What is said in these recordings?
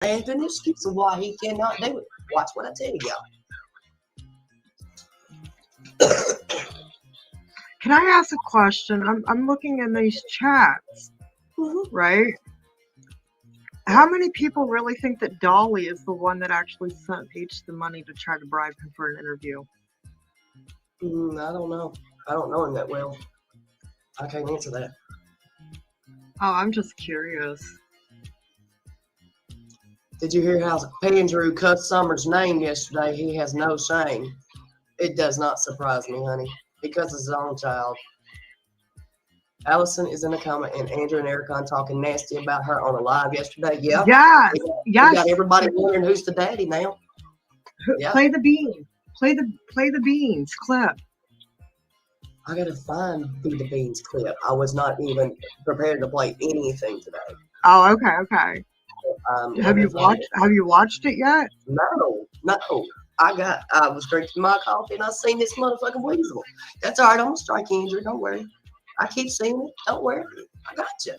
an excuse of why he cannot do it. Watch what I tell y'all. Can I ask a question? I'm looking in these chats, right? How many people really think that Dolly is the one that actually sent Peach the money to try to bribe him for an interview? I don't know. I don't know him that well. I can't answer that. Oh, I'm just curious. Did you hear how Andrew cussed Summer's name yesterday? He has no shame. It does not surprise me, honey, because it's his own child. Allison is in a comment, and Andrew and Ericon talking nasty about her on a live yesterday. Yeah. Yes. We got everybody wondering who's the daddy now. Yeah. Play the bean. Play the beans clip. I gotta find the Beans clip. I was not even prepared to play anything today. Oh, okay. Have you watched it yet? No. I was drinking my coffee and I seen this motherfucking weasel. That's all right. I'm gonna strike Andrew. Don't worry. I keep seeing it. Don't worry. I got you.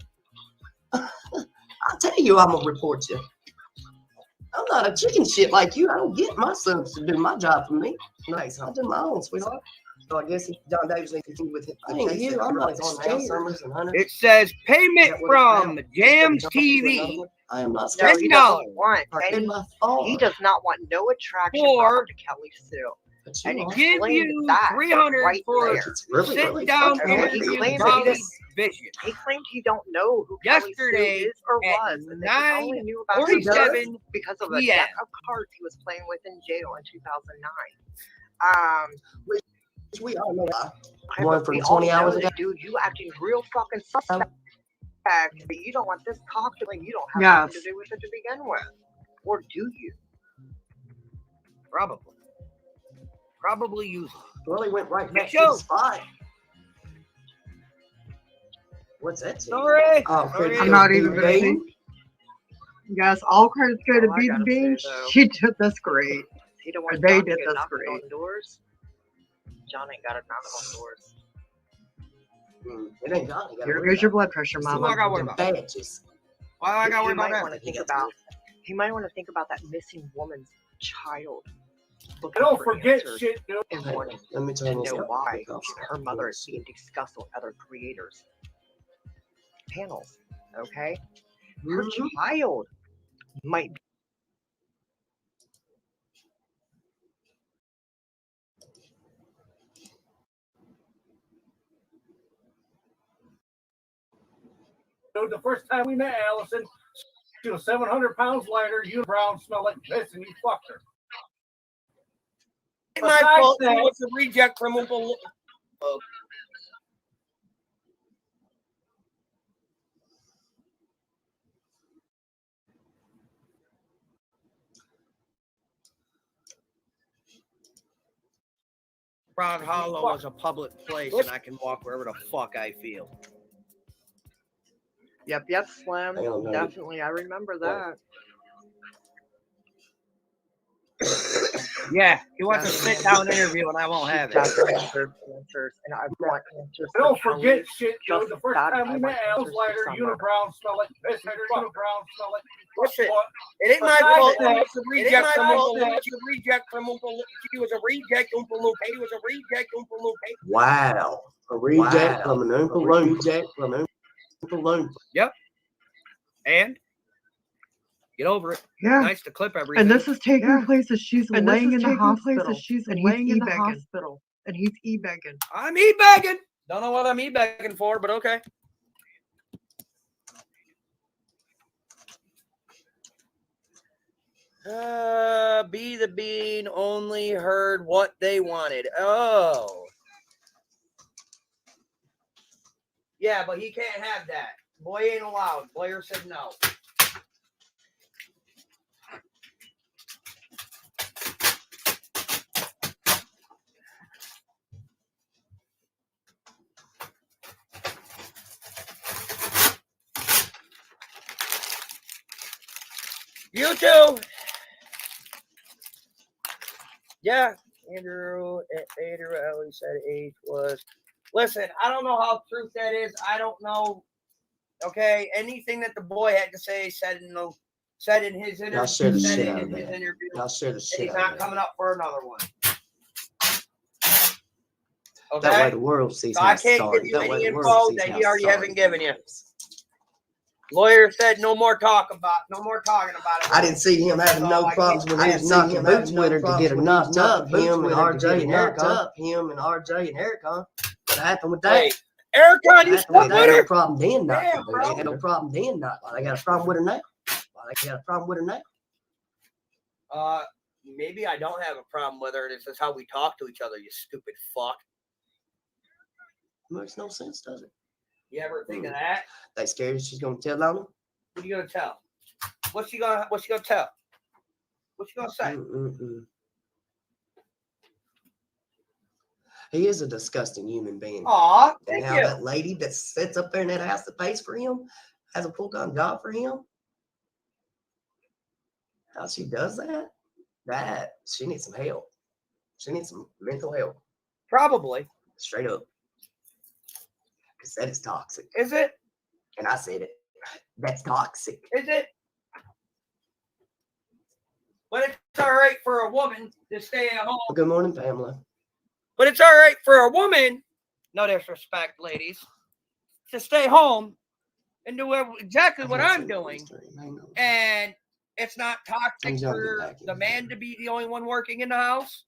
I'll tell you, I'm gonna report you. I'm not a chicken shit like you. I don't get my sons to do my job for me. Nice. I'll do my own, sweetheart. So I guess John Davis needs to continue with it. I'm not scared. It says payment from Jams TV. I am not No, scared. he doesn't want. He does not want no attraction to Kelly Sue. And give you 300 right for sit down interview Bobby Vision. He claimed he don't know who yesterday Kelly Sue is or was, and they only knew about him because of a deck of cards he was playing with in jail in 2009. Which we all know. One from 20 hours ago. Dude, you acting real fucking suspect. You don't want this talk to him. You don't have nothing to do with it to begin with. Or do you? Probably use it. Well, he went right back to the spot. What's that? Sorry. I'm not even going to think. Yes, all credits go to Be the Bean. She did this great. They did this great. John ain't got to knock on doors. It ain't John. Here goes your blood pressure, Mama. Why I got to worry about that? He might want to think about that missing woman's child. Don't forget shit, dude. Let me tell you why her mother is being discussed with other creators. Panels, okay? Her child might be. The first time we met Allison, she was 700 pounds lighter, unibrow, smelled like piss, and you fucked her. My fault. She was a reject from Uncle. Brown Hollow is a public place, and I can walk wherever the fuck I feel. Yep, Slim. Definitely, I remember that. Yeah, he wants a sit-down interview, and I won't have it. And I want answers. Don't forget shit, dude. The first time we met, Al's lighter, unibrow, smelled like piss, Listen, it ain't my fault that was a reject from Uncle Luke. She was a reject from Uncle. She was a reject Uncle Luke. He was a reject Uncle Luke. Wow. A reject from an Uncle Luke. Reject from an Uncle Luke. Yep. And get over it. Yeah. Nice to clip everything. And this is taking place as she's laying in the hospital. And he's e-begging. I'm e-begging. Don't know what I'm e-begging for, but okay. Be the Bean only heard what they wanted. Oh. Yeah, but he can't have that. Boy ain't allowed. Blair said no. You too. Yeah, Andrew Ellie said age was. Listen, I don't know how true that is. I don't know. Okay, anything that the boy had to say said in the said in his interview. Y'all share the said shit in out of his that. interview Y'all share the that shit he's out not of that. coming up for another one. Okay. That way the world sees So how I it can't started. give you That way any the world info sees that how he it already started. hasn't given you. Lawyer said no more talking about it. I didn't see him having no problems with him knocking boots with her to get her knocked up. Him and RJ and Erica. Him and RJ and Erica. What happened with that? Wait, Erica, you stuck with They had no her? problem then knocking Damn, boots. bro. They had no problem then knocking. Why they got a problem with her now? Why they got a problem with her now? Maybe I don't have a problem with her. This is how we talk to each other, you stupid fuck. Makes no sense, does it? You ever think of that? They scared she's gonna tell on him? What are you gonna tell? What's she gonna tell? What's she gonna say? He is a disgusting human being. Aw, And thank how you. that lady that sits up there in that house that pays for him has a full-time job for him. How she does that she needs some help. She needs some mental help. Probably. Straight up. Because that is toxic. Is it? And I said it. That's toxic. Is it? But it's all right for a woman to stay at home. Good morning, Pamela. But it's all right for a woman, no disrespect, ladies, to stay home and do exactly what I'm doing. And it's not toxic for the man to be the only one working in the house.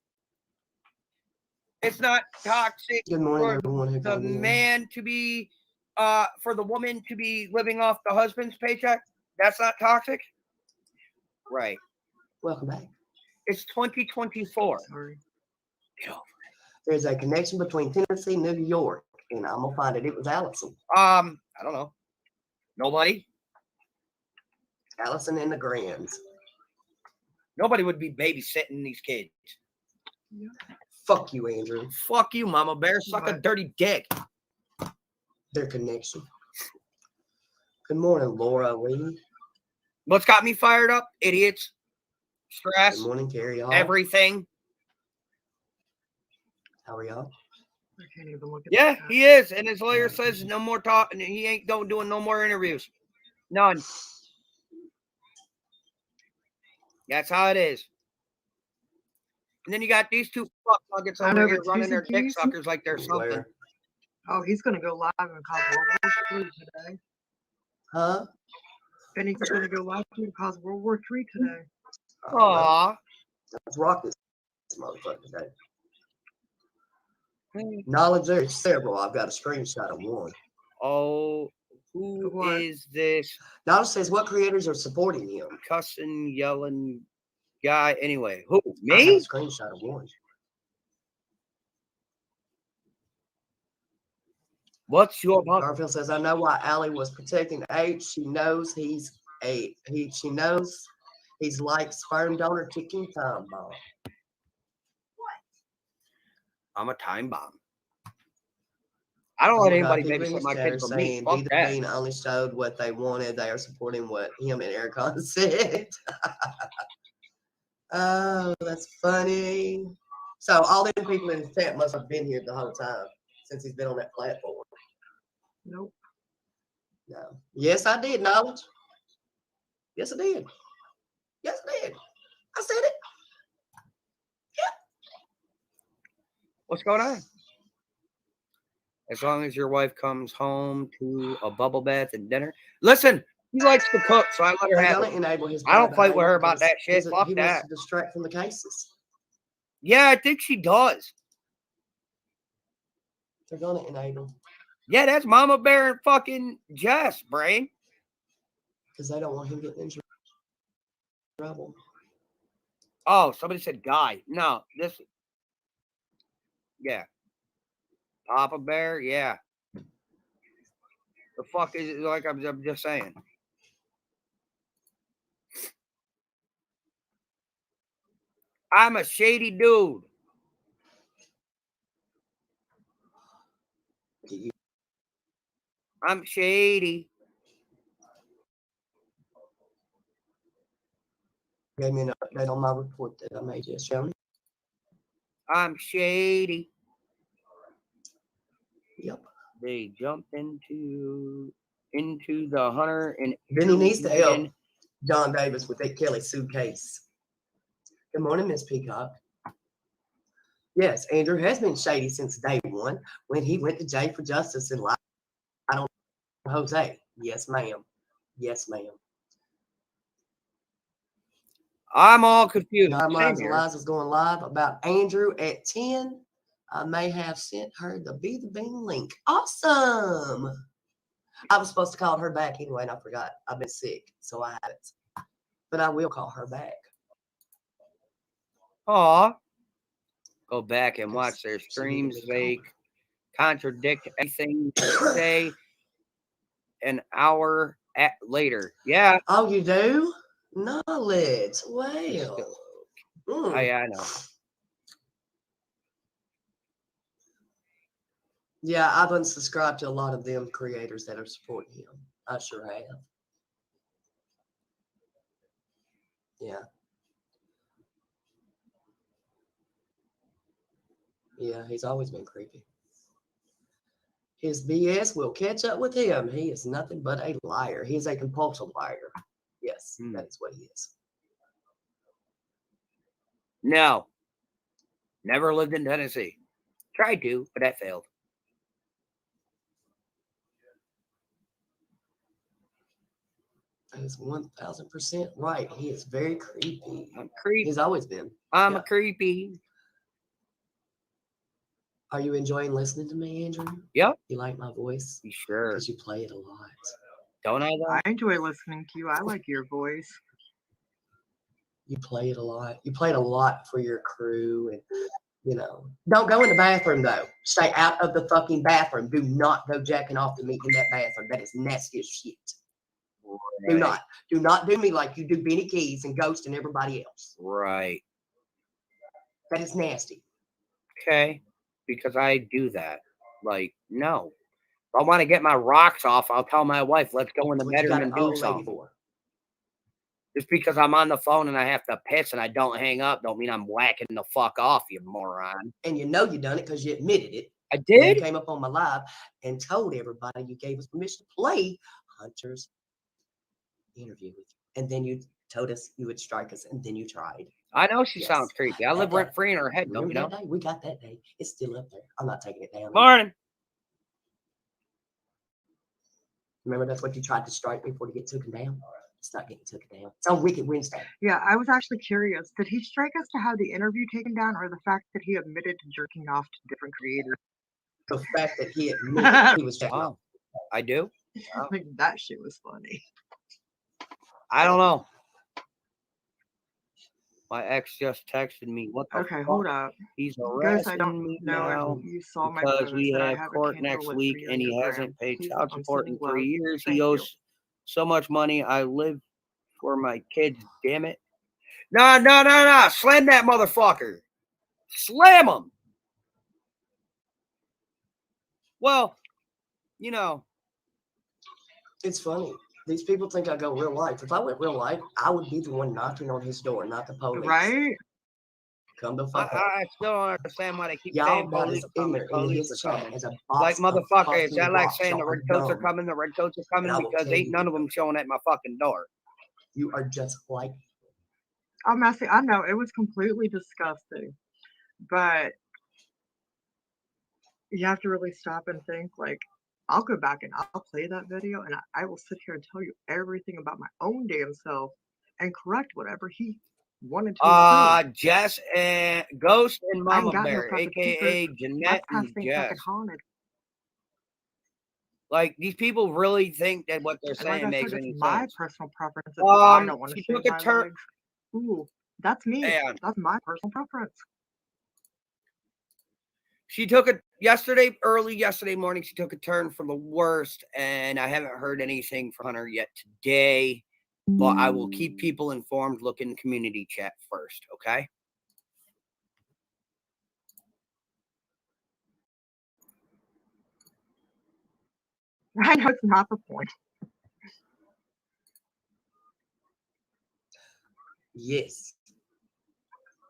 It's not toxic for the man to be, for the woman to be living off the husband's paycheck. That's not toxic. Right. Welcome back. It's 2024. Sorry. There's a connection between Tennessee and New York, and I'm gonna find it. It was Allison. I don't know. Nobody. Allison and the Grands. Nobody would be babysitting these kids. Yeah. Fuck you, Andrew. Fuck you, Mama Bear. Suck a dirty dick. Their connection. Good morning, Laura Lee. What's got me fired up? Idiots. Stress. Good morning, Carrie Hall. Everything. How are y'all? I can't even look at Yeah, he is. And his lawyer says no more talk. He ain't doing no more interviews. None. That's how it is. And then you got these two fuck nuggets over here running their dick suckers like they're something. Where? Oh, he's gonna go live and cause World War III today. Huh? Benny's gonna go live and cause World War III today. Aw. Let's rock this motherfucker today. Knowledge, there's several. I've got a screenshot of one. Oh, who is this Knowledge says what creators are supporting him. cussing, yelling guy? Anyway, who? I have Me? a screenshot of one. What's your mother? Garfield says, I know why Allie was protecting H. She knows she knows he's like sperm donor ticking time bomb. I'm a time bomb. I don't let anybody babysit my kids for me. Fuck that. Bean only showed what they wanted. They are supporting what him and Eric said. Oh, that's funny. So all them people in his chat must have been here the whole time since he's been on that platform. Nope. No. Yes, I did, Knowledge. Yes, I did. Yes, I did. I said it. Yeah. What's going on? As long as your wife comes home to a bubble bath and dinner. Listen, he likes to cook, so I let her have it. I don't fight with her about that shit. Fuck he that. wants to distract from the cases. Yeah, I think she does. They're gonna enable. Yeah, that's Mama Bear and fucking Jess, brain. Because they don't want him getting in trouble. Oh, somebody said guy. No, this. Yeah. Papa Bear, yeah. The fuck is it? Like I'm just saying. I'm a shady dude. I'm shady. Gave me an update on my report that I made yesterday. I'm shady. Yep. They jumped into the hunter and Benny needs to help. John Davis with that Kelly suitcase. Good morning, Miss Peacock. Yes, Andrew has been shady since day one when he went to jail for justice and lied on Jose. Yes, ma'am. Yes, ma'am. I'm all confused. Timelines and Lies is going live about Andrew at 10. I may have sent her the Be the Bean link. Awesome. I was supposed to call her back anyway, and I forgot. I've been sick, so I haven't. But I will call her back. Aw. Go back and watch their streams. They contradict everything you say an hour later. Yeah. Oh, you do? Knowledge. Well. I know. Yeah, I've unsubscribed to a lot of them creators that are supporting him. I sure have. Yeah. Yeah, he's always been creepy. His BS will catch up with him. He is nothing but a liar. He is a compulsive liar. Yes, that is what he is. No. Never lived in Tennessee. Tried to, but that failed. He's 1,000% right. He is very creepy. I'm creepy. He's always been. I'm a creepy. Are you enjoying listening to me, Andrew? Yep. You like my voice? Sure. Because you play it a lot. Don't I? Though? I enjoy listening to you. I like your voice. You play it a lot. You play it a lot for your crew, and you know. Don't go in the bathroom though. Stay out of the fucking bathroom. Do not go jacking off to me in that bathroom. That is nasty as shit. Right. Do not do me like you do Benny Keys and Ghost and everybody else. Right. That is nasty. Okay. Because I do that. Like, no. If I want to get my rocks off, I'll tell my wife, let's go in the bedroom and do something. Just because I'm on the phone and I have to piss and I don't hang up, don't mean I'm whacking the fuck off, you moron. And you know you done it because you admitted it. I did? You came up on my live and told everybody you gave us permission to play Hunter's interview with you. And then you told us you would strike us, and then you tried. I know she sounds creepy. I live rent free in her head, don't you know? That day? We got that day. It's still up there. I'm not taking it down. Morning. Remember, that's what you tried to strike me for to get taken down? It's not getting taken down. It's on Wicked Wednesday. Yeah, I was actually curious. Did he strike us to have the interview taken down, or the fact that he admitted to jerking off to different creators? The fact that he admitted he was jerking off. I do? I think that shit was funny. I don't know. My ex just texted me. What the fuck? Hold up. He's arresting me now you saw my because we have court next week and he hasn't paid child support in 3 years. He owes so much money. I live for my kids, damn it. No. Slam that motherfucker. Slam him. Well, you know. It's funny. These people think I go real life. If I went real life, I would be the one knocking on his door, not the police. Right? Come the fuck up. I still don't understand why they keep saying police are coming. Police are coming. Like, motherfucker, is that like saying the red coats are coming? The red coats are coming because ain't none of them showing at my fucking door. You are just like... I'm messy. I know, it was completely disgusting. But you have to really stop and think, like, I'll go back and I'll play that video and I will sit here and tell you everything about my own damn self and correct whatever he wanted to. Jess and Ghost and Mama Bear, aka Jeanette and Jess. Like, these people really think that what they're saying makes any sense. My personal preference. I don't want to took a turn. Ooh, that's me. That's my personal preference. She took it early yesterday morning. She took a turn for the worst, and I haven't heard anything from her yet today. But I will keep people informed. Look in community chat first, okay? I know it's not the point. Yes.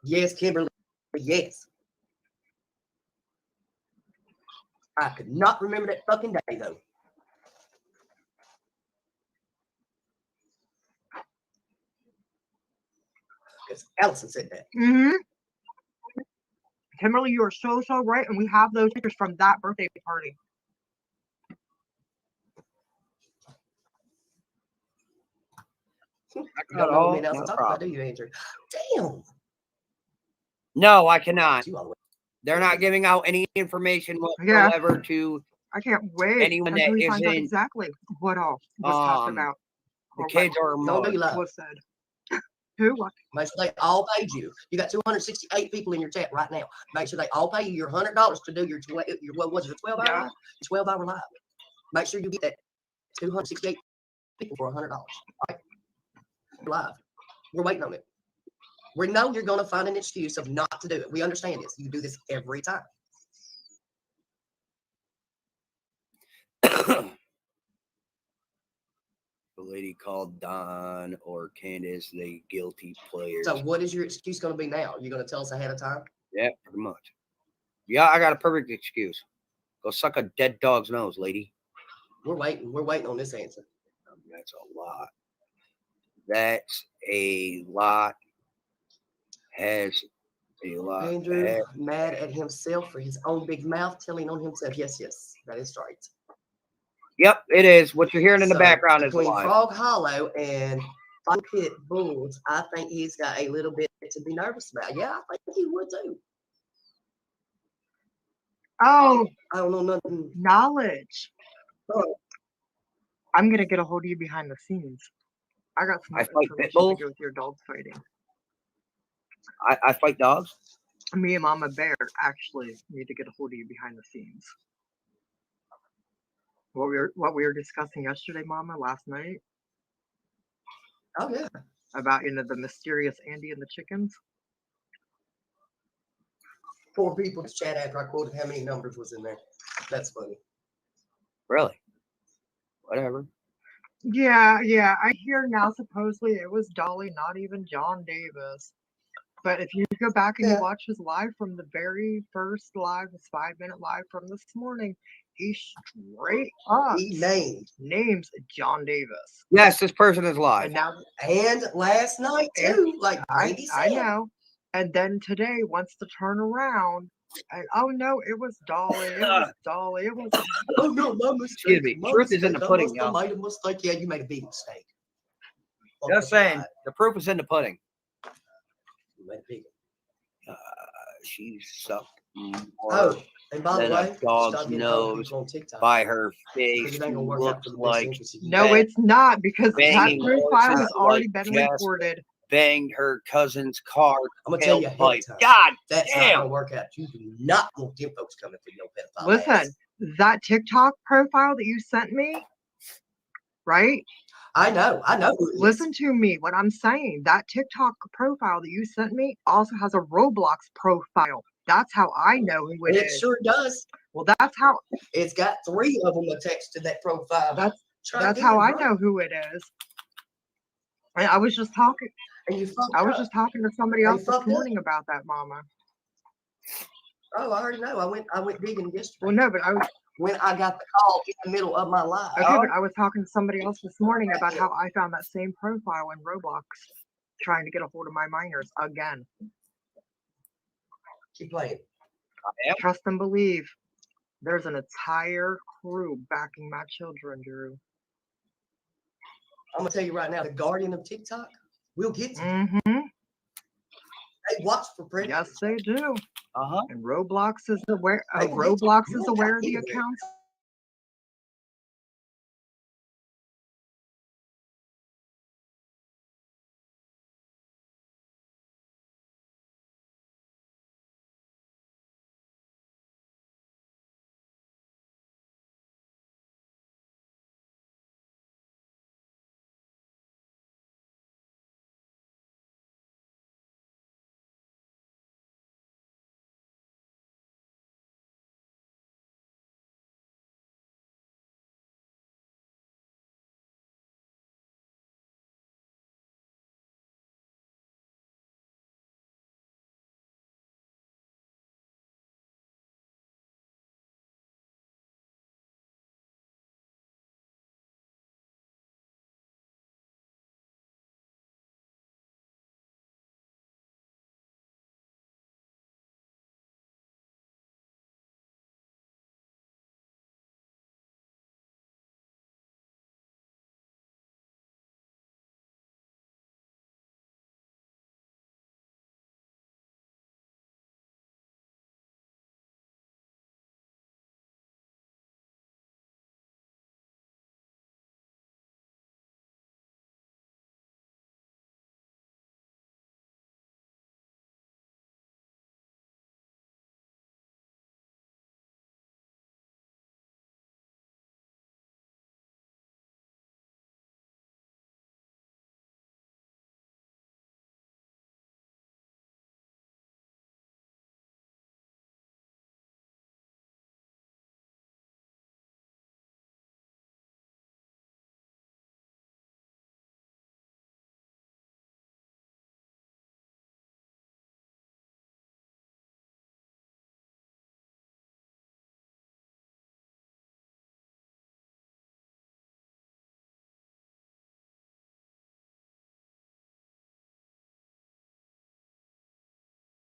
Yes, Kimberly. Yes. I could not remember that fucking day, though. Because Allison said that. Mm-hmm. Kimberly, you are so right, and we have those pictures from that birthday party. You don't know what me and Allison talk about, do you, Andrew? Damn. No, I cannot. You always- They're not giving out any information whatsoever to I can't wait anyone until that we find out isn't. exactly what all was talked about. The or kids what are Don't more. do love. was said. Who? What? Make sure they all paid you. You got 268 people in your chat right now. Make sure they all pay you your $100 to do your what was it, 12-hour Yeah. live? 12-hour live. Make sure you get that 268 people for $100. All right? Live. We're waiting on it. We know you're going to find an excuse of not to do it. We understand this. You do this every time. The lady called Don or Candace the guilty players. So what is your excuse going to be now? You're going to tell us ahead of time? Yeah, pretty much. Yeah, I got a perfect excuse. Go suck a dead dog's nose, lady. We're waiting. We're waiting on this answer. That's a lot. That's a lot. Has a lot. Andrew mad at himself for his own big mouth telling on himself. Yes, that is right. Yep, it is. What you're hearing in the background is between live. Frog Hollow and Fun Pit Bulls, I think he's got a little bit to be nervous about. Yeah, I think he would too. Oh, I don't know nothing. knowledge. Oh. I'm gonna get a hold of you behind the scenes. I got some I fight information pit bulls? to go with your dog fighting. I fight dogs. Me and Mama Bear actually need to get a hold of you behind the scenes. What we were discussing yesterday, Mama, last night. Oh yeah. About the mysterious Andy and the chickens. 4 people to chat after I quoted how many numbers was in there. That's funny. Really? Whatever. Yeah. I hear now supposedly it was Dolly, not even John Davis. But if you go back and you watch his live from the very first live, his 5-minute live from this morning, he straight up names John Davis. Yes, this person is live. And last night too, like Brady said. I know. And then today wants to turn around. And, oh no, it was Dolly. It was Dolly. It was. Oh no, my mistake. Excuse me. Truth is in the pudding, y'all. I made a mistake. Yeah, you made a big mistake. Just saying, the proof is in the pudding. You made a big one. She sucked more and by than the way, a dog's nose by her face. Looks like no, it's not, because that profile has already been reported. Banged her cousin's car. I'm gonna tell you ahead of time. God that's damn. Not gonna work out. You do not want them folks coming for your pedophile. Listen, that TikTok profile that you sent me, right? I know. Listen to me. What I'm saying, that TikTok profile that you sent me also has a Roblox profile. That's how I know who it is. It sure does. Well, that's how it's got 3 of them attached to that profile. That's how I know who it is. And I was just talking. And you I was just talking to somebody else this morning about that, Mama. Oh, I already know. I went digging yesterday. Well, no, but when I got the call in the middle of my live. Okay, but I was talking to somebody else this morning about how I found that same profile in Roblox, trying to get a hold of my minors again. Keep playing. Trust and believe. There's an entire crew backing my children, Drew. I'm gonna tell you right now, the guardian of TikTok will get to you. Mm-hmm. They watch for predators. Yes, they do. Uh-huh. And Roblox is aware. Roblox is aware of the accounts.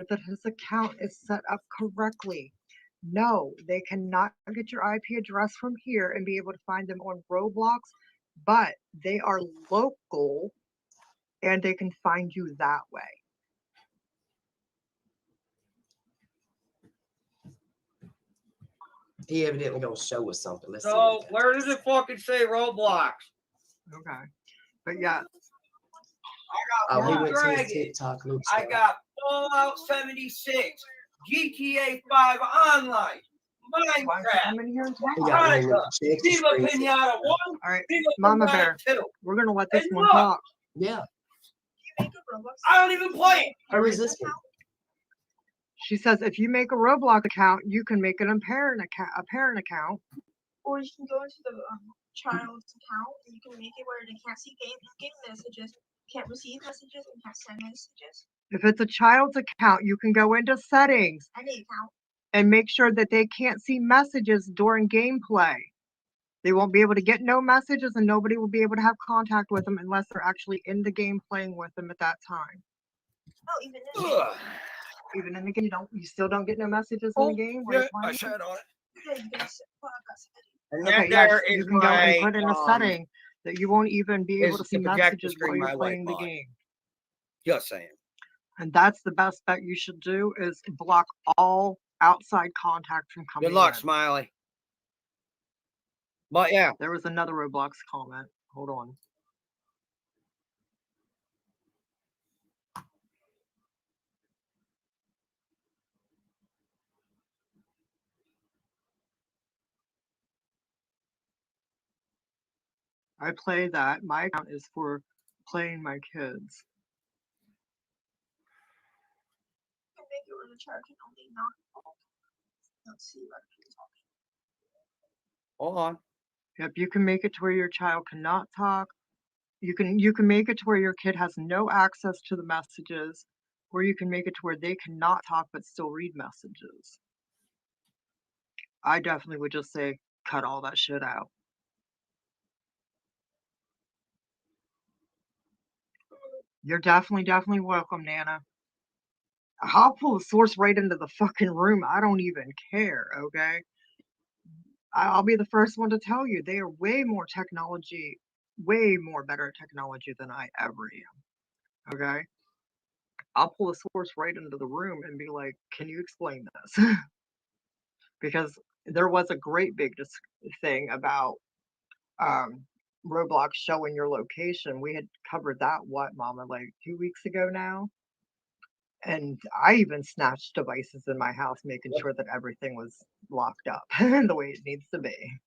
that his account is set up correctly. No, they cannot get your IP address from here and be able to find them on Roblox, but they are local and they can find you that way. He evidently gonna show us something. Let's see. So where does it fucking say Roblox? Okay. But yeah. Oh, he Blue went to his Dragon. TikTok. I got Fallout 76, GTA 5 Online, Why don't you Minecraft, come in here and talk? He got him Hanukkah, check the Viva screen. Pinata 1, All right, Viva Mama Pinata Bear, 2. we're gonna let this And one look. talk. Yeah. I don't even play it. Who is this one? She says if you make a Roblox account, you can make a parent account. Or you can go into the child's account and you can make it where they can't see game messages, can't receive messages, and can't send messages. If it's a child's account, you can go into settings Any account. and make sure that they can't see messages during gameplay. They won't be able to get no messages and nobody will be able to have contact with them unless they're actually in the game playing with them at that time. Oh, even in Ugh. Even in the game, you still don't get no messages in the game while Yeah, you're I playing? said on it. yeah, you can set, well, I got set. And Okay, that there yes, you is can go and put in a my, setting that you won't even be able is to see the projector messages screen while my you're wife playing the bought. game. Just saying. And that's the best bet you should do is block all outside contact from coming Good luck, in. Smiley. But yeah, There was another Roblox comment. Hold on. I play that. My account is for playing my kids. You can make it where the child can only not talk. Let's see what I can talk. hold on. Yep, you can make it to where your child cannot talk. You can make it to where your kid has no access to the messages, or you can make it to where they cannot talk but still read messages. I definitely would just say cut all that shit out. You're definitely welcome, Nana. I'll pull the source right into the fucking room. I don't even care, okay? I'll be the first one to tell you they are way more better at technology than I ever am. Okay? I'll pull a source right into the room and be like, can you explain this? Because there was a great big thing about Roblox showing your location. We had covered that, what, Mama, like 2 weeks ago now? And I even snatched devices in my house, making sure that everything was locked up the way it needs to be.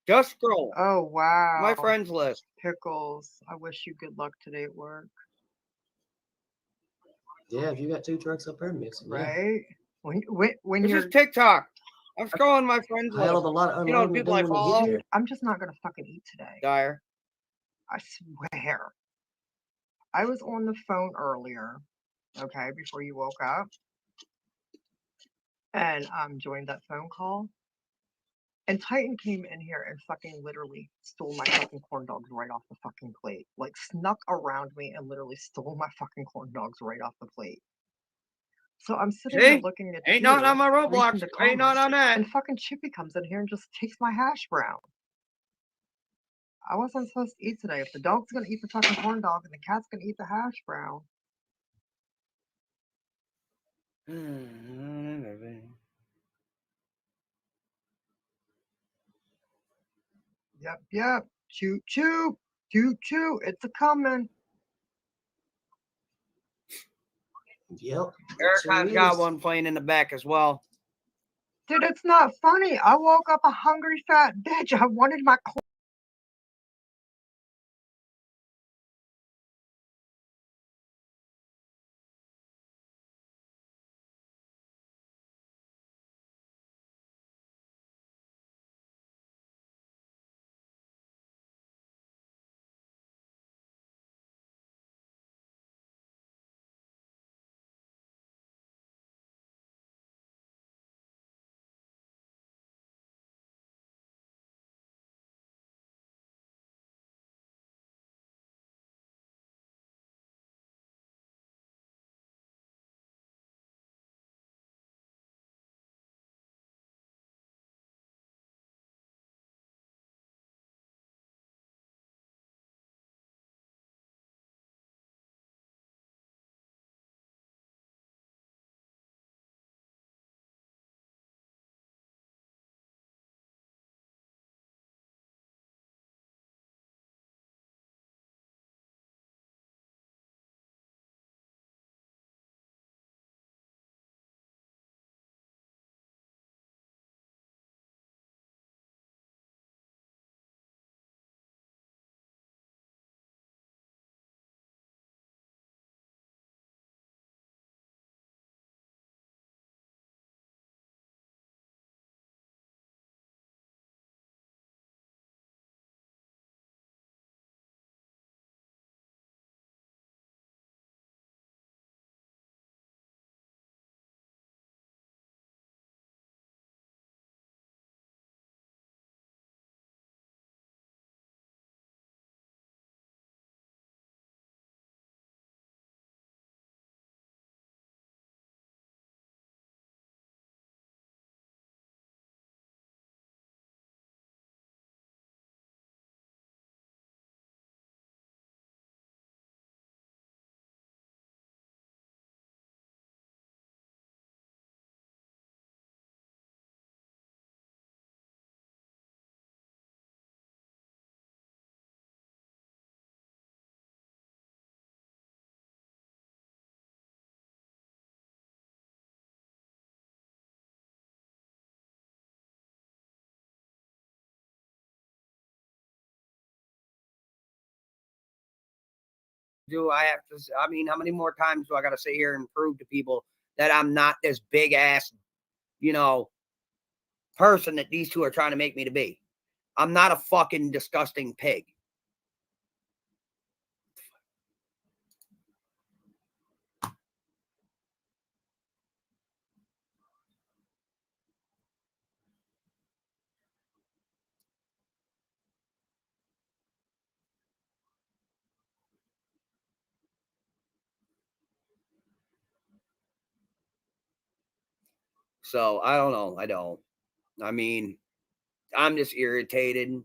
Just scroll. Oh, wow. My friends list. Pickles. I wish you good luck today at work. Yeah, if you got 2 trucks up there missing, yeah. Right? When This you're is TikTok. I'm scrolling my friends A hell list. of a lot of You know, unraveling to people do I when they follow. get there. I'm just not gonna fucking eat today. Dyer. I swear. I was on the phone earlier, okay, before you woke up, and joined that phone call. And Titan came in here and fucking literally stole my fucking corn dogs right off the fucking plate. Like snuck around me and literally stole my fucking corn dogs right off the plate. So I'm sitting there See? looking at Ain't you, nothing on my reading Roblox. the Ain't nothing comments, on that. and fucking Chippy comes in here and just takes my hash brown. I wasn't supposed to eat today. If the dog's gonna eat the fucking corn dog and the cat's gonna eat the hash brown. Yep. Choo choo. Choo choo. It's a coming. Yep. Erica's got one playing in the back as well. Dude, it's not funny. I woke up a hungry fat bitch. I wanted my do I have to? I mean, how many more times do I got to sit here and prove to people that I'm not this big ass, person that these two are trying to make me to be? I'm not a fucking disgusting pig. So I don't know. I don't. I mean, I'm just irritated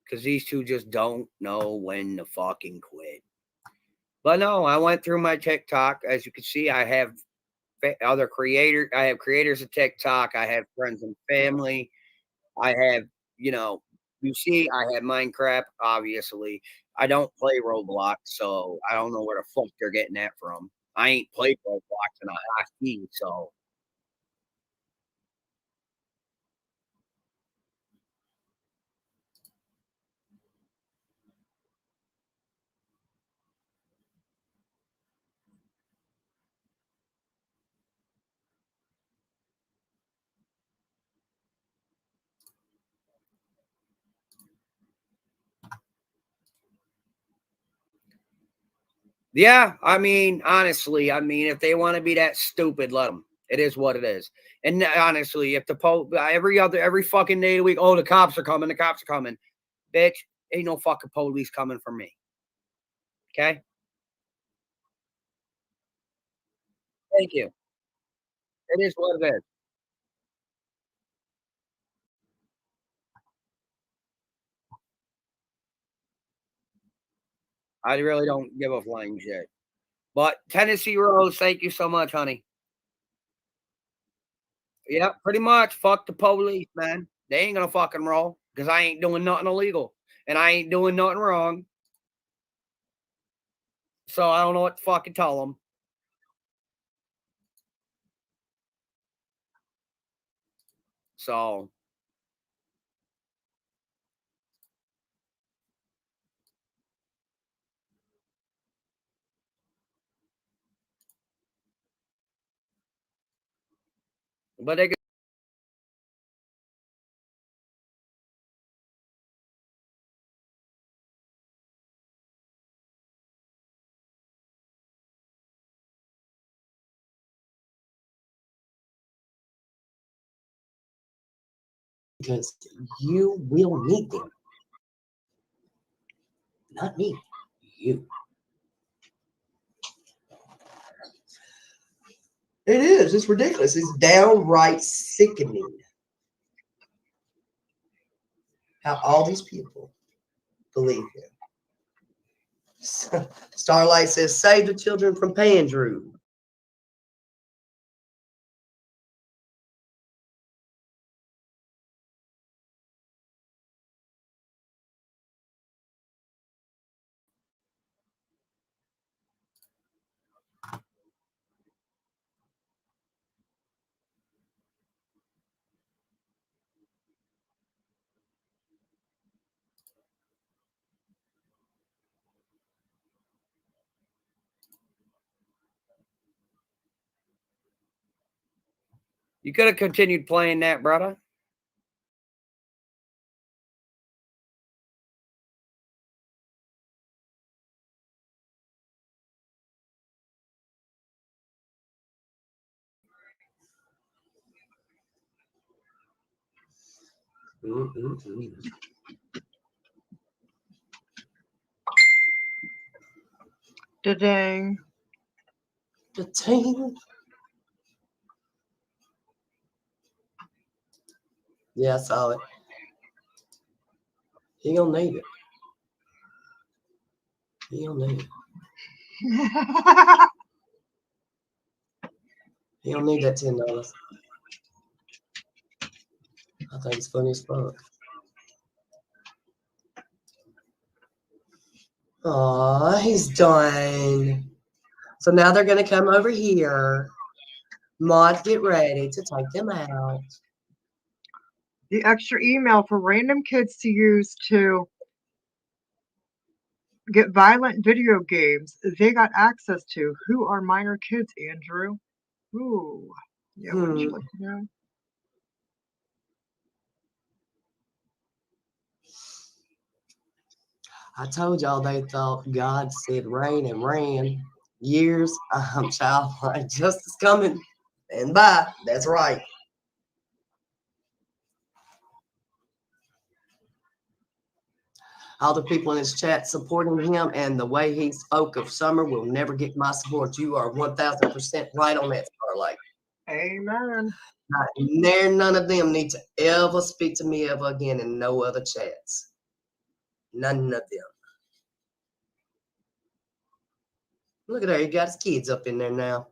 because these two just don't know when to fucking quit. But no, I went through my TikTok. As you can see, I have other creators. I have creators of TikTok. I have friends and family. I have, you see, I have Minecraft, obviously. I don't play Roblox, so I don't know where the fuck they're getting that from. I ain't played Roblox in a hot heat, so. Yeah, I mean, honestly, if they want to be that stupid, let them. It is what it is. And honestly, if every fucking day of the week, oh, the cops are coming, bitch, ain't no fucking police coming for me. Okay? Thank you. It is what it is. I really don't give a flying shit. But Tennessee Rose, thank you so much, honey. Yep, pretty much. Fuck the police, man. They ain't gonna fucking roll because I ain't doing nothing illegal and I ain't doing nothing wrong. So I don't know what to fucking tell them. So, but they because you will need them. Not me, you. It is. It's ridiculous. It's downright sickening how all these people believe him. Starlight says, save the children from Pandrew. you could have continued playing that, brother. Da-dang. The team. Yeah, I saw it. He gonna need it. He gonna need it. He don't need that $10. I think it's funny as fuck. Aw, he's done. So now they're gonna come over here. Mods, get ready to take them out. The extra email for random kids to use to get violent video games they got access to. Who are minor kids, Andrew? Ooh. Yeah, wouldn't you like to know? I told y'all they thought God said rain and ran. Years, childlike justice coming. And bye. That's right. All the people in his chat supporting him and the way he spoke of Summer will never get my support. You are 1000% right on that, Starlight. Amen. None of them need to ever speak to me ever again in no other chats. None of them. Look at that. He got his kids up in there now.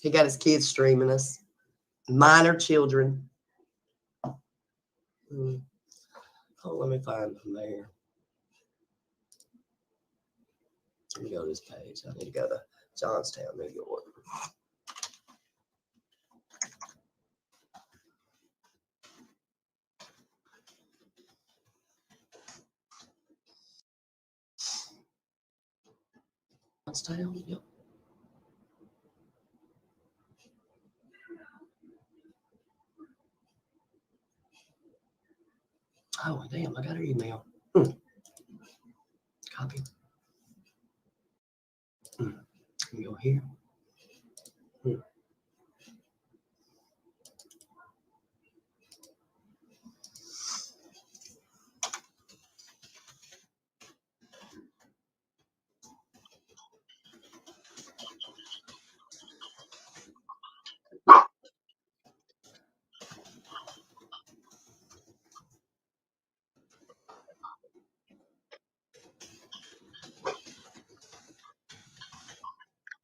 He got his kids streaming us. Minor children. Oh, let me find them there. Let me go to this page. I need to go to Johnstown, New York. Johnstown, yep. Oh, damn, I got her email. Copy. Let me go here.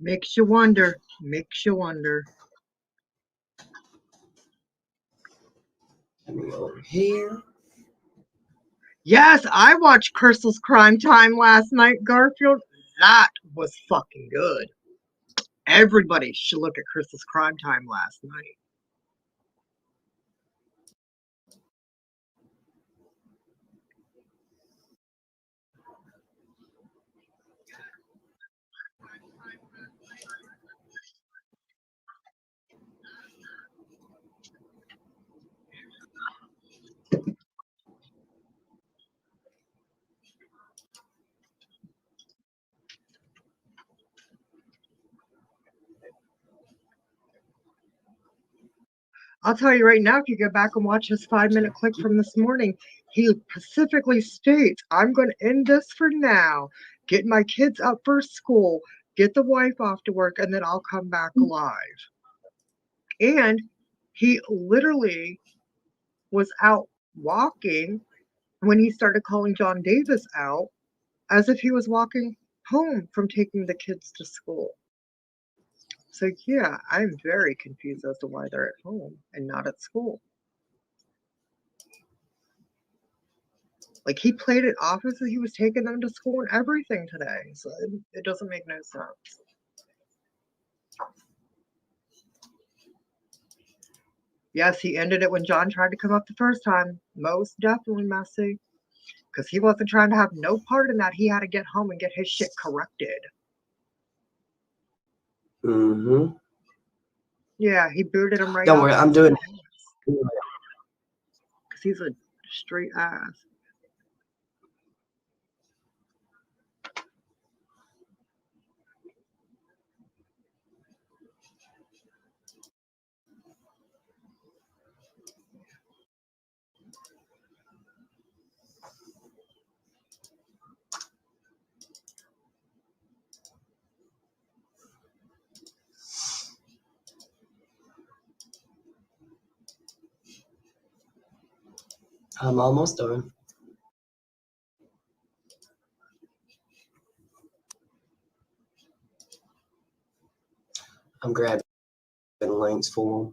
Makes you wonder. Makes you wonder. Let me go over here. Yes, I watched Crystal's Crime Time last night, Garfield. That was fucking good. Everybody should look at Crystal's Crime Time last night. I'll tell you right now, if you go back and watch his 5-minute clip from this morning, he specifically states, I'm going to end this for now, get my kids up for school, get the wife off to work, and then I'll come back live. And he literally was out walking when he started calling John Davis out as if he was walking home from taking the kids to school. So yeah, I'm very confused as to why they're at home and not at school. Like, he played it off as if he was taking them to school and everything today. So it doesn't make no sense. Yes, he ended it when John tried to come up the first time. Most definitely messy. Because he wasn't trying to have no part in that. He had to get home and get his shit corrected. Mm-hmm. Yeah, he booted him right Don't off. worry, I'm doing it. Because he's a straight ass. I'm almost done. I'm grabbing links for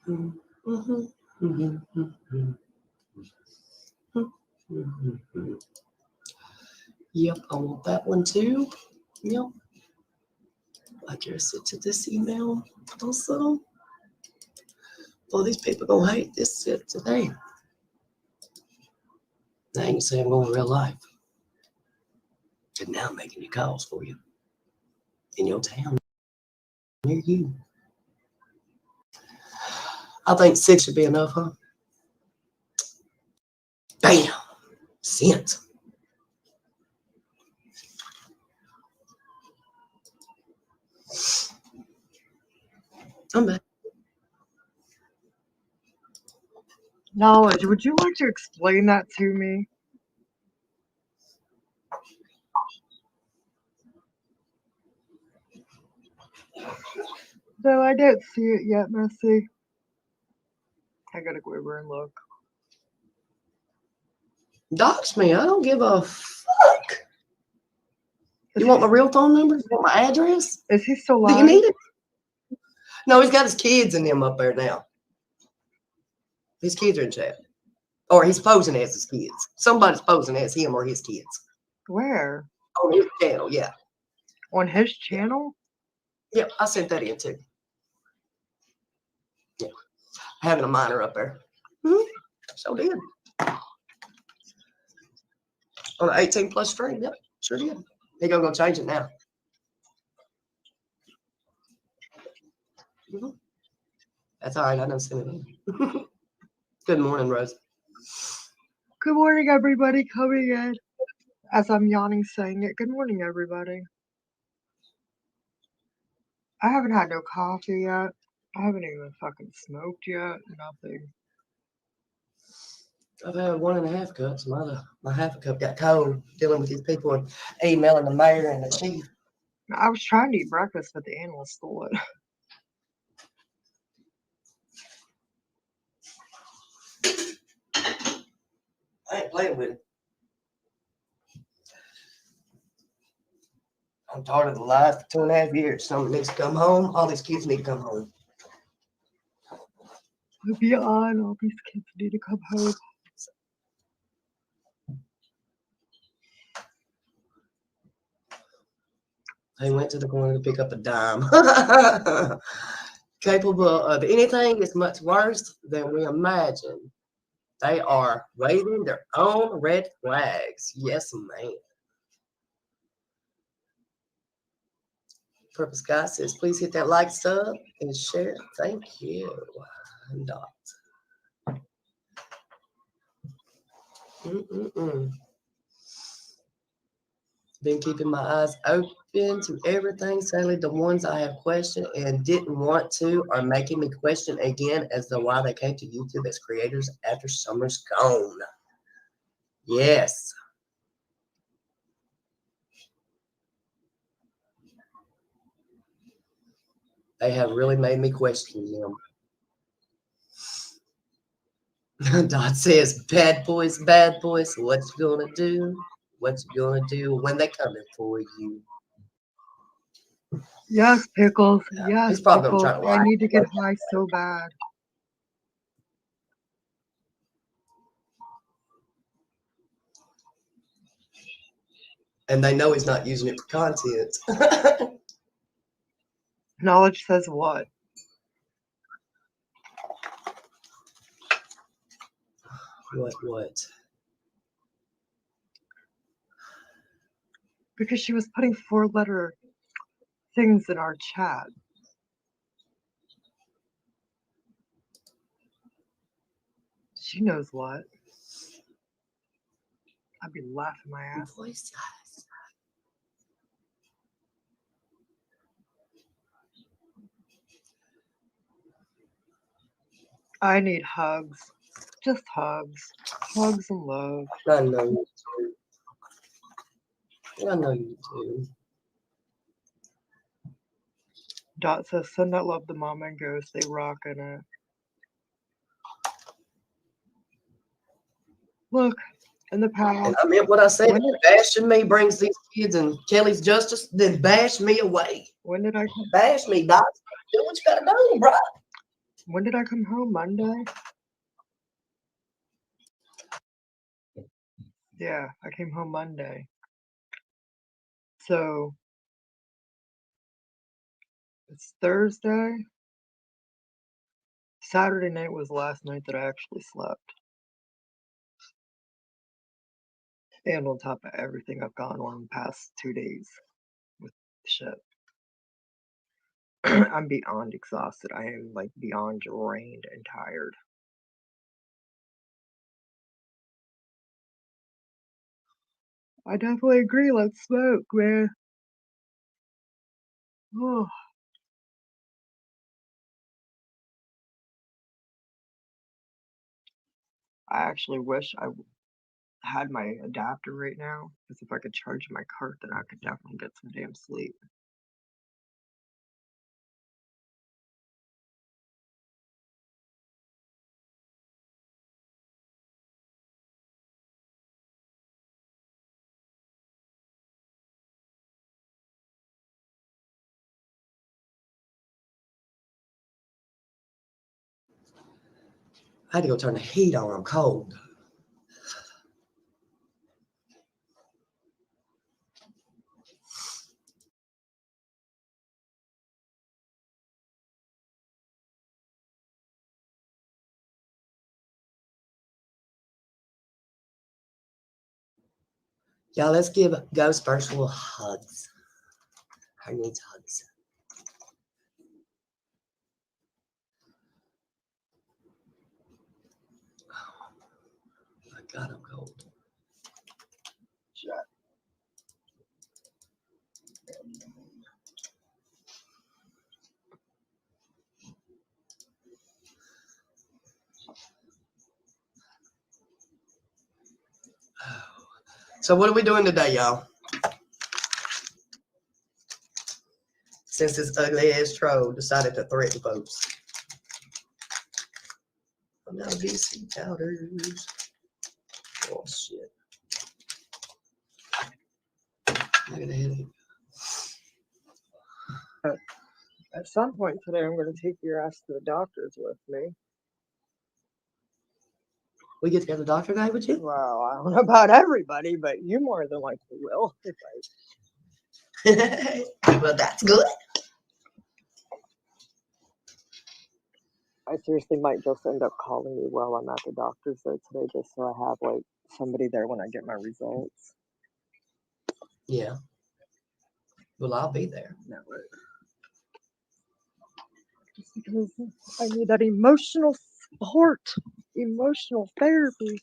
them. Mm-hmm. Yep, I want that one too. Yep. Address it to this email also. Oh, these people gonna hate this shit today. Now you can say I'm going in real life. And now I'm making your calls for you. In your town. Near you. I think 6 should be enough, huh? Bam! Sent. I'm back. Knowledge, would you like to explain that to me? No, I don't see it yet, Missy. I gotta go over and look. Dox me. I don't give a fuck. You want my real phone number? You want my address? Is he still Do you alive? need it? No, he's got his kids and them up there now. His kids are in chat. Or he's posing as his kids. Somebody's posing as him or his kids. Where? On his channel, yeah. On his channel? Yeah, I sent that in too. Yeah. Having a minor up there. So did. On the 18 plus stream, yep, sure did. He gonna go change it now. That's all right, I done sent it in. Good morning, Rose. Good morning, everybody coming in. As I'm yawning saying it, good morning, everybody. I haven't had no coffee yet. I haven't even fucking smoked yet. Nothing. I've had 1.5 cups. My half a cup got cold dealing with these people and emailing the mayor and the chief. I was trying to eat breakfast, but the animals stole it. I ain't playing with it. I'm tired of the life for 2.5 years. Someone needs to come home. All these kids need to come home. I'll be on. All these kids need to come home. They went to the corner to pick up a dime. Capable of anything is much worse than we imagine. They are waving their own red flags. Yes, ma'am. Purpose God says, please hit that like, sub, and share. Thank you. Dot. Been keeping my eyes open to everything. Sadly, the ones I have questioned and didn't want to are making me question again as to why they came to YouTube as creators after summer's gone. Yes. They have really made me question them. Dot says, bad boys, what you gonna do? What you gonna do when they coming for you? Yes, Pickles. Yeah, Yes, he's probably Pickles. gonna try to I lie. need to get high so bad. And they know he's not using it for content. Knowledge says what? What? Because she was putting 4-letter things in our chat. She knows what. I'd be laughing my ass. I need hugs. Just hugs. Hugs and love. I know you do. I know you do. Dot says, send that love to Mama and Ghost. They rockin' it. Look, in the past. And I meant what I said. If bashing me brings these kids and Kelly's justice, then bash me away. When did I come? Bash me, Doc. Do what you gotta do, bro. When did I come home? Monday? Yeah, I came home Monday. So it's Thursday. Saturday night was the last night that I actually slept. And on top of everything I've gone on the past 2 days with shit. I'm beyond exhausted. I am like beyond drained and tired. I definitely agree. Let's smoke, man. Oh, I actually wish I had my adapter right now, because if I could charge my cart, then I could definitely get some damn sleep. I had to go turn the heat on. I'm cold. Y'all, let's give Ghost virtual hugs. Her needs hugs. Oh my God, I'm cold. Shut. So what are we doing today, y'all? Since this ugly ass troll decided to threaten folks. I'm out of VC powders. Oh shit. Look at the headache. At some point today, I'm going to take your ass to the doctor's with me. We get to go to the doctor today with you? Well, I don't know about everybody, but you more than likely will. Well, that's good. I seriously might just end up calling you while I'm at the doctor's though today, just so I have like somebody there when I get my results. Yeah. Well, I'll be there. No, just because I need that emotional support, emotional therapy.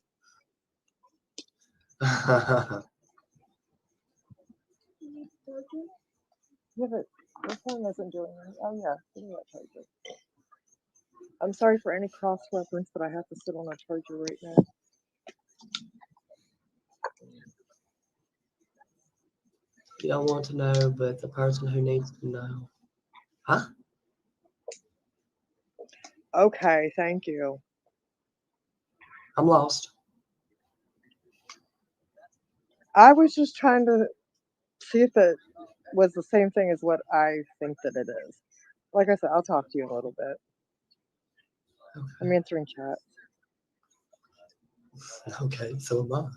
Yeah, but this one isn't doing it. Oh yeah, give me that charger. I'm sorry for any cross reference, but I have to sit on a charger right now. You don't want to know, but the person who needs to know. Huh? Okay, thank you. I'm lost. I was just trying to see if it was the same thing as what I think that it is. Like I said, I'll talk to you in a little bit. Okay. I'm answering chat. Okay, so am I.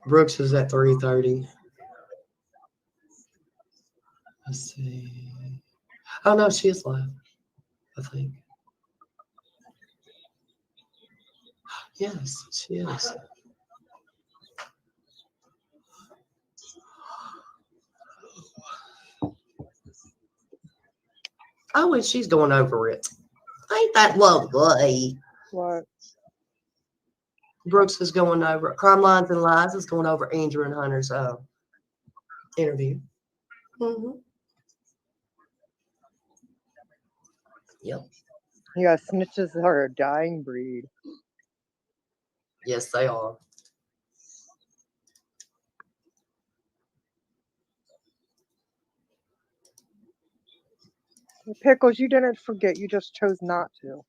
Brooks is at 3:30. Let's see. Oh no, she is live, I think. Yes, she is. Oh, and she's going over it. Ain't that lovely? What? Brooks is going over Crime Lines and Lies is going over Andrew and Hunter's interview. Mm-hmm. Yep. Yeah, snitches are a dying breed. Yes, they are. Pickles, you didn't forget. You just chose not to.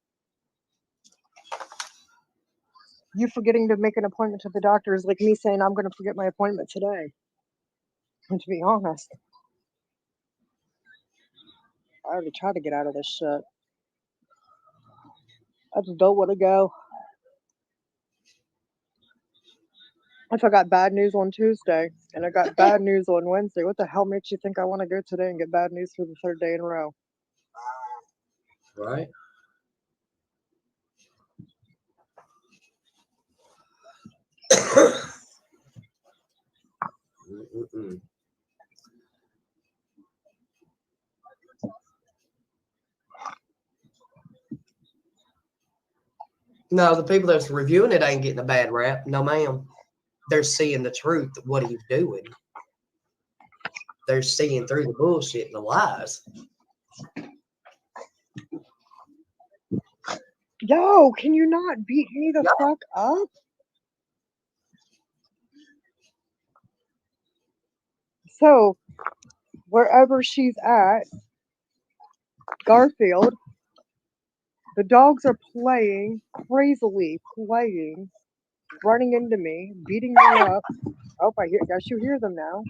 You forgetting to make an appointment to the doctor is like me saying I'm going to forget my appointment today. And to be honest, I already tried to get out of this shit. I just don't want to go. If I got bad news on Tuesday and I got bad news on Wednesday, what the hell makes you think I want to go today and get bad news for the third day in a row? Right. Mm-mm-mm. No, the people that's reviewing it ain't getting a bad rap. No, ma'am. They're seeing the truth of what he's doing. They're seeing through the bullshit and the lies. Yo, can you not beat me the fuck up? So, wherever she's at, Garfield, the dogs are playing, crazily playing, running into me, beating me up. Oh, guess you hear them now.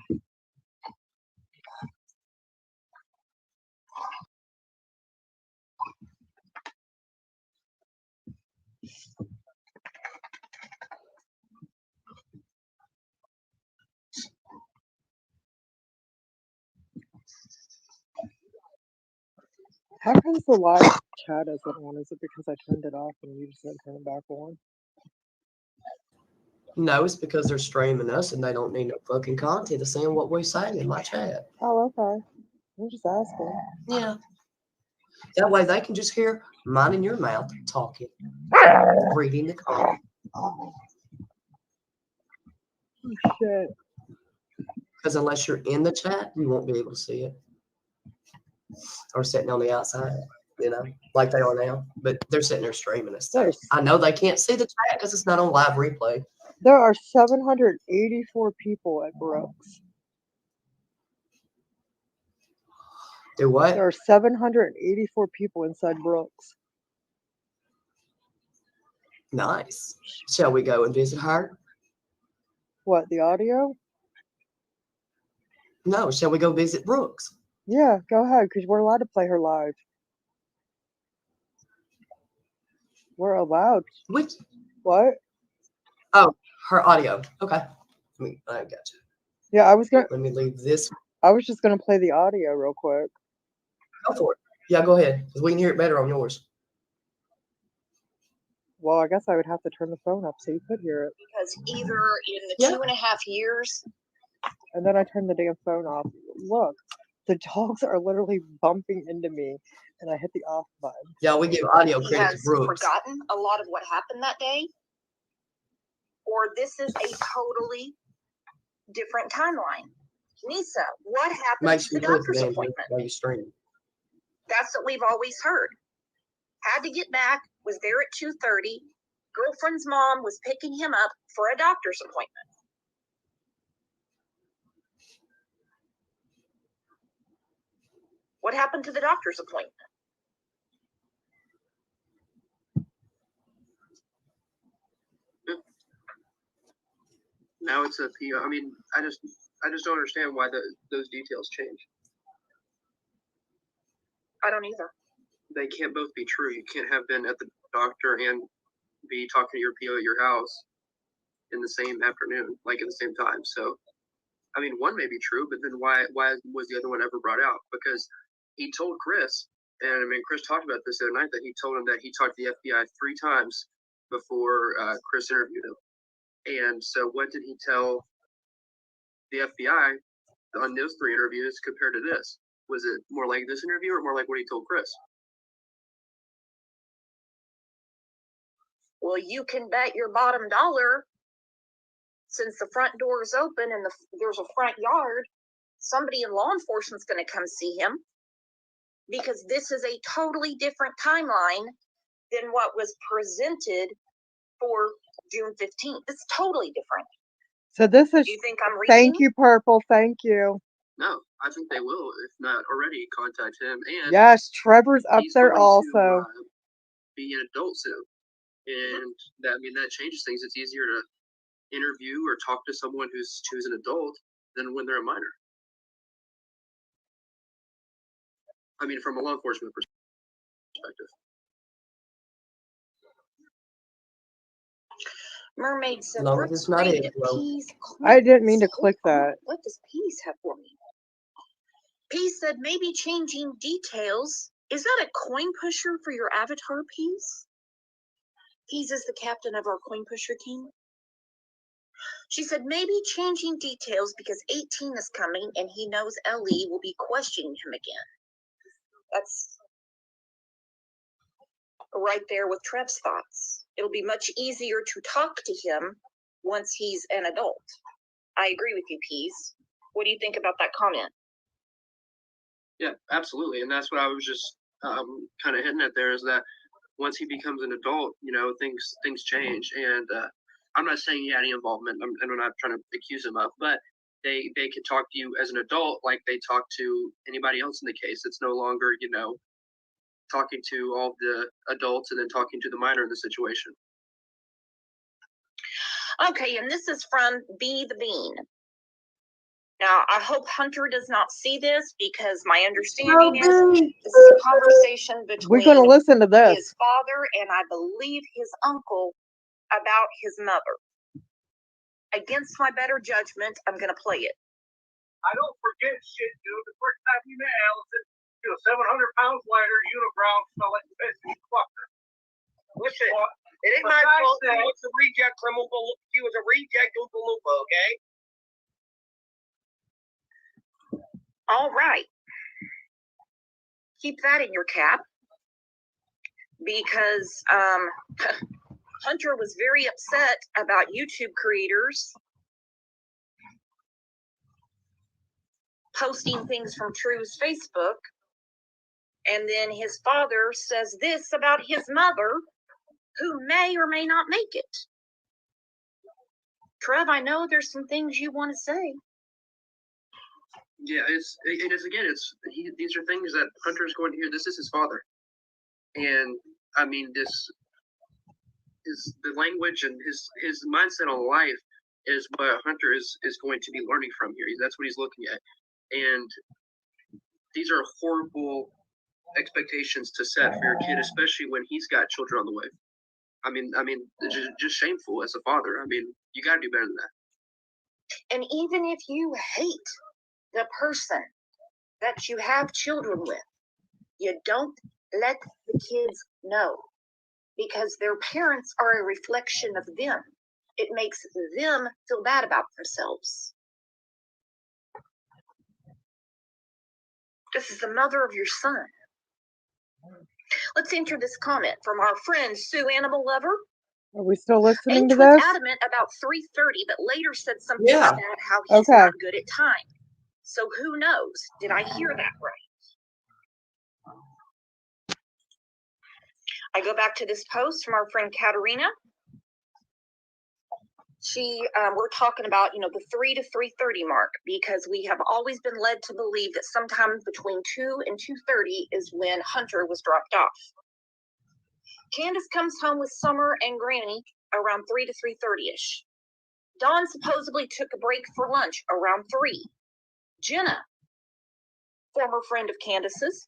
How comes the live chat isn't on? Is it because I turned it off and you just didn't turn it back on? No, it's because they're streaming us and they don't need no fucking content to saying what we're saying in my chat. Oh, okay. I'm just asking. Yeah. That way they can just hear mine in your mouth talking, reading the comment. Oh, shit. Because unless you're in the chat, you won't be able to see it. Or sitting on the outside, like they are now. But they're sitting there streaming us. I know they can't see the chat because it's not on live replay. There are 784 people at Brooks. Do what? There are 784 people inside Brooks. Nice. Shall we go and visit her? What, the audio? No, shall we go visit Brooks? Yeah, go ahead, because we're allowed to play her live. We're allowed. Which? What? Oh, her audio. Okay. I got you. Yeah, I was gonna. Let me leave this. I was just gonna play the audio real quick. Go for it. Yeah, go ahead, because we can hear it better on yours. Well, I guess I would have to turn the phone up so you could hear it. Because either in the 2.5 years. And then I turned the damn phone off. Look, the dogs are literally bumping into me, and I hit the off button. Yeah, we give audio He credit to has Brooks. forgotten a lot of what happened that day, or this is a totally different timeline. Nisa, what happened Make to sure the you doctor's listen appointment? while you stream. That's what we've always heard. Had to get back, was there at 2:30. Girlfriend's mom was picking him up for a doctor's appointment. What happened to the doctor's appointment? Now it's a PO. I mean, I just don't understand why those details change. I don't either. They can't both be true. You can't have been at the doctor and be talking to your PO at your house in the same afternoon, like at the same time. So, I mean, one may be true, but then why was the other one ever brought out? Because he told Chris, and I mean, Chris talked about this the other night, that he told him that he talked to the FBI 3 times before Chris interviewed him. And so what did he tell the FBI on those 3 interviews compared to this? Was it more like this interview or more like what he told Chris? Well, you can bet your bottom dollar, since the front door is open and there's a front yard, somebody in law enforcement is going to come see him, because this is a totally different timeline than what was presented for June 15th. It's totally different. So this is. Do you think I'm reading? Thank you, Purple. Thank you. No, I think they will, if not already, contact him. And yes, Trevor's up there also. To, be an adult soon, and that changes things. It's easier to interview or talk to someone who's an adult than when they're a minor. I mean, from a law enforcement perspective. Mermaid said, As long as let's it's not read egg yolk. P's I didn't mean to comments. click Hold on, that. what does P's have for me? P said, maybe changing details. Is that a coin pusher for your avatar, Peas? Peas is the captain of our coin pusher team. She said, maybe changing details because 18 is coming and he knows Ellie will be questioning him again. That's right there with Trev's thoughts. It'll be much easier to talk to him once he's an adult. I agree with you, Peas. What do you think about that comment? Yeah, absolutely. And that's what I was just kind of hinting at there, is that once he becomes an adult, you know, things change. And I'm not saying he had any involvement, and I'm not trying to accuse him of, but they can talk to you as an adult like they talk to anybody else in the case. It's no longer, you know, talking to all the adults and then talking to the minor in the situation. Okay, and this is from B the Bean. Now, I hope Hunter does not see this because my understanding is this is a conversation We're going to between listen to this. his father and I believe his uncle about his mother. Against my better judgment, I'm going to play it. I don't forget shit, dude. The first time we met Allison, she was 700 pounds lighter, unibrow, smelled like the best fucker. Listen, it ain't my fault. She was a reject from Oompa Loompa. She was a reject Oompa Loompa, okay? All right. Keep that in your cap because Hunter was very upset about YouTube creators posting things from True's Facebook. And then his father says this about his mother, who may or may not make it. Trev, I know there's some things you want to say. Yeah, it's these are things that Hunter's going to hear. This is his father, and I mean, this is the language and his mindset on life is what Hunter is going to be learning from here. That's what he's looking at, and these are horrible expectations to set for your kid, especially when he's got children on the way. I mean, just shameful as a father. I mean, you got to do better than that. And even if you hate the person that you have children with, you don't let the kids know because their parents are a reflection of them. It makes them feel bad about themselves. This is the mother of your son. Let's enter this comment from our friend Sue Animal Lover. Are we still listening H to was this? adamant about 3:30, but later said something Yeah. about how he's Okay. not good at time. So who knows? Did I hear that right? I go back to this post from our friend Katerina. We're talking about, the 3 to 3:30 mark because we have always been led to believe that sometime between 2 and 2:30 is when Hunter was dropped off. Candace comes home with Summer and Granny around 3 to 3:30ish. Dawn supposedly took a break for lunch around 3. Jenna, former friend of Candace's,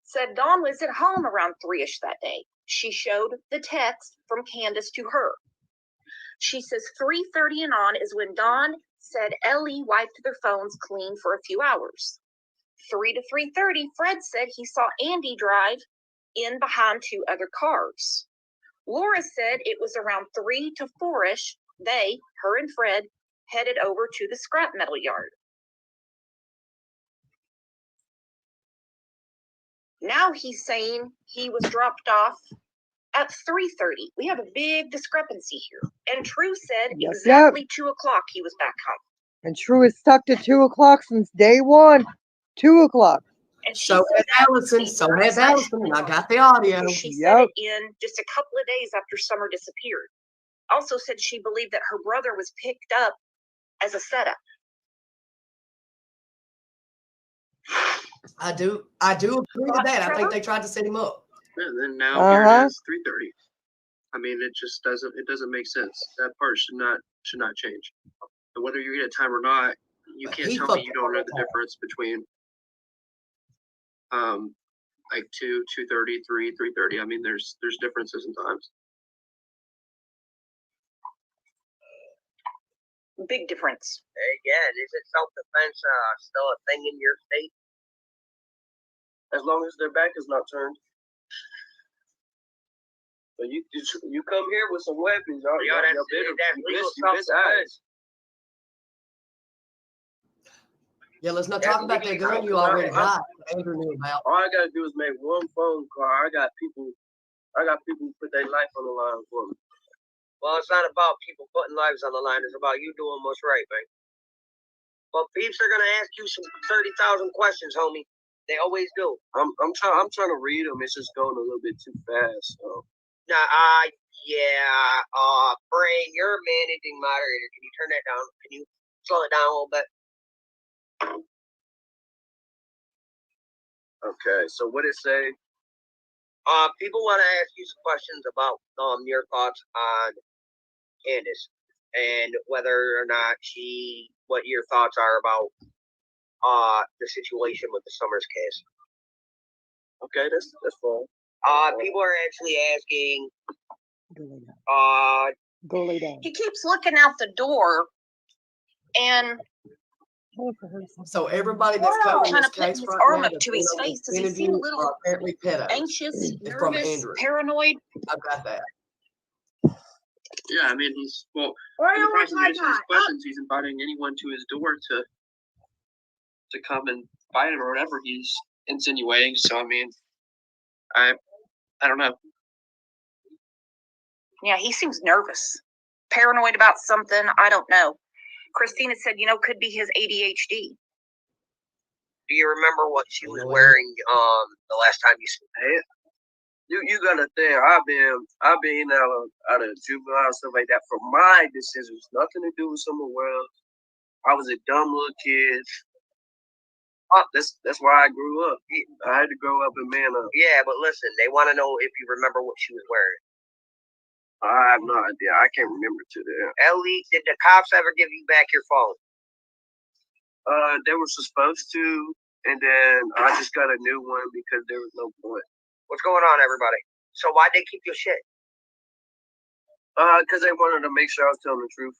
said Dawn was at home around 3ish that day. She showed the text from Candace to her. She says 3:30 and on is when Dawn said Ellie wiped their phones clean for a few hours. 3 to 3:30, Fred said he saw Andy drive in behind 2 other cars. Laura said it was around 3 to 4ish. Her and Fred, headed over to the scrap metal yard. Now he's saying he was dropped off at 3:30. We have a big discrepancy here. And True said exactly 2 o'clock he was back home. And True is stuck to 2 o'clock since day one. 2 o'clock. And she So said has Allison. So has Allison. And I got the audio. she said it in just a couple of days after Summer disappeared. Also said she believed that her brother was picked up as a setup. I do agree to that. I think they tried to set him up. And then now here it is, 3:30. I mean, it just doesn't make sense. That part should not change. And whether you get a time or not, you can't tell me you don't know the difference between like 2, 2:30, 3, 3:30. I mean, there's differences in times. Big difference. Again, isn't self-defense still a thing in your state? As long as their back is not turned. But you come here with some weapons, That's legal self-defense. Yeah, let's not talk about that gun you already got. Andrew knew about. All I gotta do is make one phone call. I got people who put their life on the line for me. Well, it's not about people putting lives on the line. It's about you doing what's right, man. Well, peeps are gonna ask you some 30,000 questions, homie. They always do. I'm trying to read them. It's just going a little bit too fast. So. Nah, Brain, you're a managing moderator. Can you turn that down? Can you slow it down a little bit? Okay, so what it say? People want to ask you some questions about your thoughts on Candace and whether or not what your thoughts are about the situation with the Summers case. Okay, that's fine. People are actually asking. Go lay down. He keeps looking out the door and So everybody that's covering trying this to put case his right arm now up that's to been his on face. this Does he seem a interview little are apparently pedos. anxious, It's from nervous, Andrew. paranoid? I've got that. Yeah, I mean he's in the process of answering these questions, he's inviting anyone to his door to come and fight him or whatever he's insinuating. So I mean, I don't know. Yeah, he seems nervous, paranoid about something. I don't know. Christina said, could be his ADHD. Do you remember what she was wearing the last time you saw it? You gotta think I've been out of juvenile and stuff like that for my decisions, nothing to do with someone else. I was a dumb little kid. That's why I grew up. I had to grow up and man up. Yeah, but listen, they want to know if you remember what she was wearing. I have no idea. I can't remember today. Ellie, did the cops ever give you back your phone? They were supposed to, and then I just got a new one because there was no point. What's going on, everybody? So why'd they keep your shit? Because they wanted to make sure I was telling the truth.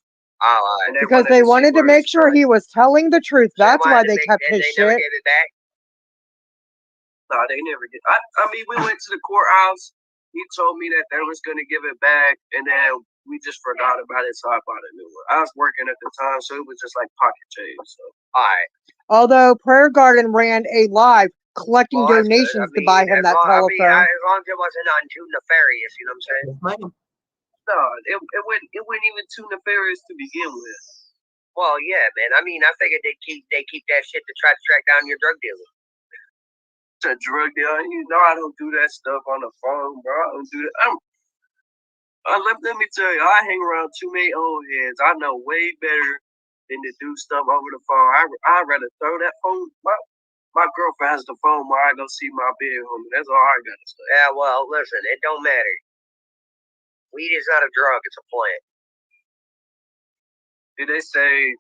Because they wanted to make sure he was telling the truth. That's why they kept his shit. Never gave it back? No, they never did. I mean, we went to the courthouse. He told me that they was going to give it back, and then we just forgot about it, so I bought a new one. I was working at the time, so it was just like pocket change. So. All right. Although Prayer Garden ran a live collecting donations to buy him that telephone. As long as it wasn't on too nefarious, you know what I'm saying? No, it wasn't even too nefarious to begin with. Well, yeah, man. I mean, I figured they keep that shit to try to track down your drug dealer. A drug dealer, I don't do that stuff on the phone, bro. I don't do that. Let me tell you, I hang around too many old heads. I know way better than to do stuff over the phone. I'd rather throw that phone. My girlfriend has the phone while I go see my big homie. That's all I gotta say. Yeah, well, listen, it don't matter. Weed is not a drug; it's a plant. Did they say,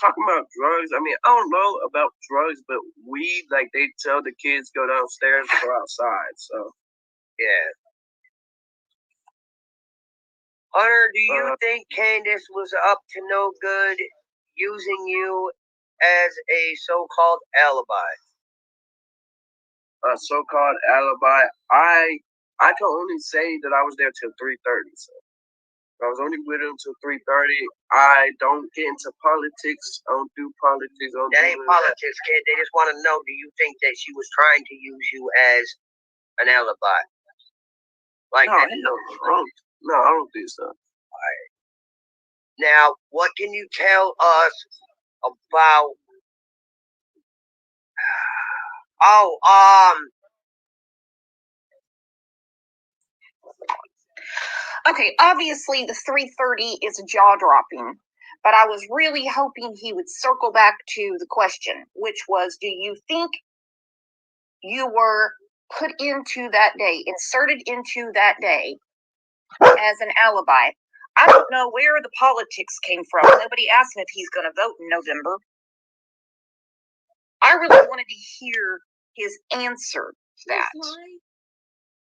talking about drugs? I mean, I don't know about drugs, but weed, like they tell the kids go downstairs and go outside. So, yeah. Hunter, do you think Candace was up to no good using you as a so-called alibi? A so-called alibi? I can only say that I was there till 3:30. So I was only with him till 3:30. I don't get into politics. I don't do politics. That ain't politics, kid. They just want to know, do you think that she was trying to use you as an alibi? Like no, I don't think so. All right. Now, what can you tell us about? Okay, obviously the 3:30 is jaw-dropping, but I was really hoping he would circle back to the question, which was, do you think you were put into that day, inserted into that day as an alibi? I don't know where the politics came from. Nobody asked him if he's going to vote in November. I really wanted to hear his answer to that.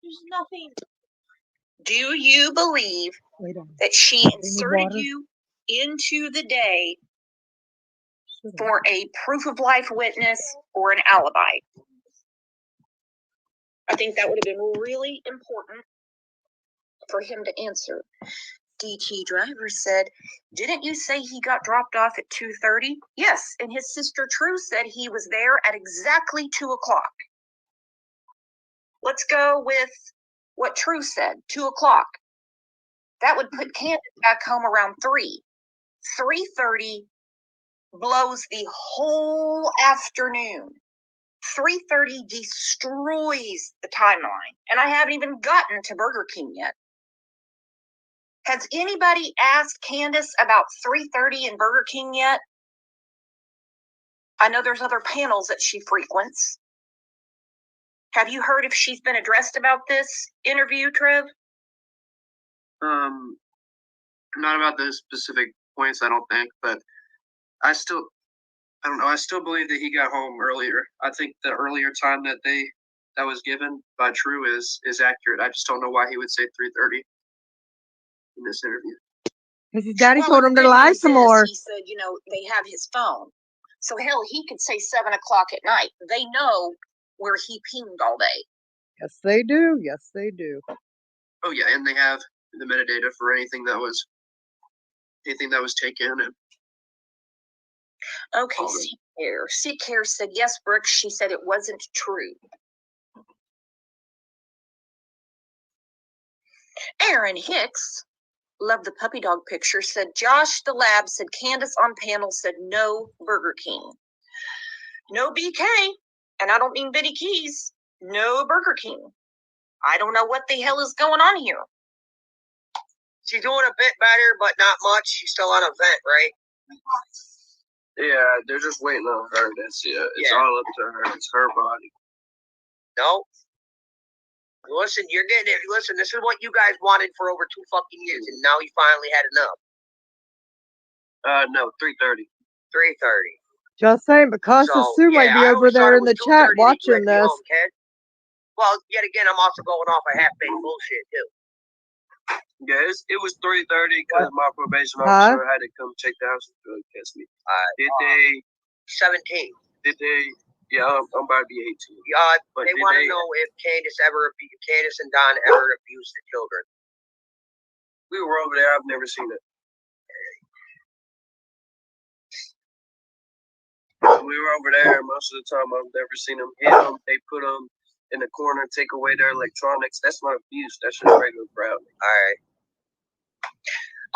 There's nothing. Do you believe that she inserted you into the day for a proof of life witness or an alibi. I think that would have been really important for him to answer. DT driver said, didn't you say he got dropped off at 2:30? Yes, and his sister True said he was there at exactly 2 o'clock. Let's go with what True said, 2 o'clock. That would put Candace back home around 3. 3:30 blows the whole afternoon. 3:30 destroys the timeline. And I haven't even gotten to Burger King yet. Has anybody asked Candace about 3:30 and Burger King yet? I know there's other panels that she frequents. Have you heard if she's been addressed about this interview, Trev? Not about the specific points, I don't think, but I don't know. I still believe that he got home earlier. I think the earlier time that was given by True is accurate. I just don't know why he would say 3:30 in this interview. Because his daddy told him to lie some more. He said, they have his phone. So hell, he could say 7 o'clock at night. They know where he pinged all day. Yes, they do. Yes, they do. Oh yeah, and they have the metadata for anything that was taken. And okay, Seek Care said yes, Brooks. She said it wasn't true. Aaron Hicks, love the puppy dog picture, said Josh the lab said Candace on panel said no Burger King. No BK, and I don't mean Betty Keys. No Burger King. I don't know what the hell is going on here. She's doing a bit better, but not much. She's still on a vent, right? yeah, they're just waiting on her. That's it. It's all up to her. It's her body. No. Listen, you're getting it. Listen, this is what you guys wanted for over 2 fucking years, and now you finally had enough. No, 3:30. 3:30. Just saying, because Sue might be over there in the chat watching this. Well, yet again, I'm also going off of half-baked bullshit, too. Yeah, it was 3:30 because my probation officer had to come check the house and drug test me. Did they? 17. Did they? Yeah, I'm about to be 18. But they want to know if Candace and Don ever abused the children. We were over there. I've never seen it. We were over there. Most of the time, I've never seen them hit them. They put them in the corner, take away their electronics. That's not abuse. That's just regular crowd. All right.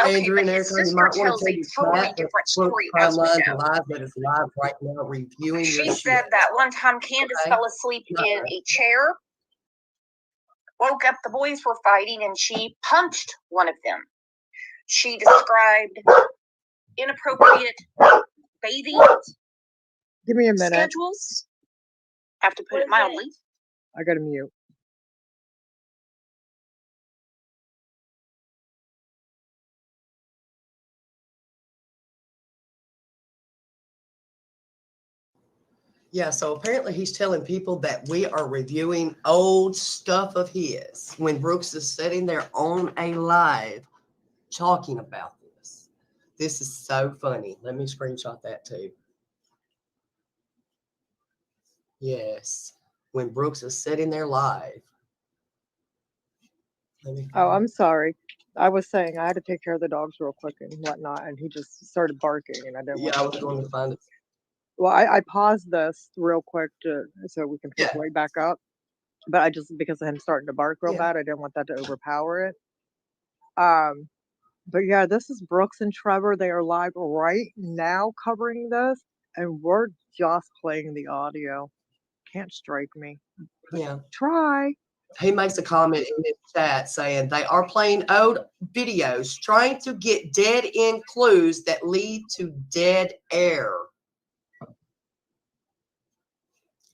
Okay, Andrew and his Erica, you sister might want tells to a take your totally chat. different story as we Timeline go. live that is live right now reviewing She your said shit. that one time Candace fell asleep in a chair, woke up, the boys were fighting, and she punched one of them. She described inappropriate bathing Give me a minute. schedules. Have to put it mildly. I gotta mute. Yeah, so apparently he's telling people that we are reviewing old stuff of his when Brooks is sitting there on a live talking about this. This is so funny. Let me screenshot that too. Yes, when Brooks is sitting there live. Oh, I'm sorry. I was saying I had to take care of the dogs real quick and whatnot, and he just started barking, and I didn't want I was going to find it. Well, I paused this real quick so we can pick right back up. But I just, because of him starting to bark real bad, I didn't want that to overpower it. But yeah, this is Brooks and Trevor. They are live right now covering this, and we're just playing the audio. Can't strike me. Yeah. Try. He makes a comment in his chat saying they are playing old videos, trying to get dead end clues that lead to dead air.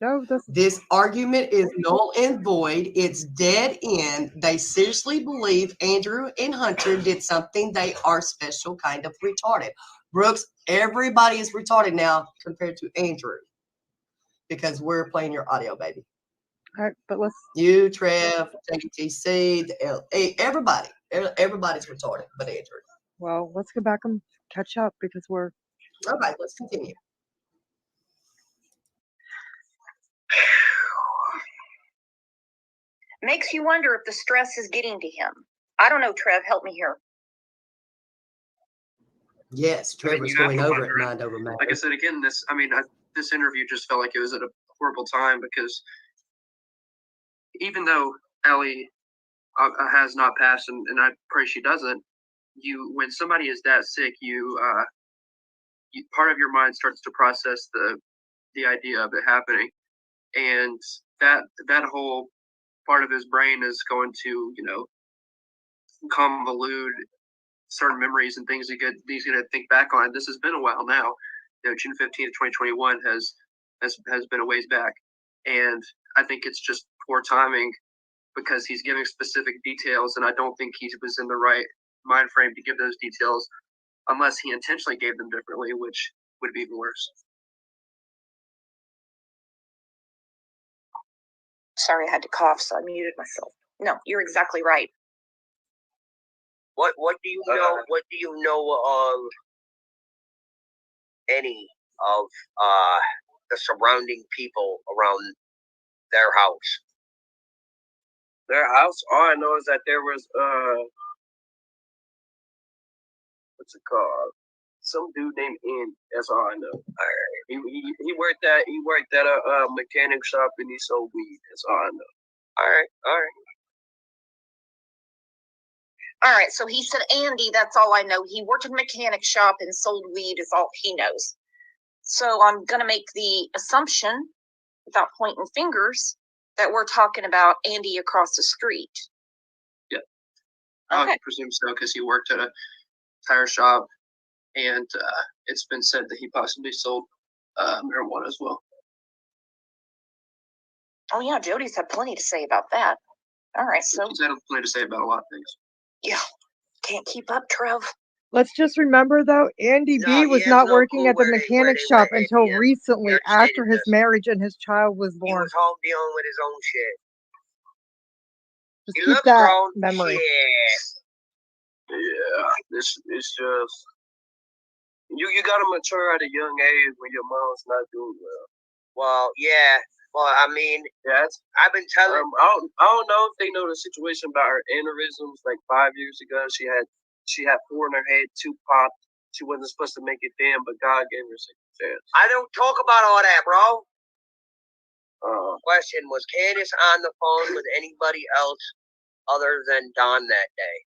No, this argument is null and void. It's dead end. They seriously believe Andrew and Hunter did something. They are special kind of retarded. Brooks, everybody is retarded now compared to Andrew because we're playing your audio, baby. All right, but let's. You, Trev, JTC, the LA, everybody's retarded, but Andrew. Well, let's go back and catch up because we're. Okay, let's continue. Makes you wonder if the stress is getting to him. I don't know, Trev, help me here. Yes, Trevor's you have going to over wonder. it mind over matter. Like I said again, this interview just felt like it was at a horrible time because even though Ellie has not passed, and I pray she doesn't, when somebody is that sick, part of your mind starts to process the idea of it happening, and that whole part of his brain is going to convolute certain memories and things he's going to think back on. This has been a while now. June 15th, 2021 has been a ways back, and I think it's just poor timing because he's giving specific details, and I don't think he was in the right mind frame to give those details unless he intentionally gave them differently, which would be even worse. Sorry, I had to cough, so I muted myself. No, you're exactly right. What do you know? What do you know of any of the surrounding people around their house? Their house? All I know is that there was what's it called? Some dude named Andy. That's all I know. He worked at a mechanic shop and he sold weed. That's all I know. All right, so he said Andy, that's all I know. He worked in a mechanic shop and sold weed is all he knows. So I'm going to make the assumption, without pointing fingers, that we're talking about Andy across the street. Yeah. Okay. I would presume so because he worked at a tire shop, and it's been said that he possibly sold marijuana as well. Oh, yeah, Jody's had plenty to say about that. All right, so. She's had plenty to say about a lot of things. Yeah, can't keep up, Trev. Let's just remember, though, Andy B was not working at the mechanic shop until recently after his marriage and his child was born. He was home dealing with his own shit. Just keep that memory. Yeah, it's just you gotta mature at a young age when your mom's not doing well. Well, yeah. Well, I mean, I've been telling. I don't know if they know the situation about her aneurysms. Like 5 years ago, she had 4 in her head, 2 popped. She wasn't supposed to make it then, but God gave her a second chance. I don't talk about all that, bro. Question: was Candace on the phone with anybody else other than Don that day?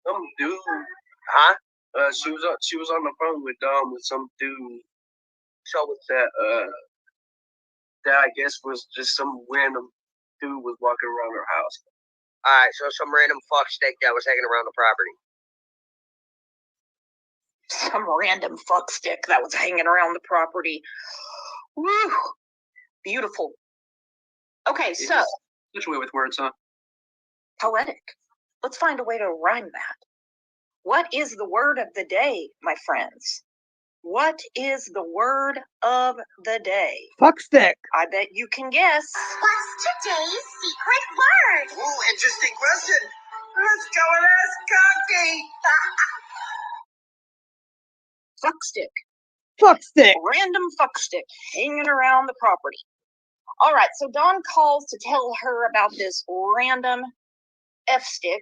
Some dude. Huh? She was on the phone with Don with some dude. So with that I guess was just some random dude was walking around her house. Alright, so some random fuckstick that was hanging around the property. Some random fuckstick that was hanging around the property. Woo! Beautiful. Okay, so. Such a way with words, huh? Poetic. Let's find a way to rhyme that. What is the word of the day, my friends? What is the word of the day? Fuckstick. I bet you can guess. What's today's secret word? Ooh, interesting question. Let's go and ask Cocky. Fuckstick. Fuckstick. Random fuckstick hanging around the property. All right, so Dawn calls to tell her about this random F-stick,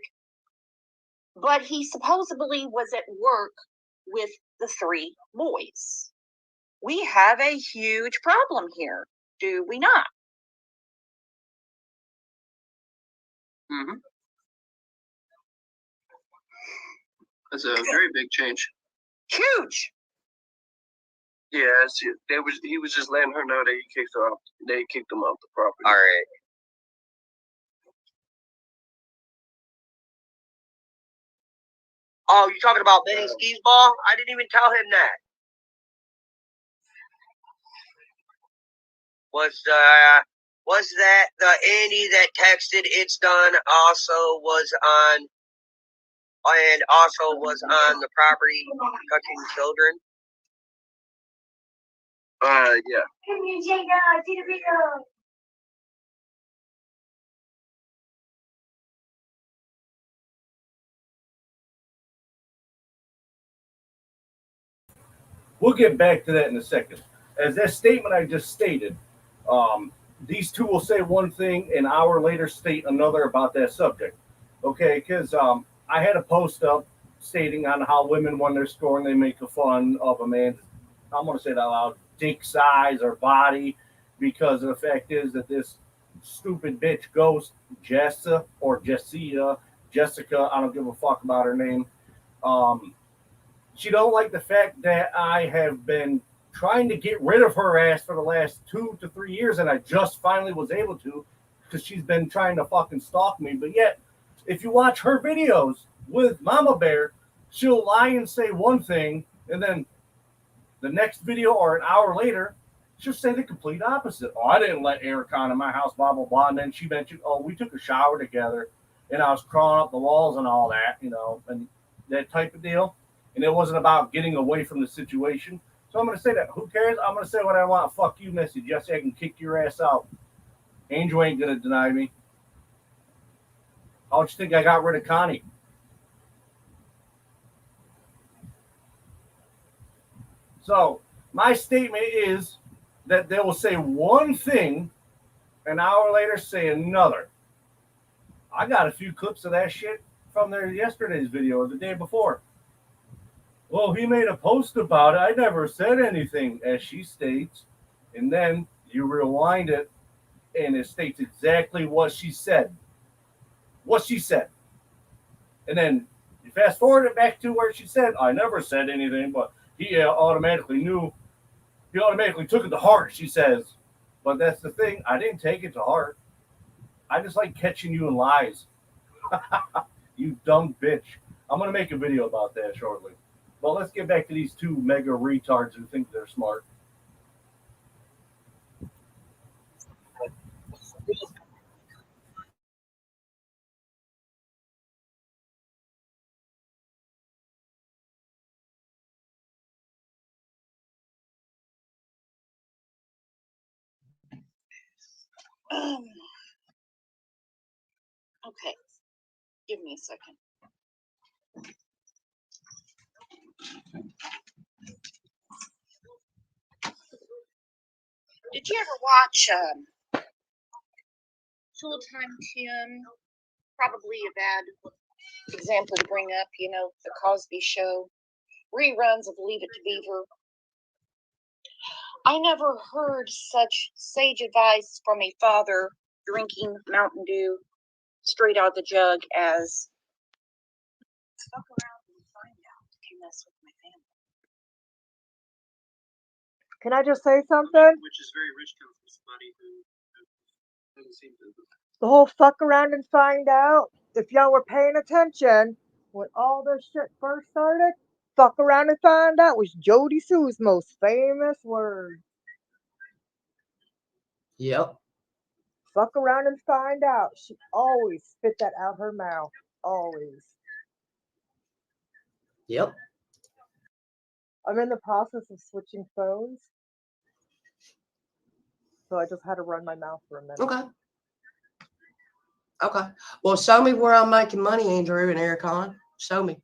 but he supposedly was at work with the 3 boys. We have a huge problem here, do we not? Mm-hmm. That's a very big change. Huge. Yeah, he was just letting her know that he kicked her off. They kicked him off the property. All right. Oh, you talking about Benny Skis Ball? I didn't even tell him that. Was that the Andy that texted "It's done" also was on the property touching children? Yeah. we'll get back to that in a second. As that statement I just stated, these two will say one thing, an hour later state another about that subject. Okay, because I had a post up stating on how women, when they're scoring, they make a fun of a man's, I'm going to say that out loud, dick size or body, because the fact is that this stupid bitch ghost, Jessica, I don't give a fuck about her name. Um, she don't like the fact that I have been trying to get rid of her ass for the last 2 to 3 years, and I just finally was able to because she's been trying to fucking stalk me. But yet, if you watch her videos with Mama Bear, she'll lie and say one thing, and then the next video or an hour later, she'll say the complete opposite. Oh, I didn't let Eric on in my house, blah, blah, blah. And then she mentioned, oh, we took a shower together, and I was crawling up the walls and all that, and that type of deal. And it wasn't about getting away from the situation. So I'm going to say that. Who cares? I'm going to say what I want. Fuck you, Missy. Jesse, I can kick your ass out. Angel ain't going to deny me. How'd you think I got rid of Connie? So my statement is that they will say one thing, an hour later say another. I got a few clips of that shit from their yesterday's video or the day before. Well, he made a post about it. I never said anything, as she states. And then you rewind it, and it states exactly what she said. What she said. And then you fast forward it back to where she said, I never said anything, but he automatically knew. He automatically took it to heart, she says. But that's the thing. I didn't take it to heart. I just like catching you in lies. You dumb bitch. I'm going to make a video about that shortly. But let's get back to these two mega retards who think they're smart. Okay, give me a second. Did you ever watch Tool Time 10? Probably a bad example to bring up, the Cosby Show, reruns of Leave It to Beaver. I never heard such sage advice from a father drinking Mountain Dew straight out of the jug as fuck around and find out if you mess with my family. Can I just say something? Which is very rich coming from somebody who doesn't seem to. The whole fuck around and find out. If y'all were paying attention when all this shit first started, fuck around and find out was Jody Sue's most famous word. Yep. Fuck around and find out. She always spit that out her mouth. Always. Yep. I'm in the process of switching phones. So I just had to run my mouth for a minute. Okay. Well, show me where I'm making money, Andrew and Ericon. Show me.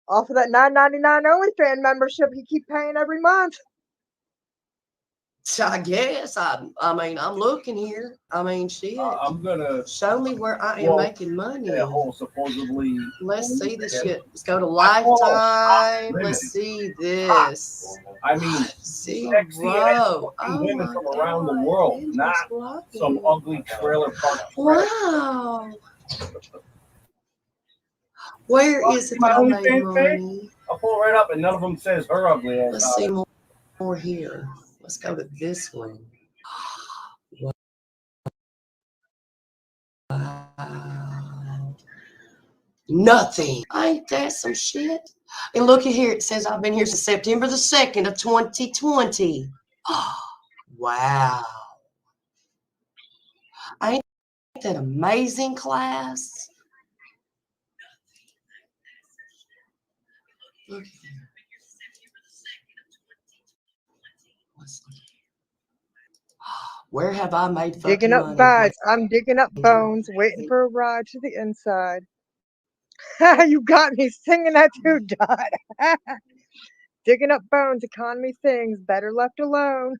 Off of that $9.99 OnlyFans membership you keep paying every month. I guess. I'm looking here. Shit. I'm gonna show me where I am making money. That whole supposedly. Let's see this shit. Let's go to Lifetime. Let's see this. I mean, Zero. Women from around the world, not some ugly trailer park. Wow. Where is it that I made money? I'll pull right up, and none of them says her ugly ass. Let's see more here. Let's go to this one. Wow. Nothing. Ain't that some shit? And look at here. It says I've been here since September the 2nd of 2020. Oh, wow. Ain't that amazing, class? Look at that. Where have I made fucking digging up money? vibes. I'm digging up bones, waiting for a ride to the inside. You got me singing that too, Dot. Digging up bones, economy things, better left alone.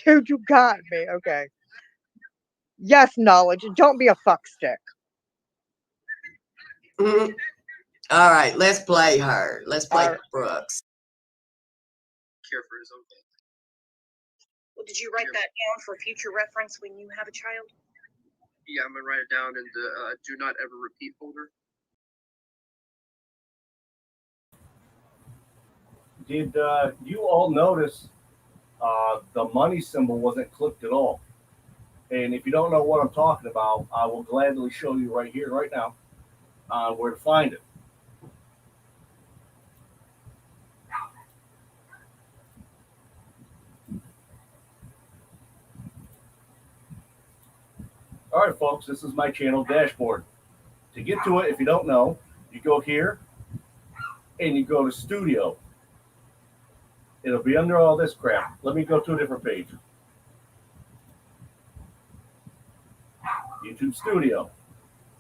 Dude, you got me. Okay. Yes, knowledge. Don't be a fuckstick. Mhm. All right, let's play her. Let's play All right. Brooks. Care for his own thing. Well, did you write that down for future reference when you have a child? Yeah, I'm gonna write it down in the do not ever repeat folder. Did you all notice the money symbol wasn't clicked at all? And if you don't know what I'm talking about, I will gladly show you right here, right now, where to find it. All right, folks, this is my channel dashboard. To get to it, if you don't know, you go here and you go to Studio. It'll be under all this crap. Let me go to a different page. YouTube Studio.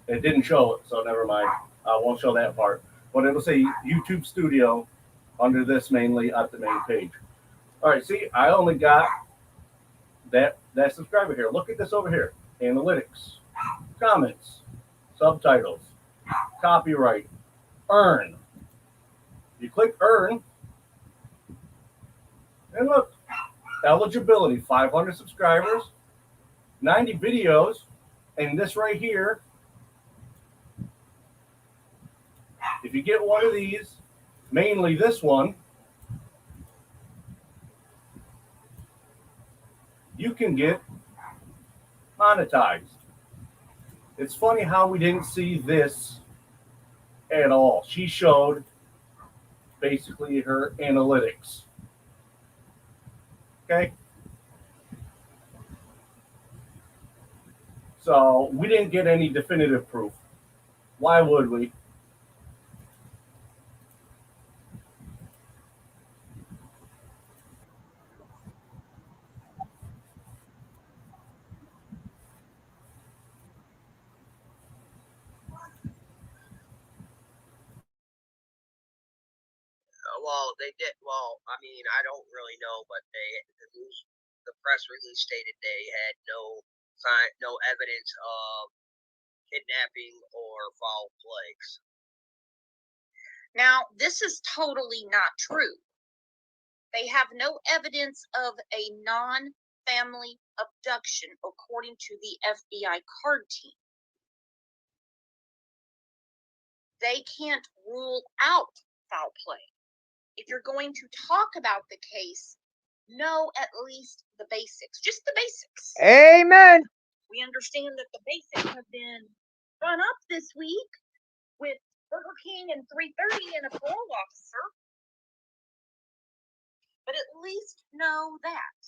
It didn't show it, so never mind. I won't show that part. But it'll say YouTube Studio under this mainly at the main page. All right, see, I only got that subscriber here. Look at this over here. Analytics, comments, subtitles, copyright, earn. You click earn, and look, eligibility, 500 subscribers, 90 videos, and this right here, if you get one of these, mainly this one, you can get monetized. It's funny how we didn't see this at all. She showed basically her analytics. Okay? So we didn't get any definitive proof. Why would we? Well, they did. Well, I mean, I don't really know, but the press release stated they had no evidence of kidnapping or foul plays. Now, this is totally not true. They have no evidence of a non-family abduction, according to the FBI card team. They can't rule out foul play. If you're going to talk about the case, know at least the basics, just the basics. Amen. We understand that the basics have been run up this week with Burger King and 3:30 and a parole officer. But at least know that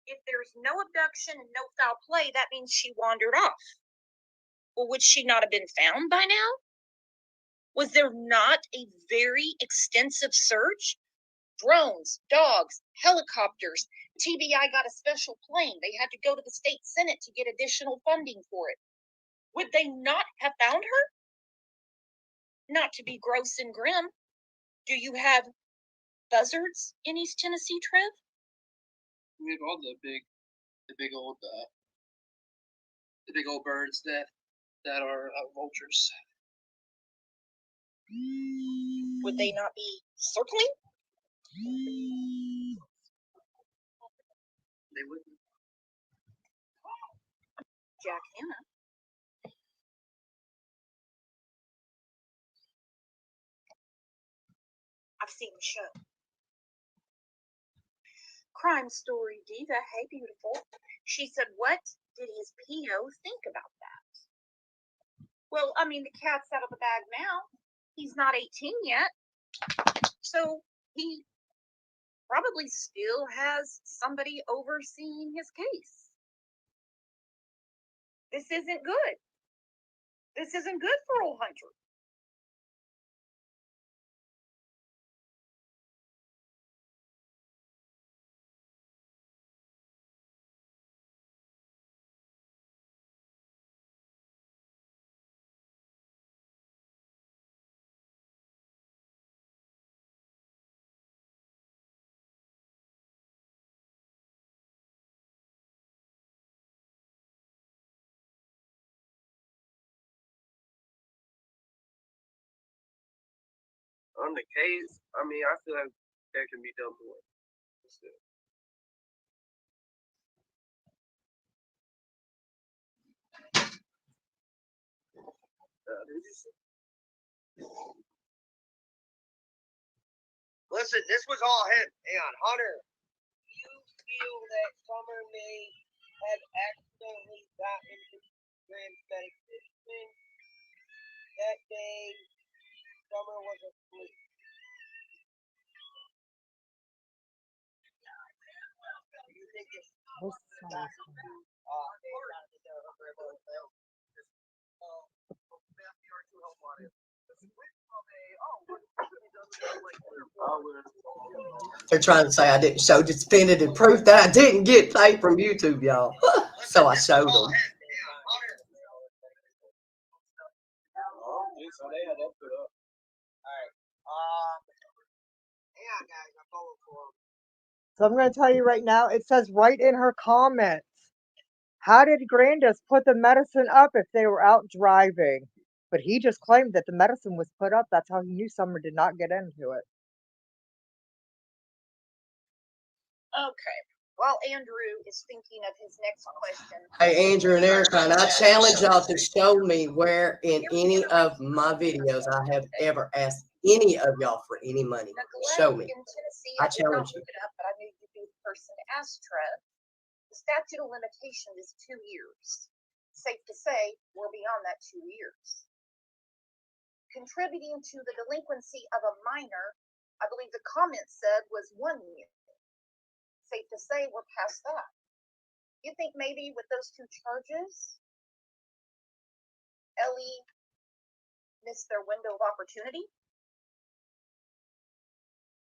if there's no abduction and no foul play, that means she wandered off. Well, would she not have been found by now? Was there not a very extensive search? Drones, dogs, helicopters. TBI got a special plane. They had to go to the state senate to get additional funding for it. Would they not have found her? Not to be gross and grim. Do you have buzzards in East Tennessee, Trev? We have all the big old birds that are vultures. Would they not be circling? They wouldn't. Jack Hanna. I've seen the show. Crime Story Diva, hey beautiful. She said, what did his PO think about that? Well, I mean, the cat's out of the bag now. He's not 18 yet. So he probably still has somebody overseeing his case. This isn't good. This isn't good for old Hunter. on the case, I mean, I feel like there can be done more. Listen, this was all him. Hang on, Hunter. Do you feel that Summer may have accidentally gotten into Graham's medication? That day, Summer was asleep. Do you think it's They're trying to say I didn't show definitive proof that I didn't get paid from YouTube, y'all. So I showed them. So I'm going to tell you right now, it says right in her comments, how did Grandis put the medicine up if they were out driving? But he just claimed that the medicine was put up. That's how he knew Summer did not get into it. Okay. While Andrew is thinking of his next question. Hey, Andrew and Erica, and I challenge y'all to show me where in any of my videos I have ever asked any of y'all for any money. Show me. In Tennessee, I did not challenge you. look it up, but I knew you'd be the person to ask, Trev. The statute of limitation is 2 years. Safe to say, we're beyond that 2 years. Contributing to the delinquency of a minor, I believe the comment said was 1 year. Safe to say we're past that. You think maybe with those 2 charges, Ellie missed their window of opportunity?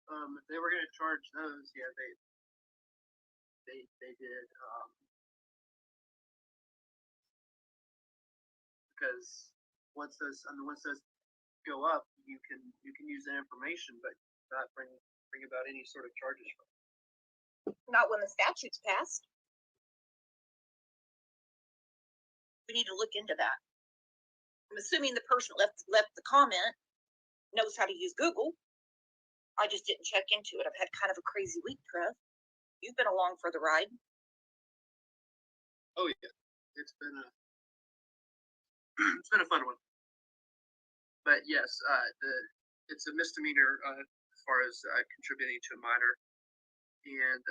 If they were going to charge those, yeah, they did. Because once those go up, you can use that information, but not bring about any sort of charges from it. Not when the statute's passed. We need to look into that. I'm assuming the person left the comment knows how to use Google. I just didn't check into it. I've had kind of a crazy week, Trev. You've been along for the ride. Oh yeah, it's been a fun one. But yes, it's a misdemeanor as far as contributing to a minor, and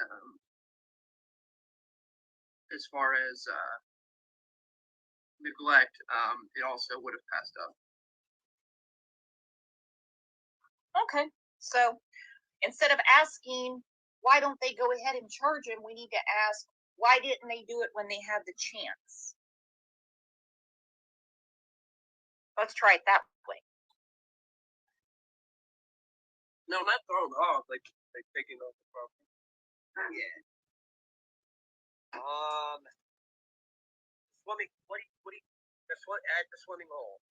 as far as neglect, it also would have passed up. Okay, so instead of asking why don't they go ahead and charge him, we need to ask why didn't they do it when they had the chance? Let's try it that way. No, not thrown off, like taking off the property. Yeah. Swimming. What do you? At the swimming hole.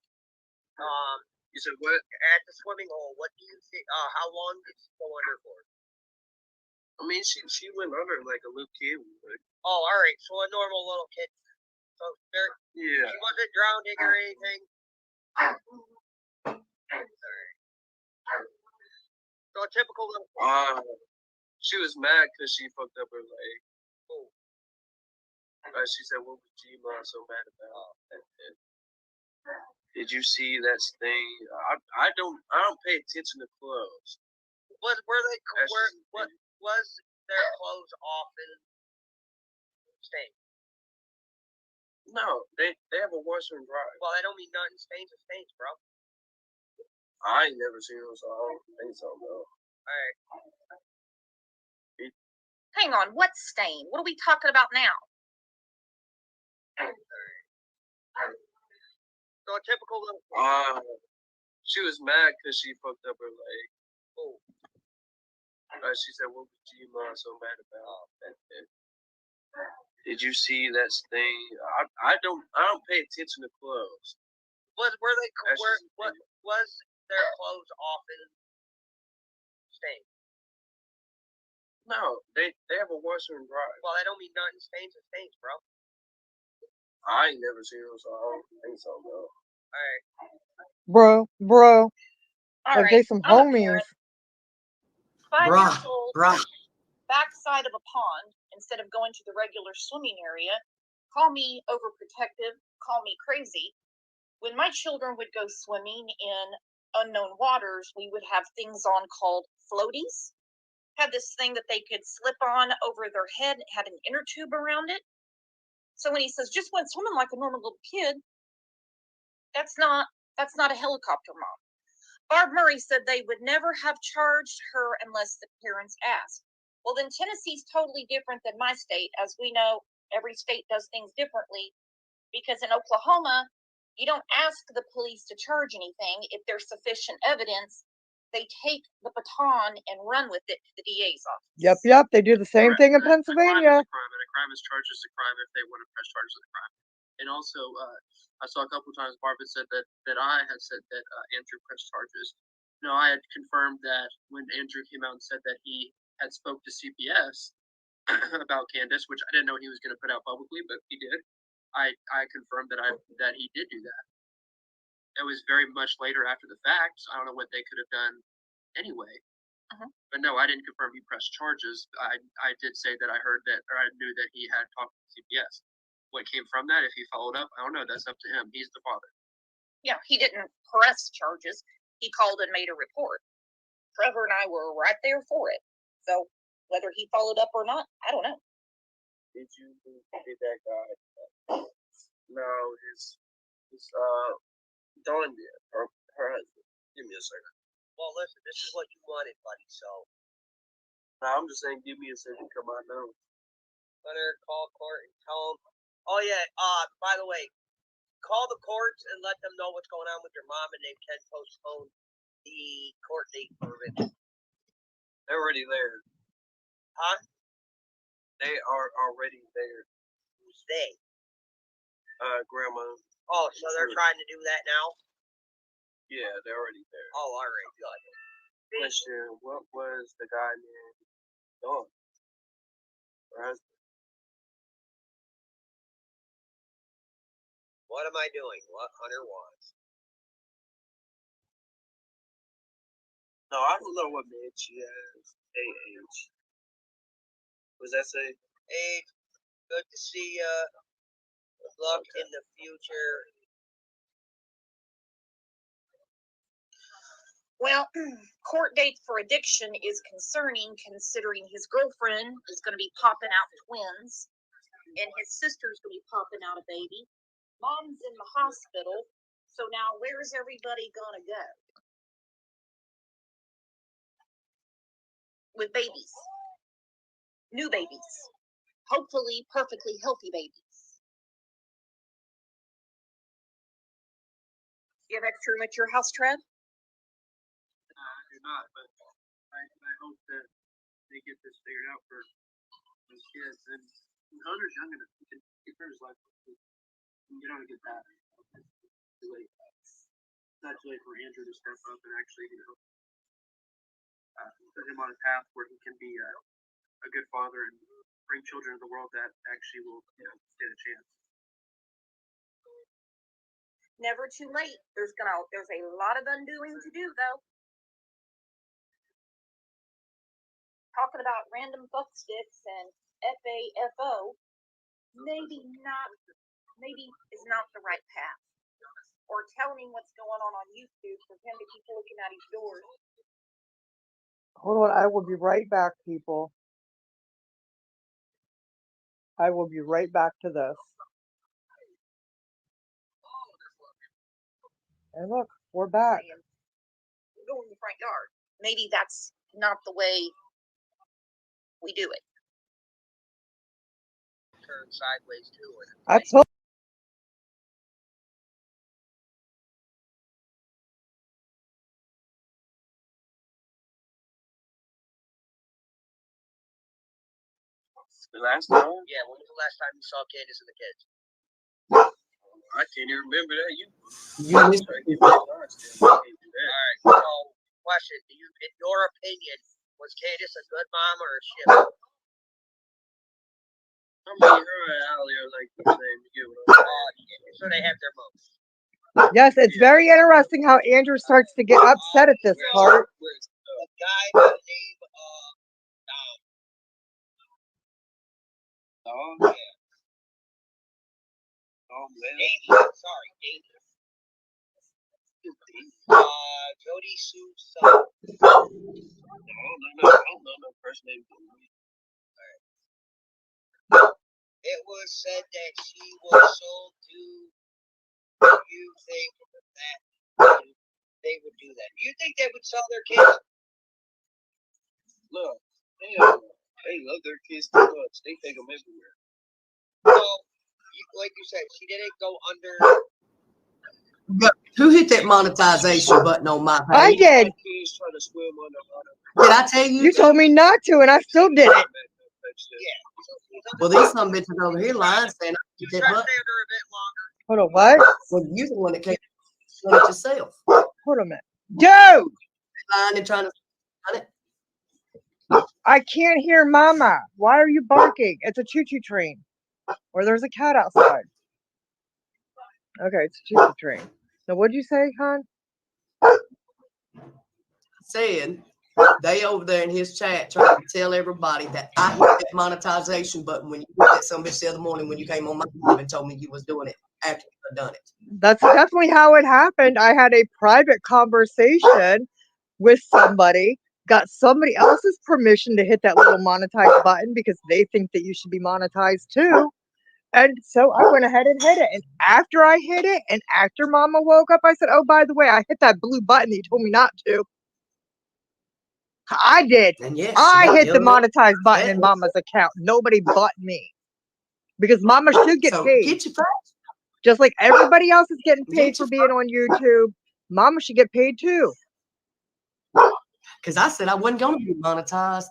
You said what? At the swimming hole. What do you think? How long did she go under for? I mean, she went under like a little kid would. Oh, all right. So a normal little kid. So there. Yeah. She wasn't drowning or anything. So a typical little kid. She was mad because she fucked up her leg. Oh. She said, "What was G-Ma so mad about?" Did you see that thing? I don't pay attention to clothes. Was their clothes often stained? No, they have a washer and dryer. Well, I don't mean nothing stains and stains, bro. I ain't never seen them, so I don't think so, though. Alright. Hang on, what stain? What are we talking about now? So a typical little. She was mad because she fucked up her leg. Oh. She said, "What was G-Ma so mad about?" Did you see that thing? I don't pay attention to clothes. Was their clothes often stained? No, they have a washer and dryer. Well, I don't mean nothing stains and stains, bro. I ain't never seen them, so I don't think so, though. Alright. Bro. All Like right, they some I'm a homies. parent. 5 Bruh, years old, bruh. backside of a pond instead of going to the regular swimming area. Call me overprotective, call me crazy. When my children would go swimming in unknown waters, we would have things on called floaties. Had this thing that they could slip on over their head, had an inner tube around it. So when he says just went swimming like a normal little kid, that's not a helicopter mom. Barb Murray said they would never have charged her unless the parents asked. Well, then Tennessee's totally different than my state. As we know, every state does things differently, because in Oklahoma, you don't ask the police to charge anything. If there's sufficient evidence, they take the baton and run with it to the DA's office. Yep. They do the same thing in A crime Pennsylvania. is a crime, and a crime is charged as a crime if they want to press charges of the crime. And also, I saw a couple of times Barb had said that I had said that Andrew pressed charges. No, I had confirmed that when Andrew came out and said that he had spoke to CPS about Candace, which I didn't know he was going to put out publicly, but he did. I confirmed that he did do that. It was very much later after the fact. I don't know what they could have done anyway. But no, I didn't confirm he pressed charges. I did say that I heard that, or I knew that he had talked to CPS. What came from that, if he followed up, I don't know. That's up to him. He's the father. Yeah, he didn't press charges. He called and made a report. Trevor and I were right there for it. So whether he followed up or not, I don't know. Did that guy? No, his Dawn did. Her husband. Give me a second. Well, listen, this is what you wanted, buddy. So, No, I'm just saying, give me a second. Come on now. Hunter, call court and tell them. Oh yeah. By the way, call the courts and let them know what's going on with your mom, and they can postpone the court date for it. They're already there. Huh? They are already there. Who's they? Grandma. Oh, so they're trying to do that now? Yeah, they're already there. Oh, all right, good. Question: what was the guy named Dawn? Her husband. What am I doing? What Hunter wants? No, I don't know what man she has. AH. What does that say? Hey, good to see you. Good luck in the future. Well, court date for addiction is concerning, considering his girlfriend is going to be popping out twins, and his sister's going to be popping out a baby. Mom's in the hospital, so now where's everybody going to go? With babies. New babies. Hopefully perfectly healthy babies. You have extra room at your house, Trev? I do not, but I hope that they get this figured out for these kids. And Hunter's young enough; he can turn his life. You don't get that. It's too late. It's not too late for Andrew to step up and actually, put him on a path where he can be a good father and bring children into the world that actually will, stand a chance. Never too late. There's a lot of undoing to do, though. Talking about random fuck sticks and FAFO, maybe is not the right path. Or telling him what's going on YouTube for him to keep looking at his doors. Hold on, I will be right back, people. I will be right back to this. And look, we're back. Go in the front yard. Maybe that's not the way we do it. Turn sideways too. I told The last time? Yeah, when was the last time you saw Candace and the kids? I can't even remember that. Alright, so question, in your opinion, was Candace a good mom or a shit mom? I mean, her and Allie are like the same. You get what I'm saying? So they have their moments. Yes, it's very interesting how Andrew starts to get upset at this part. The guy by the name of Dom. Dom. Damien. Sorry, Damien. Jody Sue's son. I don't know no person named Dom. It was said that she was sold to you think that they would do that. Do you think they would sell their kids? Look, they love their kids too much. They take them everywhere. Well, like you said, she didn't go under. Who hit that monetization button on my page? I did. Kids trying to swim Did I tell you? You told me not to, and I still did it. Yeah. Well, these some bitches over here lying saying I hit that Try to button. stay under a bit longer. Hold on, what? Well, you the one that can't do it yourself. Hold on a minute. Dude! Lying and trying to find it. I can't hear Mama. Why are you barking? It's a choo-choo train. Or there's a cat outside. Okay, it's a choo-choo train. Now, what'd you say, hon? Saying they over there in his chat trying to tell everybody that I hit that monetization button when you hit that some bitch the other morning when you came on my live and told me you was doing it after you had done it. That's definitely how it happened. I had a private conversation with somebody, got somebody else's permission to hit that little monetize button because they think that you should be monetized too. And so I went ahead and hit it. And after I hit it, and after Mama woke up, I said, oh, by the way, I hit that blue button that you told me not to. I did. And yes, I hit the monetize button in Mama's account. Nobody but me. Because Mama should get paid. Get your facts. Just like everybody else is getting paid for being on YouTube, Mama should get paid too. Because I said I wasn't going to be monetized.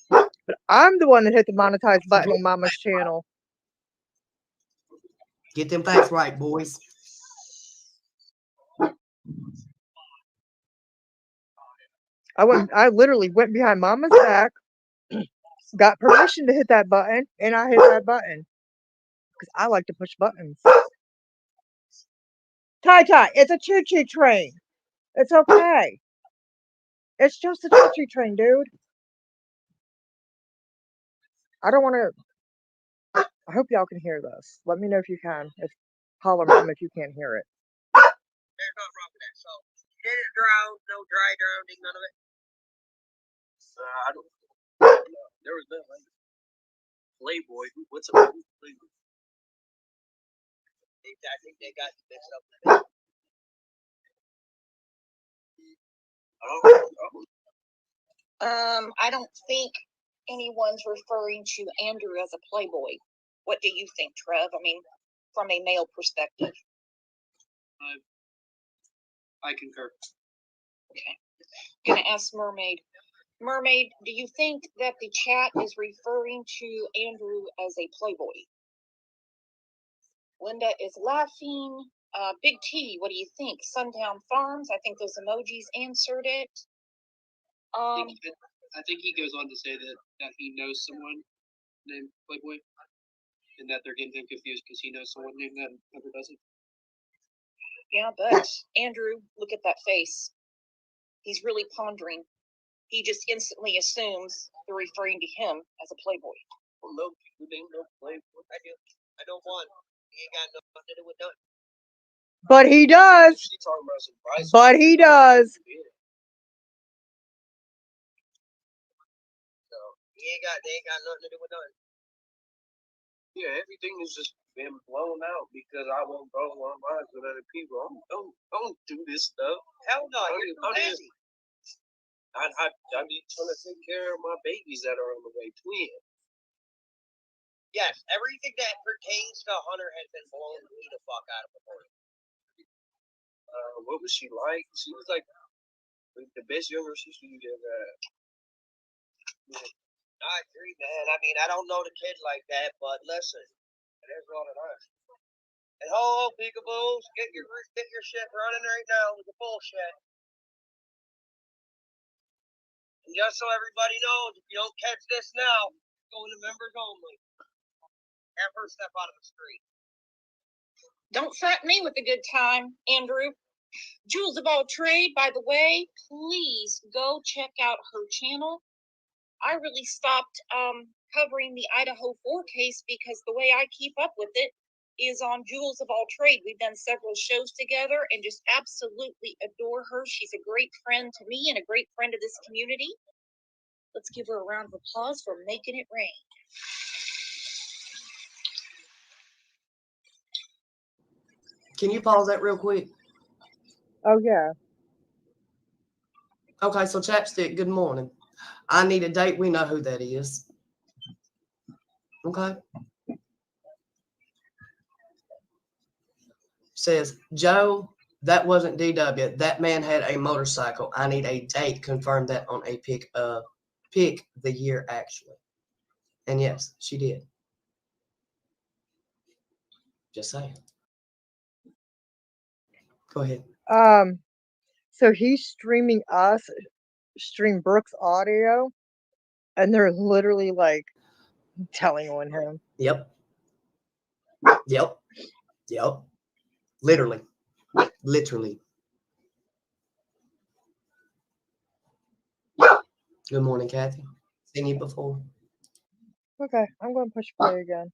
But I'm the one that hit the monetize button on Mama's channel. Get them facts right, boys. I literally went behind Mama's back, got permission to hit that button, and I hit that button. Because I like to push buttons. Ty, it's a choo-choo train. It's okay. It's just a choo-choo train, dude. I don't want to... I hope y'all can hear this. Let me know if you can. Holler, Mom, if you can't hear it. There's nothing wrong with that. So, she didn't drown, no dry drowning, none of it. I don't know. There was that like Playboy. What's a Playboy? I think they got mixed up with it. I don't think anyone's referring to Andrew as a playboy. What do you think, Trev? I mean, from a male perspective. I concur. Okay. Gonna ask Mermaid. Mermaid, do you think that the chat is referring to Andrew as a playboy? Linda is laughing. Big T, what do you think? Sundown Farms, I think those emojis answered it. I think he goes on to say that he knows someone named Playboy, and that they're getting him confused because he knows someone named that never does it. Yeah, but Andrew, look at that face. He's really pondering. He just instantly assumes they're referring to him as a playboy. Well, no, people named no Playboy. I do. I know one. He ain't got nothing to do with nothing. But he does. She talking about some price. But he does. So they ain't got nothing to do with nothing. Yeah, everything is just been blown out because I won't go online with other people. Don't do this stuff. Hell no, you're too lazy. I be trying to take care of my babies that are on the way, twins. Yes, everything that pertains to Hunter has been blown me the fuck out of proportion. What was she like? She was like the best younger sister you ever had. I agree, man. I mean, I don't know the kid like that, but listen, it is what it is. And ho, peekaboos, get your shit running right now with the bullshit. And just so everybody knows, if you don't catch this now, go into members only. Have her step out of the street. Don't threaten me with a good time, Andrew. Jewels of All Trade, by the way, please go check out her channel. I really stopped covering the Idaho 4 case because the way I keep up with it is on Jewels of All Trade. We've done several shows together and just absolutely adore her. She's a great friend to me and a great friend to this community. Let's give her a round of applause for making it rain. Can you pause that real quick? Oh, yeah. Okay, so Chapstick, good morning. I need a date. We know who that is. Okay. Says, Joe, that wasn't DW. That man had a motorcycle. I need a date. Confirm that on a pick the year, actually. And yes, she did. Just saying. Go ahead. So he's streaming us, stream Brooks audio, and they're literally like telling on him. Yep. Yep. Yep. Literally. Literally. Good morning, Kathy. Seen you before. Okay, I'm going to push play again.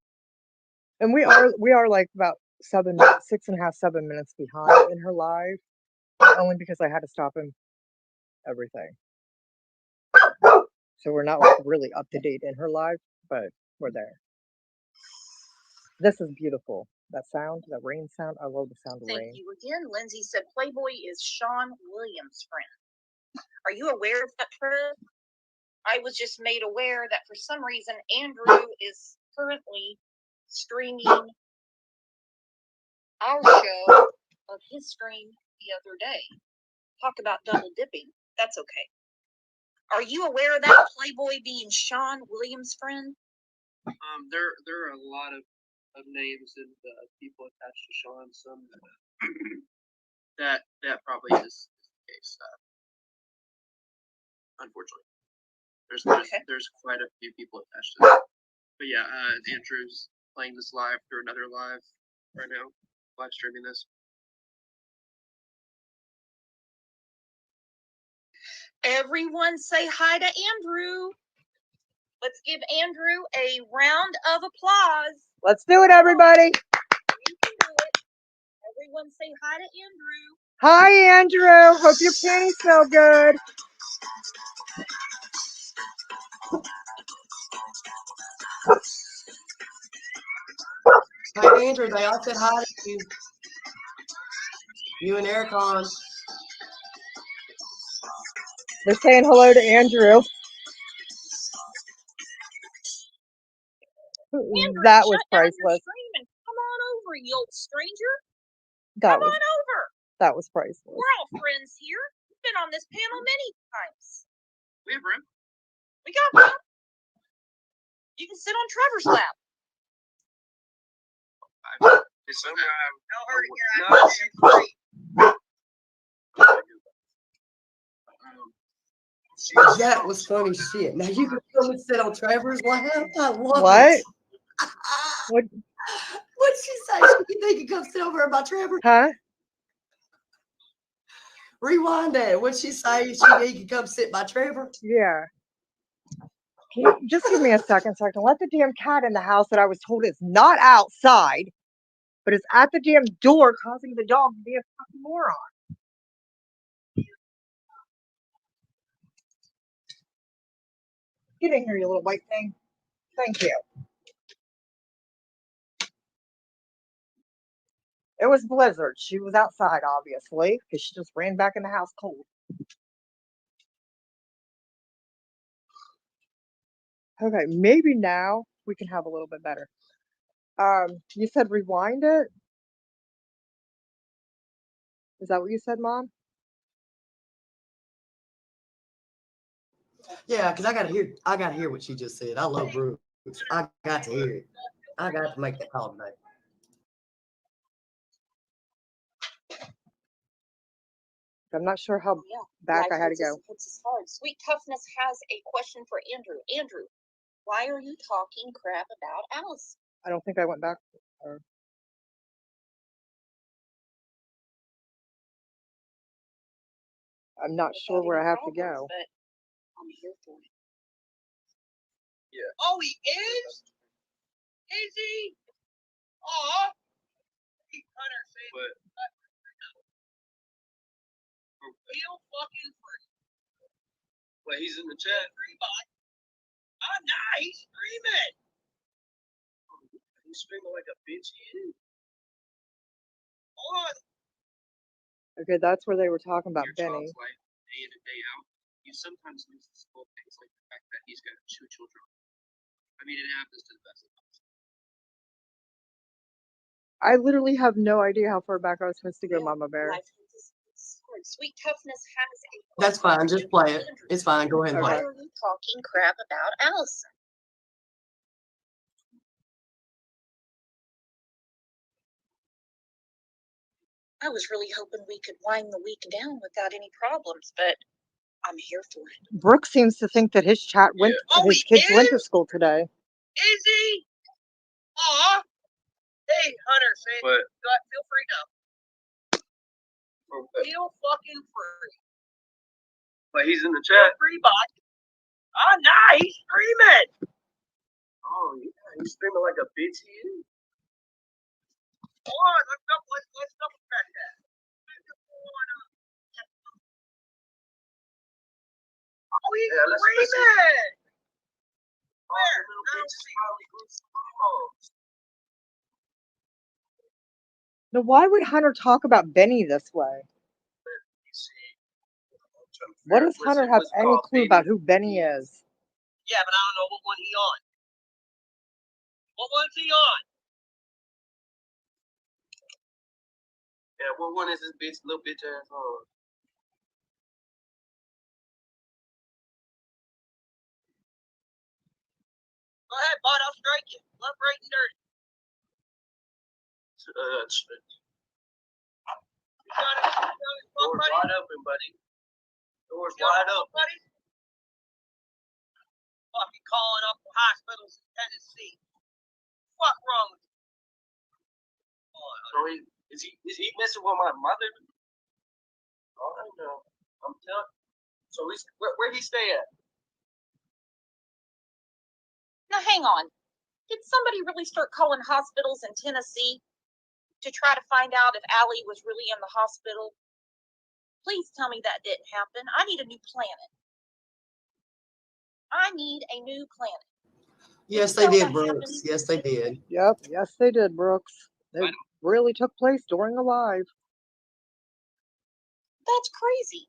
And we are like about 6.5, 7 minutes behind in her live, only because I had to stop everything. So we're not like really up to date in her live, but we're there. This is beautiful. That sound, that rain sound. I love the sound of rain. Thank you again. Lindsay said Playboy is Sean Williams' friend. Are you aware of that, Trevor? I was just made aware that for some reason Andrew is currently streaming our show of his stream the other day. Talk about double dipping. That's okay. Are you aware of that Playboy being Sean Williams' friend? There are a lot of names and people attached to Sean. Some that probably is the case. Unfortunately, there's quite a few people attached to that. But yeah, Andrew's playing this live through another live right now, live streaming this. Everyone say hi to Andrew. Let's give Andrew a round of applause. Let's do it, everybody. You can do it. Everyone say hi to Andrew. Hi, Andrew. Hope your panties smell good. Hey, Andrew, they all said hi to you. You and Ericon. They're saying hello to Andrew. Andrew, That was shut down your priceless. stream and come on over, you old stranger. Come on over. That was priceless. We're all friends here. We've been on this panel many times. We have room. We got room. You can sit on Trevor's lap. Tell her to get out of there. That was funny shit. Now you can come and sit on Trevor's lap. I love What? it. What? What'd she say? You think you come sit over here by Trevor? Huh? Rewind that. What'd she say? She could come sit by Trevor? Yeah. Can you just give me a second so I can let the damn cat in the house that I was told is not outside, but is at the damn door causing the dog to be a fucking moron. Get in here, you little white thing. Thank you. It was blizzard. She was outside, obviously, because she just ran back in the house cold. Okay, maybe now we can have a little bit better. You said rewind it? Is that what you said, Mom? Yeah, because I gotta hear what she just said. I love Brooks. I got to hear it. I got to make that call today. I'm not sure how back I had to go. Sweet Toughness has a question for Andrew. Andrew, why are you talking crap about Alice? I don't think I went back. I'm not sure where I have to go. But I'm here for it. Yeah. Oh, he is? Is he? Aw. Hunter said, But feel fucking free. but he's in the chat. Free bot. Oh, nice. Streaming. He's screaming like a bitch. He is. Hold on. Okay, that's where they were talking about Your Benny. child's life, day in and day out, you sometimes lose the small things like the fact that he's got 2 children. I mean, it happens to the best of us. I literally have no idea how far back I was supposed to go, Mama Bear. Life is hard. Sweet Toughness has a. That's fine. Just play it. It's fine. Go ahead and Why play it. are you talking crap about Allison? I was really hoping we could wind the week down without any problems, but I'm here for it. Brooke seems to think that his chat went. Oh, his he kids went to is? school today. Is he? Aw. Hey, Hunter said, But feel free now. Feel fucking free. but he's in the chat. Free bot. Oh, nice. Streaming. Oh yeah, he's screaming like a bitch. He is. Hold on. Let's double check that. Oh, he's Yeah, let's streaming. Where? Little bitch is probably Goose. Now, why would Hunter talk about Benny this way? What does Hunter have any clue about who Benny is? Yeah, but I don't know what one he on. What one's he on? Yeah, what one is this bitch, little bitch ass on? Go ahead, bud. I'll strike you. Left, right, and dirty. Door's wide open, buddy. Door's wide open. Buddy. Fucking calling up hospitals in Tennessee. What wrong with you? So is he messing with my mother? Oh, I know. I'm telling. So where he stay at? Now, hang on. Did somebody really start calling hospitals in Tennessee to try to find out if Allie was really in the hospital? Please tell me that didn't happen. I need a new planet. I need a new planet. Yes, they did, Brooks. Yes, they did. Yep, yes, they did, Brooks. They really took place during a live. That's crazy.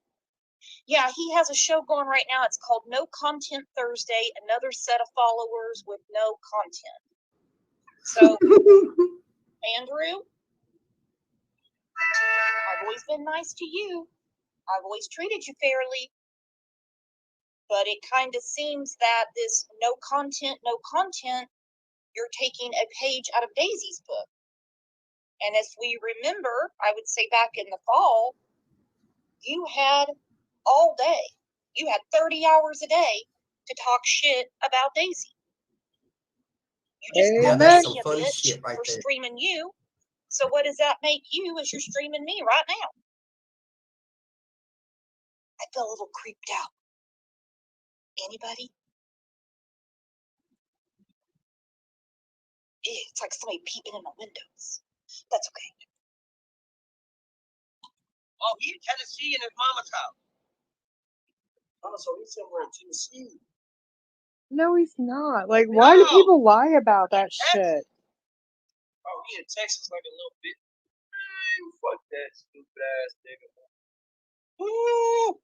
Yeah, he has a show going right now. It's called No Content Thursday, another set of followers with no content. So, Andrew, I've always been nice to you. I've always treated you fairly. But it kind of seems that this no content, you're taking a page out of Daisy's book. And as we remember, I would say back in the fall, you had all day. You had 30 hours a day to talk shit about Daisy. You just called that's me some a funny bitch shit right for there. streaming you. So what does that make you as you're streaming me right now? I feel a little creeped out. Anybody? It's like somebody peeping in my windows. That's okay. Oh, he's in Tennessee in his mama's house. Oh, so he's somewhere in Tennessee. No, he's not. Like, why do people lie about that shit? Oh, he in Texas like a little bit. Man, fuck that stupid ass nigga. Woo!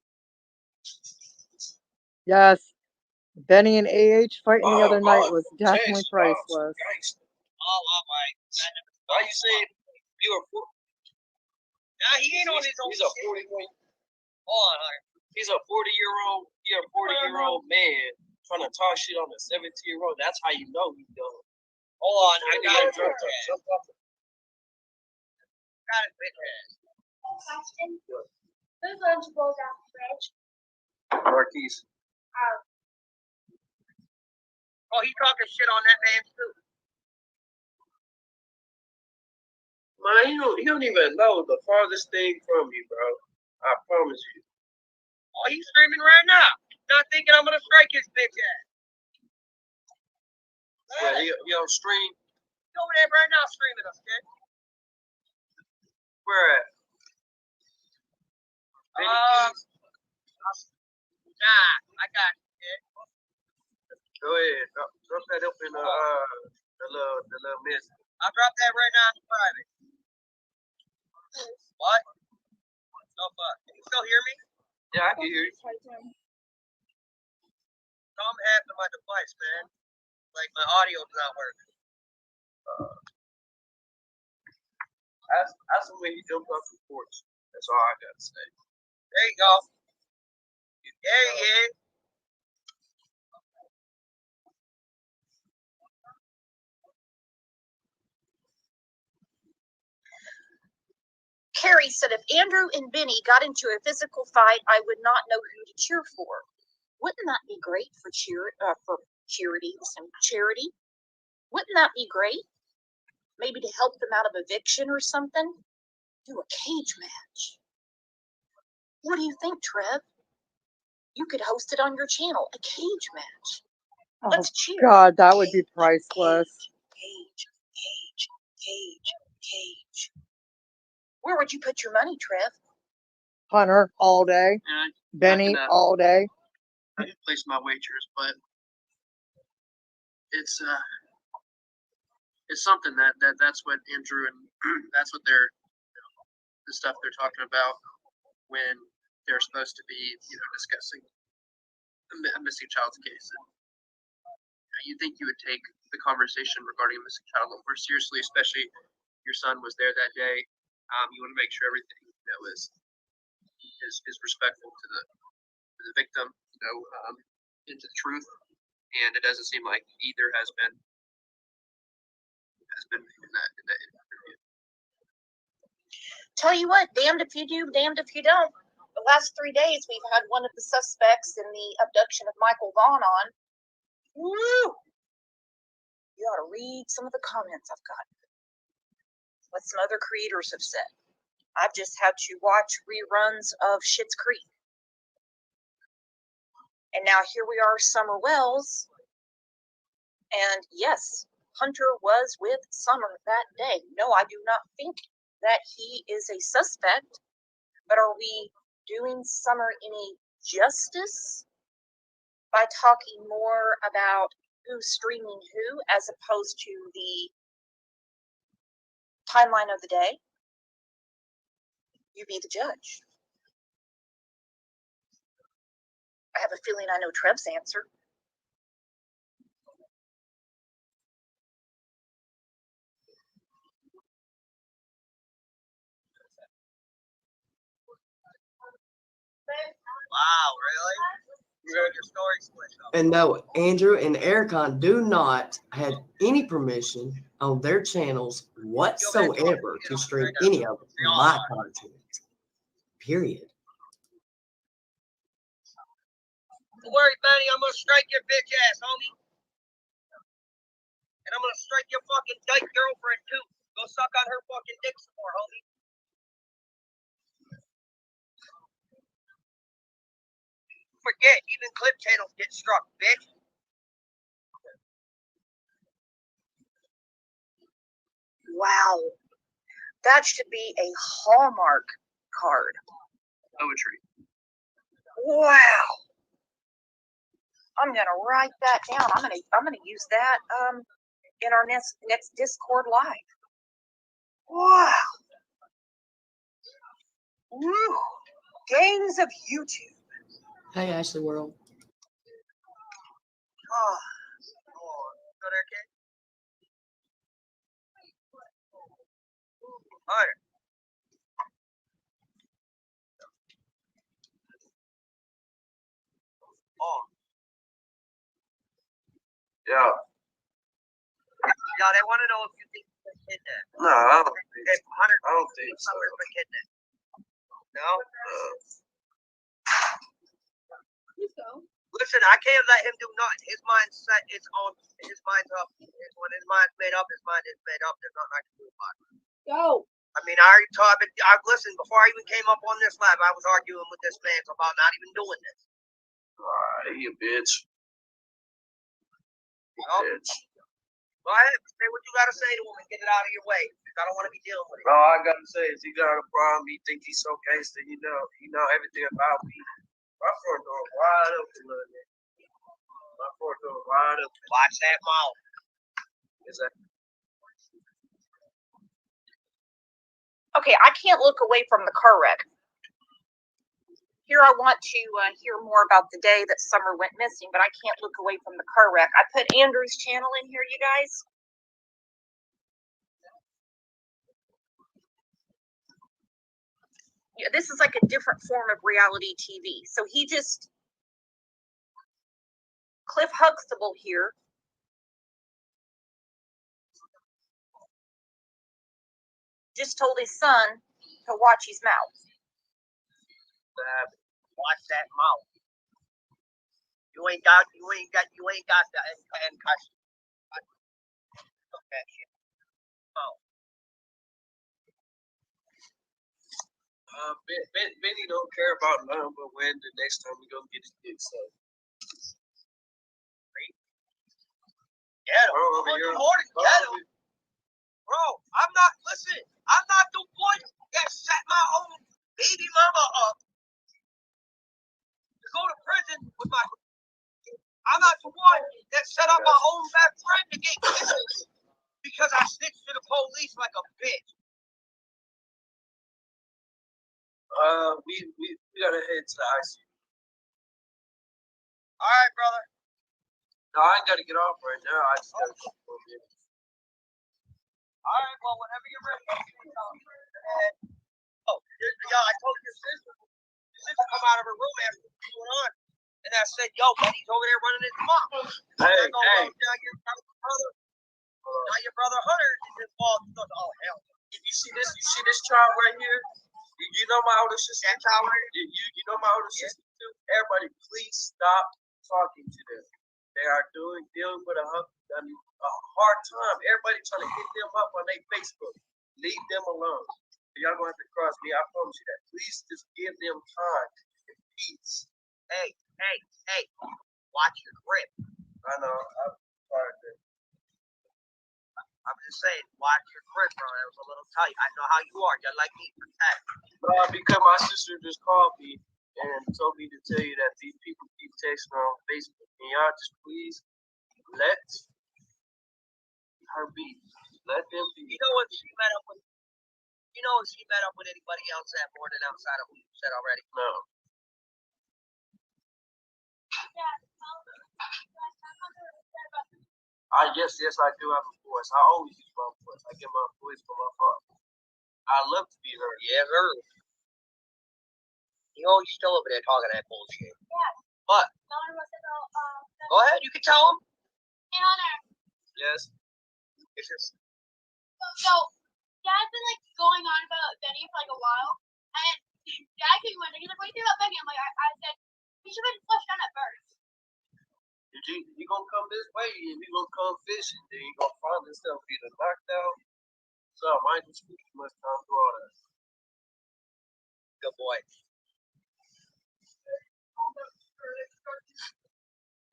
Yes, Benny and AH fighting the other night was definitely priceless. Oh, all right. Why you saying you're a fool? Nah, he ain't on his own. He's a 40. Hold on, Hunter. He's a 40-year-old. You're a 40-year-old man trying to talk shit on a 17-year-old. That's how you know he's done. Hold on, I got it. Jump up. Got it, bitch ass. Question. Whose lunchables out the fridge? Marquise. Oh, he's talking shit on that man too. Man, you don't even know the farthest thing from you, bro. I promise you. Oh, he's screaming right now. Not thinking I'm gonna strike his bitch ass. Yeah, he on stream. He's over there right now screaming us, kid. Where at? Nah, I got it, kid. Go ahead. Drop that up in the little mess. I'll drop that right now in private. What? No fuck. Can you still hear me? Yeah, I can hear you. Something happened to my device, man. Like my audio's not working. That's the way he jumped off the porch. That's all I gotta say. There you go. There he is. Carrie said if Andrew and Benny got into a physical fight, I would not know who to cheer for. Wouldn't that be great for charity? Wouldn't that be great? Maybe to help them out of eviction or something? Do a cage match. What do you think, Trev? You could host it on your channel, a cage match. Oh, Let's cheer. God, that would be priceless. Cage, cage, cage, cage. Where would you put your money, Trev? Hunter all day. Yeah, Benny all day. I can place my wagers, but it's something that's what Andrew and that's what they're the stuff they're talking about when they're supposed to be discussing a missing child's case. And you'd think you would take the conversation regarding a missing child a little more seriously, especially your son was there that day. You want to make sure everything is respectful to the victim, into the truth, and it doesn't seem like either has been in that interview. Tell you what, damned if you do, damned if you don't. The last 3 days, we've had one of the suspects in the abduction of Michael Vaughn on. Woo! You ought to read some of the comments I've got. What some other creators have said. I've just had to watch reruns of Schitt's Creek. And now here we are, Summer Wells. And yes, Hunter was with Summer that day. No, I do not think that he is a suspect. But are we doing Summer any justice by talking more about who's streaming who as opposed to the timeline of the day? You be the judge. I have a feeling I know Trev's answer. Wow, really? You heard your story switch up. And no, Andrew and Ericon do not have any permission on their channels whatsoever to stream any of my content. Period. Don't worry, Benny, I'm gonna strike your bitch ass, homie. And I'm gonna strike your fucking dyke girlfriend too. Go suck on her fucking dick some more, homie. Forget, even clip channels get struck, bitch. Wow. That should be a Hallmark card. Poetry. Wow. I'm gonna write that down. I'm gonna use that in our next Discord live. Wow. Woo. Gangs of YouTube. Hey, Ashley World. Oh, go there, kid. Hunter. Oh. Yeah. Yeah, they want to know if you think he's been kidnapped. No, I don't think so. I don't think so. Summer's been kidnapped. No? Listen, I can't let him do nothing. His mind's set. It's on. His mind's up. When his mind's made up, his mind is made up. There's nothing I can do about it. Go. I mean, I already told. I listened before I even came up on this live. I was arguing with this man about not even doing this. You bitch. Bitch. Go ahead, say what you gotta say to him and get it out of your way. I don't want to be dealing with it. All I gotta say is he got a problem. He think he's so gangster. He know everything about me. My front door wide open, little nigga. My front door wide open. Watch that mouth. Is that? Okay, I can't look away from the car wreck. Here I want to hear more about the day that Summer went missing, but I can't look away from the car wreck. I put Andrew's channel in here, you guys. Yeah, this is like a different form of reality TV. So he just, Cliff Huxtable here, just told his son to watch his mouth. Watch that mouth. You ain't got the concussion. Okay, shit. Oh. Benny don't care about nothing but when the next time we go get his dick sucked. Get him. Bro, I'm not the one that set my own baby mama up to go to prison with my. I'm not the one that set up my own best friend to get killed because I snitched to the police like a bitch. We gotta head to the ICU. All right, brother. No, I ain't gotta get off right now. I just gotta go for a minute. All right, well, whenever you're ready. Oh, I told your sister. Your sister come out of her room after what's going on. And I said, yo, Betty's over there running his mom. Hey. Now your brother Hunter is involved. He goes, oh, hell. You see this child right here? You know my older sister? That child right here? You know my older sister too? Everybody, please stop talking to them. They are dealing with a hard time. Everybody trying to hit them up on their Facebook. Leave them alone. Y'all gonna have to cross me. I promise you that. Please just give them time and peace. Hey. Watch your grip. I know. I'm sorry. I'm just saying, watch your grip, bro. That was a little tight. I know how you are. You're like me, protect. Because my sister just called me and told me to tell you that these people keep texting her on Facebook. Can y'all just please let her be? Let them be. You know if she met up with anybody else that morning outside of who you said already? No. Yes, I do have a voice. I always use my voice. I get my voice from my heart. I love to be heard. Yeah, heard. You know, you're still over there talking that bullshit. Yeah. What? Go ahead, you can tell him. Hey, Hunter. Yes. It's just. So, Dad's been like going on about Benny for like a while, and Dad came in. He's like, "What do you think about Benny?" I'm like, I said, "He should have been flushed down at first." He gonna come this way and he gonna come fishing. Then he gonna find himself either knocked out. So I ain't just too much time to all that. Good boy.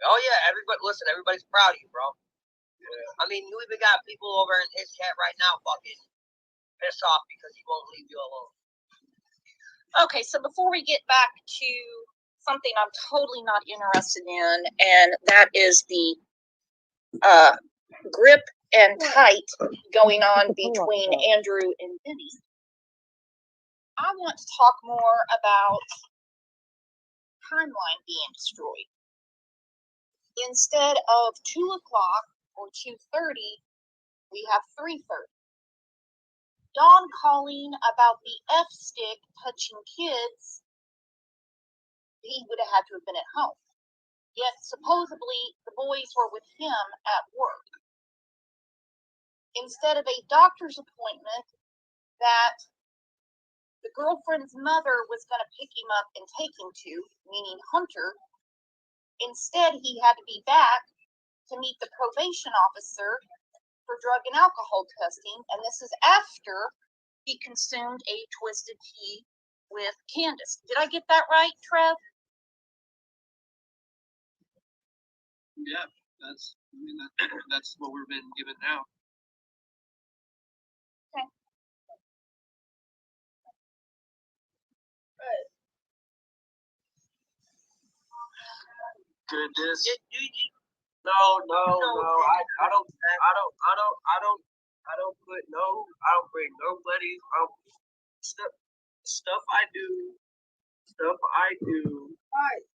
Oh yeah, everybody's proud of you, bro. Yeah. I mean, you even got people over in his chat right now fucking pissed off because he won't leave you alone. Okay, so before we get back to something I'm totally not interested in, and that is the grip and tight going on between Andrew and Benny, I want to talk more about timeline being destroyed. Instead of 2 o'clock or 2:30, we have 3:30. Dawn calling about the F-stick touching kids, he would have had to have been at home. Yet supposedly the boys were with him at work. Instead of a doctor's appointment that the girlfriend's mother was going to pick him up and take him to, meaning Hunter, instead he had to be back to meet the probation officer for drug and alcohol testing, and this is after he consumed a twisted tea with Candace. Did I get that right, Trev? Yeah, that's what we've been given now. Okay. Goodness. No. I don't bring nobody. Stuff I do Alright,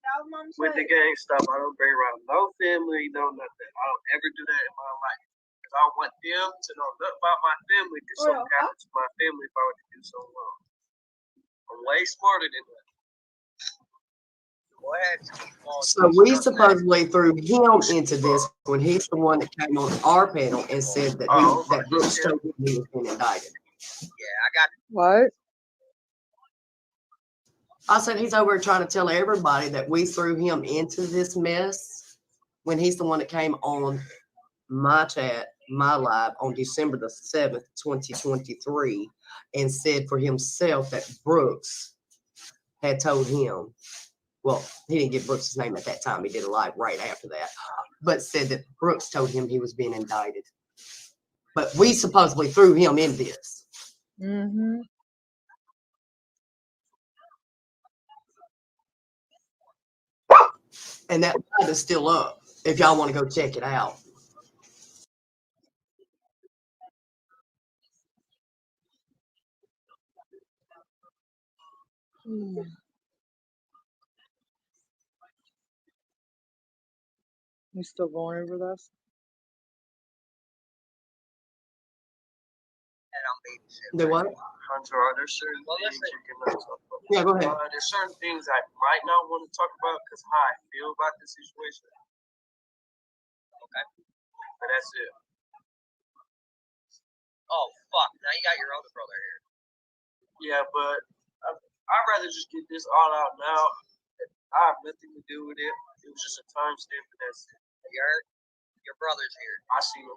that was mom's with the gang stuff. I don't bring around no family, no nothing. I don't ever do that in my life. Cause I want them to know nothing about my family. Cause something happens to my family if I were to do so wrong. I'm way smarter than that. Go ahead. So we supposedly threw him into this when he's the one that came on our panel and said that that Brooks told him he was being indicted. Yeah, I got What? I said he's over trying to tell everybody that we threw him into this mess when he's the one that came on my chat, my live on December the 7th, 2023, and said for himself that Brooks had told him. Well, he didn't give Brooks' name at that time. He did a live right after that, but said that Brooks told him he was being indicted. But we supposedly threw him in this. Mm-hmm. And that live is still up if y'all want to go check it out. You still going over this? that I'm babysitting. Do what? Hunter, are there certain things you cannot talk about? Yeah, go ahead. There's certain things I might not want to talk about because how I feel about the situation. Okay. But that's it. Oh fuck! Now you got your older brother here. Yeah, but I'd rather just get this all out now. I have nothing to do with it. It was just a timestamp and that's it. You heard? Your brother's here. I see him.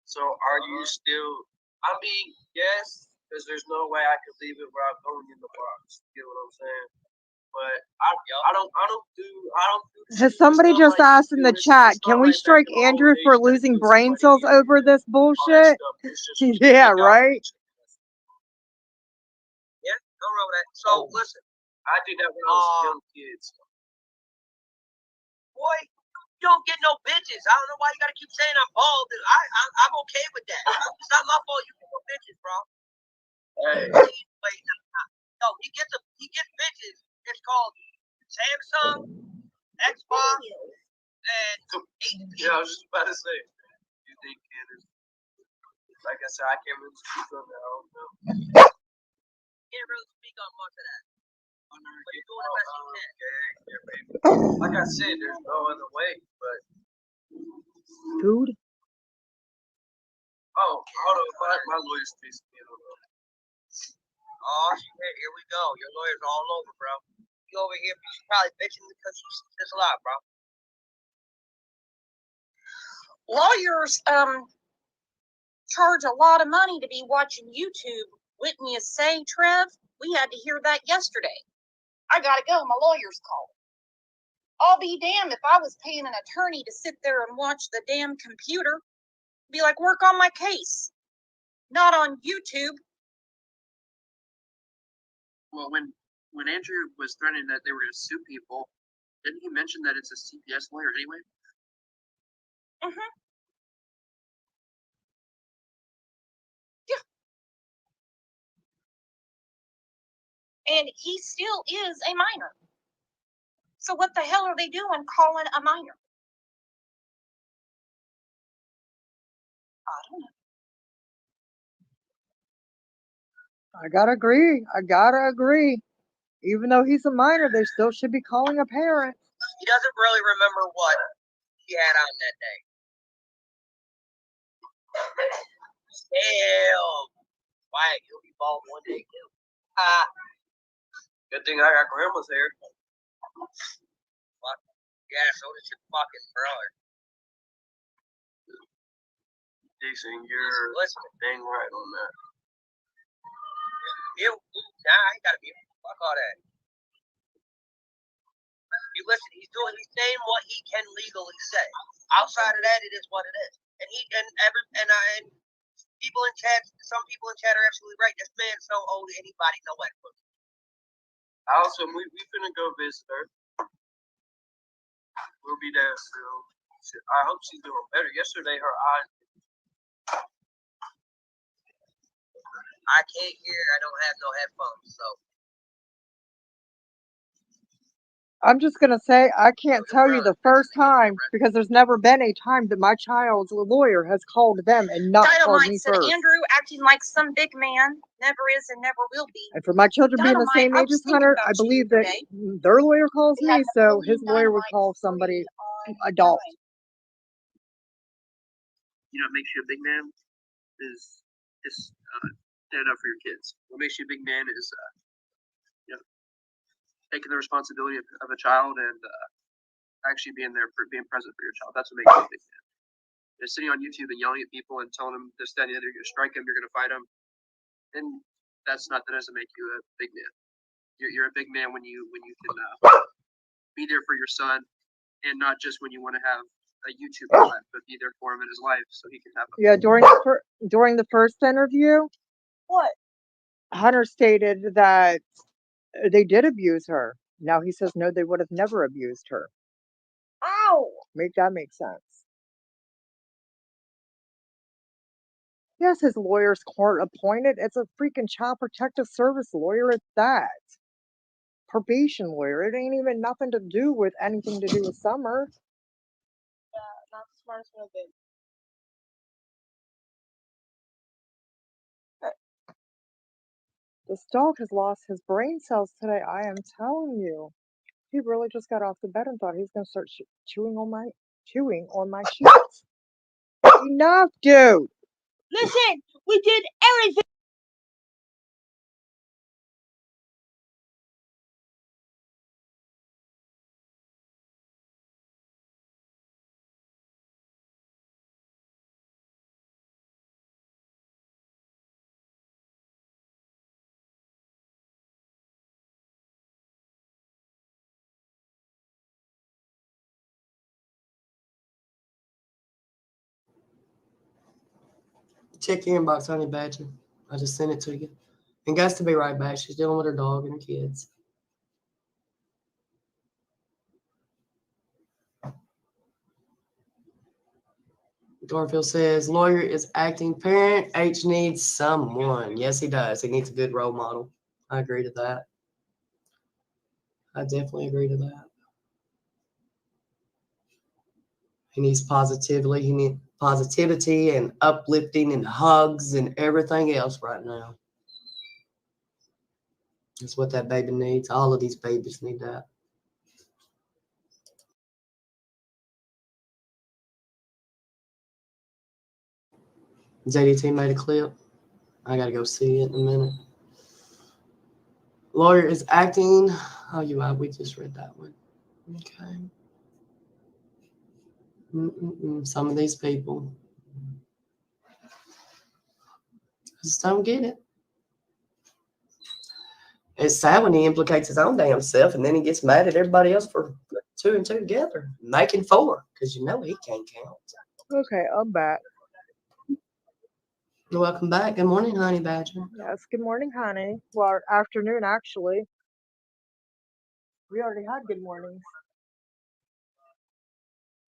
So are you still? I mean, yes, because there's no way I could leave it without going in the box. You know what I'm saying? But I don't do. Has somebody just asked in the chat, can we strike Andrew for losing brain cells over this bullshit? Yeah, right? Yeah, go over that. So listen, I did that when I was young kids. boy, you don't get no bitches. I don't know why you gotta keep saying I'm bald. I'm okay with that. It's not my fault you get no bitches, bro. Hey. Wait, no, he gets bitches. It's called Samsung, Xbox, and HP. Yeah, I was just about to say. You think it is? Like I said, I can't really speak on that. I don't know. Can't really speak on much of that. But you're doing the best you can. Yeah, baby. Like I said, there's no other way. But Food? hold on, my lawyer's facing me. Oh shit, here we go. Your lawyer's all over, bro. You over here, she's probably bitching because she sees this a lot, bro. Lawyers charge a lot of money to be watching YouTube. Wouldn't you say, Trev? We had to hear that yesterday. I gotta go. My lawyer's called. I'll be damned if I was paying an attorney to sit there and watch the damn computer. Be like, work on my case, not on YouTube. Well, when Andrew was threatening that they were going to sue people, didn't he mention that it's a CPS lawyer anyway? Mm-hmm. Yeah. And he still is a minor. So what the hell are they doing calling a minor? I don't know. I gotta agree. Even though he's a minor, they still should be calling a parent. He doesn't really remember what he had on that day. Damn. Wyatt, you'll be bald one day too. Good thing I got grandma's hair. Fuck. Yeah, so does your fucking brother. Jason, you're dang right on that. Nah, I ain't gotta be. Fuck all that. You listen, he's saying what he can legally say. Outside of that, it is what it is. And people in chat, some people in chat are absolutely right. This man's no owe anybody no equity. Also, we finna go visit her. We'll be there soon. I hope she's doing better. Yesterday, her eyes. I can't hear. I don't have no headphones, so. I'm just going to say, I can't tell you the first time, because there's never been a time that my child's lawyer has called them and not called me said, first. Andrew acting like some big man, never is and never will be. And for my children being the same age as Hunter, I believe that their lawyer calls me, so his lawyer would call somebody adult. You know what makes you a big man is stand up for your kids. What makes you a big man is taking the responsibility of a child and actually being there, being present for your child. That's what makes you a big man. Just sitting on YouTube and yelling at people and telling them this, that, and the other, you're going to strike them, you're going to fight them, and that doesn't make you a big man. You're a big man when you can be there for your son, and not just when you want to have a YouTube life, but be there for him in his life so he can have. During the first interview, what Hunter stated that they did abuse her. Now he says no, they would have never abused her. Ow! Make that make sense? Yes, his lawyer's court appointed. It's a freaking child protective service lawyer at that. Probation lawyer. It ain't even nothing to do with anything to do with Summer. Yeah, not the smartest one bit. This dog has lost his brain cells today. I am telling you. He really just got off the bed and thought he was going to start chewing on my sheets. Enough, dude. Listen, we did everything. Check your inbox, honey badger. I just sent it to you. And guys, to be right back. She's dealing with her dog and her kids. Garfield says, lawyer is acting parent. H needs someone. Yes, he does. He needs a good role model. I agree to that. I definitely agree to that. He needs positively. He needs positivity and uplifting and hugs and everything else right now. That's what that baby needs. All of these babies need that. JDT made a clip. I got to go see it in a minute. Lawyer is acting. Oh, you are. We just read that one. Okay. Some of these people. I just don't get it. It's sad when he implicates his own damn self and then he gets mad at everybody else for 2 and 2 together, making 4, because you know he can't count. Okay, I'm back. Welcome back. Good morning, honey badger. Yes, good morning, honey. Well, afternoon, actually. We already had good mornings.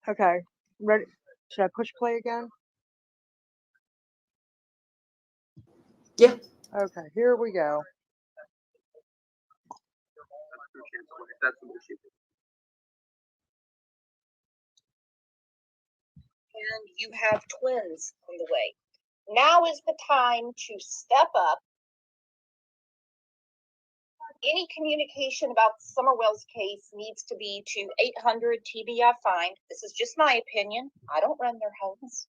Okay, ready? Should I push play again? Yeah. Okay, here we go. And you have twins on the way. Now is the time to step up. Any communication about Summerwell's case needs to be to 800 TBI find. This is just my opinion. I don't run their homes.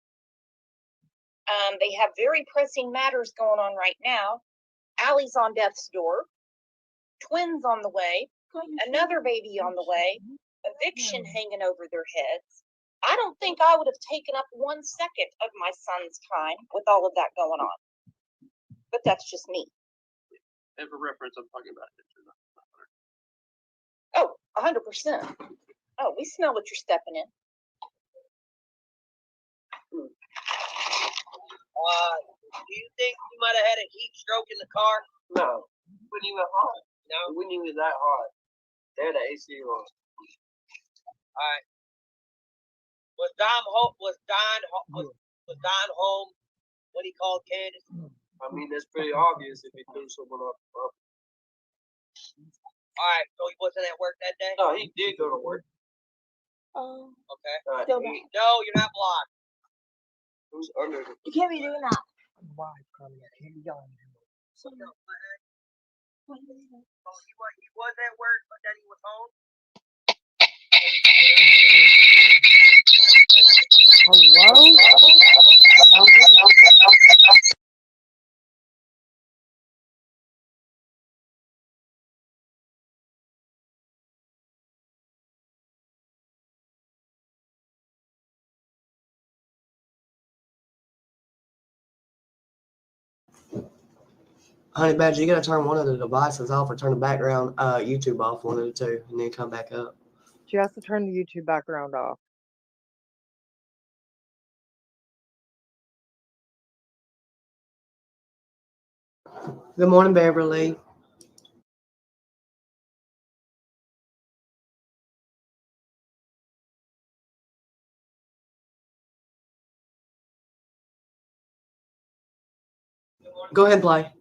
They have very pressing matters going on right now. Allie's on death's door. Twins on the way. Another baby on the way. Eviction hanging over their heads. I don't think I would have taken up 1 second of my son's time with all of that going on. But that's just me. And for reference, I'm talking about it. Oh, 100%. Oh, we smell what you're stepping in. Do you think you might have had a heat stroke in the car? No, it wasn't even hot. No, it wasn't even that hot. They had the AC on. Alright. Was Don home when he called Candace? I mean, that's pretty obvious if he threw someone off. Alright, so he wasn't at work that day? No, he did go to work. Okay. Still He- No, you're not blocked. Who's under the You can't be doing that. So, no, so he was at work, but then he was home? Honey Badger, you gotta turn one of the devices off or turn the background YouTube off, one of the two, and then come back up. She has to turn the YouTube background off. Good morning, Beverly. Go ahead and play.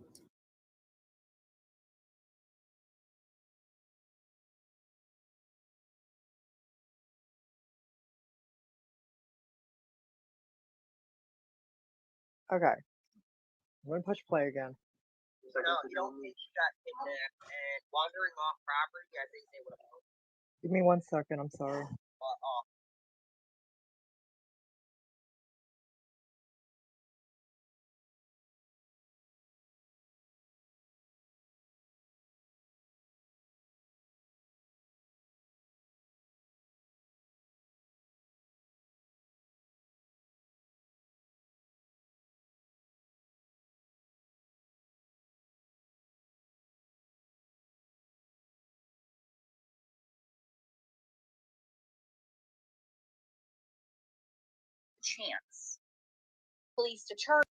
Okay. I'm gonna push play again. No, don't think she got kidnapped and wandering off property. I think they would have. Give me 1 second. I'm sorry. Chance. Police deter.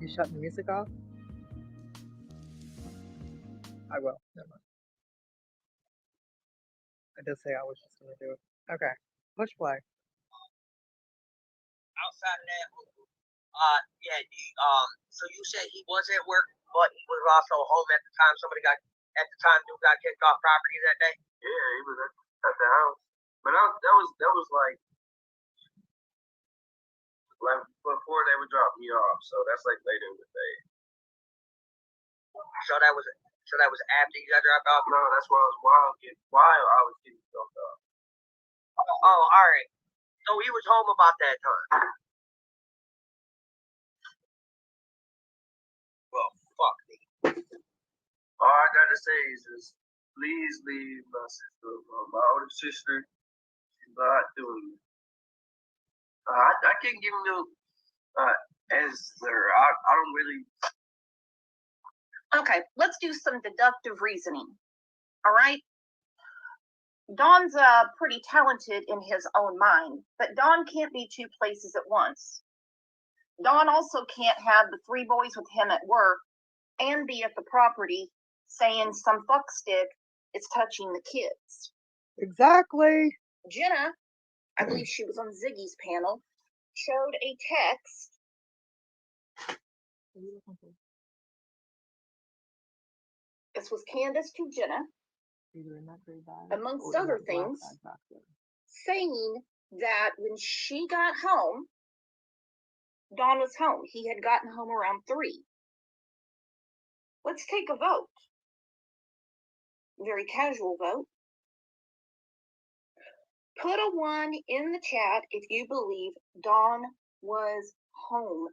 You shut the music off? I will. Never mind. I did say I was just gonna do it. Okay. Push play. Outside of that, yeah, so you said he was at work, but he was also home at the time dude got kicked off property that day? Yeah, he was at the house. But that was like before they would drop me off. So that's like later in the day. So that was after you got dropped off? No, that's why I was getting dropped off. Oh, all right. So he was home about that time. Well, fuck me. All I gotta say is just please leave my sister alone. My older sister, she's not doing it. I can't give him no answer. I don't really. Okay, let's do some deductive reasoning. All right. Don's pretty talented in his own mind, but Don can't be two places at once. Don also can't have the three boys with him at work and be at the property saying some fuckstick is touching the kids. Exactly. Jenna, I believe she was on Ziggy's panel, showed a text. This was Candace to Jenna, amongst other things, saying that when she got home, Don was home. He had gotten home around 3. Let's take a vote. Very casual vote. Put a 1 in the chat if you believe Don was home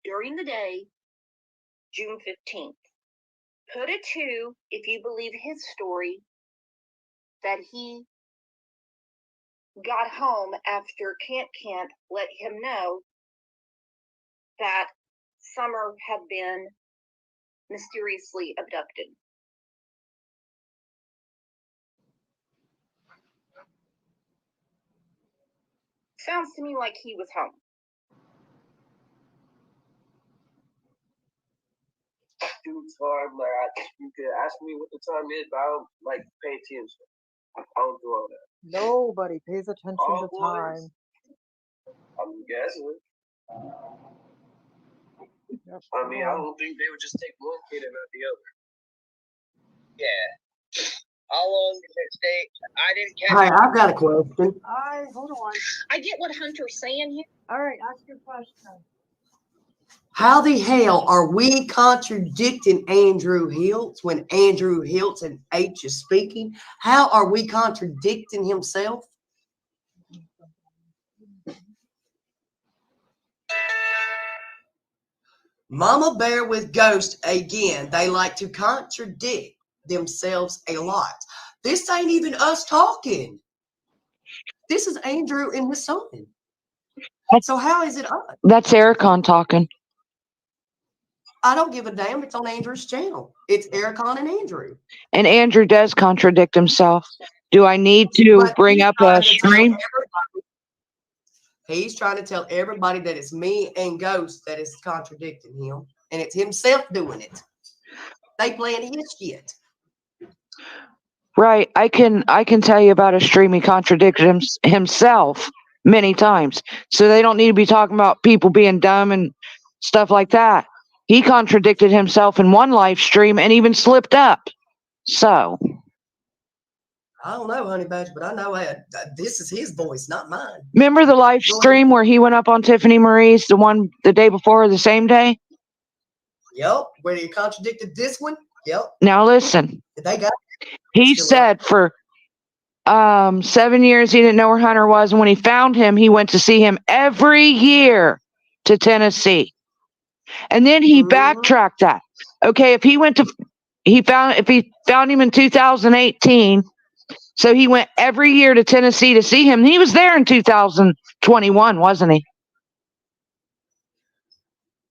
during the day, June 15th. Put a 2 if you believe his story that he got home after Can't let him know that Summer had been mysteriously abducted. Sounds to me like he was home. Dude's hard. Like, you could ask me what the time is, but I don't like pay attention. I don't do all that. Nobody pays attention to time. I'm guessing. Yep. I mean, I don't think they would just take one kid and not the other. Yeah. How long did it stay? I didn't catch Hi, I've got a question. Hold on. I get what Hunter's saying here. All right, ask your question. How the hell are we contradicting Andrew Hiltz when Andrew Hiltz and H is speaking? How are we contradicting himself? Mama Bear with Ghost again. They like to contradict themselves a lot. This ain't even us talking. This is Andrew and his son. So how is it us? That's Ericon talking. I don't give a damn. It's on Andrew's channel. It's Ericon and Andrew. And Andrew does contradict himself. Do I need to bring up a stream? He's trying to tell everybody that it's me and Ghost that is contradicting him. And it's himself doing it. They playing his shit. Right. I can tell you about a stream he contradicted himself many times. So they don't need to be talking about people being dumb and stuff like that. He contradicted himself in one live stream and even slipped up. So I don't know, Honey Badge, but I know this is his voice, not mine. remember the live stream where he went up on Tiffany Marie's, the day before or the same day? Yep. Where he contradicted this one? Yep. Now listen. They got he said for 7 years he didn't know where Hunter was, and when he found him, he went to see him every year to Tennessee. And then he backtracked that. Okay, if he found him in 2018, so he went every year to Tennessee to see him. He was there in 2021, wasn't he?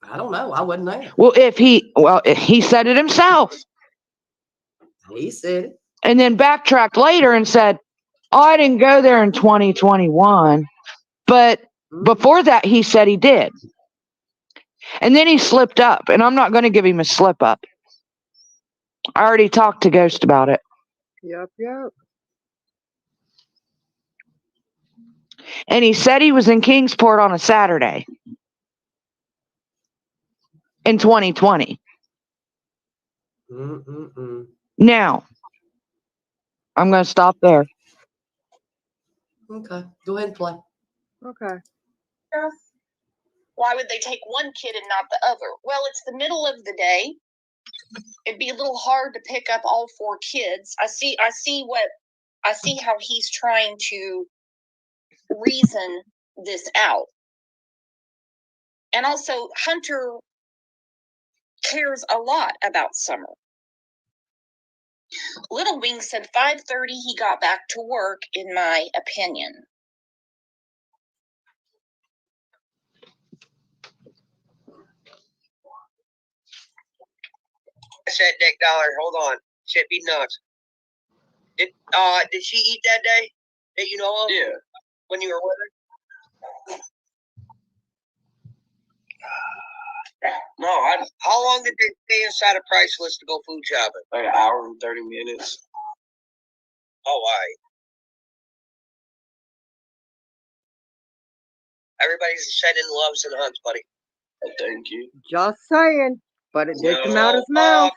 I don't know. I wasn't there. Well, he said it himself. He said it. And then backtracked later and said, "Oh, I didn't go there in 2021." But before that, he said he did. And then he slipped up, and I'm not going to give him a slip up. I already talked to Ghost about it. Yep. And he said he was in Kingsport on a Saturday in 2020. Now, I'm going to stop there. Okay. Go ahead and play. Okay. Why would they take one kid and not the other? Well, it's the middle of the day. It'd be a little hard to pick up all 4 kids. I see how he's trying to reason this out. And also, Hunter cares a lot about Summer. Little Wing said 5:30 he got back to work, in my opinion. I said Dick Dollar, hold on. Shit be nuts. Did she eat that day that you know of? Yeah. When you were with her? No, how long did they stay inside a price list to go food shopping? Like an hour and 30 minutes. Oh, why? Everybody's sending loves and hugs, buddy. Thank you. Just saying, but it did come out his mouth.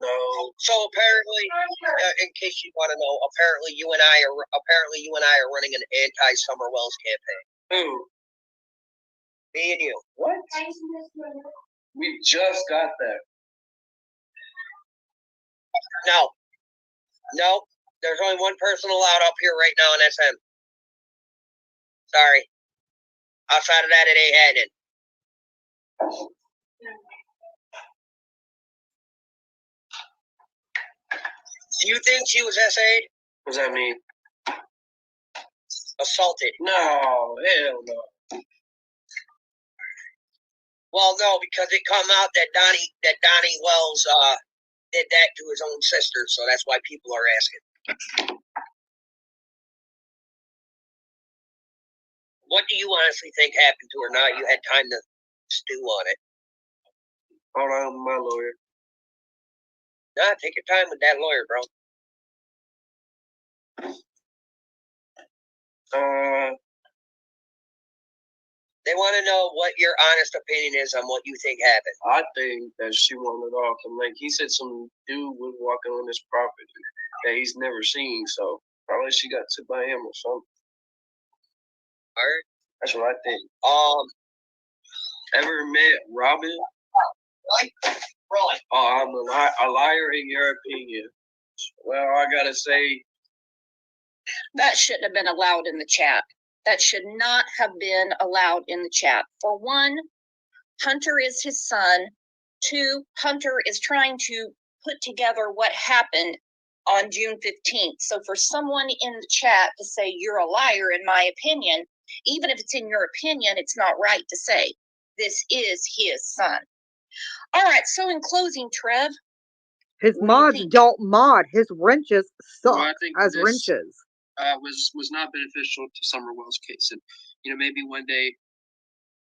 No. So apparently, in case you want to know, apparently you and I are running an anti-Summer Wells campaign. Who? Me and you. What? We just got that. No. There's only one person allowed up here right now, and that's him. Sorry. Outside of that, it ain't happening. Do you think she was SA'd? What does that mean? Assaulted. No, hell no. Well, no, because it come out that Donnie Wells did that to his own sister, so that's why people are asking. What do you honestly think happened to her now you had time to stew on it? Hold on, my lawyer. Nah, take your time with that lawyer, bro. They want to know what your honest opinion is on what you think happened. I think that she wanted off, and like he said, some dude was walking on this property that he's never seen, so probably she got to by him or something. Alright. That's what I think. Ever met Robin? Right. Oh, I'm a liar in your opinion. Well, I gotta say, That shouldn't have been allowed in the chat. That should not have been allowed in the chat. For one, Hunter is his son. Two, Hunter is trying to put together what happened on June 15th. So for someone in the chat to say you're a liar, in my opinion, even if it's in your opinion, it's not right to say. This is his son. All right, so in closing, Trev. His mods don't mod. His wrenches suck Well, I think as this- wrenches. Was not beneficial to Summer Wells' case, and maybe one day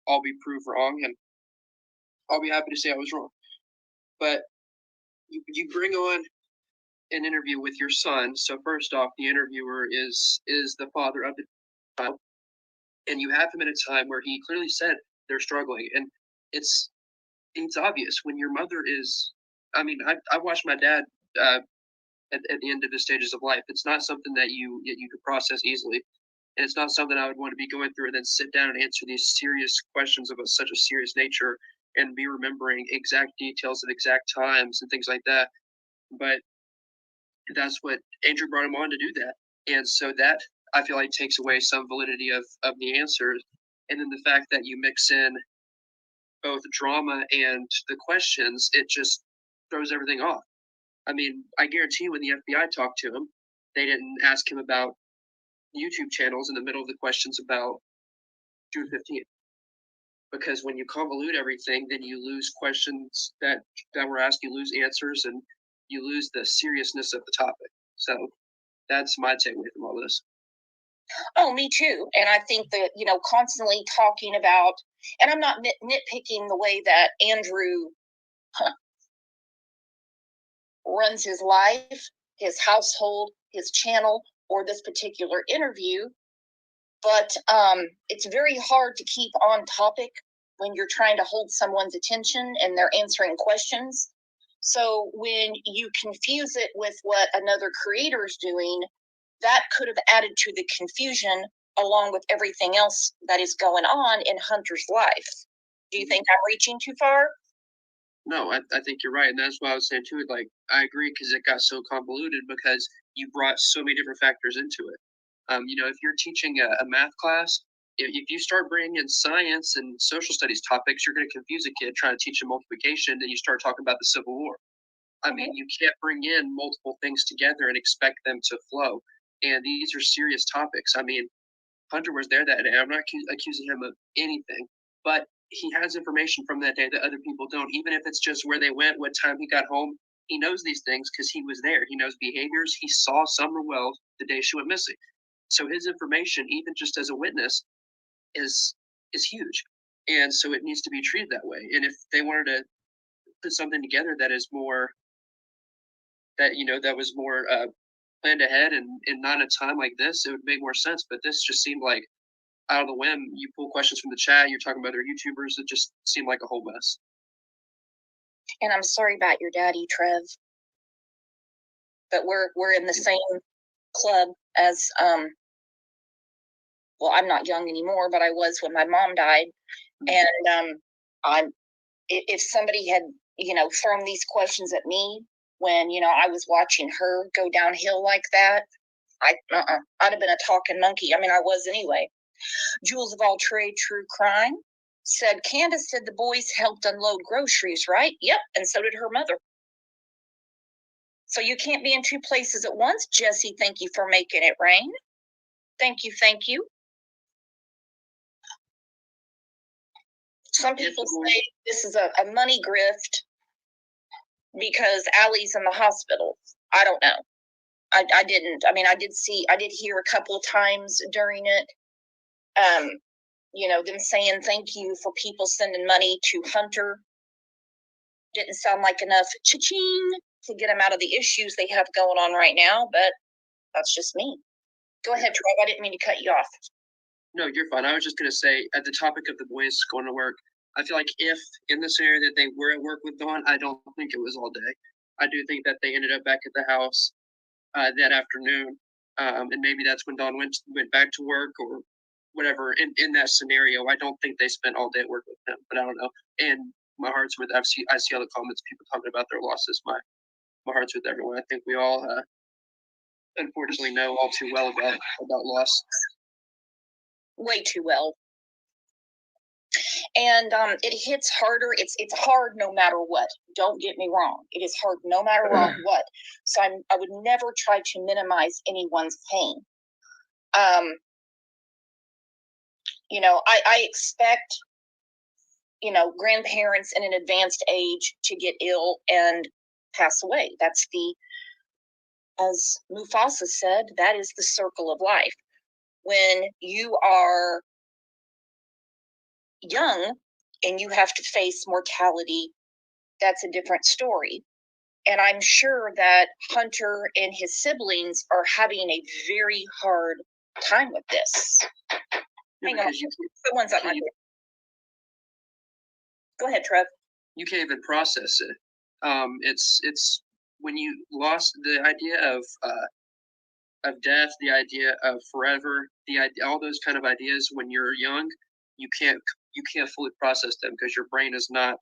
I'll be proved wrong, and I'll be happy to say I was wrong. But you bring on an interview with your son. So first off, the interviewer is the father of the child, and you have him at a time where he clearly said they're struggling, and it's obvious when your mother is. I mean, I watched my dad. At the end of his stages of life, it's not something that you could process easily, and it's not something I would want to be going through and then sit down and answer these serious questions about such a serious nature and be remembering exact details at exact times and things like that. But that's what Andrew brought him on to do that, and so that I feel like takes away some validity of the answers, and then the fact that you mix in both drama and the questions, it just throws everything off. I mean, I guarantee when the FBI talked to him, they didn't ask him about YouTube channels in the middle of the questions about June 15th. Because when you convolute everything, then you lose questions that were asked, you lose answers, and you lose the seriousness of the topic. So that's my takeaway from all this. Oh, me too. And I think that, constantly talking about, and I'm not nitpicking the way that Andrew runs his life, his household, his channel, or this particular interview. But it's very hard to keep on topic when you're trying to hold someone's attention and they're answering questions. So when you confuse it with what another creator is doing, that could have added to the confusion along with everything else that is going on in Hunter's life. Do you think I'm reaching too far? No, I think you're right, and that's why I was saying too. Like, I agree because it got so convoluted because you brought so many different factors into it. If you're teaching a math class, if you start bringing in science and social studies topics, you're going to confuse a kid trying to teach him multiplication. Then you start talking about the Civil War. I mean, you can't bring in multiple things together and expect them to flow. And these are serious topics. I mean, Hunter was there that day. I'm not accusing him of anything, but he has information from that day that other people don't. Even if it's just where they went, what time he got home, he knows these things because he was there. He knows behaviors. He saw Summer Wells the day she went missing. So his information, even just as a witness, is huge. And so it needs to be treated that way. And if they wanted to put something together that is more, that, you know, that was more planned ahead and not in a time like this, it would make more sense. But this just seemed like out of the whim. You pull questions from the chat, you're talking about other YouTubers, it just seemed like a whole mess. And I'm sorry about your daddy, Trev. But we're in the same club as well, I'm not young anymore, but I was when my mom died. And if somebody had, you know, thrown these questions at me when, you know, I was watching her go downhill like that, I'd have been a talking monkey. I mean, I was anyway. Jules of all trade, true crime said, Candace said the boys helped unload groceries, right? Yep, and so did her mother. So you can't be in two places at once. Jesse, thank you for making it rain. Thank you, thank you. Some people say this is a money grift because Allie's in the hospital. I don't know. I didn't. I mean, I did hear a couple of times during it, you know, them saying thank you for people sending money to Hunter. Didn't sound like enough cha-ching to get them out of the issues they have going on right now, but that's just me. Go ahead, Trev. I didn't mean to cut you off. No, you're fine. I was just going to say, at the topic of the boys going to work, I feel like if in the scenario that they were at work with Dawn, I don't think it was all day. I do think that they ended up back at the house that afternoon, and maybe that's when Dawn went back to work or whatever. In that scenario, I don't think they spent all day at work with him, but I don't know. And my heart's with, I see all the comments, people talking about their losses. My heart's with everyone. I think we all unfortunately know all too well about loss. Way too well. And it hits harder. It's hard no matter what. Don't get me wrong. It is hard no matter what. So I would never try to minimize anyone's pain. You know, I expect, you know, grandparents in an advanced age to get ill and pass away. That's as Mufasa said, that is the circle of life. When you are young and you have to face mortality, that's a different story. And I'm sure that Hunter and his siblings are having a very hard time with this. Hang on, someone's at my door. Go ahead, Trev. You can't even process it. It's when you lost the idea of death, the idea of forever, the idea, all those kind of ideas. When you're young, you can't fully process them because your brain is not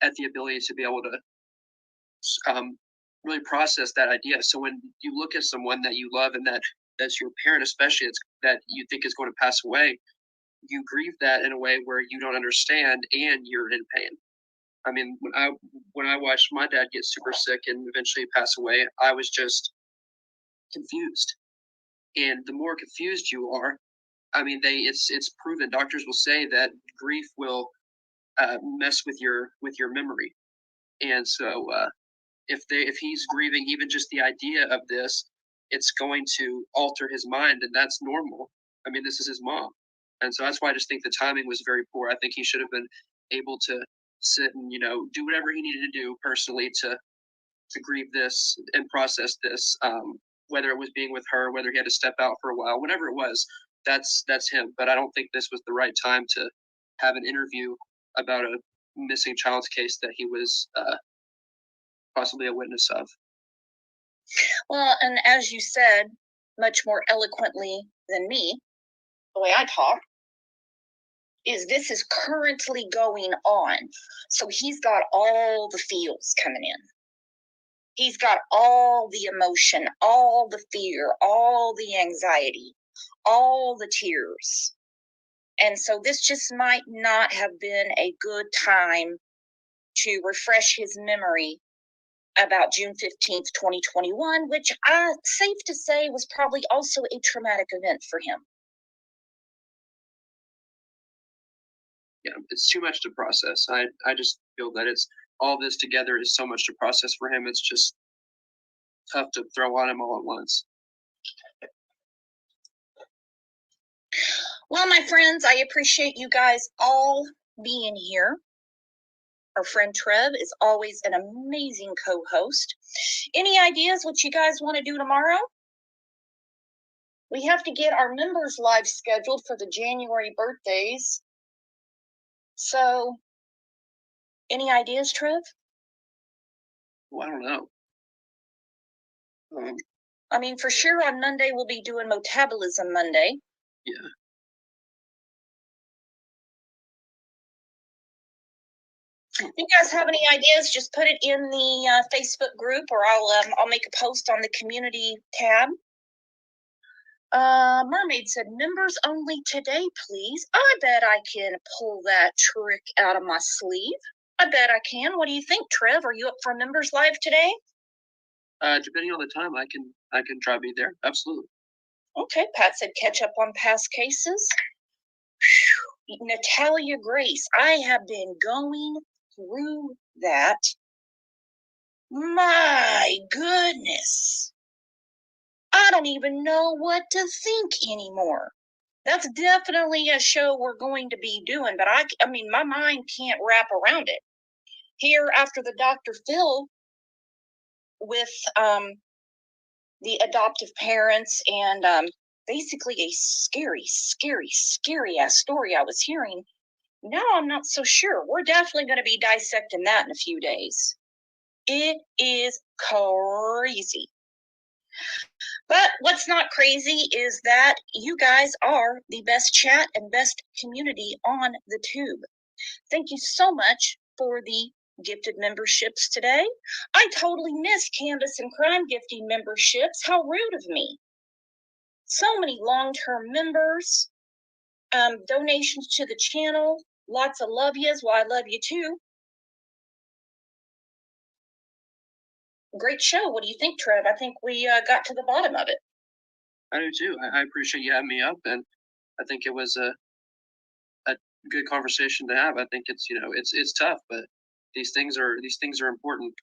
at the ability to be able to really process that idea. So when you look at someone that you love and that's your parent, especially, that you think is going to pass away, you grieve that in a way where you don't understand and you're in pain. I mean, when I watched my dad get super sick and eventually pass away, I was just confused. And the more confused you are, I mean, it's proven. Doctors will say that grief will mess with your memory. And so if he's grieving even just the idea of this, it's going to alter his mind, and that's normal. I mean, this is his mom. And so that's why I just think the timing was very poor. I think he should have been able to sit and, you know, do whatever he needed to do personally to grieve this and process this, whether it was being with her, whether he had to step out for a while, whatever it was, that's him. But I don't think this was the right time to have an interview about a missing child's case that he was possibly a witness of. Well, and as you said, much more eloquently than me, the way I talk, is this is currently going on. So he's got all the feels coming in. He's got all the emotion, all the fear, all the anxiety, all the tears. And so this just might not have been a good time to refresh his memory about June 15th, 2021, which safe to say was probably also a traumatic event for him. Yeah, it's too much to process. I just feel that it's all this together is so much to process for him. It's just tough to throw on him all at once. Well, my friends, I appreciate you guys all being here. Our friend Trev is always an amazing co-host. Any ideas what you guys want to do tomorrow? We have to get our members live scheduled for the January birthdays. So, any ideas, Trev? Well, I don't know. I mean, for sure on Monday we'll be doing Metabolism Monday. Yeah. If you guys have any ideas, just put it in the Facebook group, or I'll make a post on the community tab. Mermaid said, members only today, please. I bet I can pull that trick out of my sleeve. I bet I can. What do you think, Trev? Are you up for members live today? Depending on the time, I can try to be there. Absolutely. Okay, Pat said catch up on past cases. Whew. Natalia Grace, I have been going through that. My goodness. I don't even know what to think anymore. That's definitely a show we're going to be doing, but I mean, my mind can't wrap around it. Here, after the Dr. Phil with the adoptive parents and basically a scary ass story I was hearing, now I'm not so sure. We're definitely going to be dissecting that in a few days. It is crazy. But what's not crazy is that you guys are the best chat and best community on the tube. Thank you so much for the gifted memberships today. I totally missed Candace and Crime gifting memberships. How rude of me. So many long-term members, donations to the channel, lots of love yous. Well, I love you too. Great show. What do you think, Trev? I think we got to the bottom of it. I do too. I appreciate you having me up, and I think it was a good conversation to have. I think it's it's tough, but these things are important.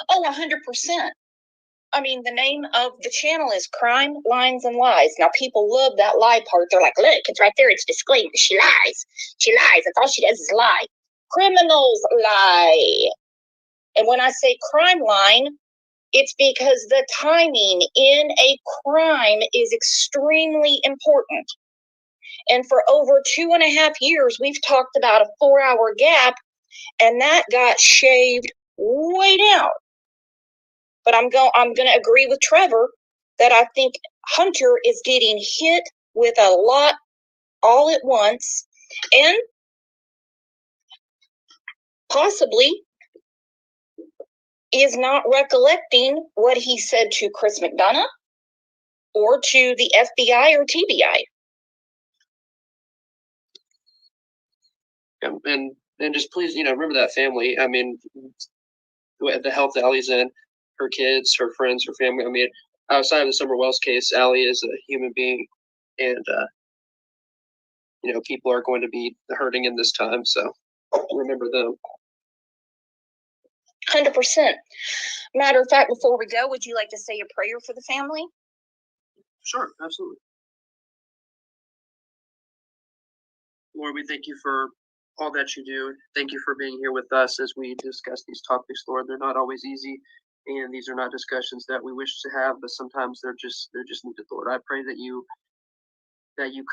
Oh, 100%. I mean, the name of the channel is Crime, Lines, and Lies. Now, people love that lie part. They're like, look, it's right there. It's disclaimed. She lies. She lies. That's all she does is lie. Criminals lie. And when I say crime line, it's because the timing in a crime is extremely important. And for over 2.5 years, we've talked about a 4-hour gap, and that got shaved way down. But I'm going to agree with Trevor that I think Hunter is getting hit with a lot all at once, and possibly is not recollecting what he said to Chris McDonough or to the FBI or TBI. And just please, remember that family. I mean, the health Allie's in, her kids, her friends, her family. I mean, outside of the Summer Wells case, Allie is a human being, and people are going to be hurting in this time. So remember them. 100%. Matter of fact, before we go, would you like to say a prayer for the family? Sure, absolutely. Lord, we thank you for all that you do. Thank you for being here with us as we discuss these topics, Lord. They're not always easy, and these are not discussions that we wish to have, but sometimes they're just needed, Lord. I pray that you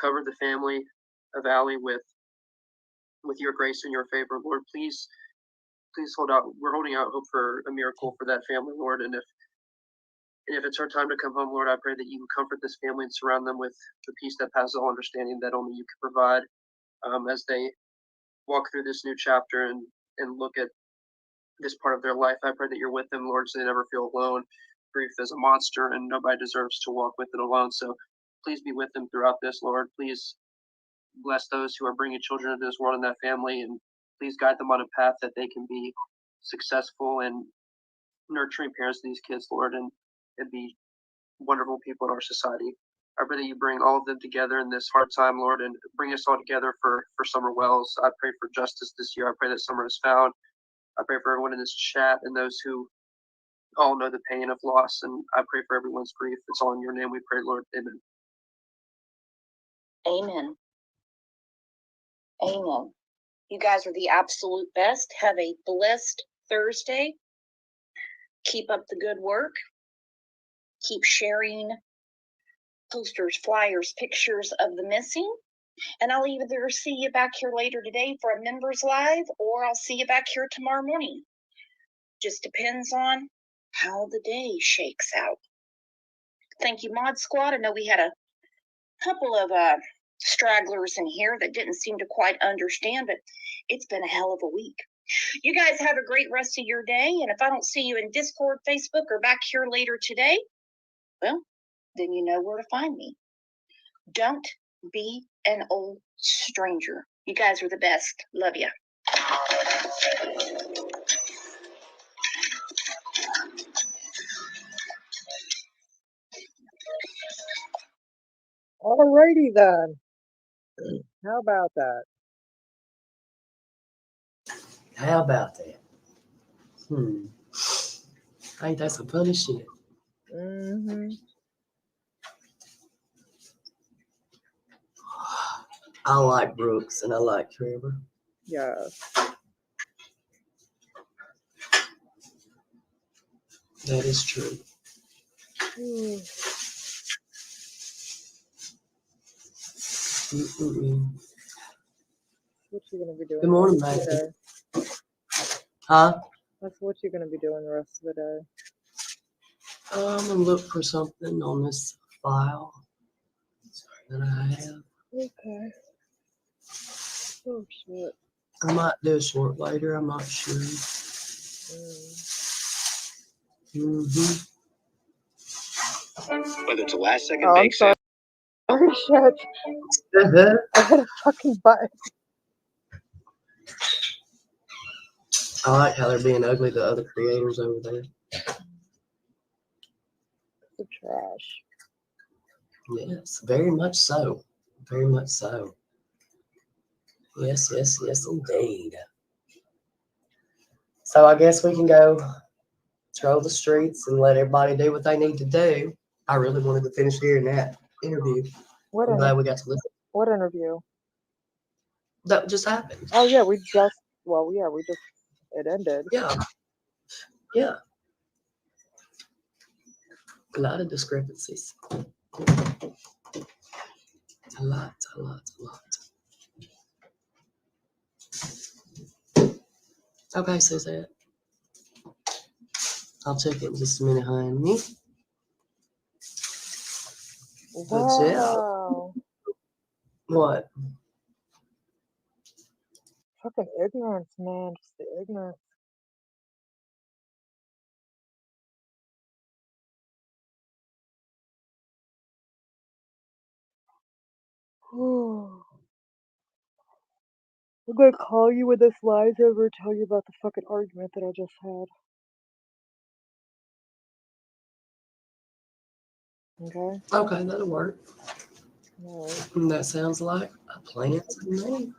cover the family of Allie with your grace and your favor, Lord. Please hold out. We're holding out hope for a miracle for that family, Lord. And if it's our time to come home, Lord, I pray that you comfort this family and surround them with the peace that passes all understanding that only you can provide as they walk through this new chapter and look at this part of their life. I pray that you're with them, Lord, so they never feel alone. Grief is a monster, and nobody deserves to walk with it alone. So please be with them throughout this, Lord. Please bless those who are bringing children into this world and that family, and please guide them on a path that they can be successful and nurturing parents to these kids, Lord, and be wonderful people in our society. I pray that you bring all of them together in this hard time, Lord, and bring us all together for Summer Wells. I pray for justice this year. I pray that Summer is found. I pray for everyone in this chat and those who all know the pain of loss, and I pray for everyone's grief. It's all in your name we pray, Lord. Amen. Amen. Amen. You guys are the absolute best. Have a blessed Thursday. Keep up the good work. Keep sharing posters, flyers, pictures of the missing. And I'll either see you back here later today for a members live, or I'll see you back here tomorrow morning. Just depends on how the day shakes out. Thank you, Mod Squad. I know we had a couple of stragglers in here that didn't seem to quite understand, but it's been a hell of a week. You guys have a great rest of your day, and if I don't see you in Discord, Facebook, or back here later today, well, then you know where to find me. Don't be an old stranger. You guys are the best. Love ya. Alrighty then. How about that? How about that? I think that's some funny shit. Mm-hmm. I like Brooks and I like Trevor. Yes. That is true. What you gonna be doing? Good morning, the rest of the Maggie. day? Huh? That's what you're gonna be doing the rest of the day. I'm gonna look for something on this file that I have. Okay. Oh shit. I might do a short later. I'm not sure. Whether it's a last second Oh, I'm bake sale. sorry. Oh shit. I hit a fucking button. I like how they're being ugly to other creators over there. The trash. Yes, very much so. Very much so. Yes, yes, yes, indeed. So I guess we can go troll the streets and let everybody do what they need to do. I really wanted to finish hearing that interview. I'm glad we got to listen. What interview? That just happened. Oh yeah, it ended. Yeah. Yeah. A lot of discrepancies. A lot. Okay, Suzette. I'll check it in just a minute, honey. Good job. What? Fucking ignorance, man. Just the ignorance. I'm gonna call you when this lie's over and tell you about the fucking argument that I just had. Okay? Okay, that'll work. No. That sounds like a plan to me.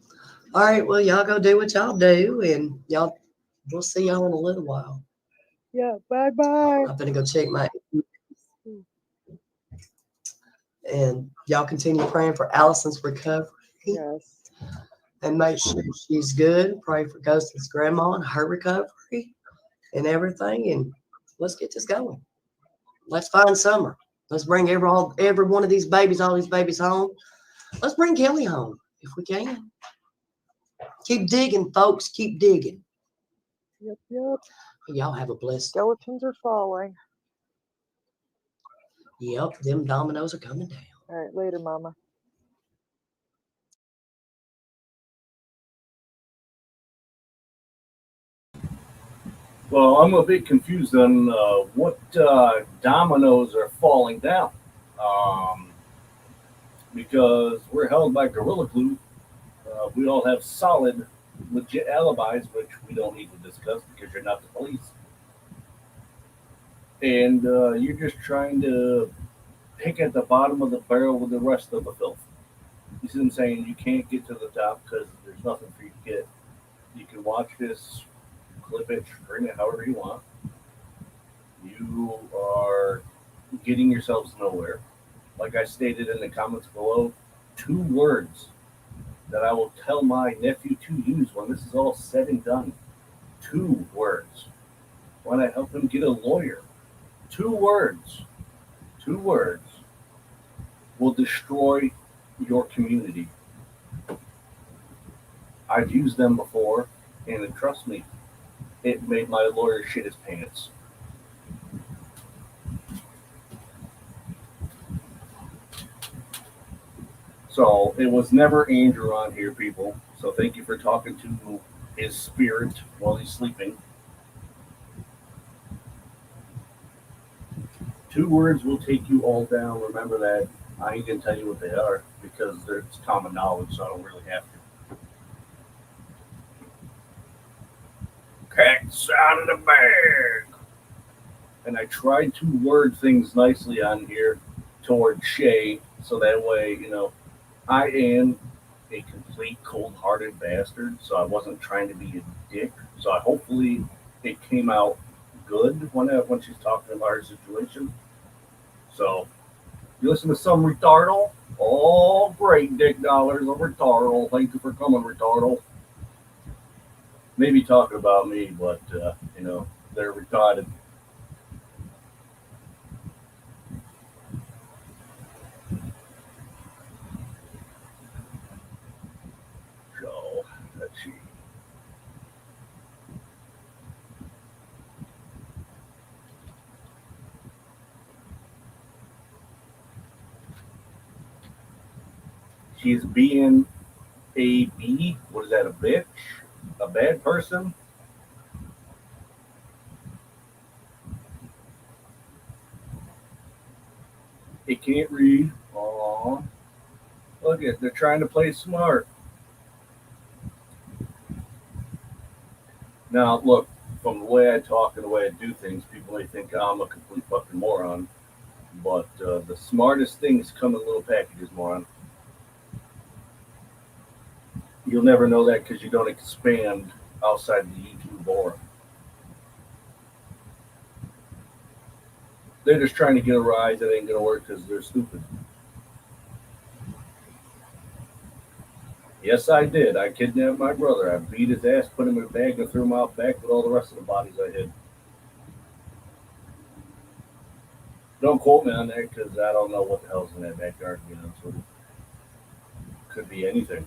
All right, well, y'all go do what y'all do, and we'll see y'all in a little while. Yeah, bye-bye. I'm gonna go check my. And y'all continue praying for Allison's recovery. Yes. And make sure she's good. Pray for Ghost's grandma and her recovery and everything. And let's get this going. Let's find Summer. Let's bring every one of these babies, all these babies home. Let's bring Kelly home if we can. Keep digging, folks. Keep digging. Yep. Y'all have a blessed. Skeletons are falling. Yep, them dominoes are coming down. All right, later, Mama. Well, I'm a bit confused on what dominoes are falling down. Because we're held by Gorilla Glue. We all have solid, legit alibis, which we don't need to discuss because you're not the police. And you're just trying to pick at the bottom of the barrel with the rest of the filth. You see what I'm saying? You can't get to the top because there's nothing for you to get. You can watch this, clip it, string it however you want. You are getting yourselves nowhere. Like I stated in the comments below, 2 words that I will tell my nephew to use when this is all said and done. 2 words. When I help him get a lawyer. 2 words. 2 words will destroy your community. I've used them before, and trust me, it made my lawyer shit his pants. So it was never Andrew on here, people. So thank you for talking to his spirit while he's sleeping. 2 words will take you all down. Remember that. I ain't gonna tell you what they are because it's common knowledge, so I don't really have to. Cat's out of the bag. And I tried to word things nicely on here toward Shay, so that way, I am a complete cold-hearted bastard, so I wasn't trying to be a dick. So hopefully it came out good when she's talking about her situation. So you listen to some retardal. Oh, great, Dick Dollars, a retardal. Thank you for coming, retardal. Maybe talking about me, but they're retarded. So let's see. She's being a B. What is that, a bitch? A bad person? It can't read. Aww. Look at, they're trying to play smart. Now, look, from the way I talk and the way I do things, people may think I'm a complete fucking moron. But the smartest things come in little packages, moron. You'll never know that because you don't expand outside the YouTube aura. They're just trying to get a rise that ain't going to work because they're stupid. Yes, I did. I kidnapped my brother. I beat his ass, put him in a bag, and threw him out back with all the rest of the bodies I hid. Don't quote me on that because I don't know what the hell's in that backyard. So it could be anything.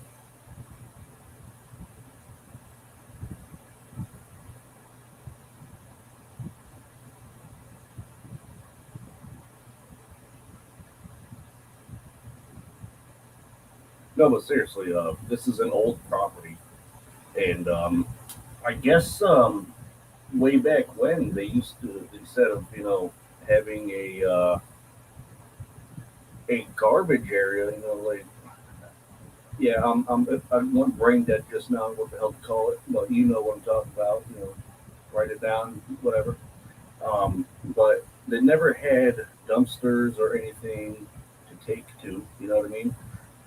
No, but seriously, this is an old property, and I guess way back when they used to, instead of having a garbage area, like, yeah, I'm brain dead just now. What the hell to call it? Well, you know what I'm talking about. Write it down, whatever. But they never had dumpsters or anything to take to. You know what I mean?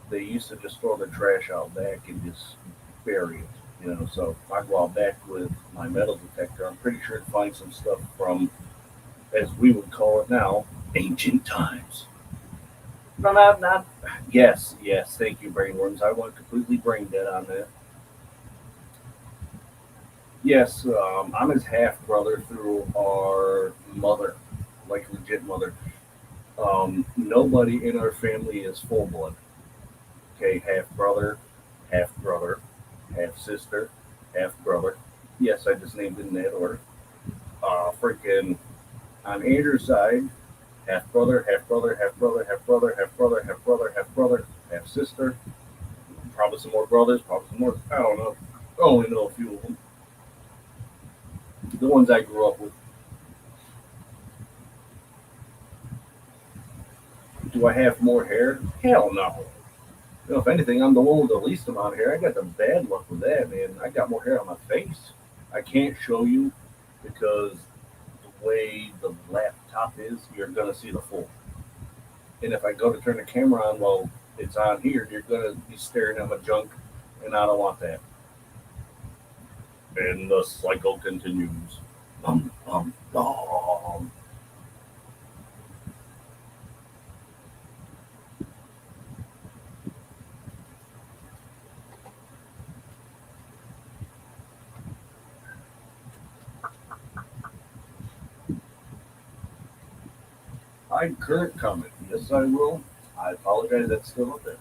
They used to just throw the trash out back and just bury it. So if I go out back with my metal detector, I'm pretty sure to find some stuff from, as we would call it now, ancient times. No, not. Yes, thank you, brainworms. I went completely brain dead on that. Yes, I'm his half brother through our mother, like legit mother. Nobody in our family is full blood. Okay, half brother, half sister, half brother. Yes, I just named it in that order. Freaking on Andrew's side, half brother, half brother, half brother, half brother, half brother, half brother, half brother, half sister. Probably some more brothers, probably some more. I don't know. I only know a few of them. The ones I grew up with. Do I have more hair? Hell no. If anything, I'm the one with the least amount of hair. I got the bad luck with that, man. I got more hair on my face. I can't show you because the way the laptop is, you're gonna see the full. And if I go to turn the camera on while it's on here, you're gonna be staring at my junk, and I don't want that. And the cycle continues. Bum, bum, bum. Hide current comment. Yes, I will. I apologize. That's still up there.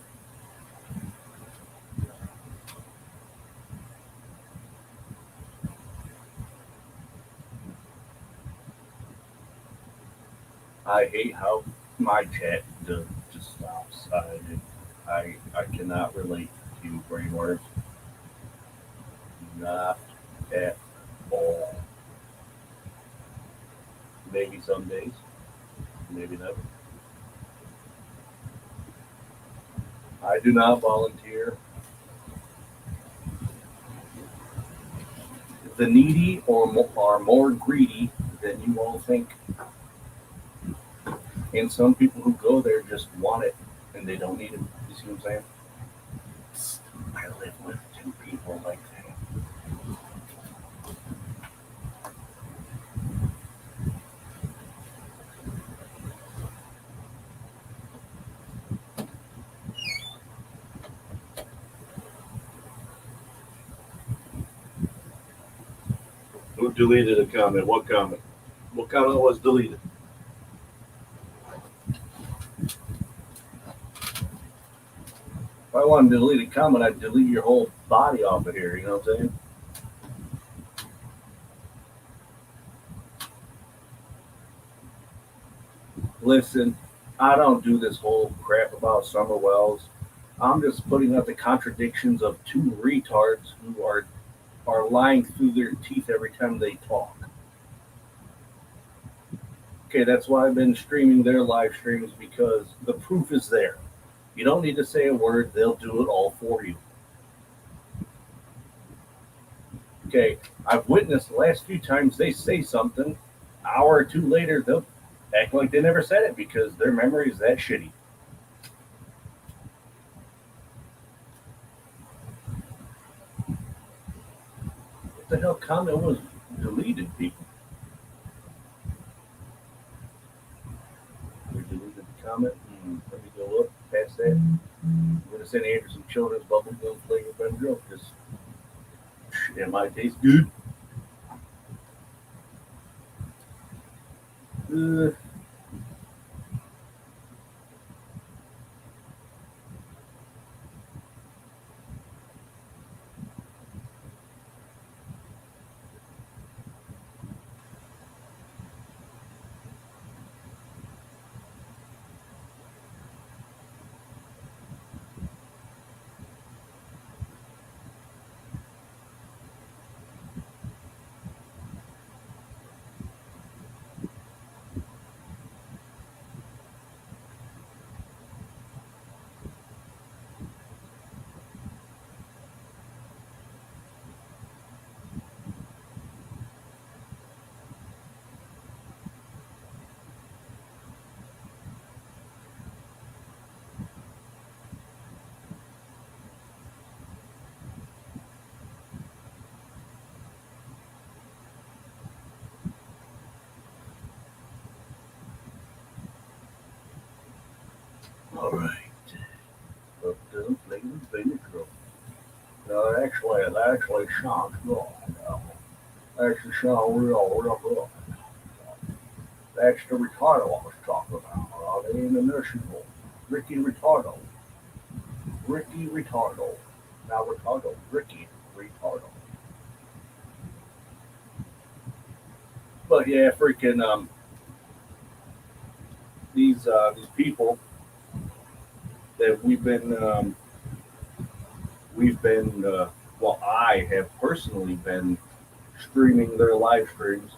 I hate how my chat just stops. I cannot relate to brain words. Not at all. Maybe some days, maybe never. I do not volunteer. The needy are more greedy than you all think. And some people who go there just want it and they don't need it. You see what I'm saying? I live with two people like that. Who deleted a comment? What comment? What comment was deleted? If I wanted to delete a comment, I'd delete your whole body off of here. You know what I'm saying? Listen, I don't do this whole crap about Summer Wells. I'm just putting out the contradictions of two retards who are lying through their teeth every time they talk. Okay, that's why I've been streaming their live streams because the proof is there. You don't need to say a word, they'll do it all for you. Okay, I've witnessed the last few times they say something, an hour or two later, they'll act like they never said it because their memory is that shitty. What the hell comment was deleted, people? We deleted the comment. Let me go up past that. I'm going to send Andrew some children's bubblegum flavored Benadryl. Just, it might taste good. All right. Bubblegum flavored Benadryl. No, that actually sounds good. Actually sounds real good. That's the retardo I was talking about. They in the nursing home. Ricky Retardo. Ricky Retardo. Not Retardo. Ricky Retardo. But yeah, freaking these people that well, I have personally been streaming their live streams.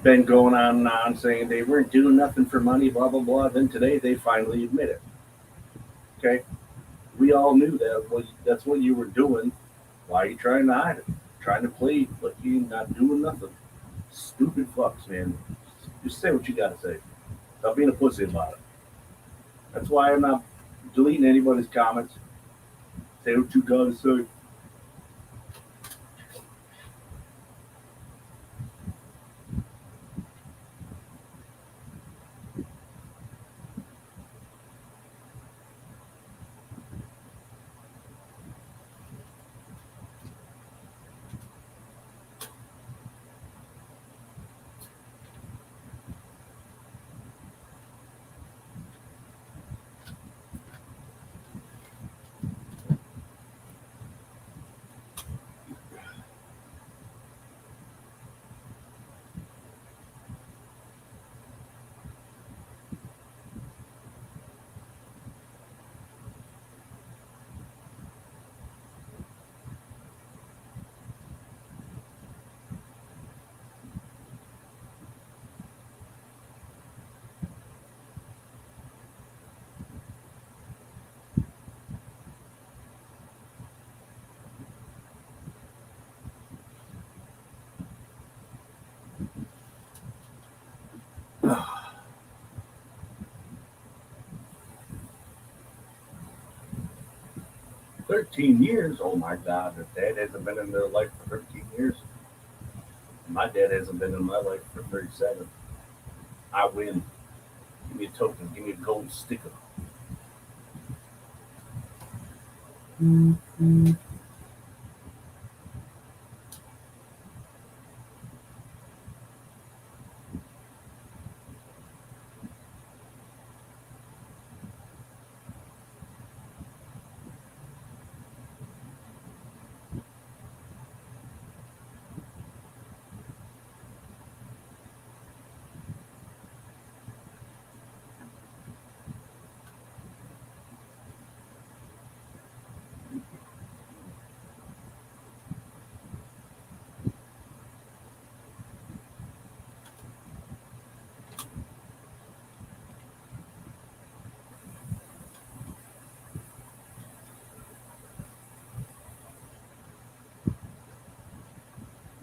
Been going on and on saying they weren't doing nothing for money, blah blah blah. Then today they finally admit it. Okay, we all knew that's what you were doing. Why are you trying to hide it? Trying to play like you're not doing nothing. Stupid fucks, man. Just say what you gotta say. Stop being a pussy about it. That's why I'm not deleting anybody's comments. Say what you gotta say. 13 years? Oh my God, their dad hasn't been in their life for 13 years. My dad hasn't been in my life for 37. I win. Give me a token. Give me a gold sticker.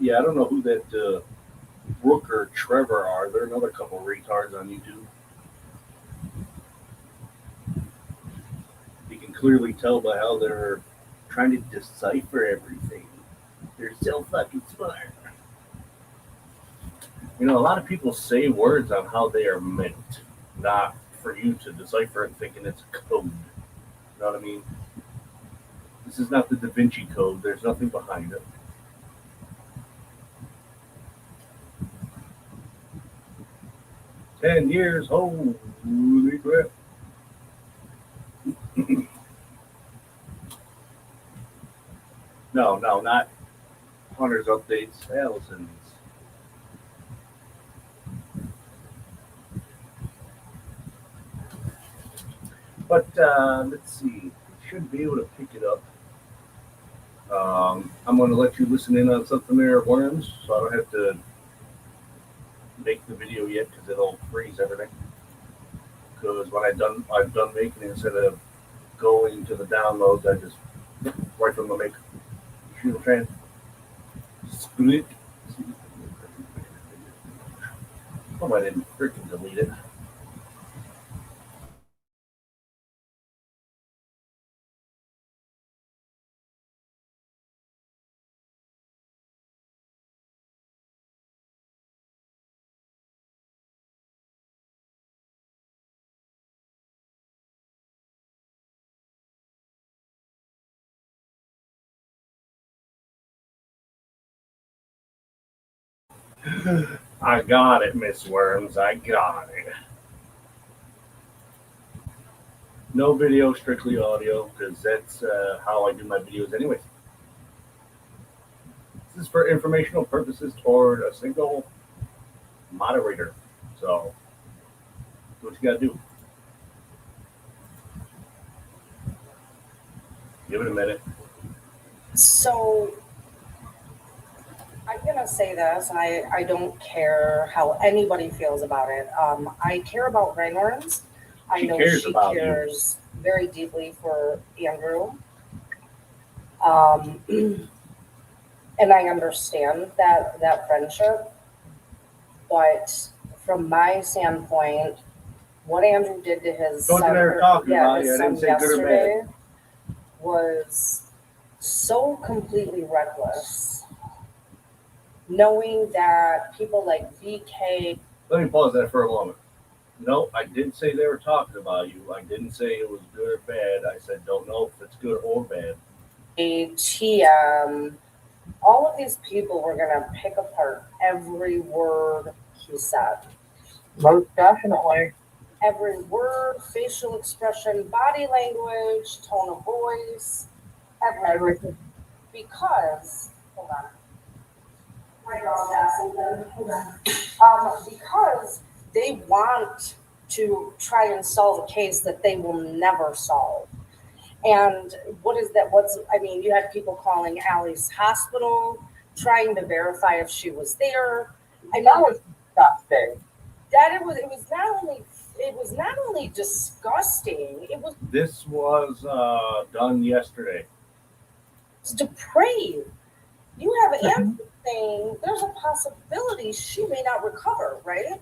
Yeah, I don't know who that Brooke or Trevor are. They're another couple retards on YouTube. You can clearly tell by how they're trying to decipher everything. They're so fucking smart. You know, a lot of people say words on how they are meant, not for you to decipher and thinking it's a code. You know what I mean? This is not the Da Vinci Code. There's nothing behind it. 10 years, holy crap. No, not Hunter's updates, Allison's. But let's see. Should be able to pick it up. I'm going to let you listen in on something there, Worms, so I don't have to make the video yet because it'll freeze everything. Because when I've done making it, instead of going to the downloads, I just right from the make. You know what I'm saying? Split. Oh, I didn't freaking delete it. I got it, Miss Worms. I got it. No video, strictly audio, because that's how I do my videos anyways. This is for informational purposes toward a single moderator. So, what you gotta do? Give it a minute. So, I'm gonna say this, and I don't care how anybody feels about it. I care about ringworms. I know she cares very deeply for Andrew. And I understand that friendship, but from my standpoint, what Andrew did to his son, yesterday was so completely reckless. Knowing that people like VK. Let me pause that for a moment. No, I didn't say they were talking about you. I didn't say it was good or bad. I said don't know if it's good or bad. TM, all of these people were going to pick apart every word he said. Most definitely. Every word, facial expression, body language, tone of voice, everything. Because, hold on. Because they want to try and solve a case that they will never solve. And what is that? You had people calling Allie's hospital, trying to verify if she was there. That was disgusting. It was not only disgusting, This was done yesterday. It's depraved. You have Andrew saying there's a possibility she may not recover, right?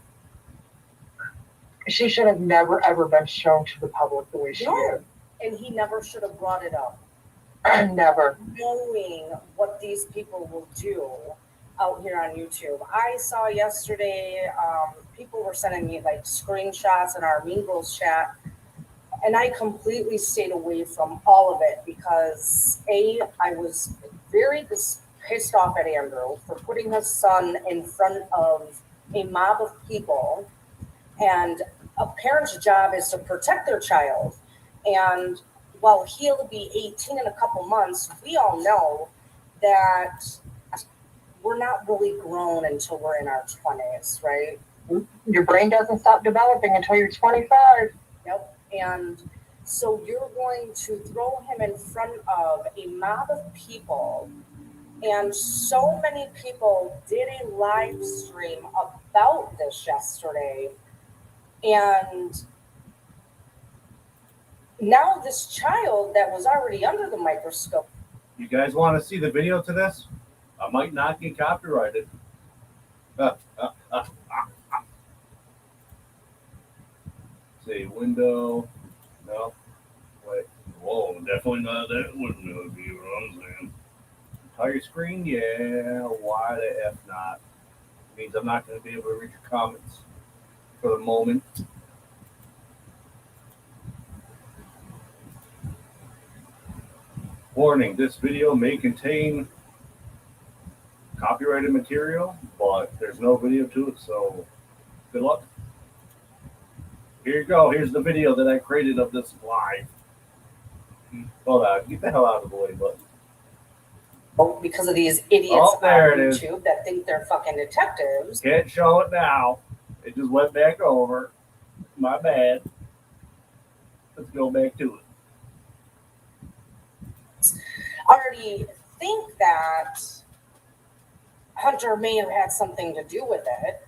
She should have never ever been shown to the public the way she is. And he never should have brought it up. Never. Knowing what these people will do out here on YouTube. I saw yesterday, people were sending me like screenshots in our Mean Girls chat, and I completely stayed away from all of it because I was very pissed off at Andrew for putting his son in front of a mob of people, and a parent's job is to protect their child. And while he'll be 18 in a couple months, we all know that we're not really grown until we're in our 20s, right? Your brain doesn't stop developing until you're 25. Yep. And so you're going to throw him in front of a mob of people. And so many people did a live stream about this yesterday. And now this child that was already under the microscope. You guys want to see the video to this? I might not get copyrighted. Say window. No. Wait. Whoa, definitely not that window. You know what I'm saying? Entire screen? Yeah. Why the F not? Means I'm not going to be able to read your comments for the moment. Warning, this video may contain copyrighted material, but there's no video to it, so good luck. Here you go. Here's the video that I created of this live. Hold on. Get the hell out of the way, bud. Oh, because of these idiots on YouTube that think they're fucking detectives. Can't show it now. It just went back over. My bad. Let's go back to it. Already think that Hunter may have had something to do with it.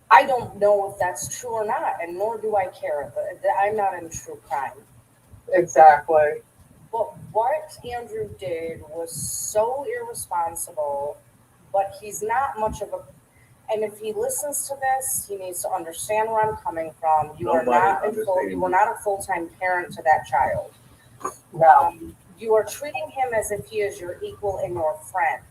I don't know if that's true or not, and nor do I care. I'm not in true crime. Exactly. But what Andrew did was so irresponsible, but he's not much of a... And if he listens to this, he needs to understand where I'm coming from. You are not a full-time parent to that child. You are treating him as if he is your equal and your friend,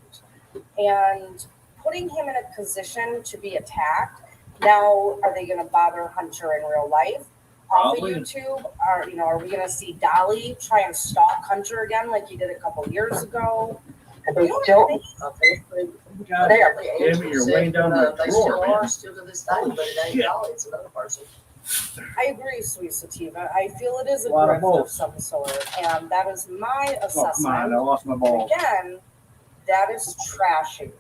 and putting him in a position to be attacked. Now, are they going to bother Hunter in real life off of YouTube? Are we going to see Dolly try and stalk Hunter again like he did a couple years ago? They still, you're weighing down my drawer, man. Still to this day, but it ain't Dolly, it's another person. I agree, Sweet Sativa. I feel it is a grift of some sort, and that is my assessment. Oh, come on, I lost my ball. Again, that is trashy.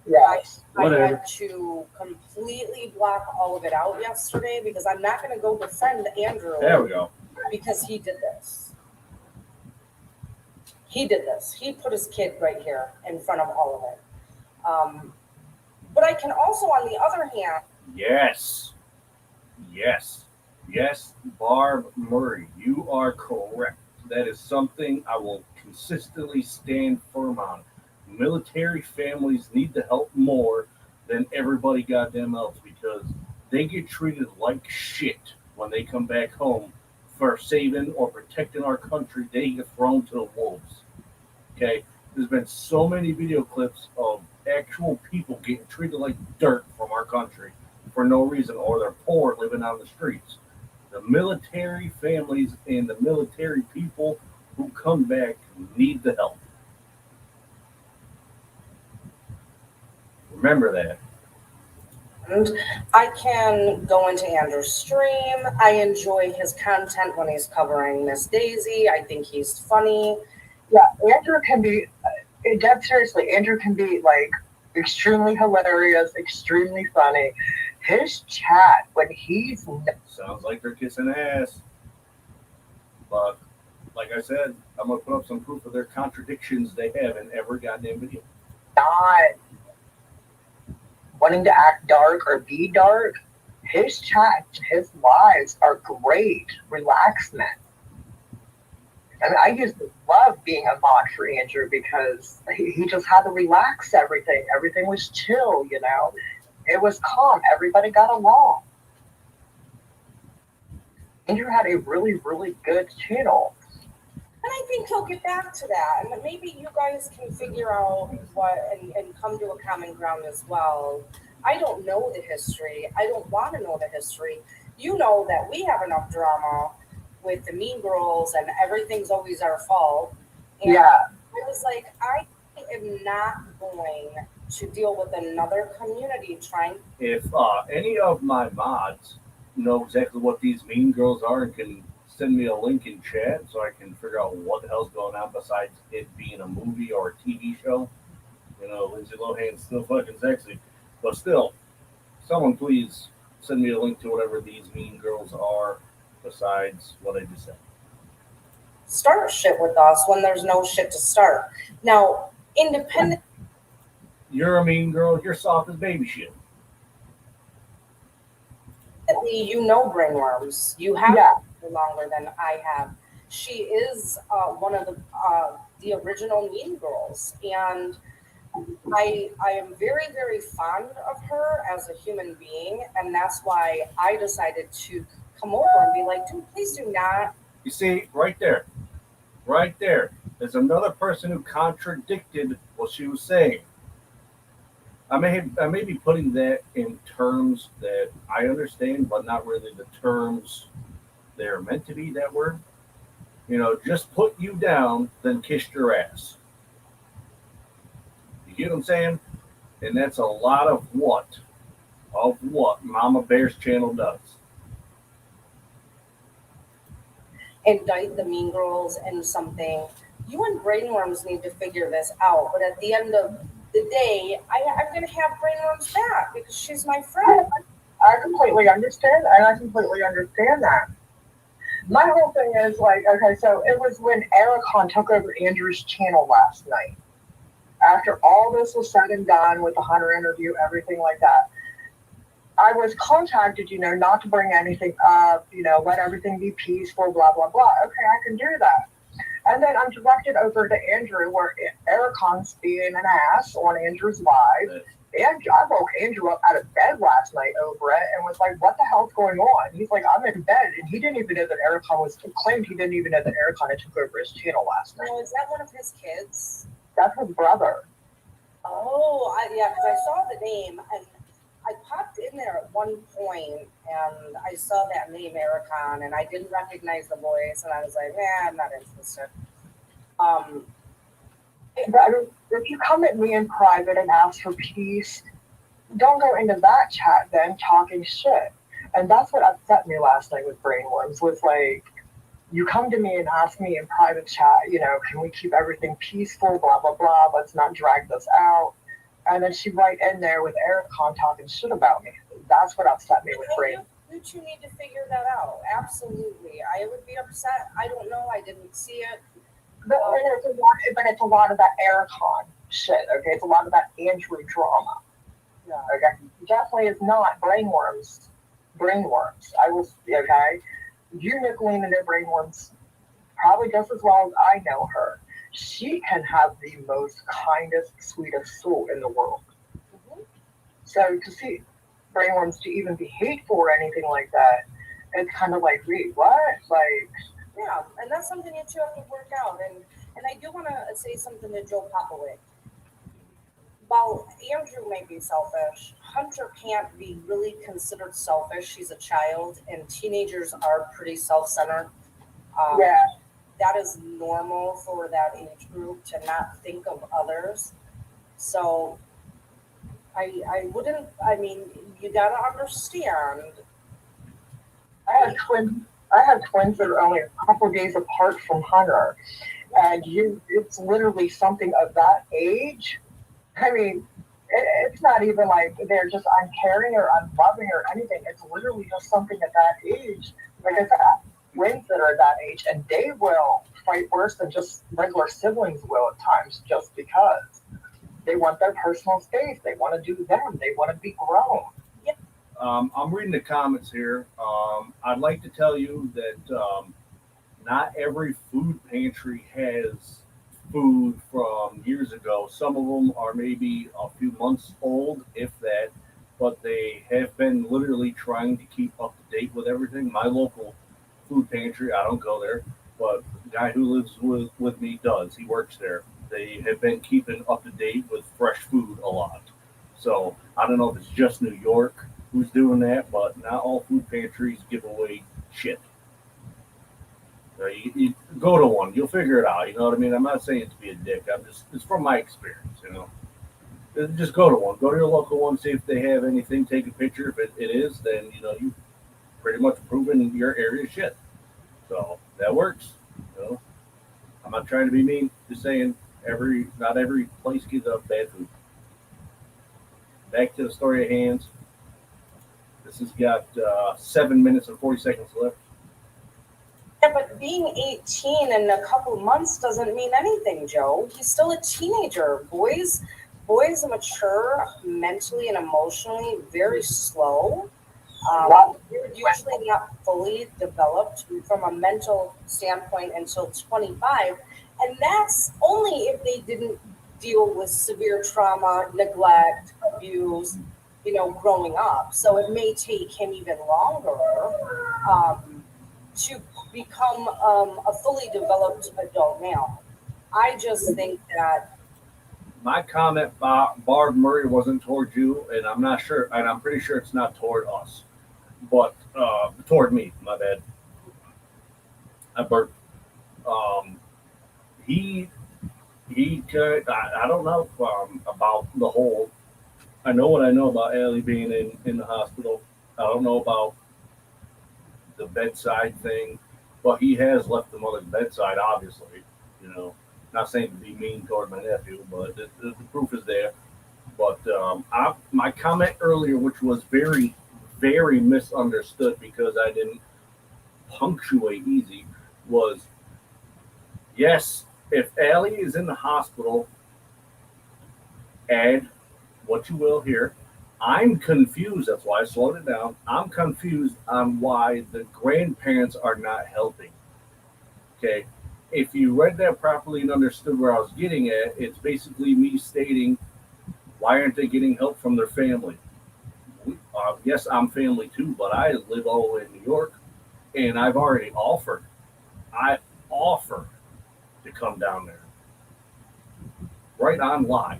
Yes. I had to completely block all of it out yesterday because I'm not going to go defend Andrew. There we go. Because he did this. He did this. He put his kid right here in front of all of it. But I can also, on the other hand... Yes, Barb Murray, you are correct. That is something I will consistently stand firm on. Military families need to help more than everybody goddamn else because they get treated like shit when they come back home for saving or protecting our country. They get thrown to the wolves. Okay? There's been so many video clips of actual people getting treated like dirt from our country for no reason, or they're poor living on the streets. The military families and the military people who come back need the help. Remember that. And I can go into Andrew's stream. I enjoy his content when he's covering Miss Daisy. I think he's funny. Yeah, Andrew can be, dead seriously, Andrew can be like extremely hilarious, extremely funny. His chat when he's... Sounds like they're kissing ass. But like I said, I'm going to put up some proof of their contradictions they have in every goddamn video. Not wanting to act dark or be dark. His chat, his lives are great relaxment. I mean, I used to love being a mod for Andrew because he just had to relax everything. Everything was chill, you know. It was calm. Everybody got along. Andrew had a really, really good channel. I think he'll get back to that. And maybe you guys can figure out what and come to a common ground as well. I don't know the history. I don't want to know the history. You know that we have enough drama with the Mean Girls and everything's always our fault. And Yeah. I was like, I am not going to deal with another community trying. If any of my mods know exactly what these Mean Girls are and can send me a link in chat so I can figure out what the hell's going on besides it being a movie or a TV show. You know, Lindsay Lohan's still fucking sexy, but still, someone please send me a link to whatever these Mean Girls are besides what I just said. Start shit with us when there's no shit to start. Now, independent. You're a mean girl. You're soft as baby shit. You know brainworms. You have longer than I have. She is one of the original Mean Girls, and I am very, very fond of her as a human being, and that's why I decided to come over and be like, dude, please do not. You see, right there, there's another person who contradicted what she was saying. I may be putting that in terms that I understand, but not really the terms they're meant to be. That word, you know, just put you down, then kissed your ass. You get what I'm saying? And that's a lot of what Mama Bear's channel does. Indict the Mean Girls and something. You and brainworms need to figure this out. But at the end of the day, I'm going to have brainworms back because she's my friend. I completely understand, and I completely understand that. My whole thing is like, okay, so it was when Ericon took over Andrew's channel last night. After all this was said and done with the Hunter interview, everything like that, I was contacted, you know, not to bring anything up, you know, let everything be peaceful, blah, blah, blah. Okay, I can do that. And then I'm directed over to Andrew where Ericon's being an ass on Andrew's live. And I woke Andrew up out of bed last night over it and was like, what the hell's going on? He's like, I'm in bed. And he didn't even know that claimed he didn't even know that Ericon had took over his channel last night. Now, is that one of his kids? That's his brother. Oh, yeah, because I saw the name and I popped in there at one point and I saw that name, Ericon, and I didn't recognize the voice and I was like, I'm not interested. If you come at me in private and ask for peace, don't go into that chat then talking shit. And that's what upset me last night with Brainworms, was like, you come to me and ask me in private chat, you know, can we keep everything peaceful, blah, blah, blah, let's not drag this out. And then she right in there with Ericon talking shit about me. That's what upset me with Brain. You two need to figure that out. Absolutely. I would be upset. I don't know. I didn't see it. But it's a lot of that Ericon shit, okay? It's a lot of that Andrew drama. Yeah. Okay? Definitely is not brainworms. I will, okay? You, Nicolina, know brainworms probably just as well as I know her. She can have the most kindest, sweetest soul in the world. Mm-hmm. So to see brainworms to even be hateful or anything like that, it's kind of like, wait, what? Like, yeah, and that's something you two have to work out. And I do want to say something to Joe Popowicz. While Andrew may be selfish, Hunter can't be really considered selfish. She's a child, and teenagers are pretty self-centered. Yeah. That is normal for that age group to not think of others. So I wouldn't, I mean, you gotta understand. I have twins that are only a couple days apart from Hunter. And it's literally something of that age. I mean, it's not even like they're just uncaring or unloving or anything. It's literally just something at that age. Like I said, twins that are that age, and they will fight worse than just regular siblings will at times, just because they want their personal space. They want to do them. They want to be grown. I'm reading the comments here. I'd like to tell you that not every food pantry has food from years ago. Some of them are maybe a few months old, if that, but they have been literally trying to keep up to date with everything. My local food pantry, I don't go there, but guy who lives with me does. He works there. They have been keeping up to date with fresh food a lot. So I don't know if it's just New York who's doing that, but not all food pantries give away shit. You go to one, you'll figure it out. You know what I mean? I'm not saying it to be a dick. It's from my experience. Just go to one. Go to your local one, see if they have anything. Take a picture. If it is, then you pretty much proven your area shit. So that works. I'm not trying to be mean. Just saying, not every place gives up bad food. Back to the story at hand. This has got 7 minutes and 40 seconds left. Yeah, but being 18 in a couple months doesn't mean anything, Joe. He's still a teenager. Boys mature mentally and emotionally very slow. You're usually not fully developed from a mental standpoint until 25, and that's only if they didn't deal with severe trauma, neglect, abuse, growing up. So it may take him even longer to become a fully developed adult male. I just think that my comment, Barb Murray, wasn't toward you, and I'm not sure, and I'm pretty sure it's not toward us, but toward me. My bad. I burped. He could. I don't know about the whole. I know what I know about Allie being in the hospital. I don't know about the bedside thing, but he has left the mother's bedside, obviously. Not saying to be mean toward my nephew, but the proof is there. But my comment earlier, which was very, very misunderstood because I didn't punctuate easy, was yes, if Allie is in the hospital, add what you will here. I'm confused. That's why I slowed it down. I'm confused on why the grandparents are not helping. Okay. If you read that properly and understood where I was getting at, it's basically me stating, why aren't they getting help from their family? Yes, I'm family too, but I live all the way in New York, and I've already offered. I offered to come down there. Right on live.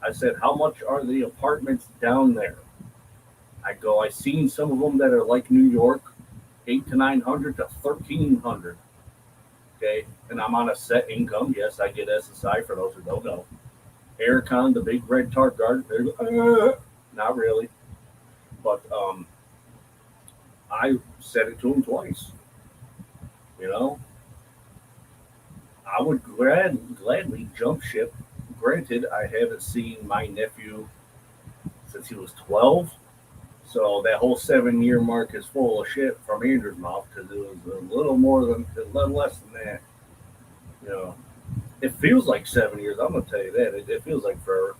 I said, how much are the apartments down there? I seen some of them that are like New York, 800 to 900 to 1,300. Okay, and I'm on a set income. Yes, I get SSI for those who don't know. Aircon, the big red tarp guard. Not really, but I said it to him twice. I would gladly jump ship. Granted, I haven't seen my nephew since he was 12, so that whole 7-year mark is full of shit from Andrew's mouth because it was a little less than that. It feels like 7 years. I'm gonna tell you that it feels like forever.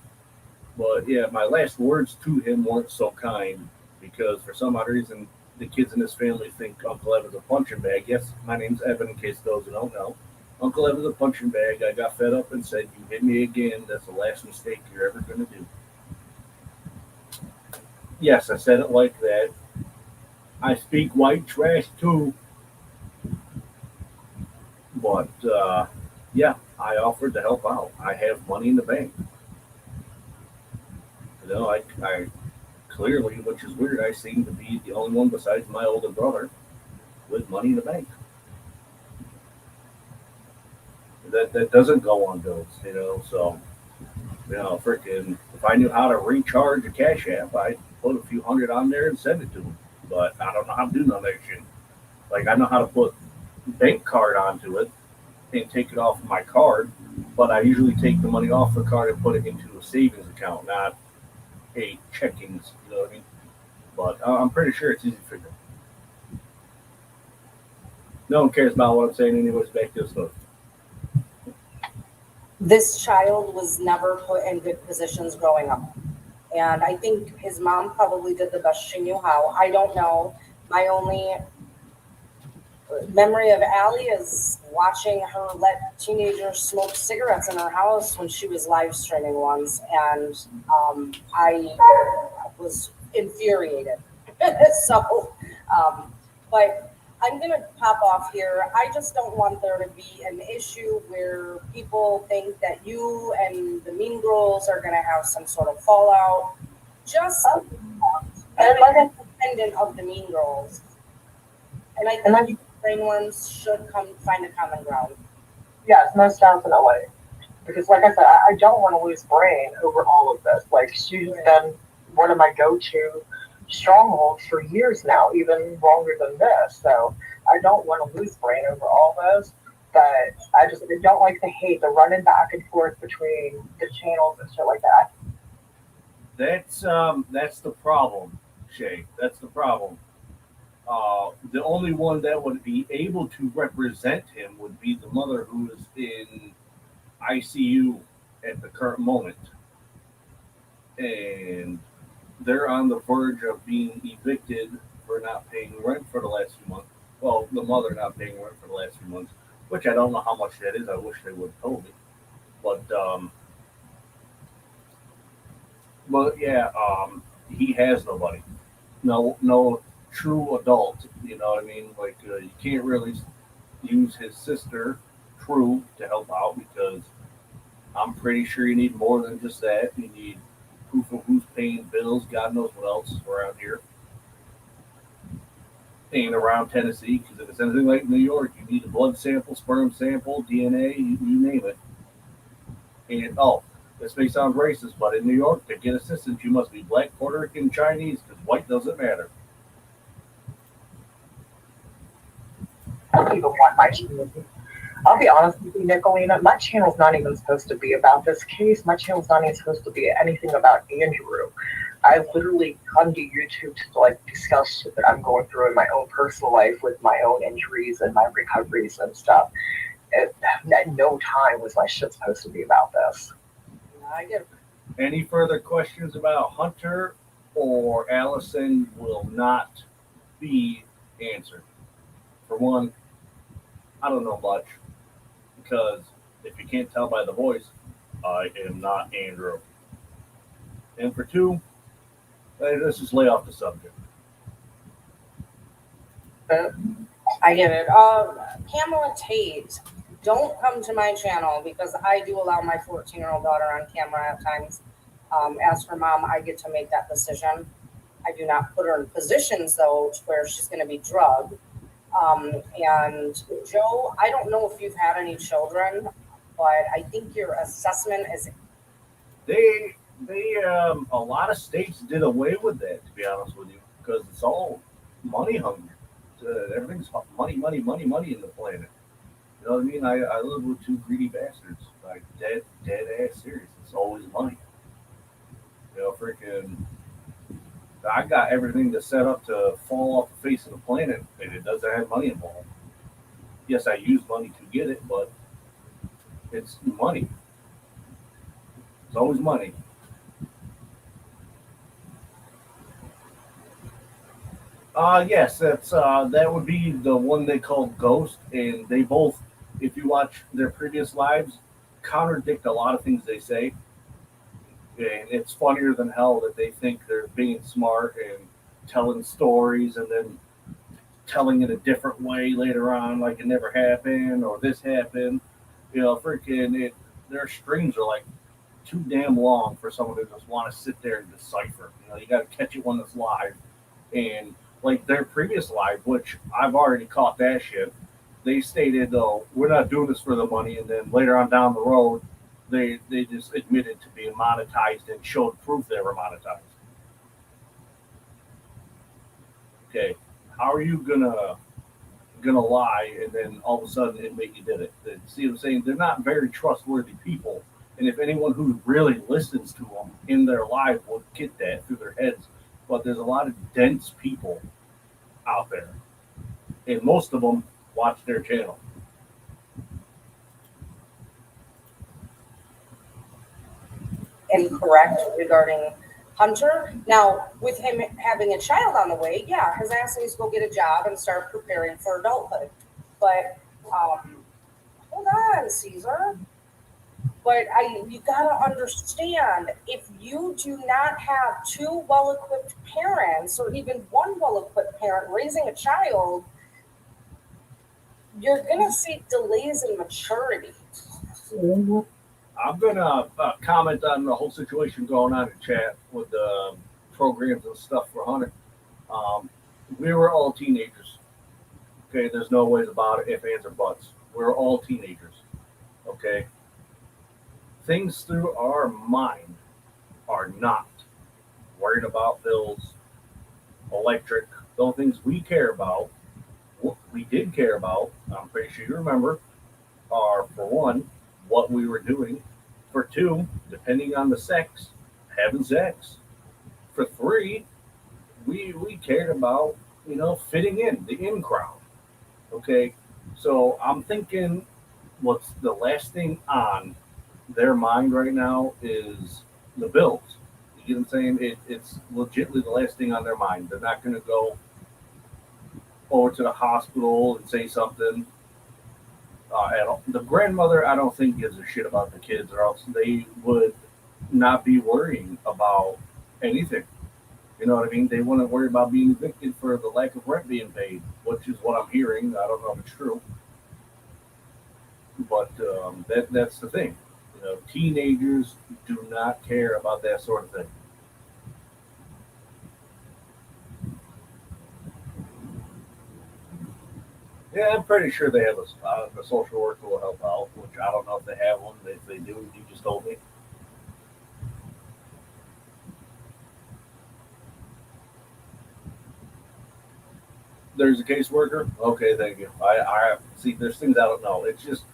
But yeah, my last words to him weren't so kind because for some odd reason the kids in his family think Uncle Evan's a punching bag. Yes, my name's Evan. In case those who don't know, Uncle Evan's a punching bag. I got fed up and said, "You hit me again. That's the last mistake you're ever gonna do." Yes, I said it like that. I speak white trash too. But yeah, I offered to help out. I have money in the bank. I clearly, which is weird, I seem to be the only one besides my older brother with money in the bank. That doesn't go unnoticed, so freaking if I knew how to recharge a Cash App, I'd put a few hundred on there and send it to him. But I don't know how to do none of that shit. Like I know how to put bank card onto it and take it off of my card, but I usually take the money off the card and put it into a savings account, not a checking. You know what I mean? But I'm pretty sure it's easy to figure. No one cares about what I'm saying anyways. Back to the story. this child was never put in good positions growing up. And I think his mom probably did the best she knew how. I don't know. My only memory of Allie is watching her let teenagers smoke cigarettes in her house when she was live streaming once. And I was infuriated. But I'm going to pop off here. I just don't want there to be an issue where people think that you and the Mean Girls are going to have some sort of fallout. Just independent of the Mean Girls. And I think brain worms should find a common ground. Yes, most definitely. Because like I said, I don't want to lose Brain over all of this. Like, she's been one of my go-to strongholds for years now, even longer than this. So I don't want to lose Brain over all this. But I don't like the hate, the running back and forth between the channels and shit like that. That's the problem, Shay. That's the problem. The only one that would be able to represent him would be the mother who is in ICU at the current moment. And they're on the verge of being evicted for not paying rent for the last few months. Well, the mother not paying rent for the last few months, which I don't know how much that is. I wish they would have told me. But yeah, he has nobody. No true adult. You know what I mean? Like, you can't really use his sister, True, to help out because I'm pretty sure you need more than just that. You need proof of who's paying bills, God knows what else around here. And around Tennessee, because if it's anything like New York, you need a blood sample, sperm sample, DNA, you name it. And this may sound racist, but in New York, to get assistance, you must be black, Puerto Rican, Chinese, because white doesn't matter. I don't even want my channel. I'll be honest with you, Nicolina, my channel's not even supposed to be about this case. My channel's not even supposed to be anything about Andrew. I literally come to YouTube to like discuss shit that I'm going through in my own personal life with my own injuries and my recoveries and stuff. At no time was my shit supposed to be about this. I get it. Any further questions about Hunter or Allison will not be answered. For one, I don't know much because if you can't tell by the voice, I am not Andrew. And for two, let's just lay off the subject. I get it. Pamela Tate, don't come to my channel because I do allow my 14-year-old daughter on camera at times. As for mom, I get to make that decision. I do not put her in positions, though, to where she's going to be drugged. And Joe, I don't know if you've had any children, but I think your assessment is... They a lot of states did away with that, to be honest with you, because it's all money hungry. Everything's money in the planet. You know what I mean? I live with two greedy bastards, like dead ass serious. It's always money. You know, freaking. I got everything that's set up to fall off the face of the planet, and it doesn't have money involved. Yes, I use money to get it, but it's money. It's always money. Yes, that would be the one they call Ghost, and they both, if you watch their previous lives, contradict a lot of things they say. And it's funnier than hell that they think they're being smart and telling stories and then telling it a different way later on, like it never happened or this happened. You know, freaking their strings are like too damn long for someone to just want to sit there and decipher. You know, you got to catch it when it's live. And like their previous live, which I've already caught that shit, they stated, "Oh, we're not doing this for the money," and then later on down the road, they just admitted to being monetized and showed proof they were monetized. Okay, how are you gonna lie and then all of a sudden admit you did it? See what I'm saying? They're not very trustworthy people, and if anyone who really listens to them in their life would get that through their heads, but there's a lot of dense people out there, and most of them watch their channel. Incorrect regarding Hunter. Now, with him having a child on the way, yeah, his ass needs to go get a job and start preparing for adulthood. But hold on, Caesar. But you gotta understand, if you do not have two well-equipped parents, or even one well-equipped parent raising a child, you're gonna see delays in maturity. I'm gonna comment on the whole situation going on in chat with the programs and stuff for Hunter. We were all teenagers. Okay, there's no ways about it, if, ands, or buts. We're all teenagers. Okay, things through our mind are not worried about bills, electric, those things we care about. What we did care about, I'm pretty sure you remember, are for one, what we were doing. For two, depending on the sex, having sex. For three, we cared about, fitting in, the in crowd. Okay, so I'm thinking what's the last thing on their mind right now is the bills. You get what I'm saying? It's legitimately the last thing on their mind. They're not going to go over to the hospital and say something at all. The grandmother, I don't think, gives a shit about the kids, or else they would not be worrying about anything. You know what I mean? They wouldn't worry about being evicted for the lack of rent being paid, which is what I'm hearing. I don't know if it's true. But that's the thing. Teenagers do not care about that sort of thing. Yeah, I'm pretty sure they have a social worker will help out, which I don't know if they have one. If they do, you just told me. There's a caseworker. Okay, thank you. I see. There's things I don't know. It's just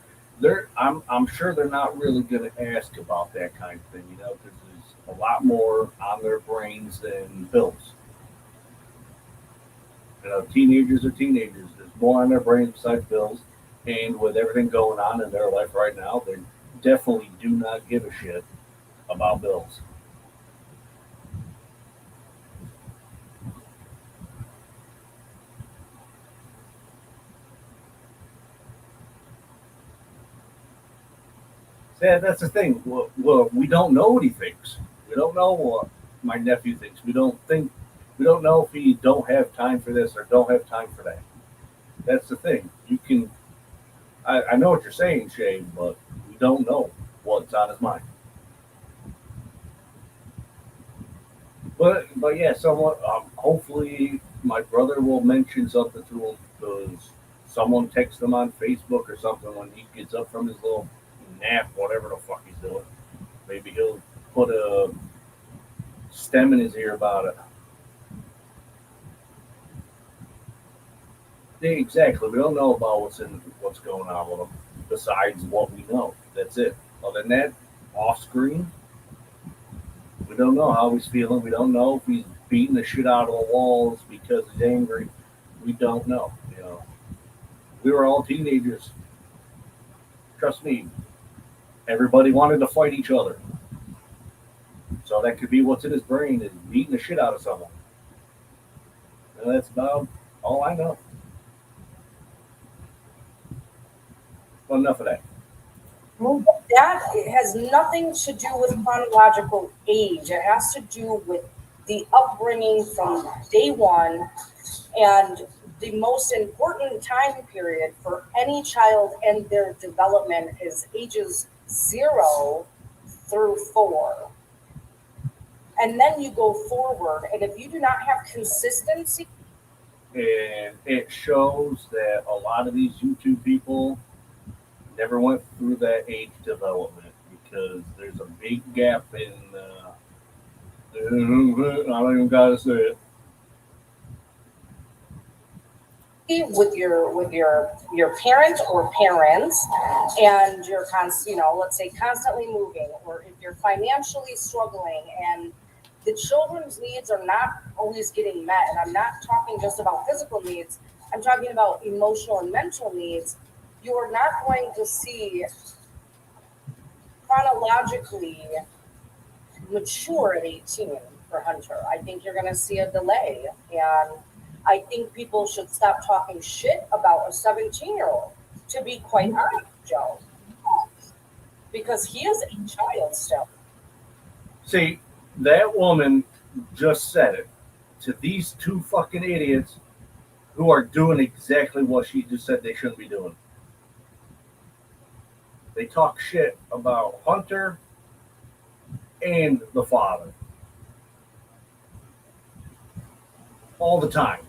I'm sure they're not really going to ask about that kind of thing, because there's a lot more on their brains than bills. Teenagers are teenagers. There's more on their brains besides bills. And with everything going on in their life right now, they definitely do not give a shit about bills. Yeah, that's the thing. Well, we don't know what he thinks. We don't know what my nephew thinks. We don't know if he don't have time for this or don't have time for that. That's the thing. I know what you're saying, Shane, but we don't know what's on his mind. But yeah, someone hopefully my brother will mention something to him, because someone texts him on Facebook or something when he gets up from his little nap, whatever the fuck he's doing. Maybe he'll put a stem in his ear about it. Yeah, exactly. We don't know about what's going on with him besides what we know. That's it. Other than that, off screen, we don't know how he's feeling. We don't know if he's beating the shit out of the walls because he's angry. We don't know. We were all teenagers. Trust me. Everybody wanted to fight each other. So that could be what's in his brain, is beating the shit out of someone. And that's about all I know. Well, enough of that. Well, that has nothing to do with chronological age. It has to do with the upbringing from day one, and the most important time period for any child and their development is ages 0 through 4. And then you go forward, and if you do not have consistency, and it shows that a lot of these YouTube people never went through that age development, because there's a big gap in I don't even gotta say it. with your parent or parents, and you're let's say constantly moving, or if you're financially struggling and the children's needs are not always getting met, and I'm not talking just about physical needs, I'm talking about emotional and mental needs, you're not going to see chronologically mature at 18 for Hunter. I think you're going to see a delay, and I think people should stop talking shit about a 17-year-old, to be quite honest, Joe, because he is a child still. See, that woman just said it to these two fucking idiots. who are doing exactly what she just said they shouldn't be doing. They talk shit about Hunter and the father all the time.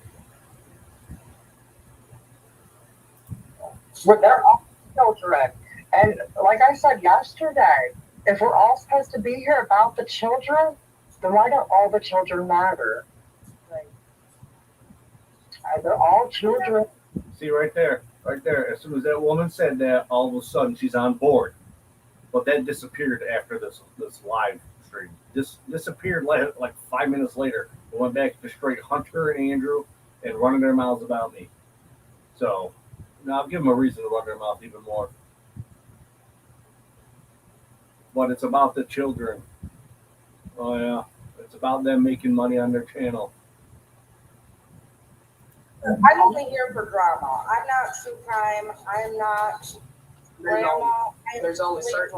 But they're all children. And like I said yesterday, if we're all supposed to be here about the children, then why don't all the children matter? Like, they're all children. See right there. As soon as that woman said that, all of a sudden she's on board. But that disappeared after this live stream. This disappeared like 5 minutes later. It went back to straight Hunter and Andrew and running their mouths about me. So now I'll give them a reason to run their mouth even more. But it's about the children. Oh yeah, it's about them making money on their channel. I'm only here for drama. I'm not true crime. I'm not grandma. There's only certain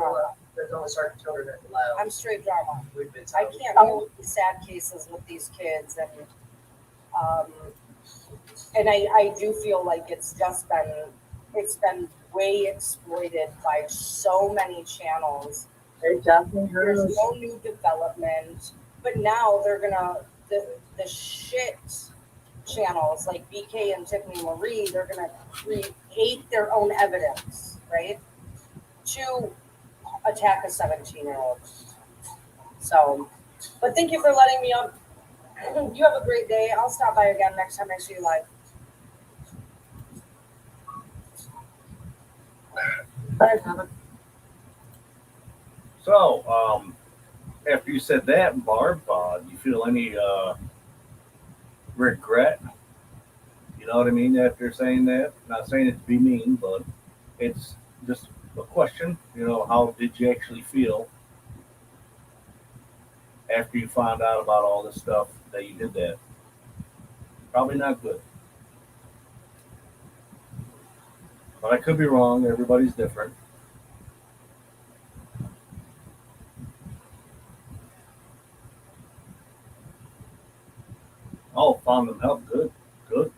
children that allow. I'm straight drama. We've been I told. can't deal with these sad cases with these kids, and I do feel like it's been way exploited by so many channels. There's no new development, but now they're gonna the shit channels like BK and Tiffany Marie, they're gonna create their own evidence, right, to attack a 17-year-old. So, but thank you for letting me up. You have a great day. I'll stop by again next time I see you live. Thanks, Heather. So, after you said that, Barb, do you feel any regret? You know what I mean? After saying that, not saying it to be mean, but it's just a question. You know, how did you actually feel after you found out about all this stuff that you did that? Probably not good. But I could be wrong. Everybody's different. Oh, found them help. Good. Good.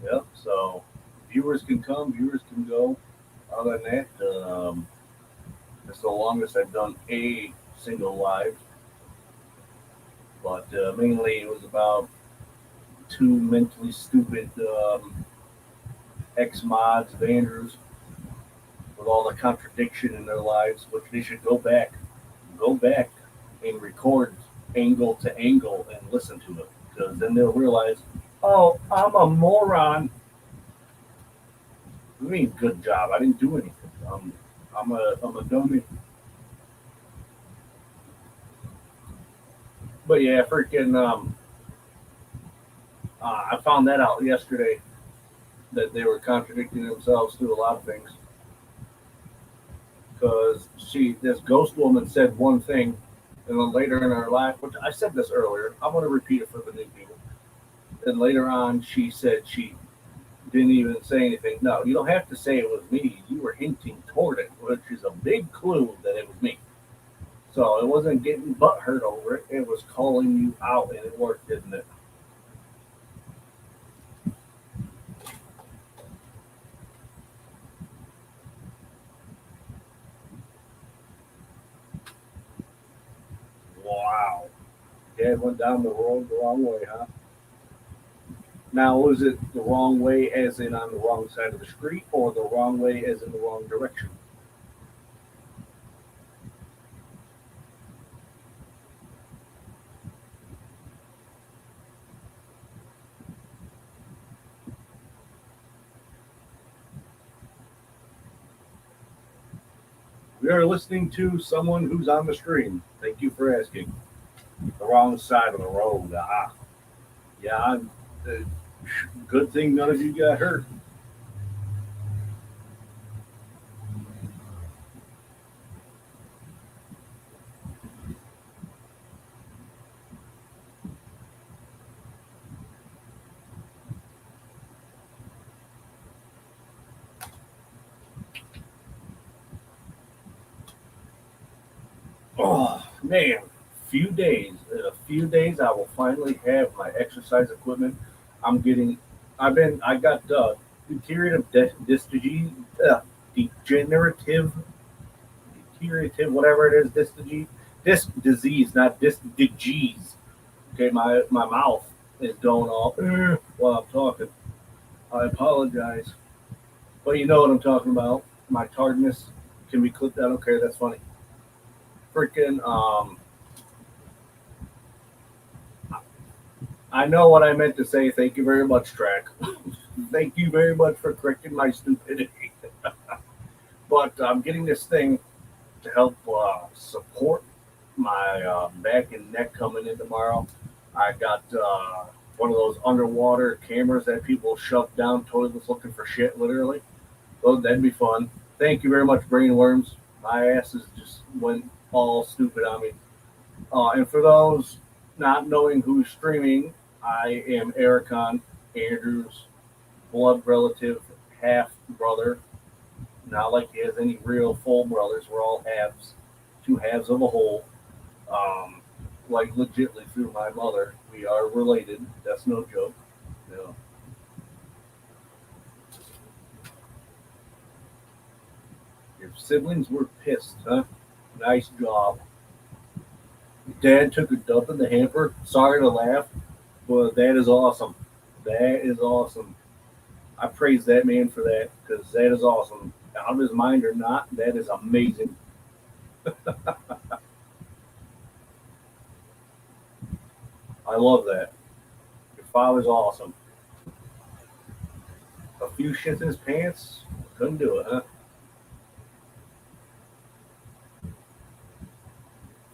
Yep. So viewers can come, viewers can go. Other than that, it's the longest I've done a single live. But mainly it was about two mentally stupid ex-mods of Andrews with all the contradiction in their lives, which they should go back and record angle to angle and listen to it, because then they'll realize, oh, I'm a moron. I mean, good job. I didn't do anything. I'm a dummy. But yeah, freaking. I found that out yesterday, that they were contradicting themselves through a lot of things. Because this ghost woman said one thing, and then later in her life, which I said this earlier, I'm going to repeat it for the new people. And later on, she said she didn't even say anything. No, you don't have to say it was me. You were hinting toward it, which is a big clue that it was me. So it wasn't getting butthurt over it. It was calling you out, and it worked, didn't it? Wow. Dad went down the road the wrong way, huh? Now, was it the wrong way as in on the wrong side of the street, or the wrong way as in the wrong direction? We are listening to someone who's on the stream. Thank you for asking. The wrong side of the road. Ah. Yeah, good thing none of you got hurt. man, in a few days, I will finally have my exercise equipment. I got degenerative, whatever it is, disc disease, not disc disease. Okay, my mouth is going off while I'm talking. I apologize, but you know what I'm talking about. My tardiness can be clipped. I don't care. That's funny. Freaking I know what I meant to say. Thank you very much, Track. Thank you very much for correcting my stupidity. But I'm getting this thing to help support my back and neck coming in tomorrow. I got one of those underwater cameras that people shove down toilets looking for shit, literally. Oh, that'd be fun. Thank you very much, Brainworms. My asses just went all stupid on me. And for those not knowing who's streaming, I am Ericon, Andrew's blood relative, half brother. Not like he has any real full brothers. We're all halves, two halves of a whole. Like legitly through my mother, we are related. That's no joke. No. Your siblings were pissed, huh? Nice job. Dad took a dump in the hamper. Sorry to laugh, but that is awesome. That is awesome. I praise that man for that because that is awesome. Out of his mind or not, that is amazing. I love that. Your father's awesome. A few shits in his pants, couldn't do it, huh?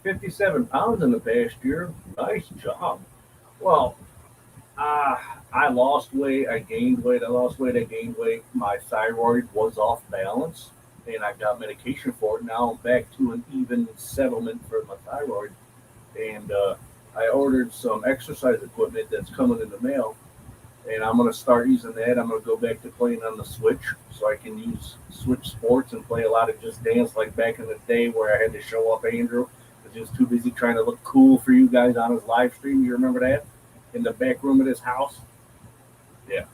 57 pounds in the past year. Nice job. Well, I lost weight. I gained weight. I lost weight. I gained weight. My thyroid was off balance, and I got medication for it. Now I'm back to an even settlement for my thyroid. And I ordered some exercise equipment that's coming in the mail, and I'm going to start using that. I'm going to go back to playing on the Switch so I can use Switch Sports and play a lot of Just Dance like back in the day where I had to show up Andrew because he was too busy trying to look cool for you guys on his live stream. You remember that? In the back room of his house? Yeah.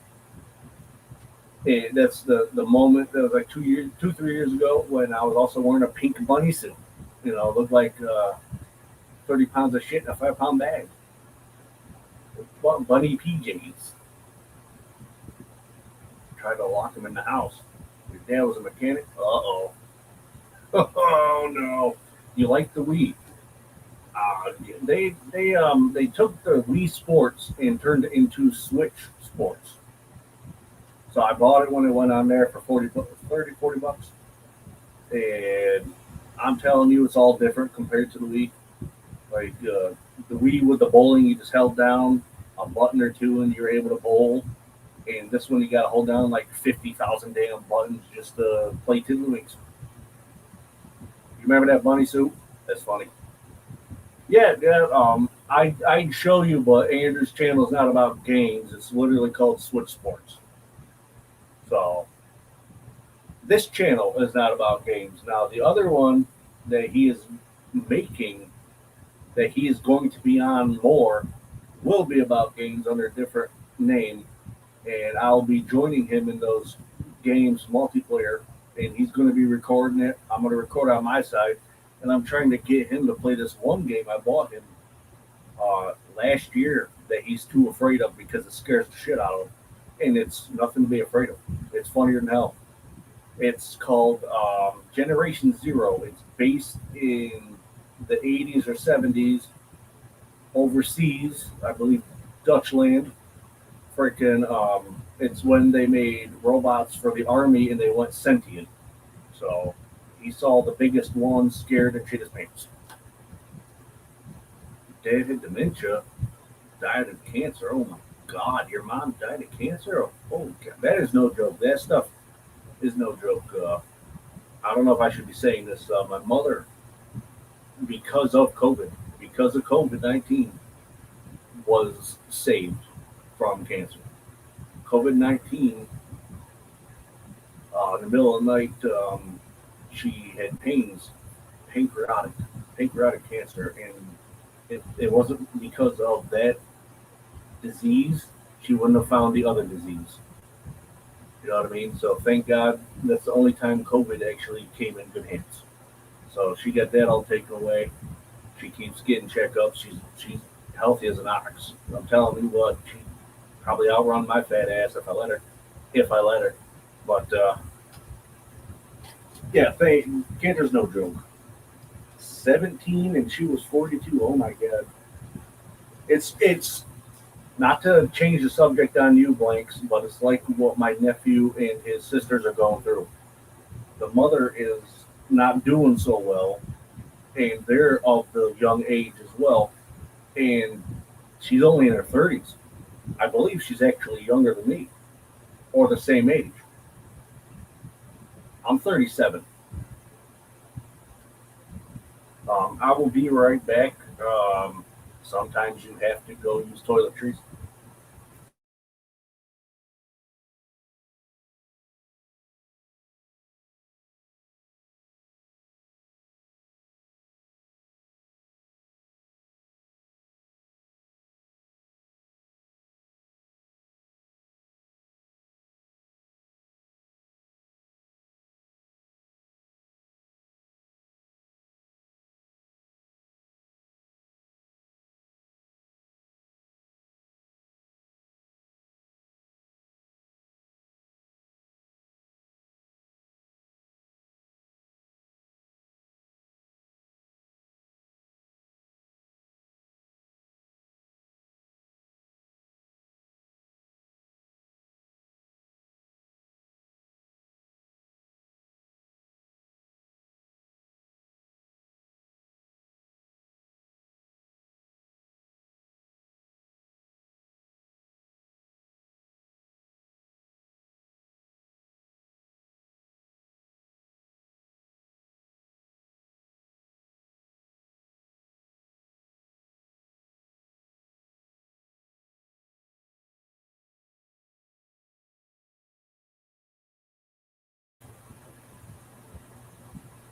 And that's the moment that was like 3 years ago when I was also wearing a pink bunny suit. You know, it looked like 30 pounds of shit in a 5-pound bag. Bunny PJs. Tried to lock him in the house. Your dad was a mechanic. Uh-oh. Oh, no. You like the Wii? They took the Wii Sports and turned it into Switch Sports. So I bought it when it went on there for 40 bucks. And I'm telling you, it's all different compared to the Wii. Like the Wii with the bowling, you just held down a button or two and you're able to bowl. And this one, you got to hold down like 50,000 damn buttons just to play Tiddlywinks. You remember that bunny suit? That's funny. Yeah. I'd show you, but Andrew's channel is not about games. It's literally called Switch Sports. So this channel is not about games. Now the other one that he is making, that he is going to be on more, will be about games under a different name, and I'll be joining him in those games multiplayer. And he's going to be recording it. I'm going to record on my side, and I'm trying to get him to play this one game I bought him last year that he's too afraid of because it scares the shit out of him. And it's nothing to be afraid of. It's funnier than hell. It's called Generation Zero. It's based in the 80s or 70s overseas, I believe Dutchland. It's when they made robots for the army and they went sentient. So he saw the biggest one, scared and shit his pants. Dad had dementia, died of cancer. Oh my God, your mom died of cancer? Oh, God. That is no joke. That stuff is no joke. I don't know if I should be saying this. My mother, because of COVID-19, was saved from cancer. COVID-19, in the middle of the night, she had pains, pancreatic, pancreatic cancer, and if it wasn't because of that disease, she wouldn't have found the other disease. You know what I mean? So thank God that's the only time COVID actually came in good hands. So she got that all taken away. She keeps getting checkups. She's healthy as an ox. I'm telling you what, she probably outrun my fat ass if I let her. If I let her, but yeah, cancer's no joke. 17 and she was 42. Oh my God. It's not to change the subject on you, Blanks, but it's like what my nephew and his sisters are going through. The mother is not doing so well, and they're of the young age as well, and she's only in her 30s. I believe she's actually younger than me, or the same age. I'm 37. I will be right back. Sometimes you have to go use toiletries.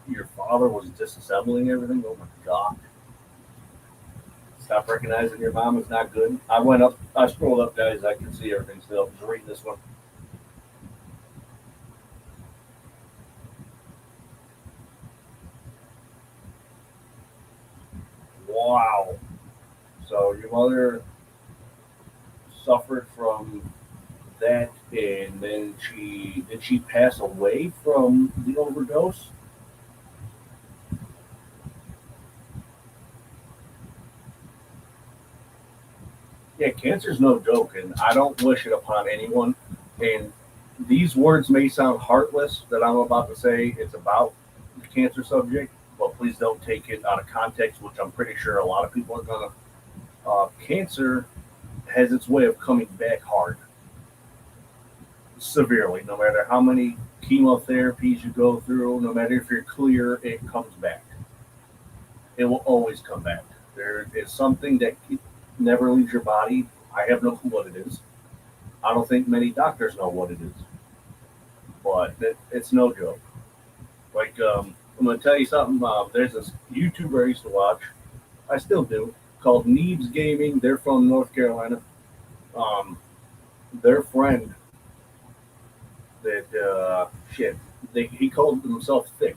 Your father was disassembling everything. Oh my God. Stop recognizing your mom is not good. I went up, I scrolled up, guys. I can see everything still. Just reading this one. Wow. So your mother suffered from that, and then she pass away from the overdose? Yeah, cancer's no joke, and I don't wish it upon anyone. And these words may sound heartless that I'm about to say. It's about the cancer subject, but please don't take it out of context, which I'm pretty sure a lot of people are gonna. Cancer has its way of coming back hard, severely. No matter how many chemotherapies you go through, no matter if you're clear, it comes back. It will always come back. There is something that never leaves your body. I have no clue what it is. I don't think many doctors know what it is, but it's no joke. Like, I'm going to tell you something. There's this YouTuber I used to watch. I still do, called Neebs Gaming. They're from North Carolina. Um, their friend he called himself Thick.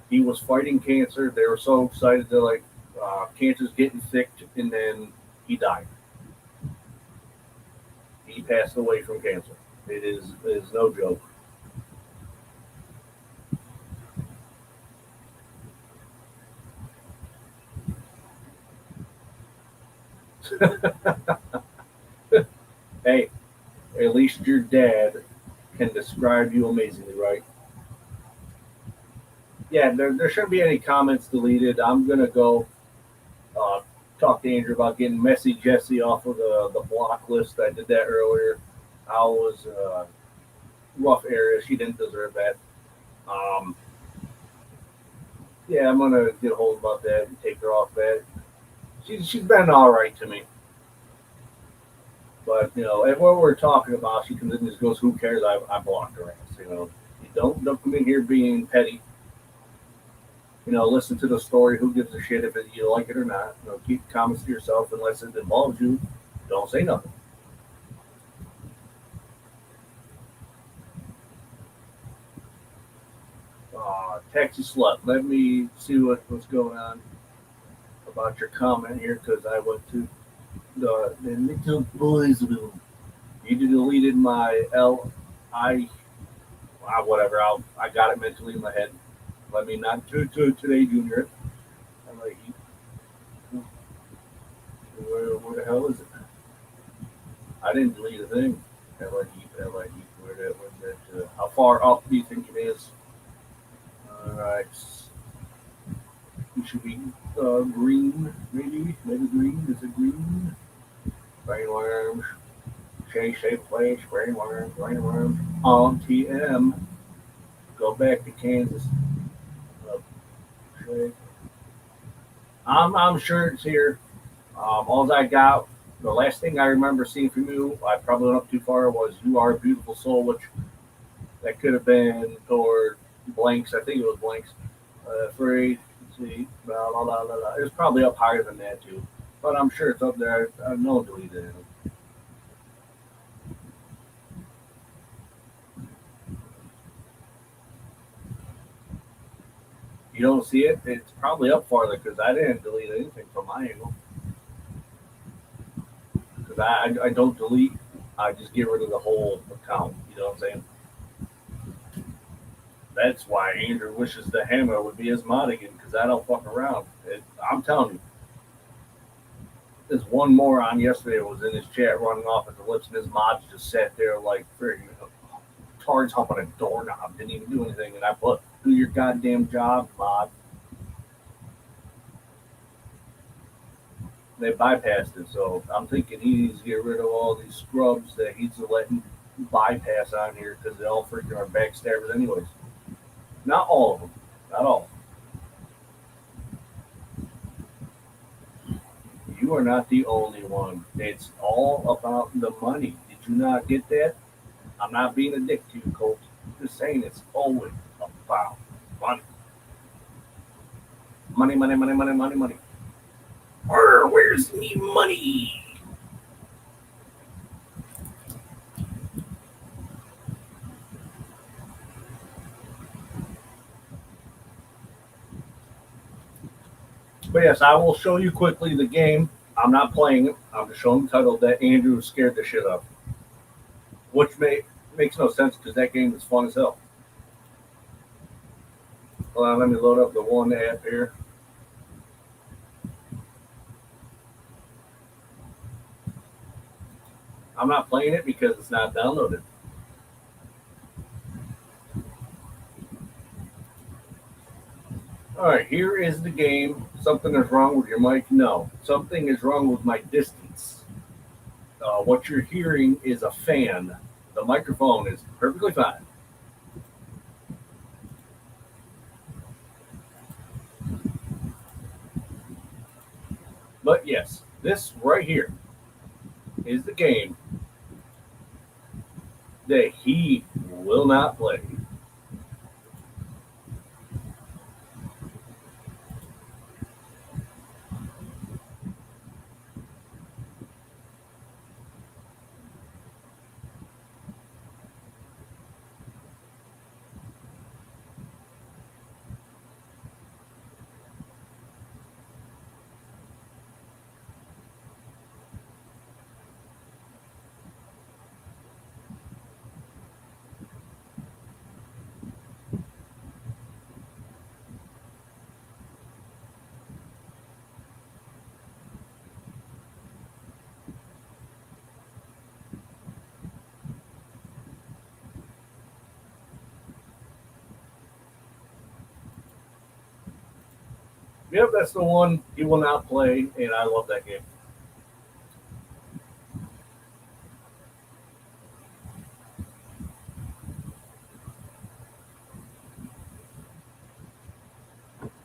He was fighting cancer. They were so excited. They're like, cancer's getting thick, and then he died. He passed away from cancer. It is no joke. Hey, at least your dad can describe you amazingly, right? Yeah, there shouldn't be any comments deleted. I'm gonna go uh, talk to Andrew about getting Messy Jesse off of the block list. I did that earlier. I was rough area. She didn't deserve that. Um, yeah, I'm gonna get a hold about that and take her off that. She's been all right to me, but and what we're talking about, she comes in and just goes, "Who cares?" I blocked her ass. You don't come in here being petty. listen to the story. Who gives a shit if you like it or not? Keep comments to yourself unless it involves you. Don't say nothing. Taxi slut. Let me see what's going on about your comment here because I went to the little boys room. You deleted my whatever. I got it mentally in my head. Let me not do today, Junior. I'm like, where the hell is it? I didn't delete a thing. Where that? How far up do you think it is? All right. It should be green, maybe green. Is it green? Brainworms. Change shape place. Brainworms. On TM. Go back to Kansas. I'm sure it's here. All I got, the last thing I remember seeing from you, I probably went up too far, was "You Are a Beautiful Soul," which that could have been toward blanks. I think it was blanks. Free, see, blah, blah, blah, blah, blah. It was probably up higher than that too, but I'm sure it's up there. No one deleted it. You don't see it? It's probably up farther because I didn't delete anything from my angle. Because I don't delete. I just get rid of the whole account. You know what I'm saying? That's why Andrew wishes the hammer would be his mod again, because I don't fuck around. I'm telling you. There's one moron yesterday was in his chat running off at the lips, and his mods just sat there like freaking tards humping a doorknob, didn't even do anything. And I put, "Do your goddamn job, mod." They bypassed it, so I'm thinking he needs to get rid of all these scrubs that he's letting bypass on here because they all freaking are backstabbers anyways. Not all of them. Not all. You are not the only one. It's all about the money. Did you not get that? I'm not being a dick to you, Colt. I'm just saying it's always about money. Money, money, money, money, money, money. Where's the money? But yes, I will show you quickly the game. I'm not playing it. I'm just showing the title that Andrew scared the shit of. Which makes no sense because that game is fun as hell. Hold on, let me load up the one app here. I'm not playing it because it's not downloaded. All right, here is the game. Something is wrong with your mic? No. Something is wrong with my distance. What you're hearing is a fan. The microphone is perfectly fine. But yes, this right here is the game that he will not play. Yep, that's the one he will not play, and I love that game.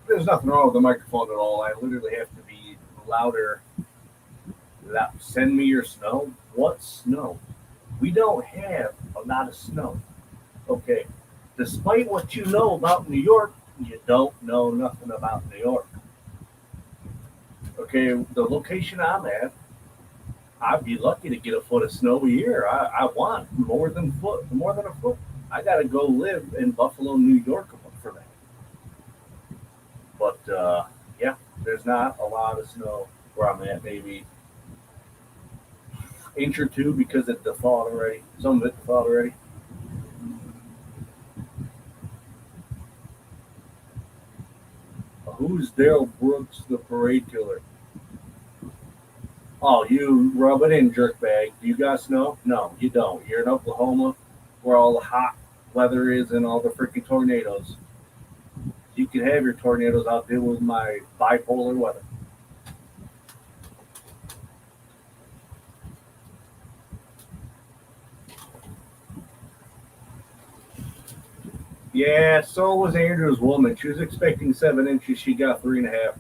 There's nothing wrong with the microphone at all. I literally have to be louder. Send me your snow. What snow? We don't have a lot of snow. Okay. Despite what you know about New York, you don't know nothing about New York. Okay, the location I'm at, I'd be lucky to get a foot of snow a year. I want more than a foot. I got to go live in Buffalo, New York for that. But yeah, there's not a lot of snow where I'm at. Maybe inch or two because it thawed already. Some of it thawed already. Who's Daryl Brooks, the parade killer? Oh, you rub it in, jerkbag. Do you got snow? No, you don't. You're in Oklahoma, where all the hot weather is and all the freaking tornadoes. You can have your tornadoes. I'll deal with my bipolar weather. Yeah, so was Andrew's woman. She was expecting 7 inches. She got 3.5.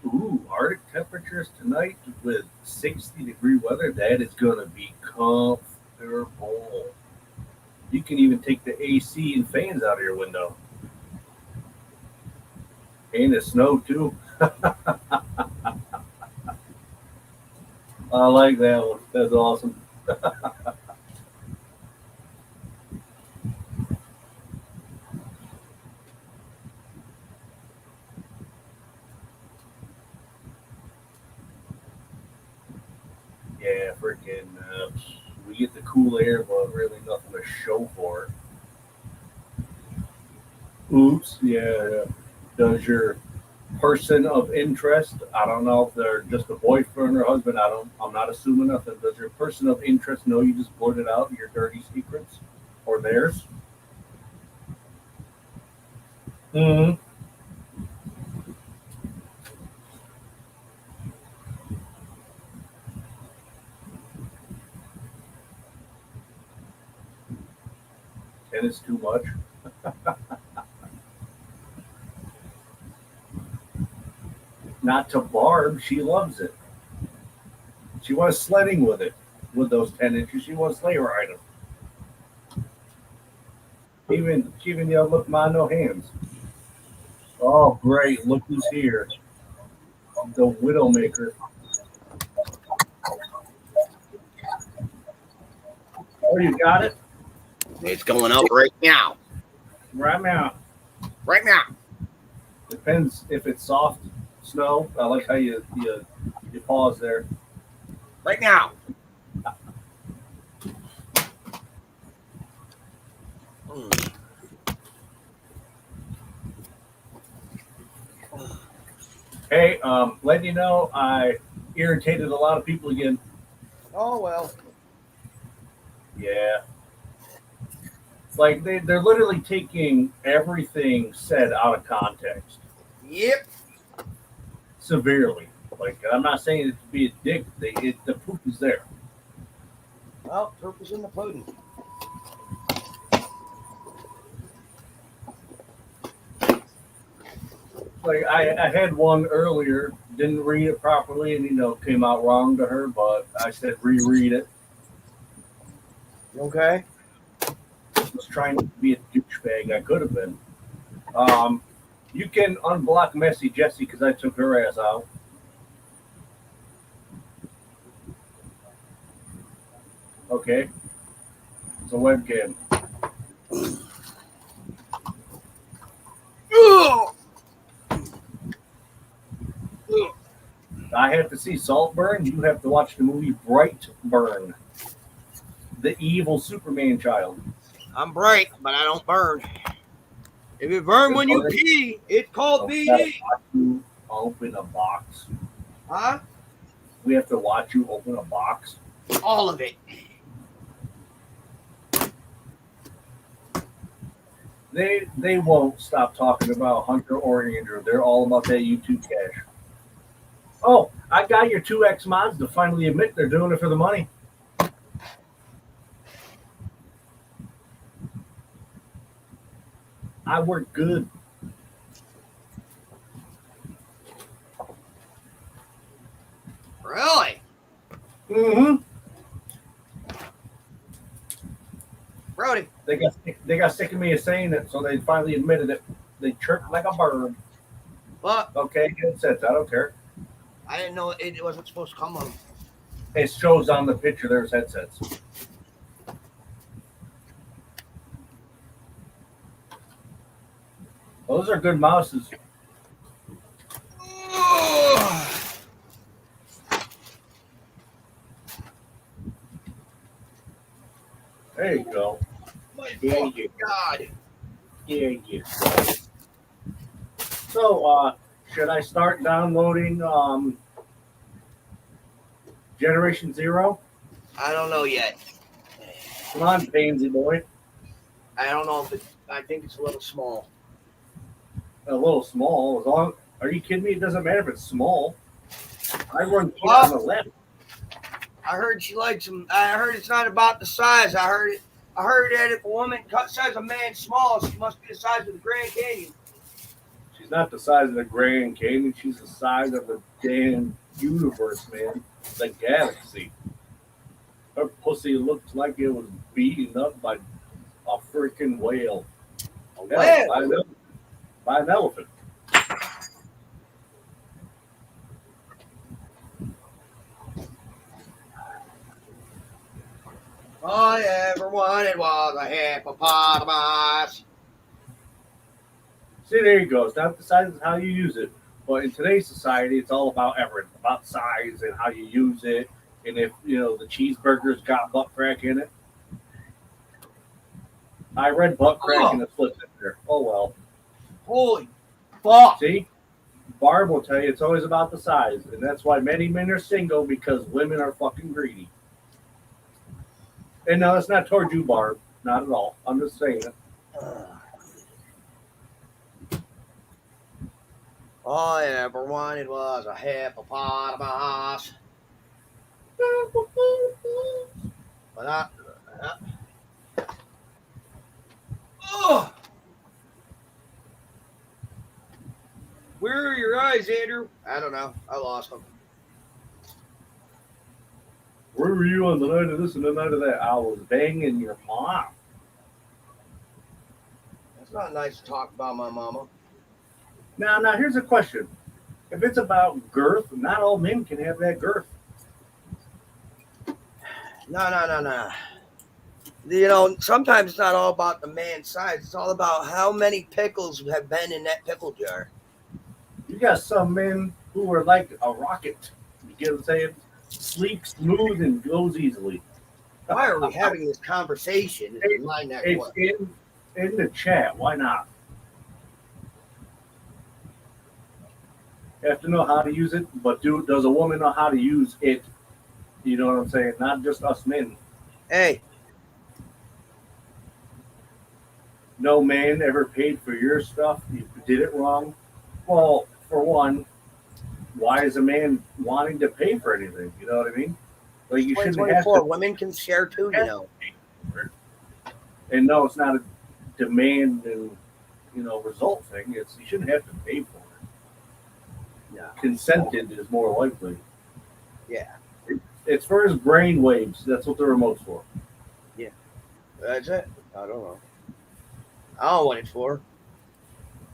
Ooh, Arctic temperatures tonight with 60-degree weather. That is going to be comfortable. You can even take the AC and fans out of your window. And the snow, too. I like that one. That's awesome. Yeah, freaking, we get the cool air, but really nothing to show for it. Oops, yeah. Does your person of interest, I don't know if they're just a boyfriend or husband, I'm not assuming nothing. Does your person of interest know you just blurted out your dirty secrets or theirs? Mm-hmm. And it's too much. Not to Barb, she loves it. She was sledding with it, with those 10 inches. She was sleigh riding. She even yelled, "Look, ma, no hands." Oh, great. Look who's here. The Widowmaker. Oh, you got it? It's going up right now. Right now. Right now. Depends if it's soft snow. I like how you pause there. Right now. Hey, letting you know, I irritated a lot of people again. Oh, well. Yeah. Like, they're literally taking everything said out of context. Yep. Severely. Like, I'm not saying it to be a dick. The proof is there. Well, proof is in the pudding. Like, I had one earlier, didn't read it properly, and, came out wrong to her, but I said reread it. Okay. I was trying to be a douchebag. I could have been. You can unblock Messy Jessie because I took her ass out. Okay. It's a webcam. I have to see Saltburn. You have to watch the movie Brightburn. The evil Superman child. I'm bright, but I don't burn. If it burn when you pee, it's called BD. You open a box. Huh? We have to watch you open a box. All of it. They won't stop talking about Hunter or Andrew. They're all about that YouTube cash. Oh, I got your 2X mods to finally admit they're doing it for the money. I work good. Really? Mm-hmm. Brody. They got sick of me of saying it, so they finally admitted it. They chirped like a bird. What? Okay, headsets. I don't care. I didn't know it wasn't supposed to come on. It shows on the picture there's headsets. Those are good mouses. There you go. God. Yeah, you go. So, should I start downloading Generation Zero? I don't know yet. Come on, Pansy boy. I don't know if I think it's a little small. A little small. As long. Are you kidding me? It doesn't matter if it's small. I run on the left. I heard she likes them. I heard it's not about the size. I heard that if a woman says a man's small, she must be the size of the Grand Canyon. She's not the size of the Grand Canyon. She's the size of the damn universe, man. The galaxy. Her pussy looks like it was beaten up by a freaking whale. A whale? By an elephant. All I ever wanted was a hippopotamus. See, there you go. It's not the size, it's how you use it. But in today's society, it's all about everything. About size and how you use it. And if, the cheeseburger's got butt crack in it. I read butt crack and it flipped in there. Oh, well. Holy fuck. See? Barb will tell you it's always about the size. And that's why many men are single, because women are fucking greedy. And no, it's not toward you, Barb. Not at all. I'm just saying it. All I ever wanted was a hippopotamus. But where are your eyes, Andrew? I don't know. I lost them. Where were you on the night of this and the night of that? I was banging your mom. It's not nice to talk about my mama. Now, here's a question. If it's about girth, not all men can have that girth. No. Sometimes it's not all about the man's size. It's all about how many pickles have been in that pickle jar. You got some men who are like a rocket. You get what I'm saying? Sleek, smooth, and goes easily. Why are we having this conversation? It's in the chat. Why not? You have to know how to use it, but does a woman know how to use it? You know what I'm saying? Not just us men. Hey. No man ever paid for your stuff. You did it wrong. Well, for one, why is a man wanting to pay for anything? You know what I mean? Like, you shouldn't have to. Women can share too, And no, it's not a demand and result thing. You shouldn't have to pay for it. No. Consented is more likely. Yeah. It's for his brain waves. That's what the remote's for. Yeah. That's it. I don't know. I don't know what it's for.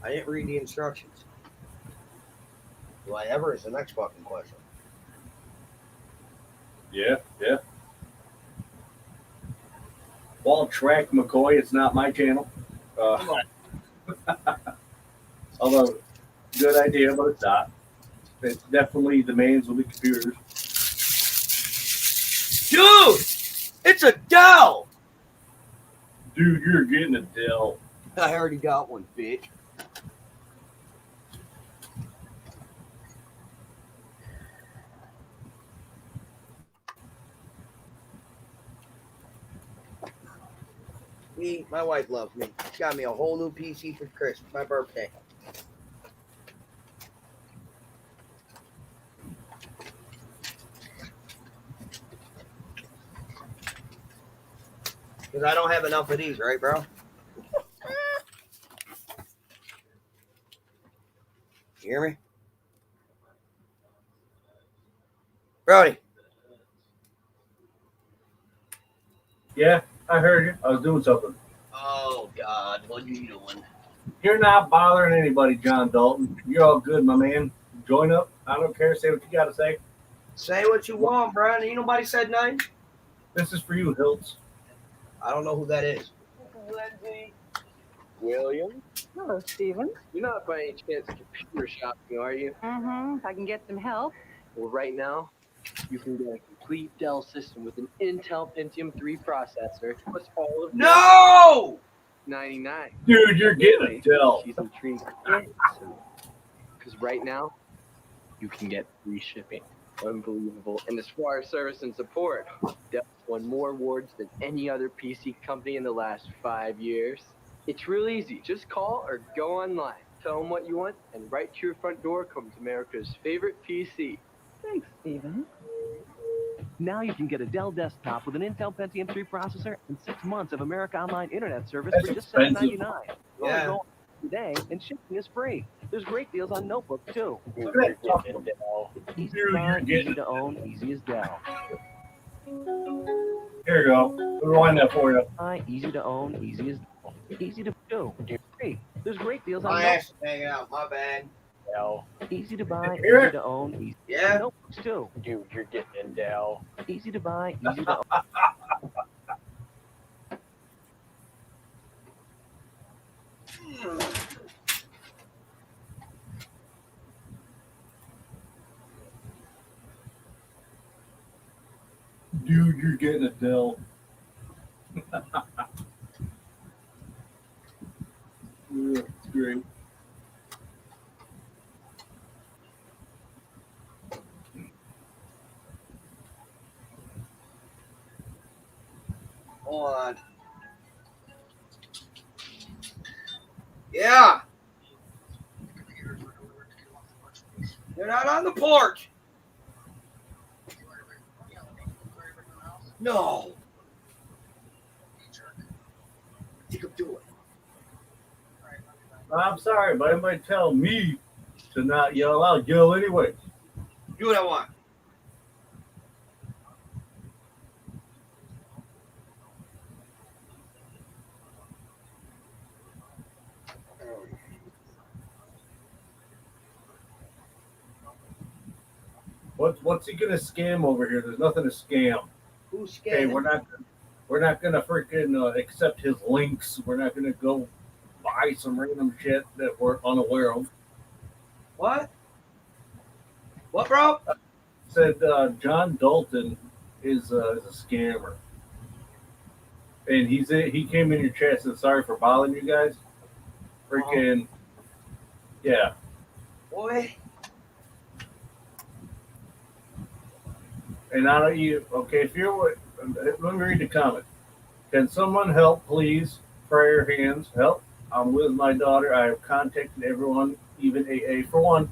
I didn't read the instructions. Do I ever is the next fucking question. Yeah. Ball track McCoy. It's not my channel. Although, good idea, but it's not. It's definitely the man's with the computers. Dude! It's a Dell! Dude, you're getting a Dell. I already got one, bitch. My wife loves me. She got me a whole new PC for Christmas, my birthday. Because I don't have enough of these, right, bro? You hear me? Brody. Yeah, I heard you. I was doing something. Oh, God. What are you doing? You're not bothering anybody, John Dalton. You're all good, my man. Join up. I don't care. Say what you got to say. Say what you want, Brian. Ain't nobody said nothing. This is for you, Hiltz. I don't know who that is. Lindsay. William. Hello, Stephen. You're not by any chance computer shopping, are you? If I can get some help. Well, right now, you can get a complete Dell system with an Intel Pentium 3 processor, plus all of No! 99. Dude, you're getting a Dell. She's intrigued. Because right now, you can get free shipping. Unbelievable. And as far as service and support, Dell's won more awards than any other PC company in the last 5 years. It's real easy. Just call or go online. Tell them what you want, and right to your front door comes America's favorite PC. Thanks, Stephen. Now you can get a Dell desktop with an Intel Pentium 3 processor and 6 months of America Online Internet service That's for just expensive. $7.99. Yeah. Go today, and shipping is free. There's great deals on notebooks too. Look at that. Easy Dude, to buy, you're easy getting to own, easy as Dell. Here you go. Rewind that for you. Easy to own, easy as Dell. Easy to do. Free. There's great deals on My notebooks. ass is hanging out. My bad. Dell. Easy to buy, Hear easy it? to own, easy Yeah. on notebooks too. Dude, you're getting in Dell. Easy to buy, easy to own. Dude, you're getting a Dell. Yeah, it's great. Hold on. Yeah. You're not on the porch. No. You can do it. I'm sorry, but anybody tell me to not yell, I'll yell anyway. Do what I want. What's he gonna scam over here? There's nothing to scam. Who's Okay, scamming? we're not gonna freaking accept his links. We're not gonna go buy some random shit that we're unaware of. What? What, bro? Said John Dalton is a scammer, and he came in your chat and said sorry for bothering you guys. Freaking yeah. Boy. And I don't you okay if you're let me read the comment. Can someone help, please? Prayer hands, help. I'm with my daughter. I have contacted everyone, even AA. For one,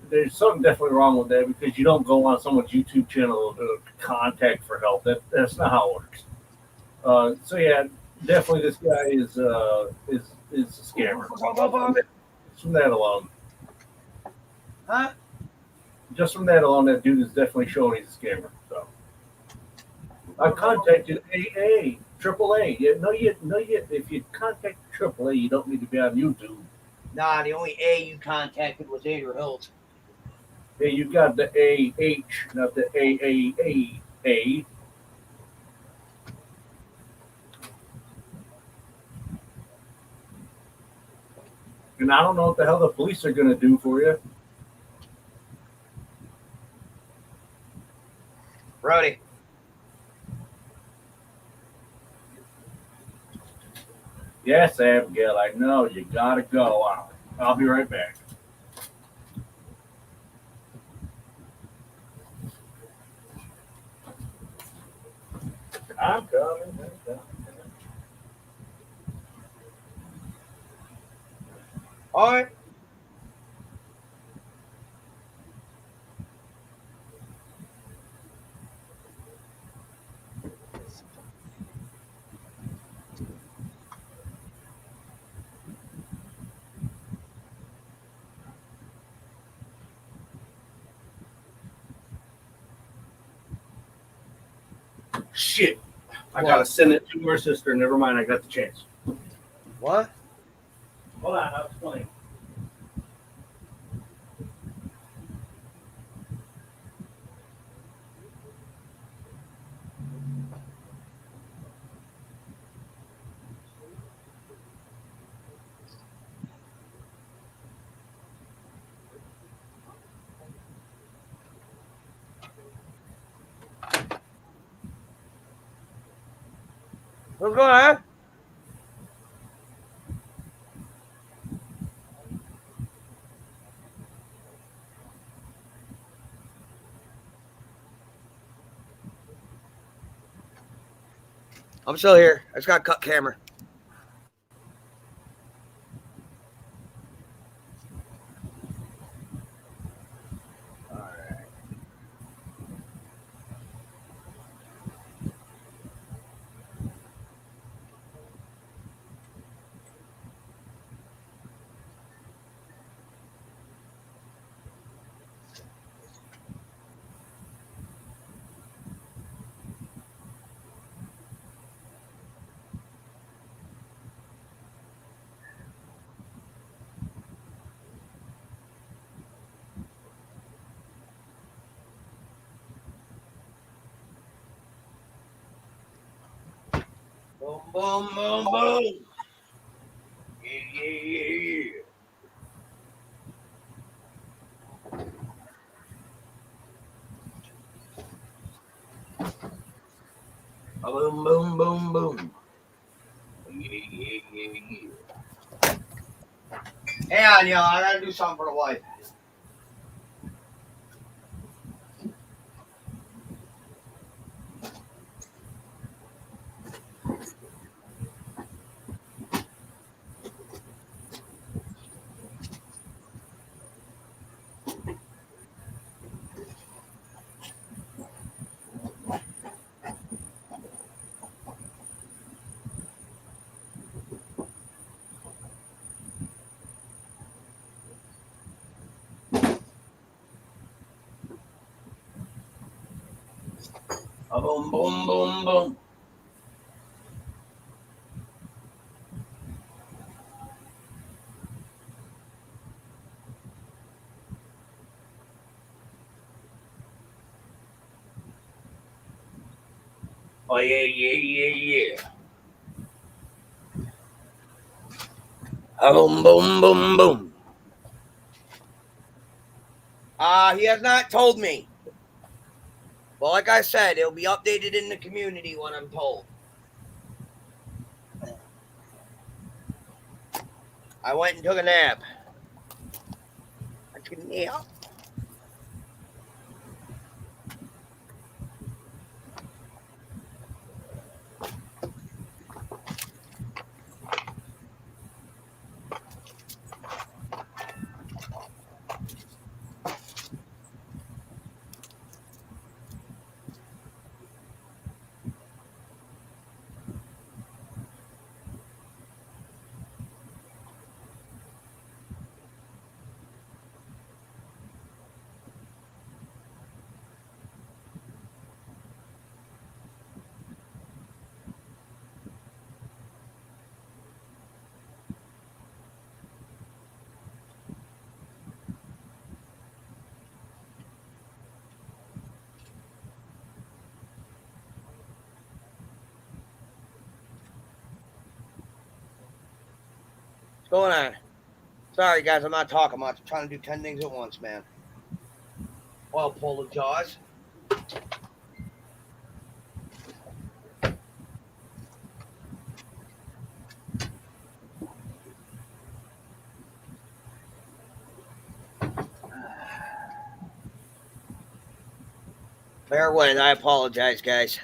there's something definitely wrong with that because you don't go on someone's YouTube channel to contact for help. That's not how it works. So yeah, definitely this guy is a scammer. Just from that alone. Huh? Just from that alone, that dude is definitely showing he's a scammer. So I contacted AA, AAA. If you contact AAA, you don't need to be on YouTube. Nah, the only A you contacted was Andrew Hills. Hey, you got the AH, not the AAA. And I don't know what the hell the police are going to do for you. Brody. Yes, Abigail, I know. You got to go. I'll be right back. I'm coming. All right. Shit. I gotta send it to her sister. Never mind, I got the chance. What? Hold on, I'll explain. What's going on? I'm still here. I just got to cut camera. Boom, boom, boom, boom. Yeah. Boom, boom, boom, boom. Yeah. Hey on, y'all. I gotta do something for the wife. Boom, boom, boom, boom. Oh, yeah. Boom, boom, boom, boom. He has not told me. Well, like I said, it'll be updated in the community when I'm told. I went and took a nap. I took a nap. What's going on? Sorry, guys, I'm not talking much. I'm trying to do 10 things at once, man. Well, pull the jaws. Fair wind. I apologize, guys.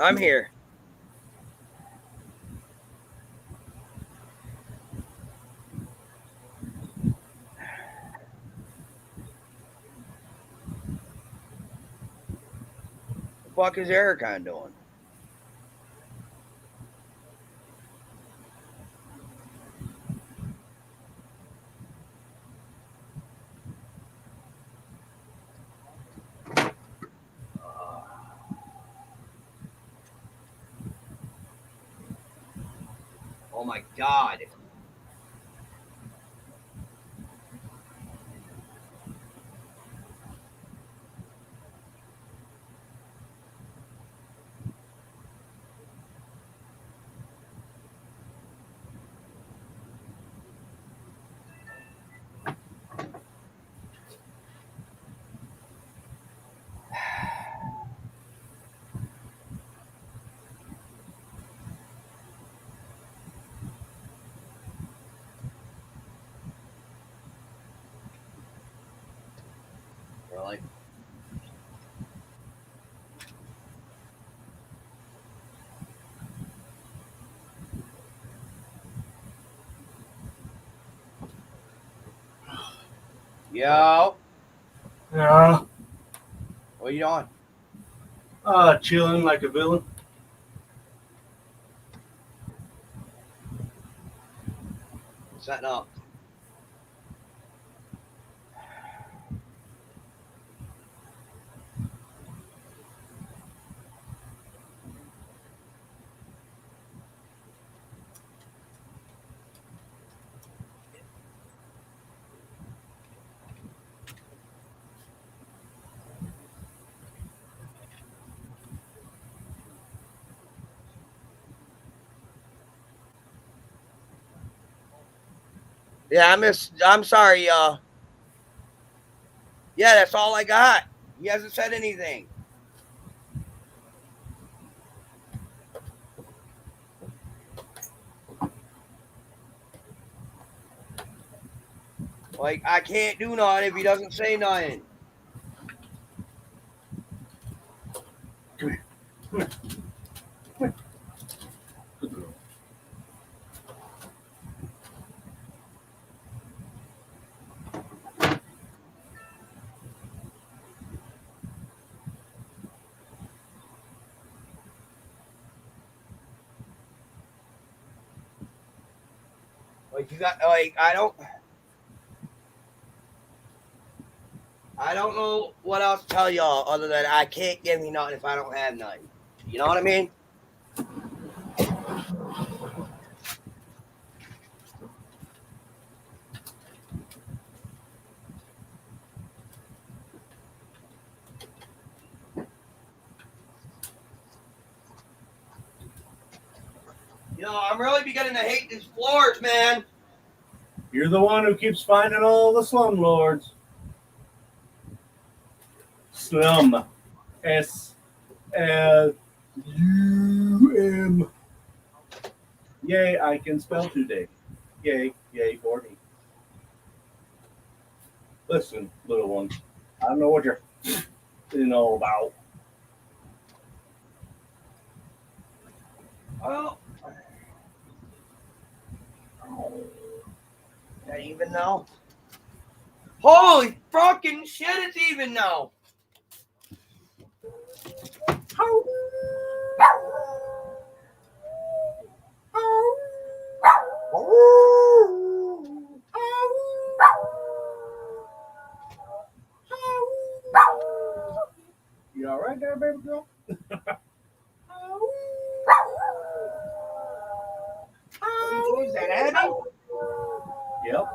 I'm here. What the fuck is Ericon doing? Oh my God. Really? Yo. Yeah. What are you doing? Chilling like a villain. Setting up. Yeah, I'm sorry, y'all. Yeah, that's all I got. He hasn't said anything. Like, I can't do nothing if he doesn't say nothing. Come here. Come here. Come here. Good girl. Like, you got, like, I don't know what else to tell y'all other than I can't give me nothing if I don't have nothing. You know what I mean? You know, I'm really beginning to hate these floors, man. You're the one who keeps finding all the slumlords. Slum. S-L-U-M. Yay, I can spell today. Yay, yay for me. Listen, little one, I don't know what you're about. Oh. That even now? Holy fucking shit, it's even now. You all right there, baby girl? Who's that, Abby? Yep.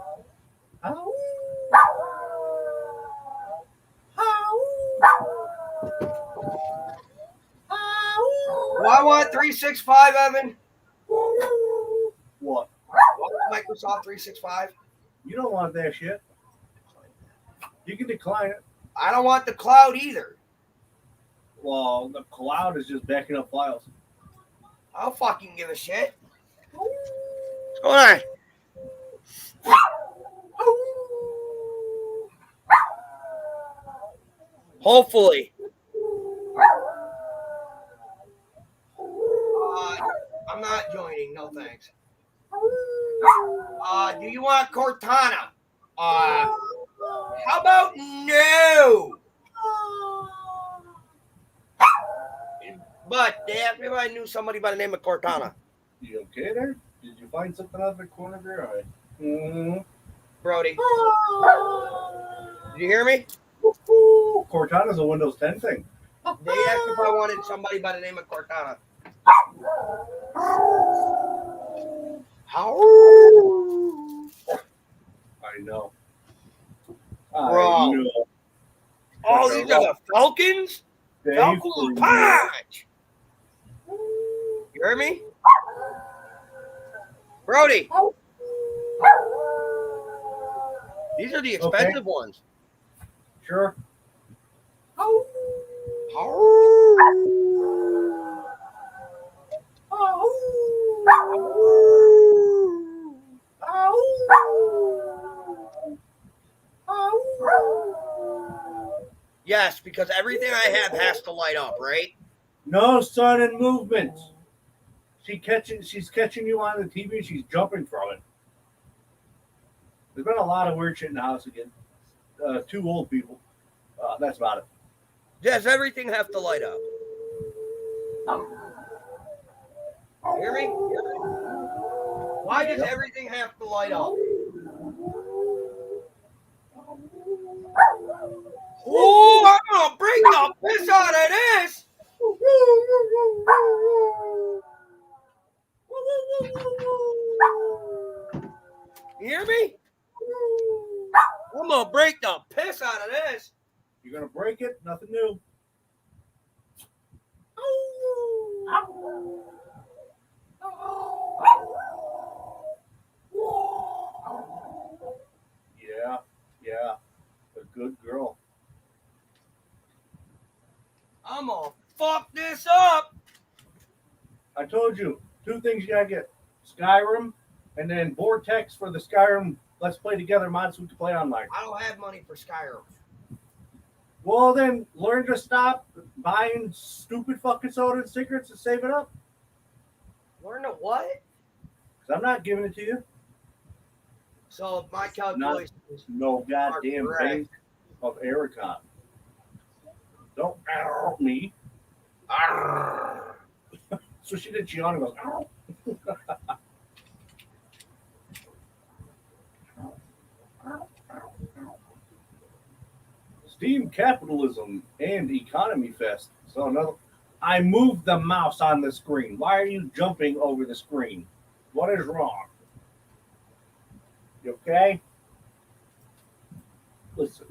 Do I want 365, Evan? What? Microsoft 365? You don't want that shit. You can decline it. I don't want the cloud either. Well, the cloud is just backing up files. I don't fucking give a shit. What's going on? Hopefully. I'm not joining. No thanks. Do you want Cortana? How about no? But they asked me if I knew somebody by the name of Cortana. You okay there? Did you find something out of the corner of your eye? Mm-hmm. Brody. Did you hear me? Cortana's a Windows 10 thing. They asked if I wanted somebody by the name of Cortana. I know. Bro. I know. Oh, these are the Falcons? Falcons punch! You hear me? Brody. These are the expensive ones. Sure. Yes, because everything I have has to light up, right? No sudden movements. She's catching you on the TV. She's jumping from it. There's been a lot of weird shit in the house again. 2 old people. That's about it. Yes, everything has to light up. You hear me? Why does everything have to light up? Oh, I'm gonna bring the piss out of this! You hear me? I'm gonna break the piss out of this. You're gonna break it? Nothing new. Yeah. A good girl. I'm gonna fuck this up. I told you, 2 things you gotta get. Skyrim, and then Vortex for the Skyrim Let's Play Together mod so we can play online. I don't have money for Skyrim. Well, then learn to stop buying stupid fucking soda and cigarettes and save it up. Learn to what? Because I'm not giving it to you. So my calculations. No goddamn bank of Ericon. Don't arrow me. So she did. She on and goes. Arrow. Steam Capitalism and Economy Fest. So another. I moved the mouse on the screen. Why are you jumping over the screen? What is wrong? You okay? Listen,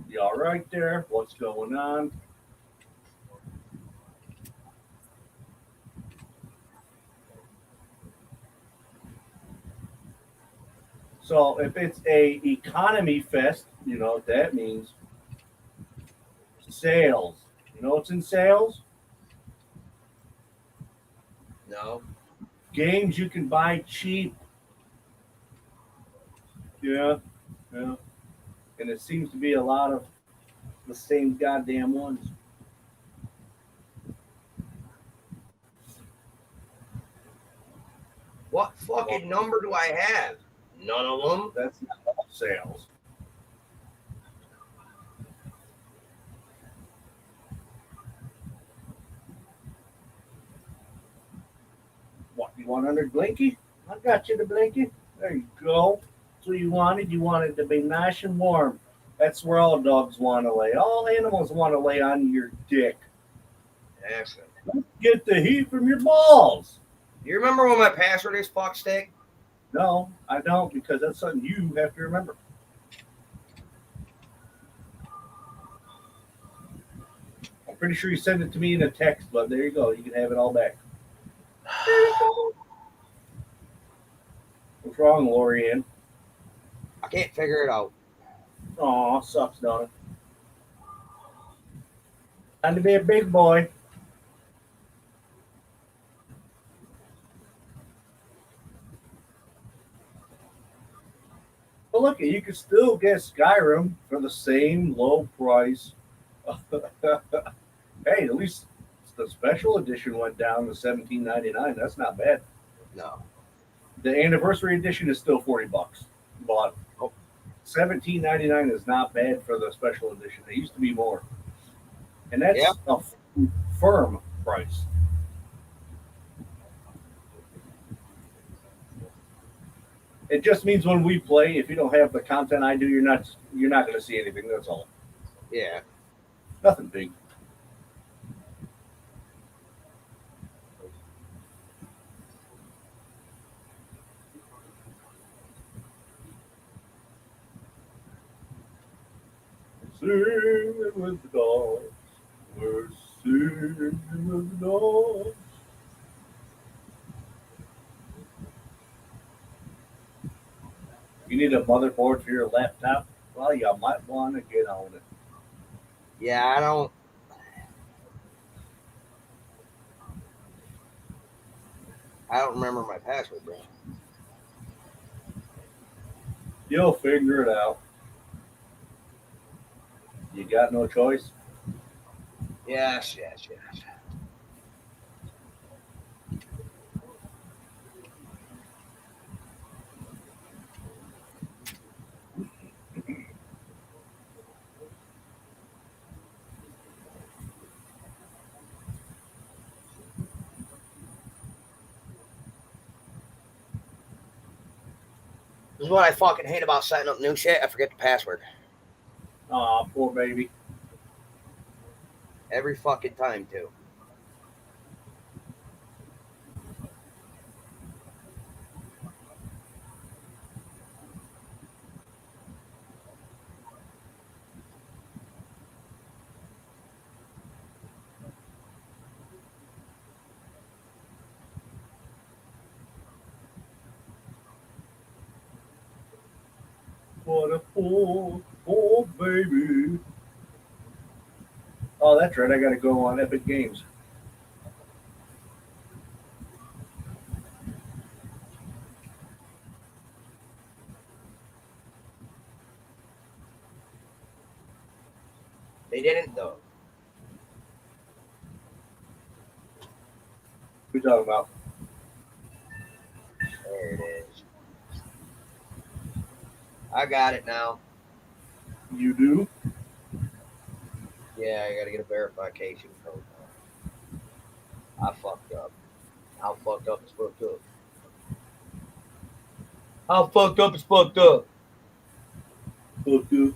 you all right there? What's going on? So if it's a economy fest, you know what that means. Sales. You know what's in sales? No. Games you can buy cheap. Yeah. And it seems to be a lot of the same goddamn ones. What fucking number do I have? None of them. That's not all sales. What, you want under Blinky? I got you the Blinky. There you go. That's what you wanted. You wanted to be nice and warm. That's where all dogs want to lay. All animals want to lay on your dick. Excellent. Get the heat from your balls. You remember when my password is fuckstick? No, I don't, because that's something you have to remember. I'm pretty sure you sent it to me in a text, but there you go. You can have it all back. What's wrong, Lorianne? I can't figure it out. Aw, sucks, don't it? Time to be a big boy. But look, you can still get Skyrim for the same low price. Hey, at least the special edition went down to $17.99. That's not bad. No. The anniversary edition is still $40, but $17.99 is not bad for the special edition. It used to be more, and that's a firm price. It just means when we play, if you don't have the content I do, you're not going to see anything. That's all. Yeah. Nothing big. singing with the dogs. We're singing with the dogs. You need a motherboard for your laptop? Well, you might want to get on it. Yeah, I don't remember my password, bro. You'll figure it out. You got no choice. Yes. This is what I fucking hate about setting up new shit. I forget the password. Aw, poor baby. Every fucking time, too. What a poor baby. Oh, that's right. I got to go on Epic Games. They didn't, though. What are you talking about? There it is. I got it now. You do? Yeah, I gotta get a verification code now. I fucked up. How fucked up is fucked up? How fucked up is fucked up? Fucked up.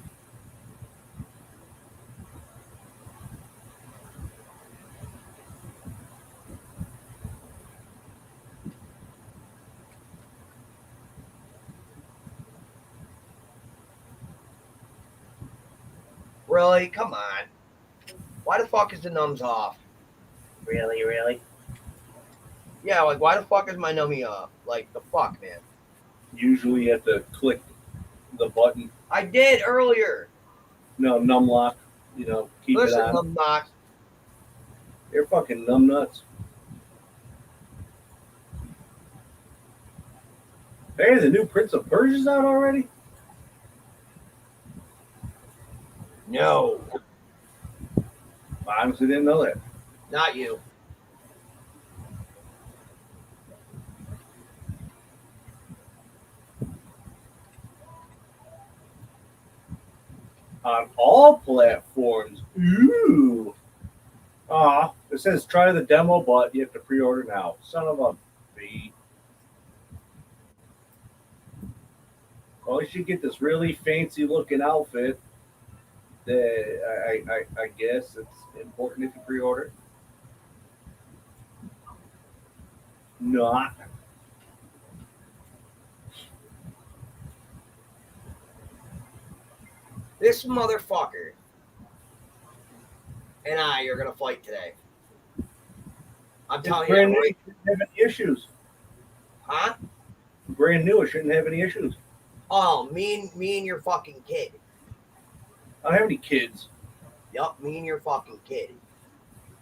Really? Come on. Why the fuck is the numbs off? Really? Yeah, like, why the fuck is my nummy off? Like, the fuck, man. Usually you have to click the button. I did earlier. No, numlock. You know, keep Listen, it on. numbnuts. They're fucking numbnuts. Hey, the new Prince of Persia's out already? No. I honestly didn't know that. Not you. On all platforms. Ooh. It says try the demo, but you have to pre-order now. Son of a b. Well, you should get this really fancy looking outfit. That I guess it's important if you pre-order. Not. This motherfucker and I are gonna fight today. I'm telling you. Brand new, it shouldn't have any issues. Huh? Brand new, it shouldn't have any issues. Oh, me and your fucking kid. I don't have any kids. Yup, me and your fucking kid.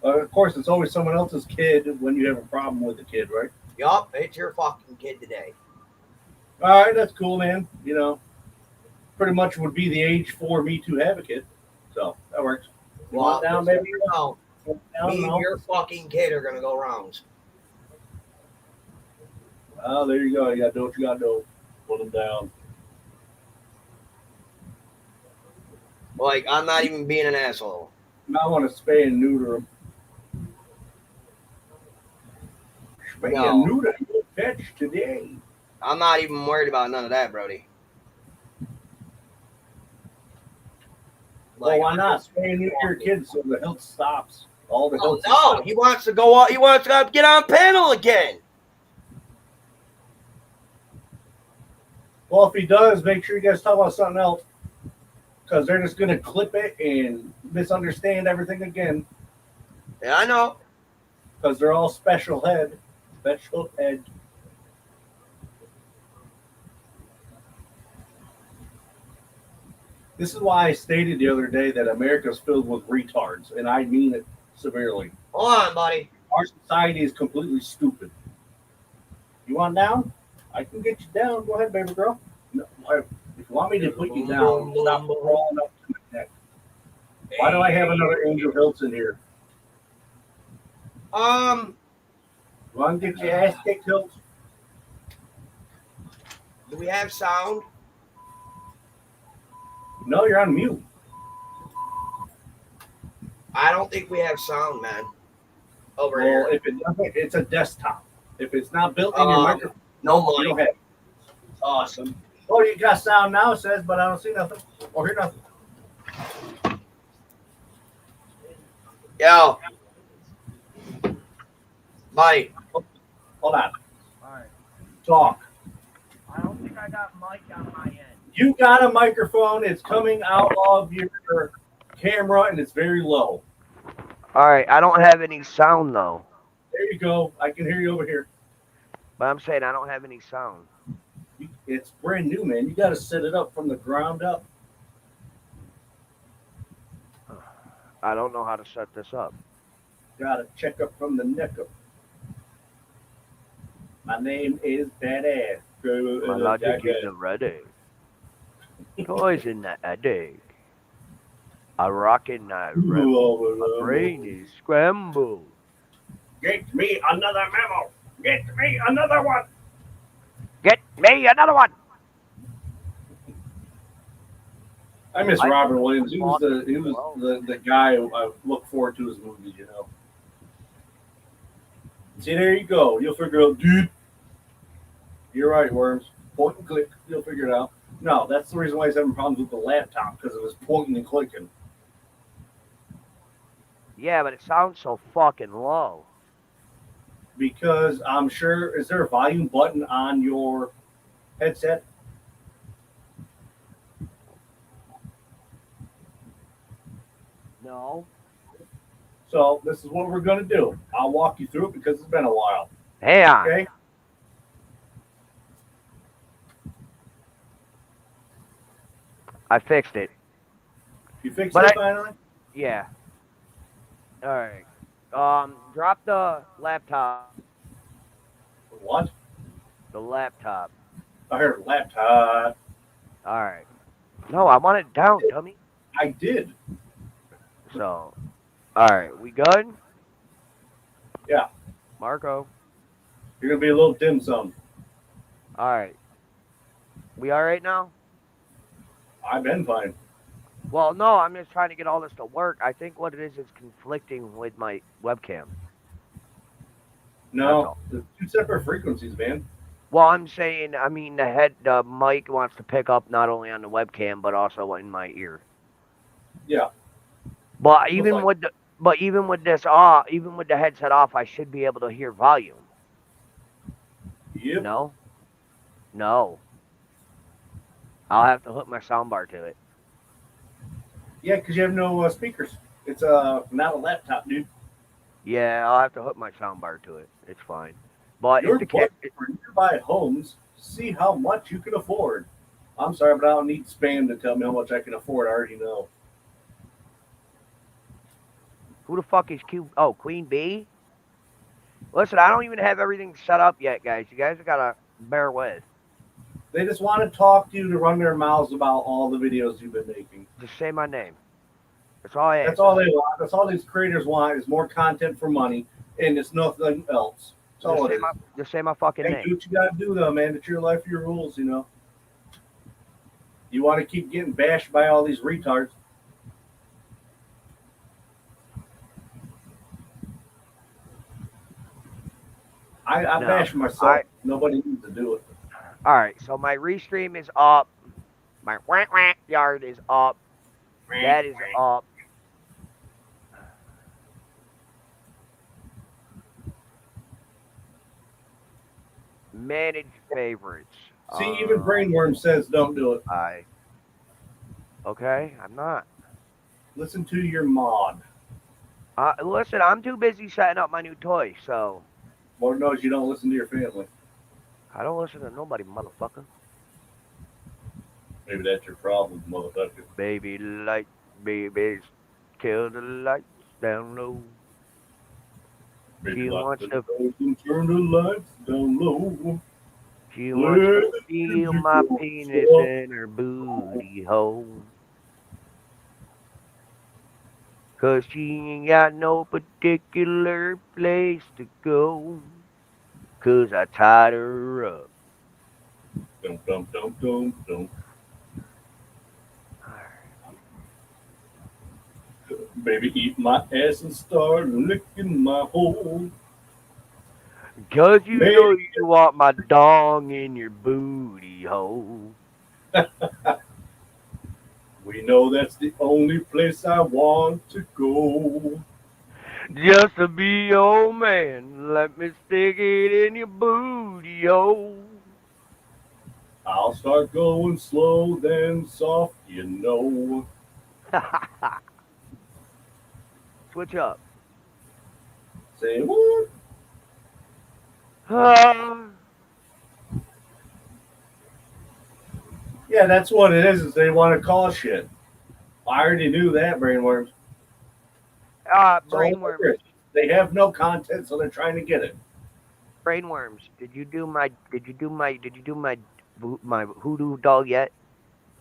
Of course, it's always someone else's kid when you have a problem with the kid, right? Yup, it's your fucking kid today. All right, that's cool, man. You know, pretty much would be the age for me to have a kid. So that works. Well, down, baby. No. Me and your fucking kid are gonna go rounds. Oh, there you go. You gotta do what you gotta do. Put them down. Like, I'm not even being an asshole. I want to spay and neuter them. Spay and neuter your pets today. I'm not even worried about none of that, Brody. Well, why not? Spay and neuter your kids so the health stops. All the health. Oh, no, he wants to go out. He wants to get on panel again. Well, if he does, make sure you guys talk about something else. Because they're just going to clip it and misunderstand everything again. Yeah, I know. Because they're all special head. Special head. This is why I stated the other day that America's filled with retards, and I mean it severely. Hold on, buddy. Our society is completely stupid. You want down? I can get you down. Go ahead, baby girl. No, if you want me to put you down, stop crawling up to my neck. Why do I have another Angel Hilton here? You want to get your ass kicked, Hilton? Do we have sound? No, you're on mute. I don't think we have sound, man. Over Well, here. if it doesn't, it's a desktop. If it's not built in your microphone, no you don't mic. have it. Awesome. Oh, you got sound now, it says, but I don't see nothing or hear nothing. Yo. Buddy. Hold on. Alright. Talk. I don't think I got mic on my end. You got a microphone. It's coming out of your camera, and it's very low. All right, I don't have any sound though. There you go. I can hear you over here. But I'm saying I don't have any sound. It's brand new, man. You got to set it up from the ground up. I don't know how to set this up. Got to check up from the neck up. My name is Badass. My logic is ready. Toys in the attic. I rockin' that rebel. My brain is scrambled. Get me another memo. Get me another one. Get me another one. I miss Robert Williams. He was the guy I look forward to his movies, you know. See, there you go. You'll figure out, dude. You're right, Worms. Point and click. You'll figure it out. No, that's the reason why he's having problems with the laptop, because it was pointing and clicking. Yeah, but it sounds so fucking low. Because I'm sure, is there a volume button on your headset? No. So this is what we're going to do. I'll walk you through it because it's been a while. Hang on. Okay? I fixed it. You fixed it finally? Yeah. All right. Drop the laptop. What? The laptop. I heard laptop. All right. No, I want it down, dummy. I did. So, all right, we good? Yeah. Marco. You're going to be a little dim sum. All right. We all right now? I've been fine. Well, no, I'm just trying to get all this to work. I think what it is conflicting with my webcam. No, the two separate frequencies, man. Well, I'm saying, the mic wants to pick up not only on the webcam but also in my ear. Yeah. But even with this off, even with the headset off, I should be able to hear volume. Yep. No. I'll have to hook my soundbar to it. Yeah, because you have no speakers. It's not a laptop, dude. Yeah, I'll have to hook my soundbar to it. It's fine. But You're if the for nearby homes, see how much you can afford. I'm sorry, but I don't need spam to tell me how much I can afford. I already know. Who the fuck is Q? Oh, Queen Bee? Listen, I don't even have everything set up yet, guys. You guys gotta bear with. They just want to talk to you to run their mouths about all the videos you've been making. Just say my name. That's all I ask. That's all they want. That's all these creators want is more content for money, and it's nothing else. That's all it is. Just say my fucking name. Do what you gotta do, though, man. It's your life, your rules, you know. You want to keep getting bashed by all these retards. I bash myself. Nobody needs to do it. All right, so my restream is up. My yard is up. That is up. Manage favorites. See, even Brainworm says don't do it. Okay, I'm not. Listen to your mod. Listen, I'm too busy setting up my new toy, so Lord knows you don't listen to your family. I don't listen to nobody, motherfucker. Maybe that's your problem, motherfucker. Baby light, babies, kill the lights down low. Maybe She lock wants the to, doors and turn the lights down low. she wants Where to the feel music my goes penis soft. in her booty hole. 'Cause she ain't got no particular place to go. 'Cause I tied her up. Dum dum dum dum dum. Baby, eat my ass and start licking my hole. 'Cause you Maybe know you want my dong in your booty hole. we know that's the only place I want to go. Just to be your man, let me stick it in your booty hole. I'll start going slow, then soft, you know. Switch up. Say what? Yeah, that's what it is they want to call shit. I already knew that, brainworms. So Brainworms. they have no content, so they're trying to get it. Brainworms. My hoodoo doll yet?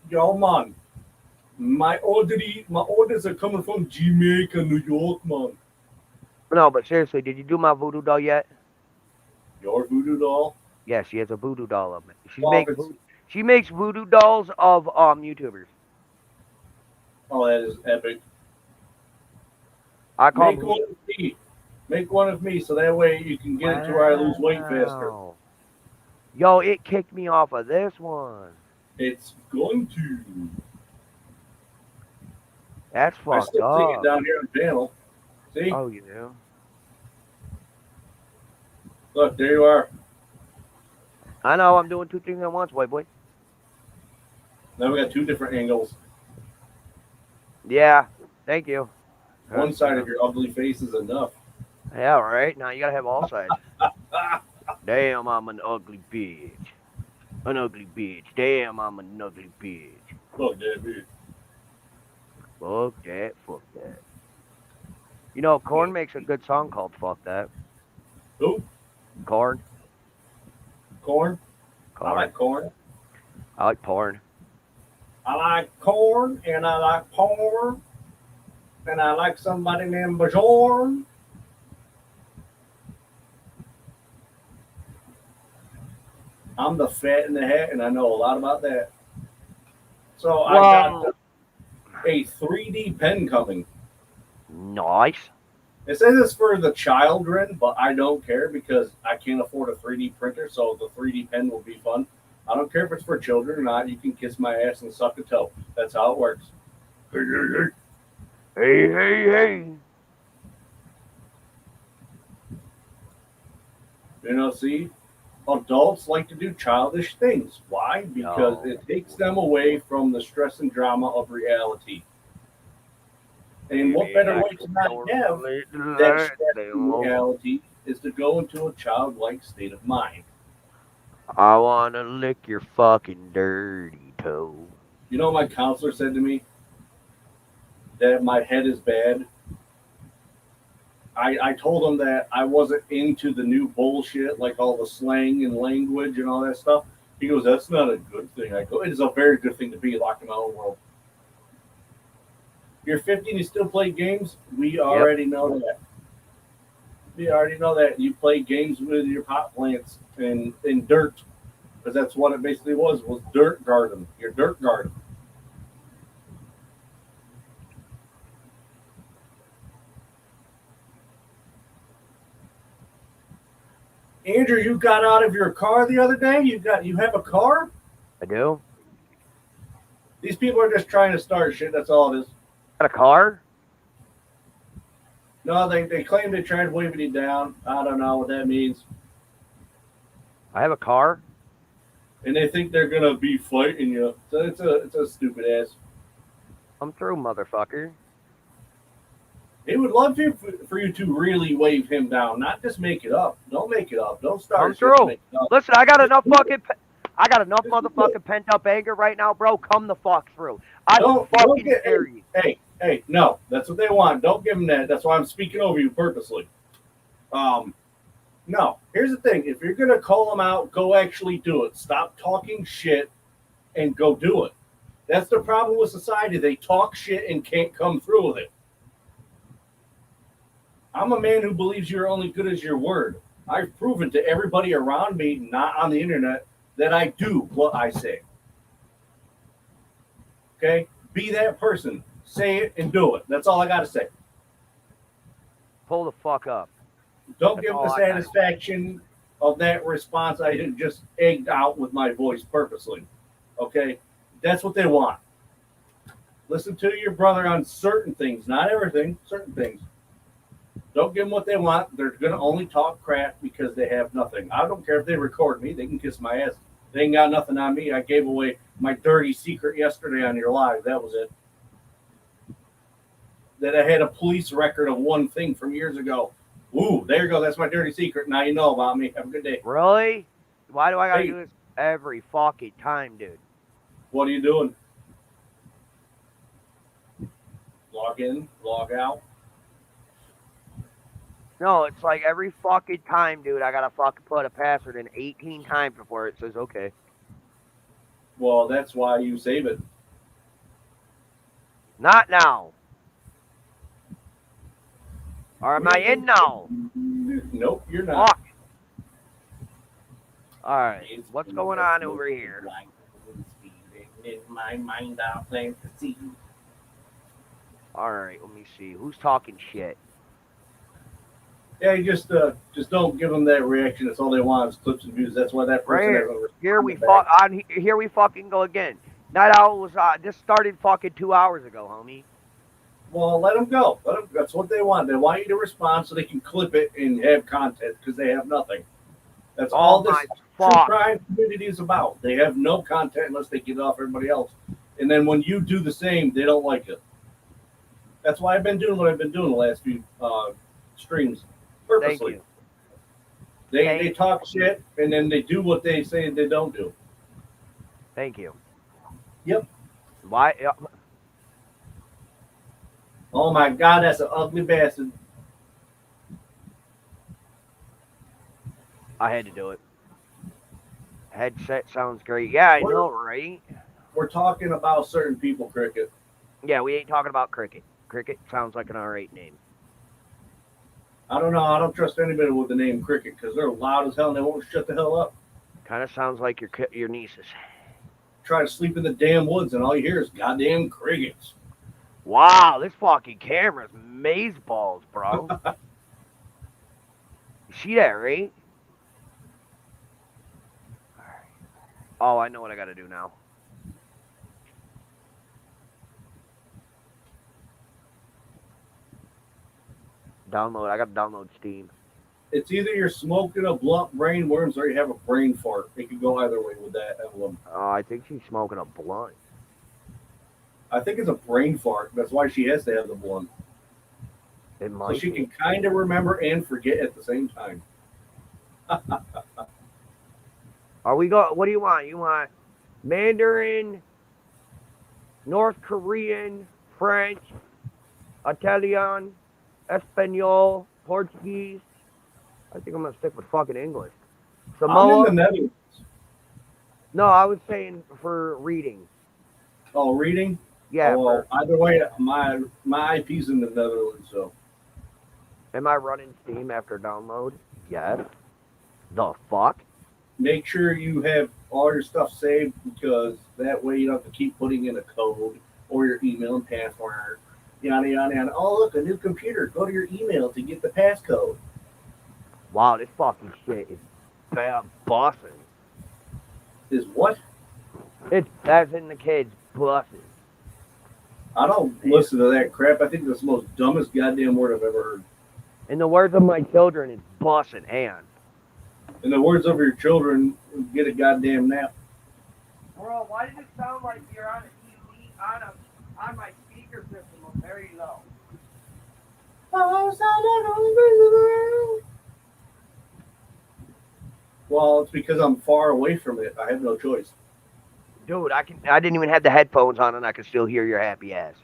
Yo, man. My orders are coming from Jamaica, New York, man. No, but seriously, did you do my voodoo doll yet? Your voodoo doll? Yeah, she has a voodoo doll of me. Well, if it's, She makes voodoo dolls of YouTubers. oh, that is epic. I call Make them. one of me. Make one of me, so that way you can get it to where I lose weight faster. Yo, it kicked me off of this one. It's going to. That's I fucked still see it up. down here on the panel. See? Oh, you do? Look, there you are. I know. I'm doing two things at once, white boy. Now we got two different angles. Yeah. Thank you. One side of your ugly face is enough. Yeah, right. Now you gotta have all sides. Damn, I'm an ugly bitch. An ugly bitch. Damn, I'm an ugly bitch. Fuck that bitch. Fuck that. Fuck that. You know, Korn makes a good song called "Fuck That." Who? Korn. Corn? I like corn. I like porn. I like corn, and I like porn, and I like somebody named Bajorn. I'm the fat in the hat, and I know a lot about that. So I got a 3D pen coming. Nice. It says it's for the children, but I don't care because I can't afford a 3D printer, so the 3D pen will be fun. I don't care if it's for children or not. You can kiss my ass and suck a toe. That's how it works. Hey, hey, hey. Hey, hey, hey. You know, see? Adults like to do childish things. Why? Because it takes them away from the stress and drama of reality. And what better way to not have that stress in reality is to go into a childlike state of mind. I wanna lick your fucking dirty toe. You know what my counselor said to me? That my head is bad. I told him that I wasn't into the new bullshit, like all the slang and language and all that stuff. He goes, that's not a good thing. I go, it is a very good thing to be locked in my own world. You're 50 and you still play games? We already know that. We already know that. You play games with your pot plants in dirt. Because that's what it basically was dirt garden. Your dirt garden. Andrew, you got out of your car the other day? You have a car? I do. These people are just trying to start shit. That's all it is. Got a car? No, they claim they tried waving you down. I don't know what that means. I have a car? And they think they're gonna be fighting you. So it's a stupid ass. I'm through, motherfucker. He would love for you to really wave him down, not just make it up. Don't make it up. Don't start. I'm through. Listen, I got enough motherfucking pent up anger right now, bro. Come the fuck through. I will fucking scare you. Hey, no, that's what they want. Don't give them that. That's why I'm speaking over you purposely. No, here's the thing. If you're going to call them out, go actually do it. Stop talking shit and go do it. That's the problem with society. They talk shit and can't come through with it. I'm a man who believes you're only good as your word. I've proven to everybody around me, not on the internet, that I do what I say. Okay? Be that person. Say it and do it. That's all I got to say. Pull the fuck up. Don't give the satisfaction of that response I just egged out with my voice purposely. Okay? That's what they want. Listen to your brother on certain things, not everything, certain things. Don't give them what they want. They're going to only talk crap because they have nothing. I don't care if they record me. They can kiss my ass. They ain't got nothing on me. I gave away my dirty secret yesterday on your live. That was it. That I had a police record of one thing from years ago. Ooh, there you go. That's my dirty secret. Now you know about me. Have a good day. Really? Why do I gotta do this every fucking time, dude? What are you doing? Log in, log out. No, it's like every fucking time, dude, I gotta fucking put a password in 18 times before it says okay. Well, that's why you save it. Not now. Or am I in now? Nope, you're not. Fuck. Alright, what's going on over here? In my mind, I plan to see you. Alright, let me see. Who's talking shit? Yeah, you just don't give them that reaction. That's all they want is clips and views. That's why that person right here we fucking go again. Night Owl was just started fucking 2 hours ago, homie. Well, let them go. That's what they want. They want you to respond so they can clip it and have content because they have nothing. That's all this true crime community is about. They have no content unless they get it off everybody else. And then when you do the same, they don't like it. That's why I've been doing what I've been doing the last few streams purposely. They talk shit and then they do what they say they don't do. Thank you. Yep. Why? Oh my God, that's an ugly bastard. I had to do it. Headset sounds great. Yeah, I know, right? We're talking about certain people, Cricket. Yeah, we ain't talking about Cricket. Cricket sounds like an alright name. I don't know. I don't trust anybody with the name Cricket because they're loud as hell and they won't shut the hell up. Kind of sounds like your nieces. Try to sleep in the damn woods and all you hear is goddamn crickets. Wow, this fucking camera's maze balls, bro. You see that, right? Oh, I know what I gotta do now. Download. I gotta download Steam. It's either you're smoking a blunt brain worms or you have a brain fart. It could go either way with that emblem. I think she's smoking a blunt. I think it's a brain fart. That's why she has to have the blunt. It might. So she can kind of remember and forget at the same time. Are we go? What do you want? You want Mandarin, North Korean, French, Italian, Espanol, Portuguese? I think I'm gonna stick with fucking English. Samoa. I'm in the Netherlands. No, I was saying for reading. Oh, reading? Yeah. Well, either way, my IP's in the Netherlands, so. Am I running Steam after download? Yes. The fuck? Make sure you have all your stuff saved because that way you don't have to keep putting in a code or your email and password. Yada, yada, yada. Oh, look, a new computer. Go to your email to get the passcode. Wow, this fucking shit is bad bossing. Is what? It's as in the kids bussing. I don't listen to that crap. I think that's the most dumbest goddamn word I've ever heard. In the words of my children, it's bussing, and. In the words of your children, get a goddamn nap. Bro, why does it sound like you're on a TV on my Very low. Oh, well, it's because I'm far away from it. I have no choice. Dude, I didn't even have the headphones on and I can still hear your happy ass.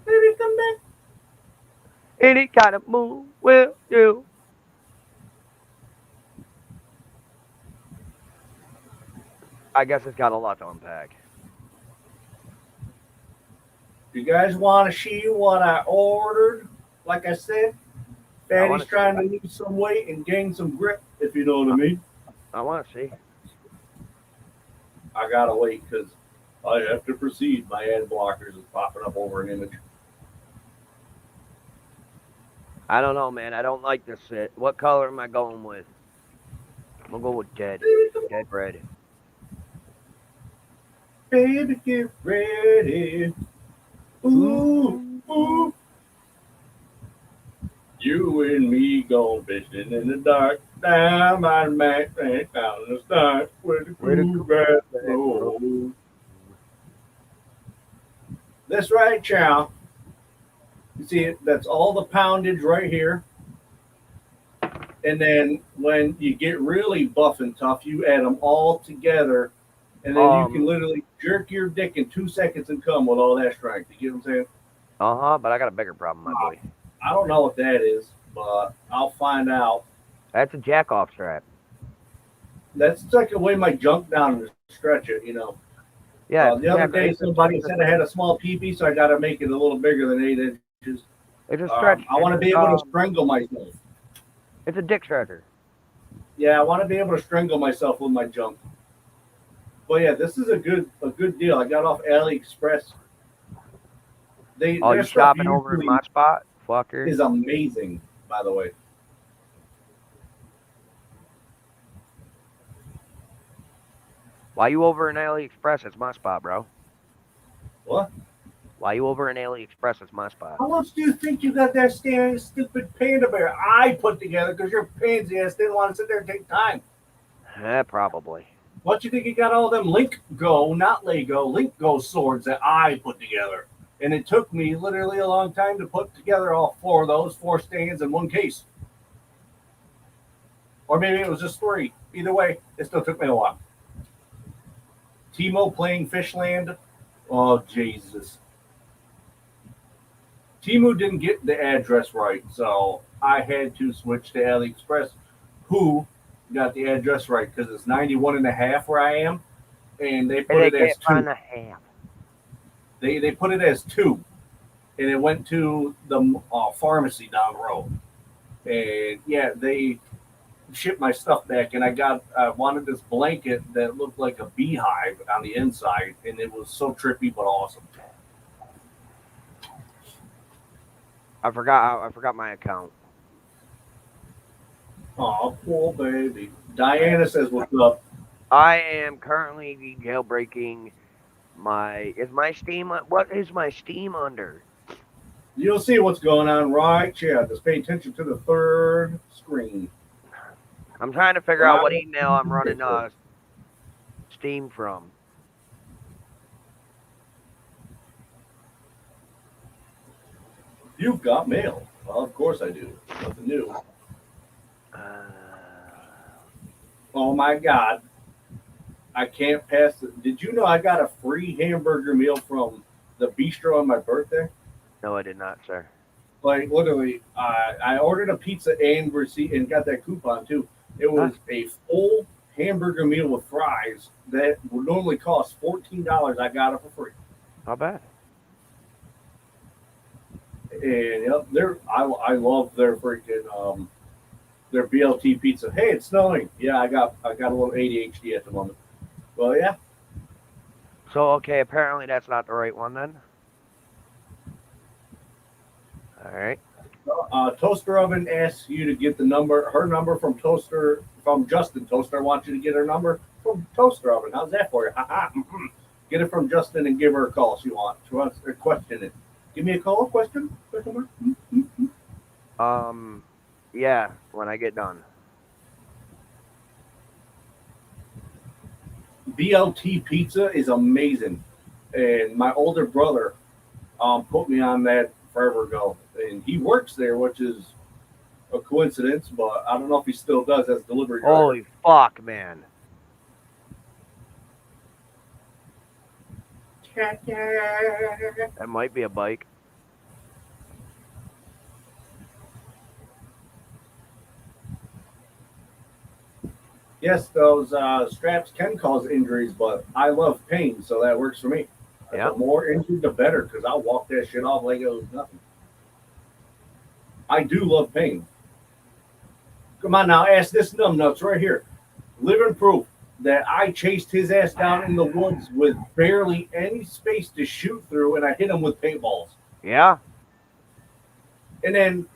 Baby, come back. Any kind of move will do. I guess it's got a lot to unpack. You guys want to see what I ordered? Like I said, Fatty's trying to lose some weight and gain some grip, if you know what I mean. I want to see. I gotta wait because I have to proceed. My ad blockers is popping up over an image. I don't know, man. I don't like this shit. What color am I going with? I'm gonna go with dead. Dead red. Baby, get ready. Ooh, ooh. You and me go fishing in the dark. Down by the Mac, down in the start. Where the cool grass grows. That's right, chow. You see, that's all the poundage right here. And then when you get really buff and tough, you add them all together. And then you can literally jerk your dick in 2 seconds and come with all that strength. You get what I'm saying? But I got a bigger problem, my boy. I don't know what that is, but I'll find out. That's a jack-off strap. That's like a way my junk down and stretch it, you know. Yeah. The other day, somebody said I had a small pee-pee, so I got to make it a little bigger than 8 inches. It's a stretch. I want to be able to strangle myself. It's a dick stretcher. Yeah, I want to be able to strangle myself with my junk. But yeah, this is a good deal. I got off AliExpress. You shopping over in my spot, fucker? Is amazing, by the way. Why you over in AliExpress? It's my spot, bro. What? Why you over in AliExpress? It's my spot. How much do you think you got that stupid panda bear I put together because your pansy ass didn't want to sit there and take time? Probably. What do you think you got all them Link Go swords that I put together? And it took me literally a long time to put together all 4 of those, 4 stands in one case. Or maybe it was just 3. Either way, it still took me a while. Timo playing Fishland. Oh, Jesus. Temu didn't get the address right, so I had to switch to AliExpress, who got the address right, because it's 91.5 where I am, and they put it as 2. They put it as 2, and it went to the pharmacy down the road. And yeah, they shipped my stuff back, and I wanted this blanket that looked like a beehive on the inside, and it was so trippy but awesome. I forgot my account. Oh, poor baby. Diana says, "What's up?" I am currently jailbreaking Is my Steam? What is my Steam under? You'll see what's going on right here. Just pay attention to the 3rd screen. I'm trying to figure out what email I'm running Steam from. You've got mail. Well, of course I do. Nothing new. Oh my God. I can't pass it. Did you know I got a free hamburger meal from the bistro on my birthday? No, I did not, sir. Like, literally, I ordered a pizza and got that coupon too. It was a full hamburger meal with fries that would normally cost $14. I got it for free. Not bad. And I love their freaking their BLT pizza. Hey, it's snowing. Yeah, I got a little ADHD at the moment. Well, yeah. So okay, apparently that's not the right one then. All right. Toaster Oven asks you to get her number from Justin. Toaster wants you to get her number from Toaster Oven. How's that for you? Get it from Justin and give her a call. She wants to question it. Give me a call. Question? Yeah, when I get done. BLT pizza is amazing, and my older brother put me on that forever ago, and he works there, which is a coincidence, but I don't know if he still does as delivery driver. Holy fuck, man. That might be a bike. Yes, those straps can cause injuries, but I love pain, so that works for me. Yeah. The more injured, the better, because I'll walk that shit off like it was nothing. I do love pain. Come on now, ask this numbnuts right here. Living proof that I chased his ass down in the woods with barely any space to shoot through, and I hit him with paintballs. Yeah. And then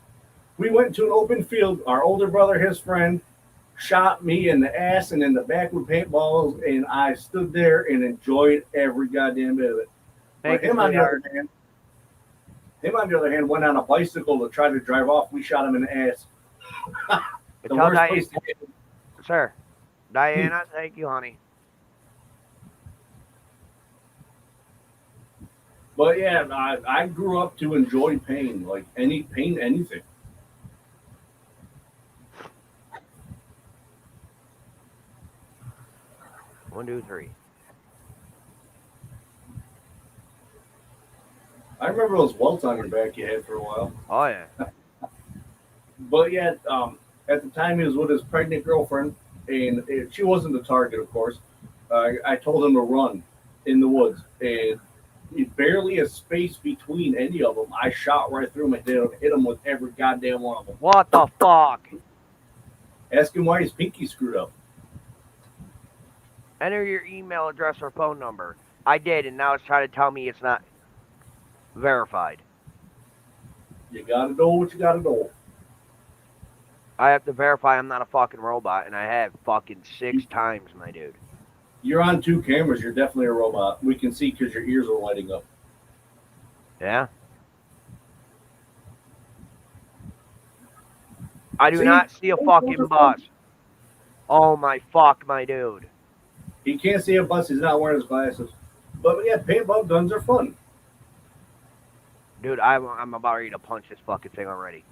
we went to an open field. Our older brother, his friend, shot me in the ass and in the back with paintballs, and I stood there and enjoyed every goddamn bit of it. But him on the other hand, went on a bicycle to try to drive off. We shot him in the ass. The worst place to get him. Sir, Diana, thank you, honey. But yeah, I grew up to enjoy pain, like anything. One, two, three. I remember those welts on your back you had for a while. Oh, yeah. But yeah, at the time he was with his pregnant girlfriend, and she wasn't the target, of course. I told him to run in the woods, and barely a space between any of them. I shot right through him and hit him with every goddamn one of them. What the fuck? Ask him why his pinky screwed up. Enter your email address or phone number. I did, and now it's trying to tell me it's not verified. You gotta know what you gotta know. I have to verify I'm not a fucking robot, and I have fucking 6 times, my dude. You're on 2 cameras. You're definitely a robot. We can see because your ears are lighting up. Yeah? I do not see a fucking bus. Oh my fuck, my dude. He can't see a bus. He's not wearing his glasses. But yeah, paintball guns are fun. Dude, I'm about ready to punch this fucking thing already.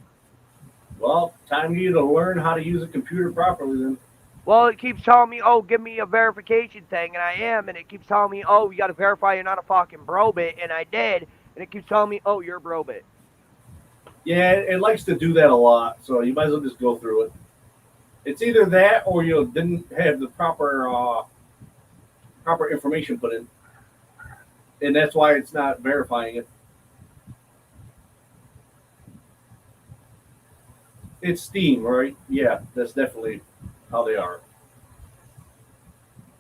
Well, time for you to learn how to use a computer properly then. Well, it keeps telling me, oh, give me a verification thing, and I am, and it keeps telling me, oh, you got to verify you're not a fucking brobit, and I did, and it keeps telling me, oh, you're a brobit. Yeah, it likes to do that a lot, so you might as well just go through it. It's either that or you didn't have the proper information put in, and that's why it's not verifying it. It's Steam, right? Yeah, that's definitely how they are.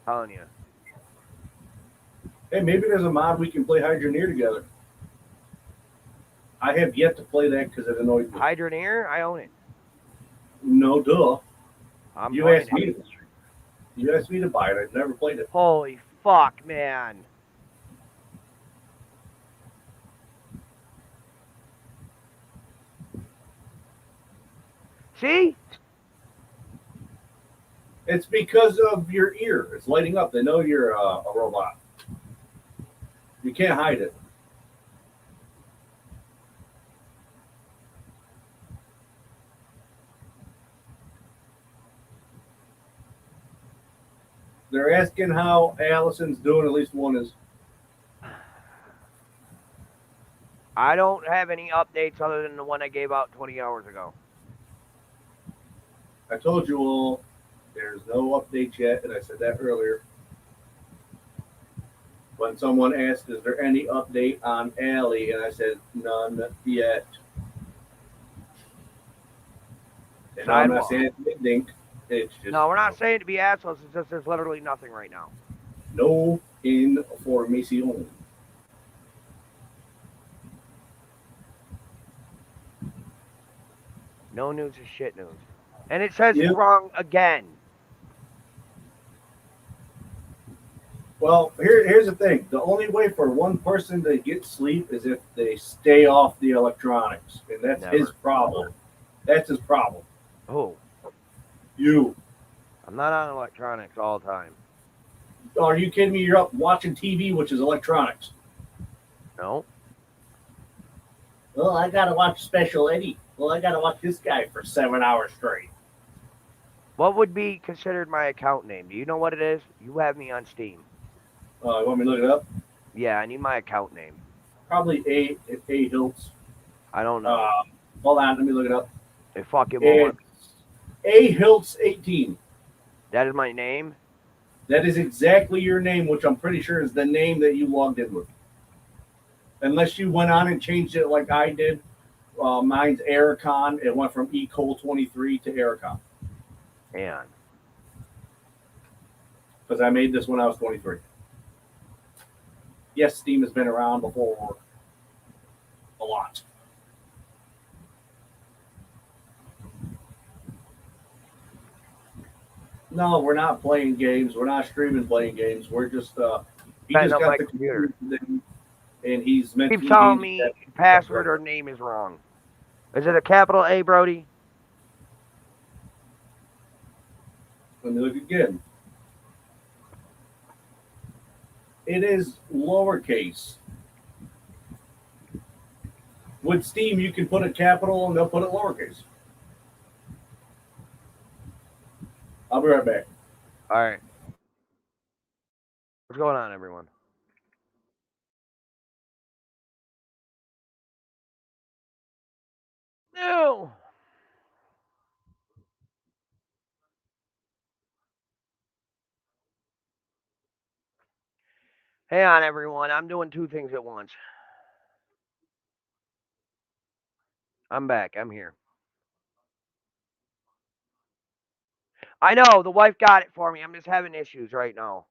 Telling you. Hey, maybe there's a mod we can play Hydroneer together. I have yet to play that because it annoyed me. Hydroneer? I own it. No, duh. You asked me to buy it. I've never played it. Holy fuck, man. See? It's because of your ear. It's lighting up. They know you're a robot. You can't hide it. They're asking how Allison's doing. At least one is. I don't have any updates other than the one I gave out 20 hours ago. I told you all there's no update yet, and I said that earlier. When someone asked, is there any update on Allie? And I said, none yet. And I'm not saying it's dink. It's just, no, we're not saying to be assholes. It's just there's literally nothing right now. No information. No news is shit news. And it says it's wrong again. Well, here's the thing. The only way for one person to get sleep is if they stay off the electronics. And that's his problem. That's his problem. Who? You. I'm not on electronics all the time. Are you kidding me? You're up watching TV, which is electronics. No. Well, I gotta watch Special Eddie. Well, I gotta watch this guy for 7 hours straight. What would be considered my account name? Do you know what it is? You have me on Steam. You want me to look it up? Yeah, I need my account name. Probably A Hilts. I don't know. Hold on, let me look it up. It fucking won't. A Hilts 18. That is my name? That is exactly your name, which I'm pretty sure is the name that you logged in with. Unless you went on and changed it like I did. Mine's Ericon. It went from Ecole23 to Ericon. And because I made this when I was 23. Yes, Steam has been around before a lot. No, we're not playing games. We're not streaming playing games. We're just he just got the computer thing, and he's meant keep telling me password or name is wrong. Is it a capital A, Brody? Let me look again. It is lowercase. With Steam, you can put a capital and they'll put it lowercase. I'll be right back. All right. What's going on, everyone? No. Hang on, everyone. I'm doing two things at once. I'm back. I'm here. I know. The wife got it for me. I'm just having issues right now.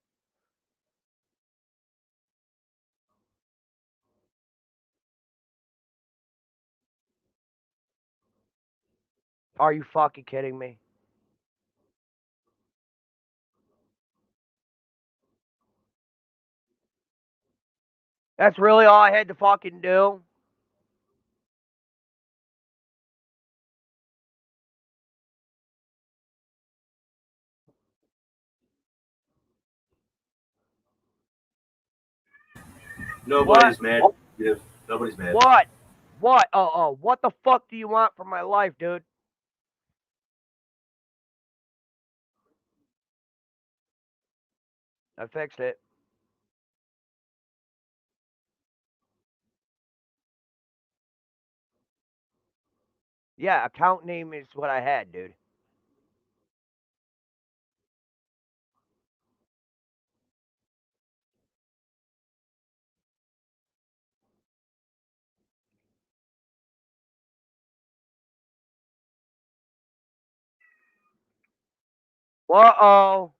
Are you fucking kidding me? That's really all I had to fucking do? Nobody's mad. Nobody's mad. What? What? Oh, what the fuck do you want from my life, dude? I fixed it. Yeah, account name is what I had, dude. Uh-oh.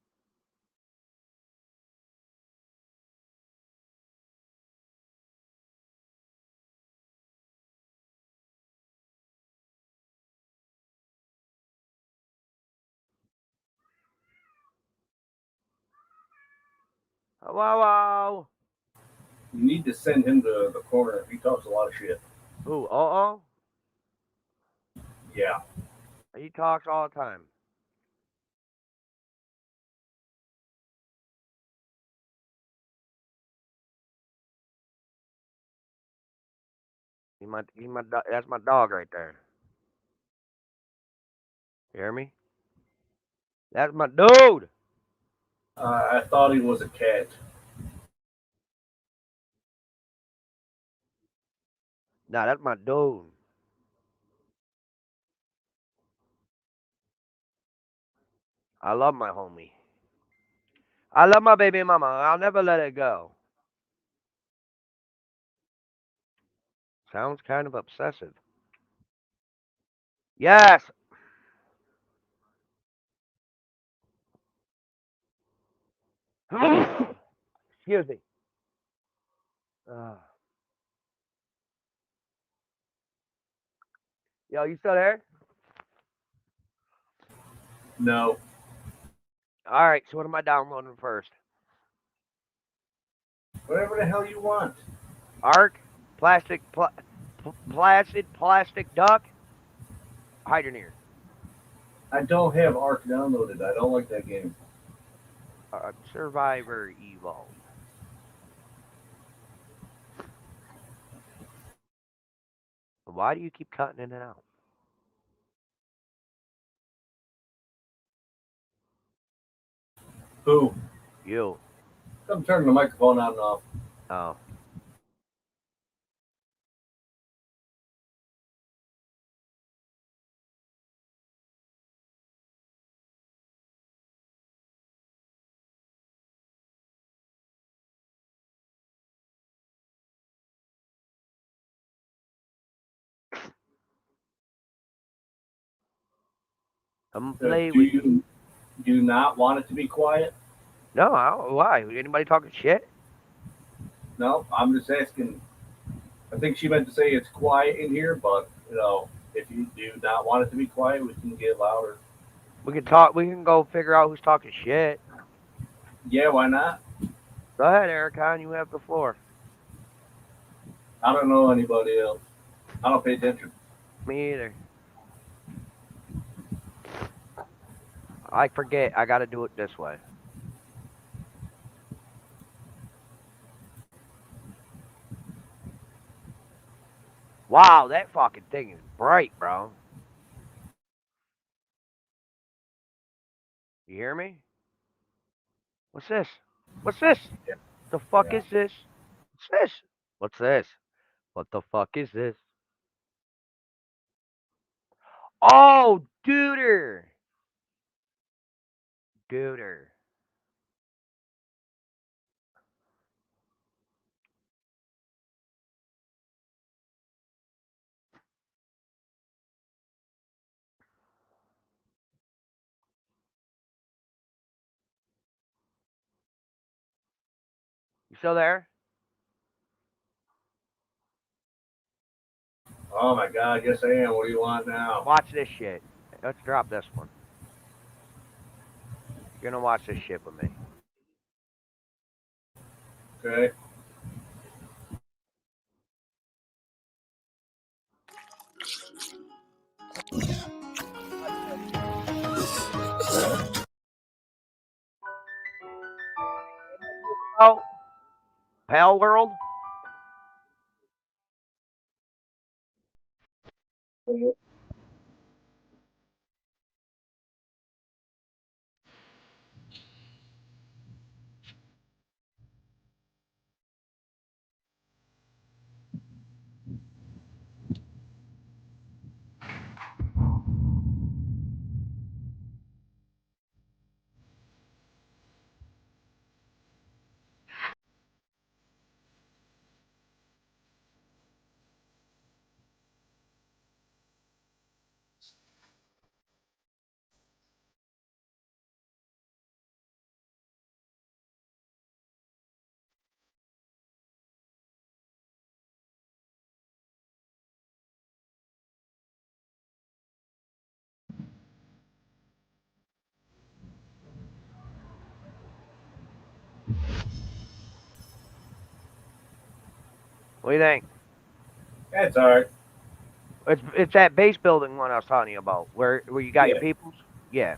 Wow. You need to send him to the corner. He talks a lot of shit. Who? Uh-oh? Yeah. He talks all the time. That's my dog right there. You hear me? That's my dude. I thought he was a cat. Nah, that's my dude. I love my homie. I love my baby mama. I'll never let it go. Sounds kind of obsessive. Yes. Excuse me. Yo, you still there? No. All right. So what am I downloading first? Whatever the hell you want. Arc, plastic duck, Hydroneer. I don't have Ark downloaded. I don't like that game. Survivor Evolved. Why do you keep cutting in and out? Who? You. I'm turning the microphone on and off. Oh. Come play Do with me. you do not want it to be quiet? No, why? Anybody talking shit? No, I'm just asking. I think she meant to say it's quiet in here, but if you do not want it to be quiet, we can get louder. We can talk. We can go figure out who's talking shit. Yeah, why not? Go ahead, Erica. You have the floor. I don't know anybody else. I don't pay attention. Me either. I forget. I got to do it this way. Wow, that fucking thing is bright, bro. You hear me? What's this? What's this? Yeah. The fuck is this? What's this? What's this? What the fuck is this? Oh, duder. Duder. You still there? Oh my God, yes I am. What do you want now? Watch this shit. Let's drop this one. You're gonna watch this shit with me. Okay. Oh, Pal World. What do you think? That's all right. It's that base building one I was telling you about, where you got your Yeah. peoples. Yeah,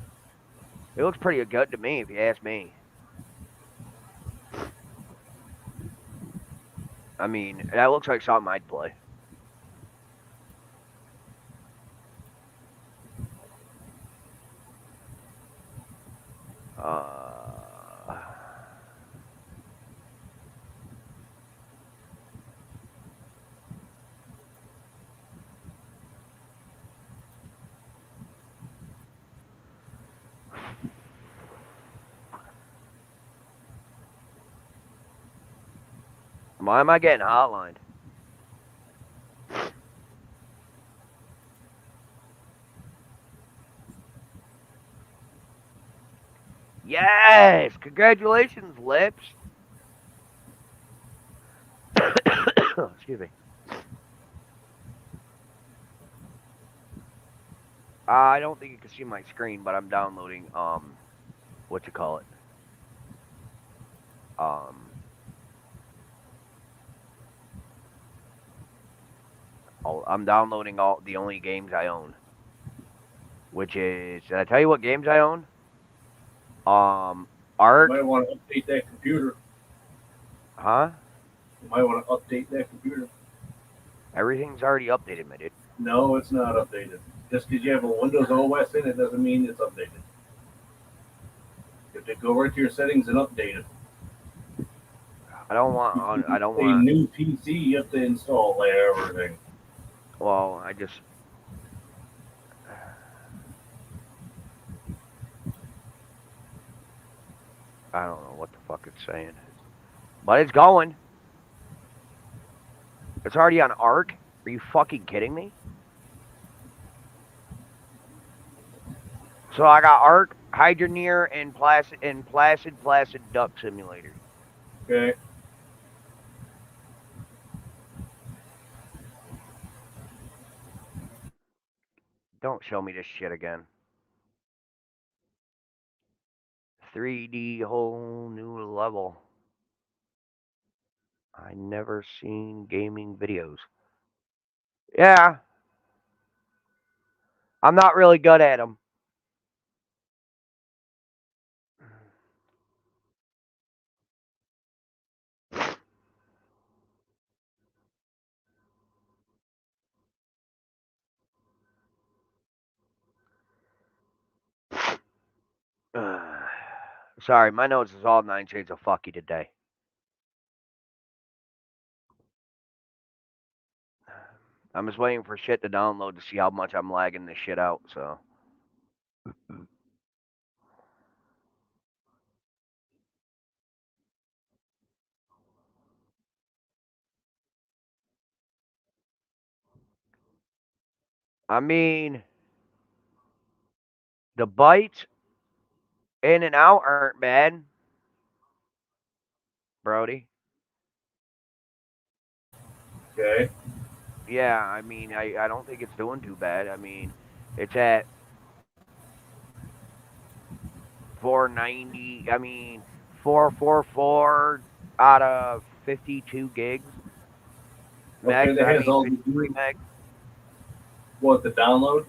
it looks pretty good to me, if you ask me. I mean, that looks like something I'd play. Why am I getting hotlined? Yes! Congratulations, Lips! Excuse me. I don't think you can see my screen, but I'm downloading, what you call it? I'm downloading all the only games I own. Which is, did I tell you what games I own? Art. You might want to update that computer. Huh? You might want to update that computer. Everything's already updated, my dude. No, it's not updated. Just because you have a Windows OS in it doesn't mean it's updated. You have to go right to your settings and update it. I don't want. I don't A want. new PC, you have to install everything. Well, I just. I don't know what the fuck it's saying, but it's going. It's already on Arc. Are you fucking kidding me? So I got Arc, Hydroneer, and Placid Duck Simulator. Okay. Don't show me this shit again. 3D whole new level. I never seen gaming videos. Yeah. I'm not really good at them. Sorry, my nose is all 9 shades of fucky today. I'm just waiting for shit to download to see how much I'm lagging this shit out, so. I mean, the bites in and out aren't bad, Brody. Okay. Yeah, I mean, I don't think it's doing too bad. I mean, it's at 490. I mean, 444 out of 52 gigs. Okay, Megs, that I has mean, all 53 the meg. what the download?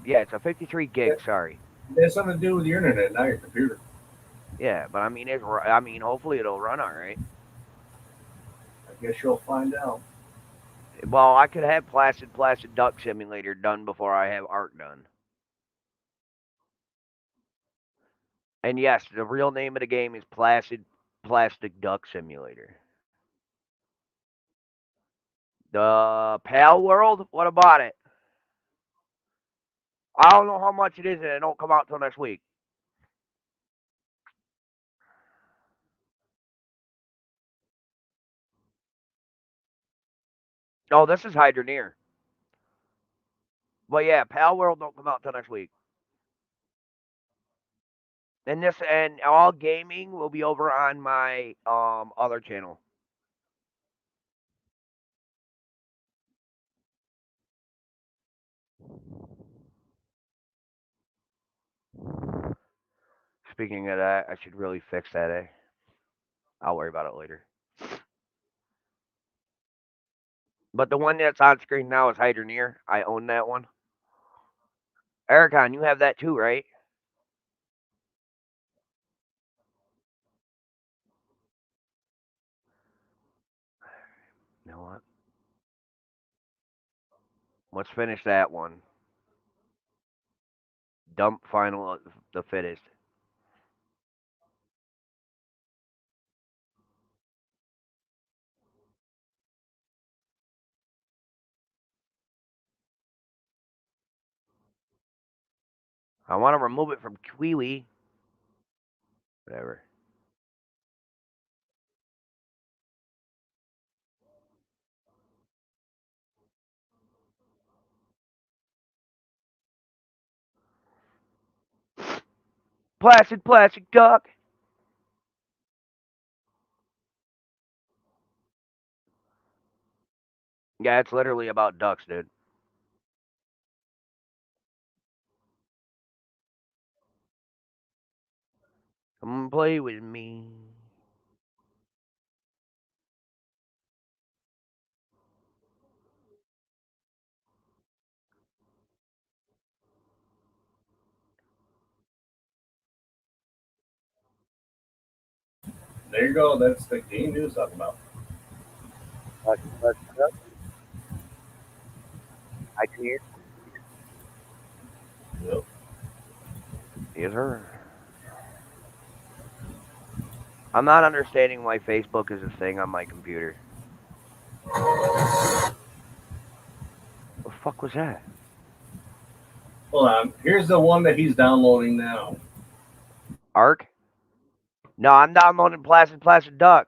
Yeah, it's a 53 gig, That sorry. has something to do with your internet, not your computer. Yeah, but I mean, I mean, hopefully it'll run all right. I guess you'll find out. Well, I could have Placid Duck Simulator done before I have Arc done. And yes, the real name of the game is Plastic Duck Simulator. The Pal World? What about it? I don't know how much it is, and it don't come out till next week. Oh, this is Hydroneer. But yeah, Pal World don't come out till next week. And this and all gaming will be over on my other channel. Speaking of that, I should really fix that, eh? I'll worry about it later. But the one that's on screen now is Hydroneer. I own that one. Ericon, you have that too, right? You know what? Let's finish that one. Dump final the fittest. I want to remove it from Kiwi. Whatever. Plastic duck. Yeah, it's literally about ducks, dude. Come play with me. There you go. That's the game news talking about. Plastic duck. I can hear. Yep. Yes, sir. I'm not understanding why Facebook is a thing on my computer. What the fuck was that? Hold on. Here's the one that he's downloading now. Arc? No, I'm downloading Placid Duck.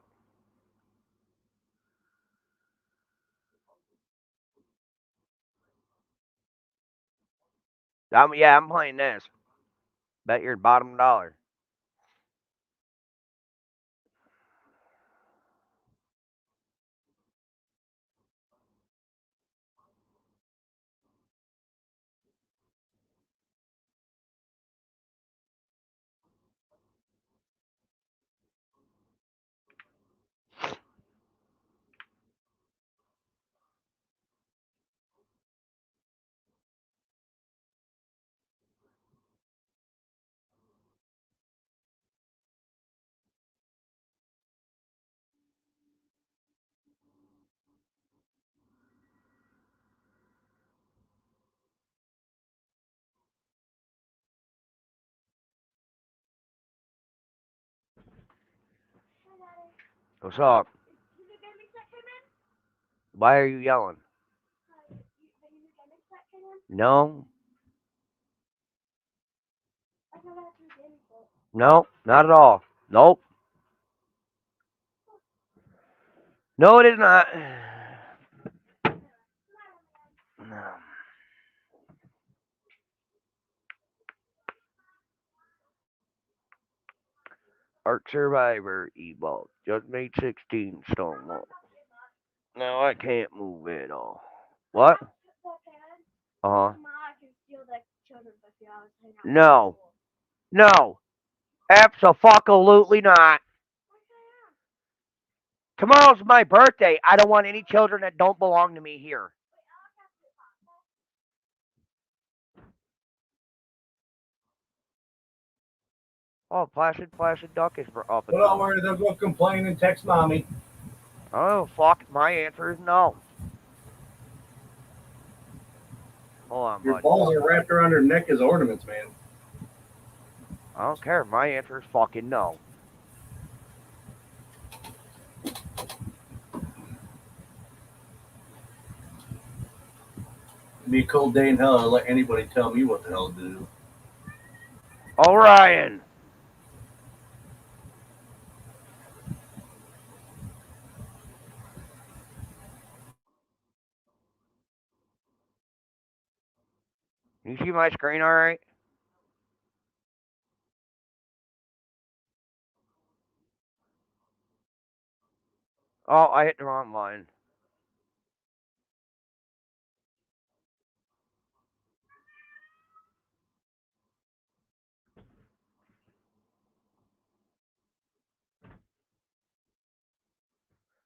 I'm playing this. Bet your bottom dollar. What's up? Why are you yelling? No. No, not at all. Nope. No, it is not. No. Ark Survivor Evolve. Just made 16 Stonewall. No, I can't move at all. What? Uh-huh. No. No. Abso-fuck-a-lutely not. Tomorrow's my birthday. I don't want any children that don't belong to me here. Oh, Placid Duck is up and Well, don't worry, they'll go complain and text mommy. Oh, fuck. My answer is no. Hold on, Your bud. balls are wrapped around her neck as ornaments, man. I don't care. My answer is fucking no. It'd be a cold day in hell to let anybody tell me what the hell to do. Orion. You see my screen all right? Oh, I hit the wrong line.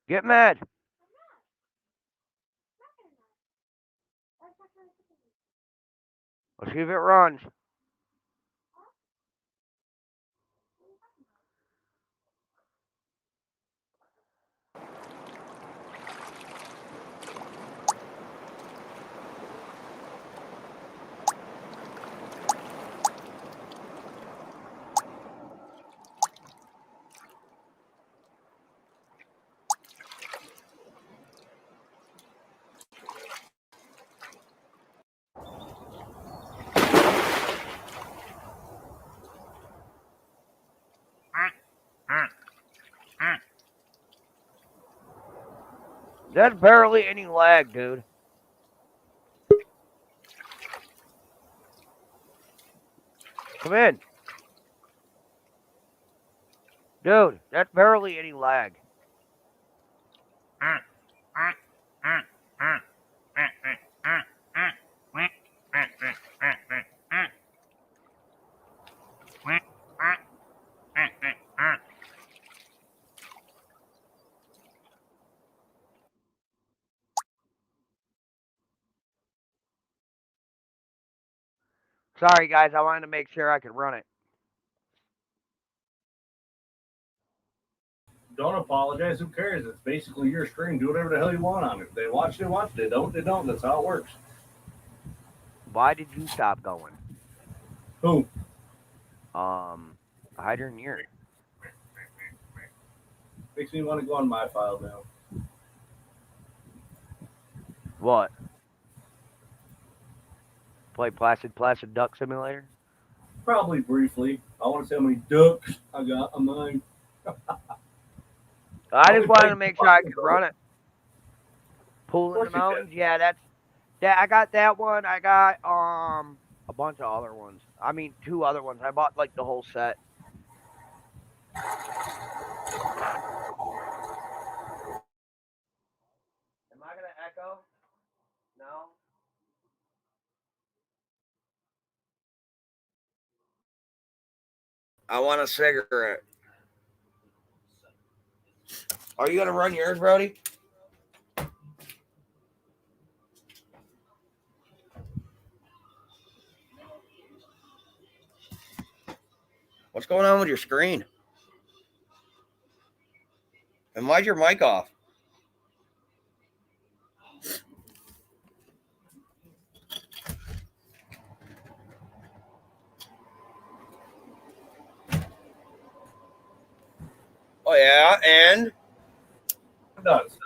Get mad. Let's see if it runs. That's barely any lag, dude. Come in. Dude, that's barely any lag. Sorry, guys. I wanted to make sure I could run it. Don't apologize. Who cares? It's basically your stream. Do whatever the hell you want on it. If they watch it, watch it. They don't, they don't. That's how it works. Why did you stop going? Who? Hider and Year. Makes me want to go on my file now. What? Play Placid Duck Simulator? Probably briefly. I want to see how many ducks I got on mine. I just wanted to make sure I could run it. Pool in the mountains? Yeah, I got that one. I got a bunch of other ones. I mean 2 other ones. I bought like the whole set. Am I gonna echo? No. I want a cigarette. Are you gonna run yours, Brody? What's going on with your screen? And why's your mic off? Oh yeah, and It does.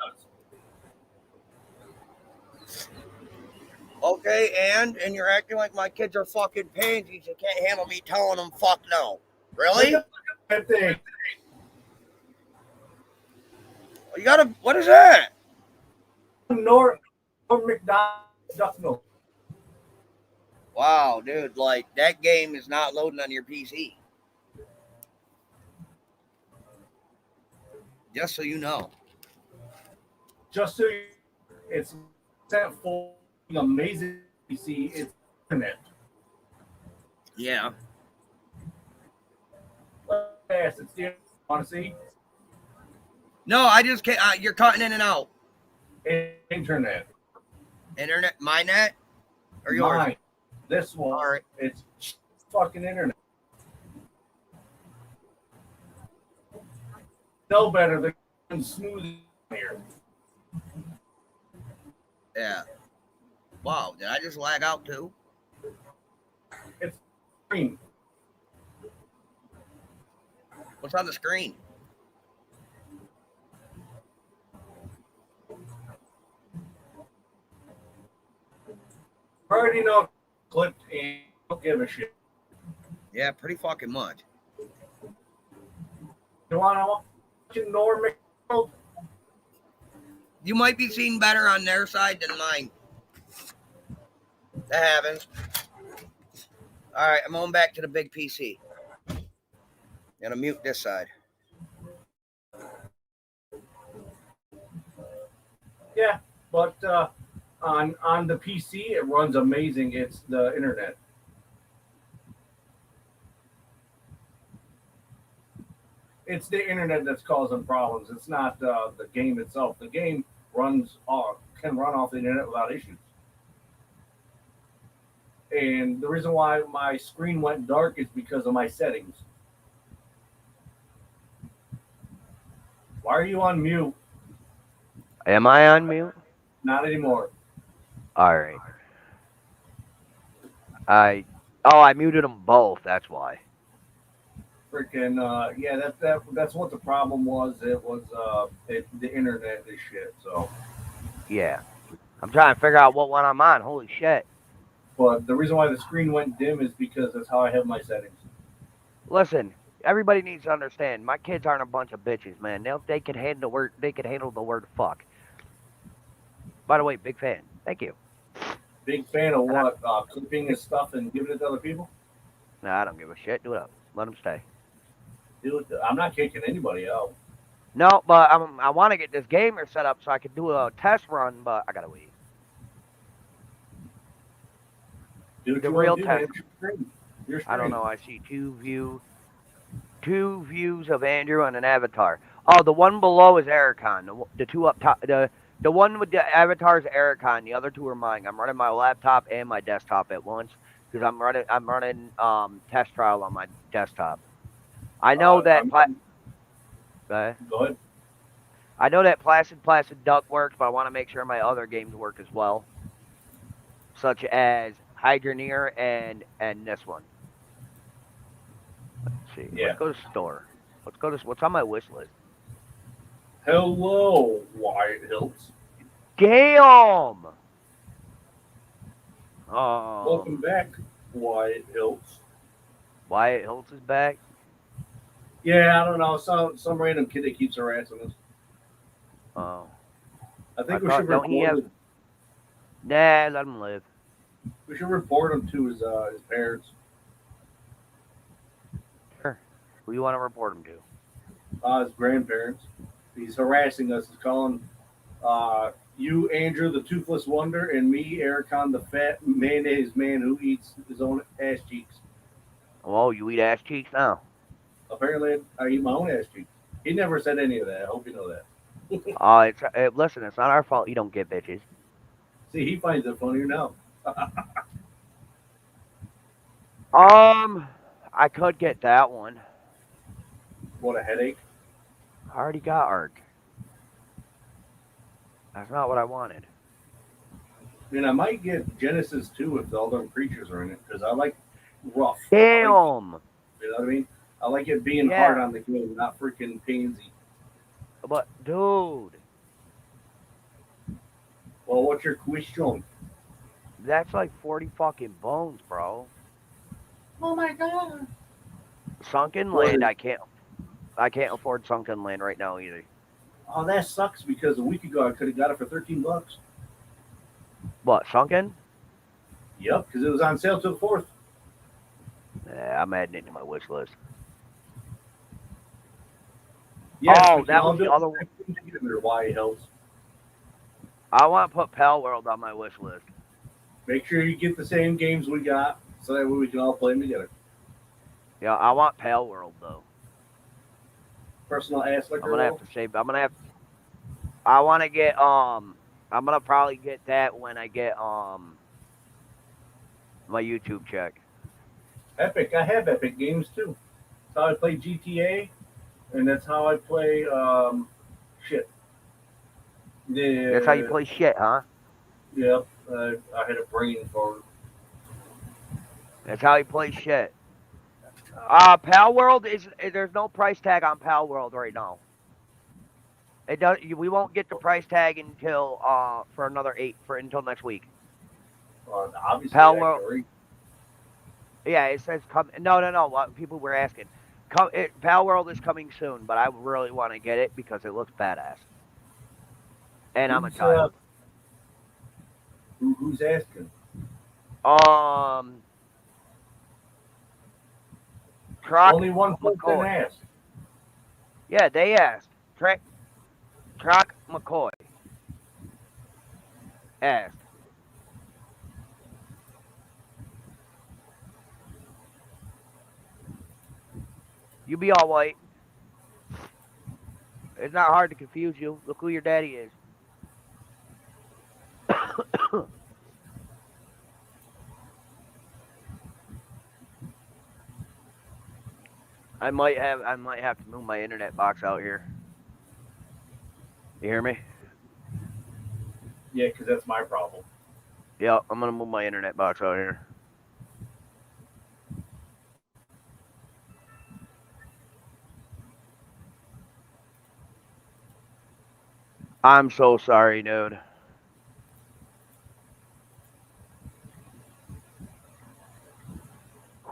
Okay, and you're acting like my kids are fucking pansies and can't handle me telling them fuck no. Really? You gotta. What is that? North McDonald. Wow, dude! Like that game is not loading on your PC. Just so you know. Just so you, it's that full amazing PC. It's internet. Yeah. Yes, it's the want to see. No, I just can't. You're cutting in and out. Internet. Internet. My net. Or yours? Mine. This one. All right. It's fucking internet. No better than smooth here. Yeah. Wow. Did I just lag out too? It's green. What's on the screen? I already know clipped and don't give a shit. Yeah, pretty fucking much. You want to watch Norm McDonald? You might be seeing better on their side than mine. That happens. All right, I'm going back to the big PC. Gonna mute this side. Yeah, but on the PC it runs amazing. It's the internet. It's the internet that's causing problems. It's not the game itself. The game can run off the internet without issues. And the reason why my screen went dark is because of my settings. Why are you on mute? Am I on mute? Not anymore. All right. I muted them both. That's why. Freaking yeah, that's what the problem was. It was the internet is shit. So Yeah. I'm trying to figure out what one I'm on. Holy shit. but the reason why the screen went dim is because that's how I have my settings. Listen, everybody needs to understand. My kids aren't a bunch of bitches, man. They can handle the word. They can handle the word fuck. By the way, big fan. Thank you. Big fan of what? Clipping his stuff and giving it to other people? No, I don't give a shit. Do it up. Let them stay. Dude, I'm not kicking anybody out. No, but I want to get this gamer set up so I can do a test run, but I gotta wait. Dude, the real test. Your I don't know. I see two views of Andrew and an avatar. Oh, the one below is Ericon. The two up top. The one with the avatar is Ericon. The other two are mine. I'm running my laptop and my desktop at once because I'm running test trial on my desktop. I know that. Go ahead. I know that Placid Duck works, but I want to make sure my other games work as well, such as Hydroneer and this one. Let's see. Yeah. Let's go to store. Let's go to what's on my wish list. Hello, Wyatt Hills. Damn. Welcome back, Wyatt Hills. Wyatt Hills is back. Yeah, I don't know. Some random kid that keeps harassing us. Oh. I think we should report him. Nah, let him live. We should report him to his parents. Sure. Who you want to report him to? His grandparents. He's harassing us. He's calling you, Andrew, the toothless wonder, and me, Ericon, the fat mayonnaise man who eats his own ass cheeks. Oh, you eat ass cheeks now? Apparently, I eat my own ass cheeks. He never said any of that. I hope you know that. Listen, it's not our fault you don't get bitches. See, he finds it funnier now. I could get that one. What, a headache? I already got Ark. That's not what I wanted. I mean, I might get Genesis 2 if all them creatures are in it, because I like rough. Damn! You know what I mean? I like it being hard on the game, not freaking pansy. But, dude. Well, what's your question? That's like 40 fucking bones, bro. Oh my god. Sunken land, I can't afford sunken land right now either. Oh, that sucks because a week ago I could have got it for $13. What, sunken? Yep, because it was on sale till the 4th. Yeah, I'm adding it to my wish list. Yes, oh, that was the other one. Why Hills. I want to put Pal World on my wish list. Make sure you get the same games we got, so that way we can all play them together. Yeah, I want Pal World though. Personal ass liquor. I'm gonna have to save. I want to get. I'm gonna probably get that when I get my YouTube check. Epic. I have Epic games too. That's how I play GTA, and that's how I play shit. That's how you play shit, huh? Yep. I had a brain for it. That's how you play shit. Pal World there's no price tag on Pal World right now. It does. We won't get the price tag until until next week. Obviously, Pal World. Yeah, it says come. No. People were asking. Pal World is coming soon, but I really want to get it because it looks badass. And I'm a child. Who's asking? Only one person asked. Yeah, they asked. Trock McCoy asked. You be all white. It's not hard to confuse you. Look who your daddy is. I might have to move my internet box out here. You hear me? Yeah, because that's my problem. Yeah, I'm gonna move my internet box out here. I'm so sorry, dude.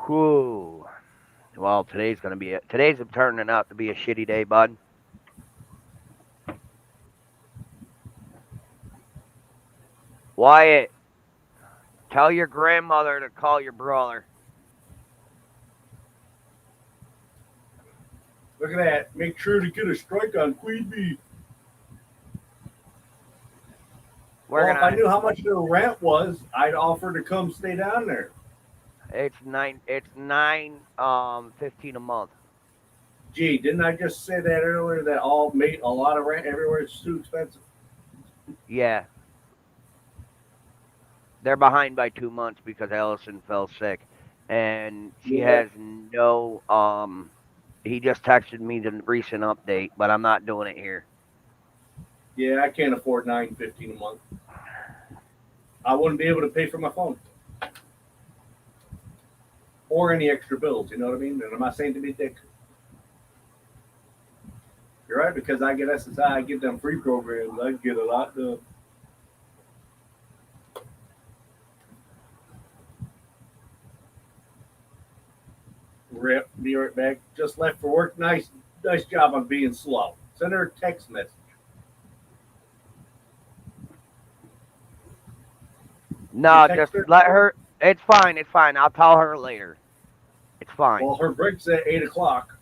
Whew. Well, today's turning out to be a shitty day, bud. Wyatt, tell your grandmother to call your brother. Look at that. Make sure to get a strike on Queen Bee. If I knew how much their rent was, I'd offer to come stay down there. It's $9.15 a month. Gee, didn't I just say that earlier that all made a lot of rent everywhere? It's too expensive. Yeah. They're behind by 2 months because Allison fell sick. And she has no he just texted me the recent update, but I'm not doing it here. Yeah, I can't afford $9.15 a month. I wouldn't be able to pay for my phone. or any extra bills. You know what I mean? And I'm not saying to be a dick. You're right, because I get SSI, I get them free programs. I get a lot done. Rip, be right back. Just left for work. Nice job on being slow. Send her a text message. No, just let her. It's fine. It's fine. I'll tell her later. It's fine. Well, her break's at 8 o'clock.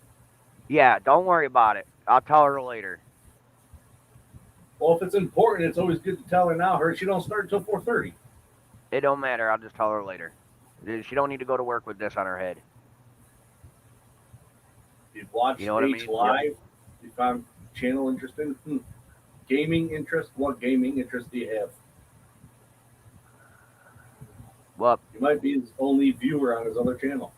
Yeah, don't worry about it. I'll tell her later. Well, if it's important, it's always good to tell her now. She don't start until 4:30. It don't matter. I'll just tell her later. She don't need to go to work with this on her head. You've watched You know what I H mean? Live. Yep. You found channel interesting. Gaming interest. What gaming interest do you have? What? You might be his only viewer on his other channel.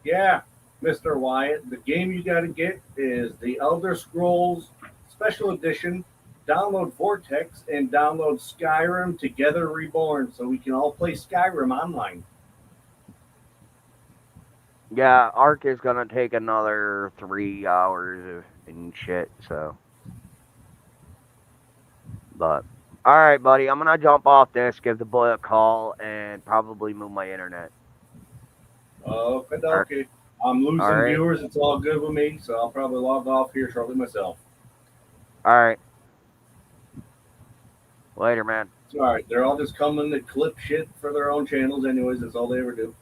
Yeah, Mr. Wyatt, the game you got to get is the Elder Scrolls Special Edition. Download Vortex and download Skyrim Together Reborn so we can all play Skyrim online. Yeah, Ark is gonna take another 3 hours and shit. So, but all right, buddy, I'm gonna jump off this, give the boy a call, and probably move my internet. Okay. I'm losing All right. viewers. It's all good with me, so I'll probably log off here shortly myself. All right. Later, man. It's all right. They're all just coming to clip shit for their own channels anyways. That's all they ever do.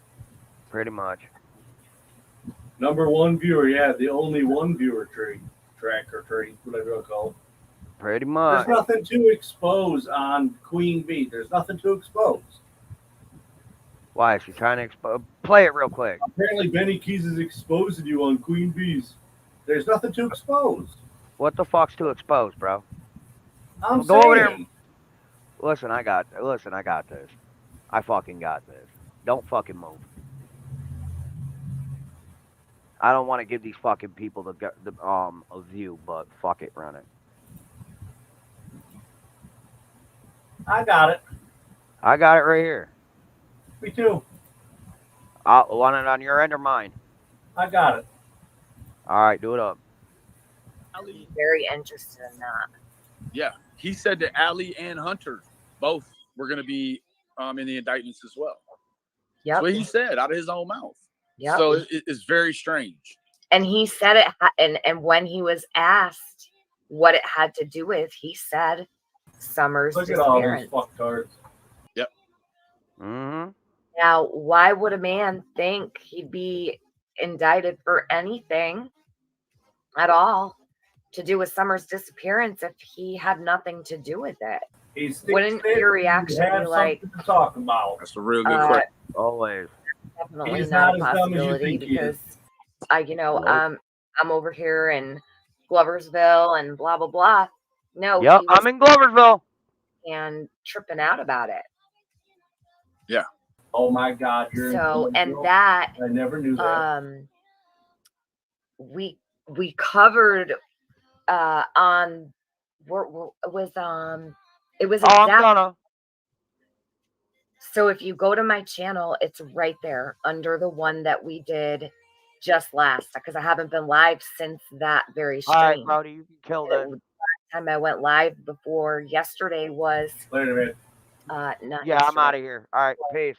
Pretty much. Number one viewer, yeah, the only one viewer tree, whatever you call it. Pretty much. There's nothing to expose on Queen Bee. There's nothing to expose. Why is she trying to expose? Play it real quick. Apparently, Benny Keys is exposing you on Queen Bees. There's nothing to expose. What the fuck's to expose, bro? I'm Go over there. saying. Listen, I got this. I fucking got this. Don't fucking move. I don't want to give these fucking people a view, but fuck it, run it. I got it. I got it right here. Me too. Want it on your end or mine? I got it. All right, do it up. Very interested in that. Yeah, he said that Ali and Hunter both were going to be in the indictments as well. Yep. That's what he said out of his own mouth. Yep. So it's very strange. And he said it, and when he was asked what it had to do with, he said Summer's Look at all disappearance. these fucktards. Yep. Mm-hmm. Now, why would a man think he'd be indicted for anything at all to do with Summer's disappearance if he had nothing to do with it? Wouldn't your reaction be like, to talk about? That's a real good question. Always. Definitely He's not a not as dumb as you possibility think he because is. I'm over here in Gloversville and blah blah blah. No, Yep, he was I'm in Gloversville and tripping out about it. Yeah. Oh my God, you're So in and Gloversville? that I never knew that. we covered on it was I'm exact. gonna. So if you go to my channel, it's right there under the one that we did just last, because I haven't been live since that very stream. All right, Brody, you can kill that. The last time I went live before yesterday was Wait a minute. not Yeah, I'm yesterday. out of here. All right, peace.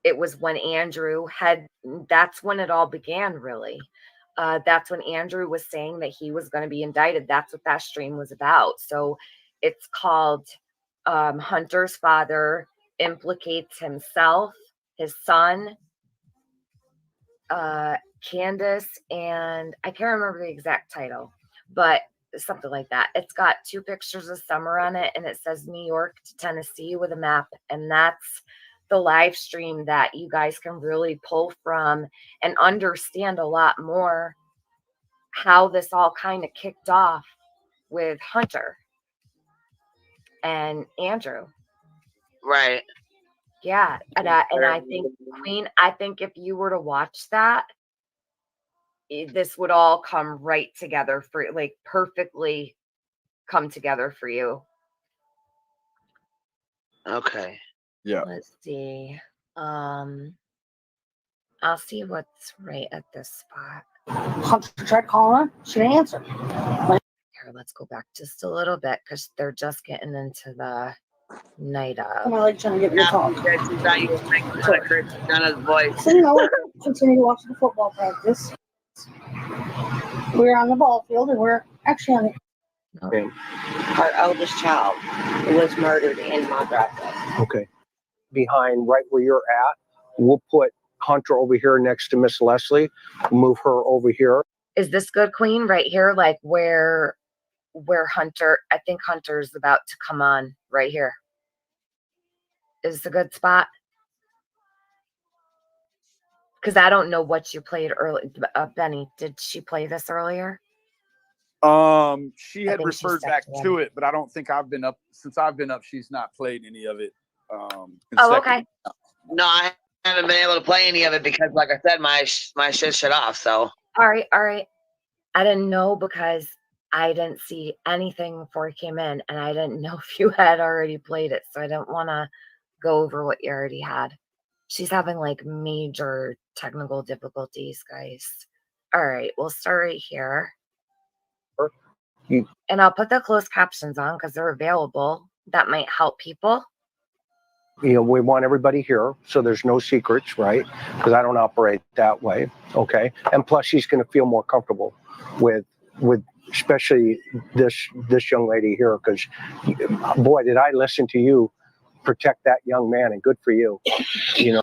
It was when Andrew that's when it all began, really. That's when Andrew was saying that he was going to be indicted. That's what that stream was about. So it's called Hunter's father implicates himself, his son, Candace, and I can't remember the exact title, but something like that. It's got 2 pictures of Summer on it, and it says New York to Tennessee with a map, and that's the live stream that you guys can really pull from and understand a lot more how this all kind of kicked off with Hunter and Andrew. Right. Yeah, and I think Queen, I think if you were to watch that, this would all come right together for like perfectly come together for you. Okay. Yeah. Let's see. I'll see what's right at this spot. Hunter tried calling her. She didn't answer. Here, let's go back just a little bit because they're just getting into the night of. I'm like trying to get me to talk. Donna's voice. So, you know, we continue watching the football practice. We're on the ball field and we're actually on the. Our eldest child was murdered in my driveway. Okay. Behind right where you're at, we'll put Hunter over here next to Miss Leslie. Move her over here. Is this good, Queen? Right here, like where Hunter, I think Hunter's about to come on right here. Is this a good spot? Because I don't know what you played early. Benny, did she play this earlier? She had referred back to it, but I don't think I've been up since I've been up. She's not played any of it. Oh, okay. No, I haven't been able to play any of it because, like I said, my shit shut off. So. All right. I didn't know because I didn't see anything before I came in, and I didn't know if you had already played it, so I didn't want to go over what you already had. She's having like major technical difficulties, guys. All right, we'll start right here. And I'll put the closed captions on because they're available. That might help people. You know, we want everybody here, so there's no secrets, right? Because I don't operate that way, okay? And plus, she's going to feel more comfortable with especially this young lady here, because boy, did I listen to you protect that young man, and good for you, you know.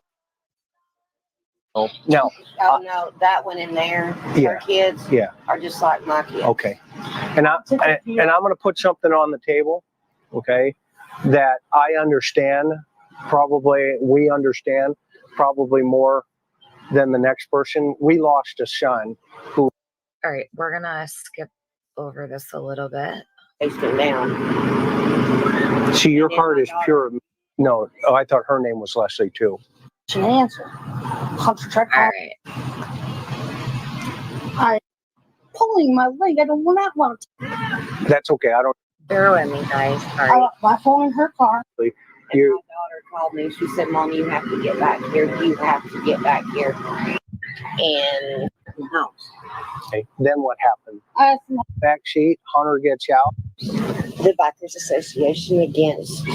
Now, Oh no, that one in there. Yeah. Our kids are just like my kids. okay, and I'm going to put something on the table, okay, that I understand. We understand probably more than the next person. We lost a son who. All right, we're gonna skip over this a little bit. Facing down. See, your heart is pure. No, I thought her name was Leslie too. She didn't answer. Hunter tried calling. All right. I'm pulling my leg. I don't want to. That's okay. I don't. Bear with me, guys. Sorry. I left my phone in her car. And my daughter called me. She said, "Mom, you have to get back here. You have to get back here." And the house. Okay. Then what happened? Back sheet. Hunter gets out. The Bikers Association Against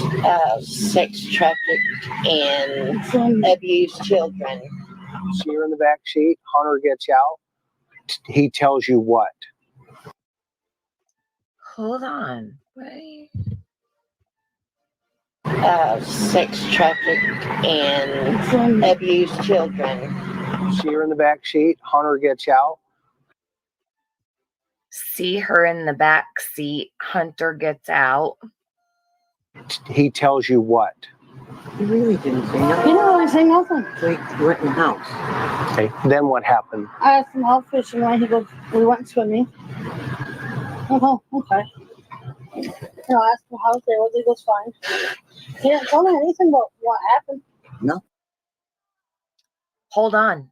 Sex Traffic and Abused Children. So you're in the back seat. Hunter gets out. He tells you what? Hold on. Wait. Sex traffic and abused children. See her in the back seat. Hunter gets out. See her in the back seat. Hunter gets out. He tells you what? He really didn't say nothing. He didn't really say nothing. We went in the house. Okay. Then what happened? I asked him how fishing went. He goes, "We went swimming." Oh, okay. You know, I asked him how there was. He goes, "Fine." He didn't tell me anything about what happened. No. Hold on.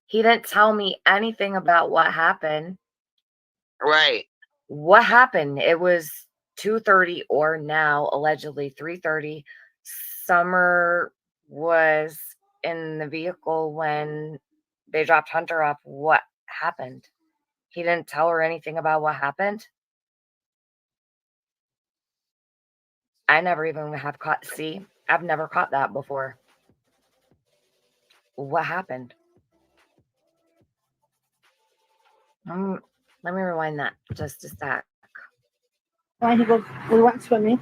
He didn't tell me anything about what happened. Right. What happened? It was 2:30 or now allegedly 3:30. Summer was in the vehicle when they dropped Hunter off. What happened? He didn't tell her anything about what happened. I never even have caught. See, I've never caught that before. What happened? Let me rewind that just a sec. He goes, "We went swimming."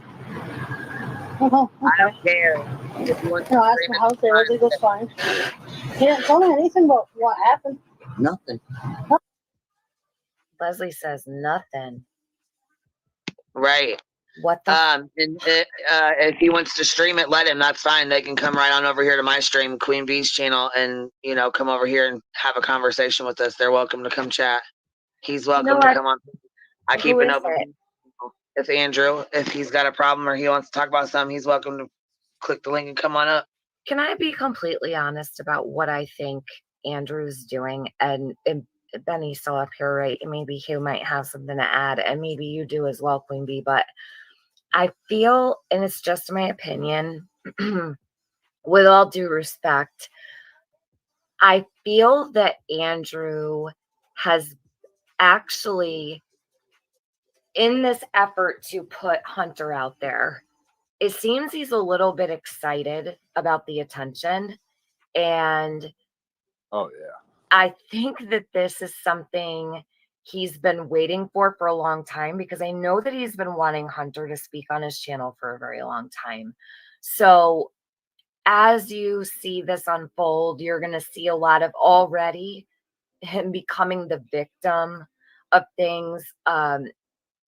Oh, okay. I don't care. If you want you know, I asked him how there was. He goes, "Fine." He didn't tell me anything about what happened. Nothing. Leslie says nothing. Right. What the? And if he wants to stream it, let him. That's fine. They can come right on over here to my stream, Queen Bee's channel, and come over here and have a conversation with us. They're welcome to come chat. He's welcome to come on. I keep it open. If Andrew, if he's got a problem or he wants to talk about something, he's welcome to click the link and come on up. Can I be completely honest about what I think Andrew's doing? And Benny's still up here, right? And maybe Hugh might have something to add, and maybe you do as well, Queen Bee. But I feel, and it's just my opinion, with all due respect, I feel that Andrew has actually, in this effort to put Hunter out there, it seems he's a little bit excited about the attention. And Oh, yeah. I think that this is something he's been waiting for a long time, because I know that he's been wanting Hunter to speak on his channel for a very long time. So as you see this unfold, you're going to see a lot of already him becoming the victim of things,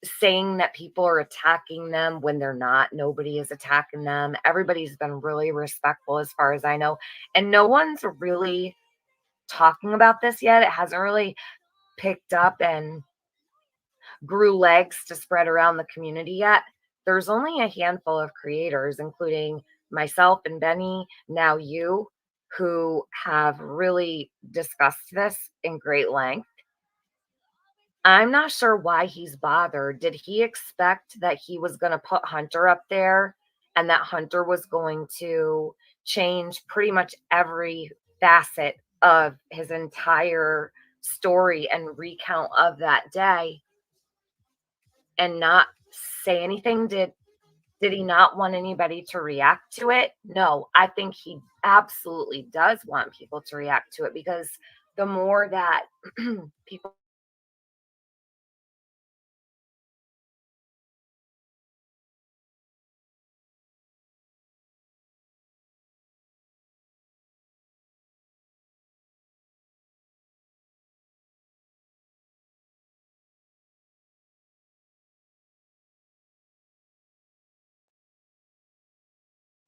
saying that people are attacking them when they're not. Nobody is attacking them. Everybody's been really respectful as far as I know. And no one's really talking about this yet. It hasn't really picked up and grew legs to spread around the community yet. There's only a handful of creators, including myself and Benny, now you, who have really discussed this in great length. I'm not sure why he's bothered. Did he expect that he was going to put Hunter up there and that Hunter was going to change pretty much every facet of his entire story and recount of that day and not say anything? Did he not want anybody to react to it? No, I think he absolutely does want people to react to it, because the more that people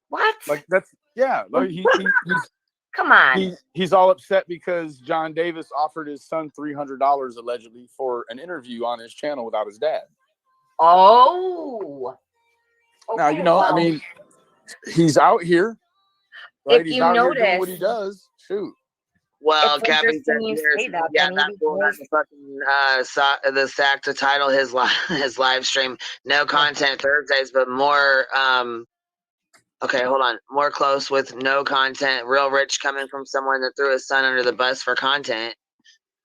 What? Like that's Like he's come on. He's all upset because John Davis offered his son $300 allegedly for an interview on his channel without his dad. Oh. Now I mean, he's out here, right? He's out here doing what he does. Shoot. Well, It's Kevin said interesting you here, say that, yeah, Benny, that fool had because the fucking the sack to title his his live stream "No Content Thursdays," but more. Okay, hold on. More close with no content. Real rich coming from someone that threw his son under the bus for content.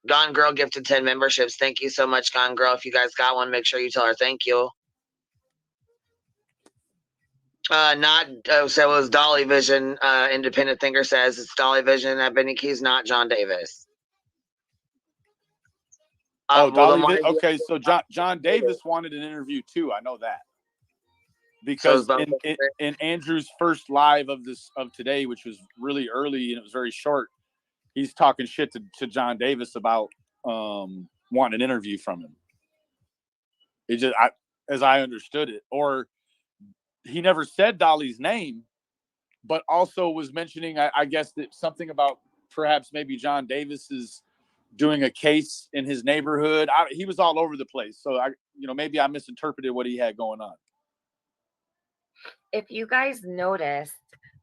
Gone Girl gifted 10 memberships. Thank you so much, Gone Girl. If you guys got one, make sure you tell her thank you. So it was Dolly Vision. Independent Thinker says it's Dolly Vision at Benny Keys, not John Davis. Okay, so John Davis wanted an interview too. I know that, because in Andrew's first live of today, which was really early and it was very short, he's talking shit to John Davis about wanting an interview from him. It just, as I understood it, or he never said Dolly's name, but also was mentioning, I guess, that something about perhaps maybe John Davis is doing a case in his neighborhood. He was all over the place. So maybe I misinterpreted what he had going on. if you guys noticed,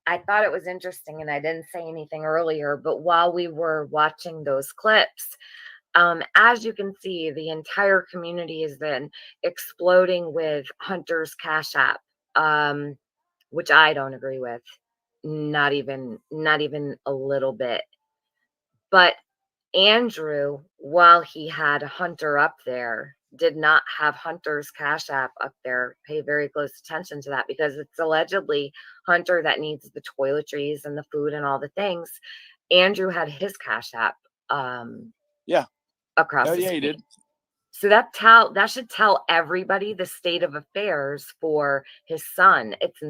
I thought it was interesting, and I didn't say anything earlier, but while we were watching those clips, as you can see, the entire community has been exploding with Hunter's Cash App, which I don't agree with, not even a little bit. But Andrew, while he had Hunter up there, did not have Hunter's Cash App up there. Pay very close attention to that, because it's allegedly Hunter that needs the toiletries and the food and all the things. Andrew had his Cash App across the screen. So that should tell everybody the state of affairs for his son. It's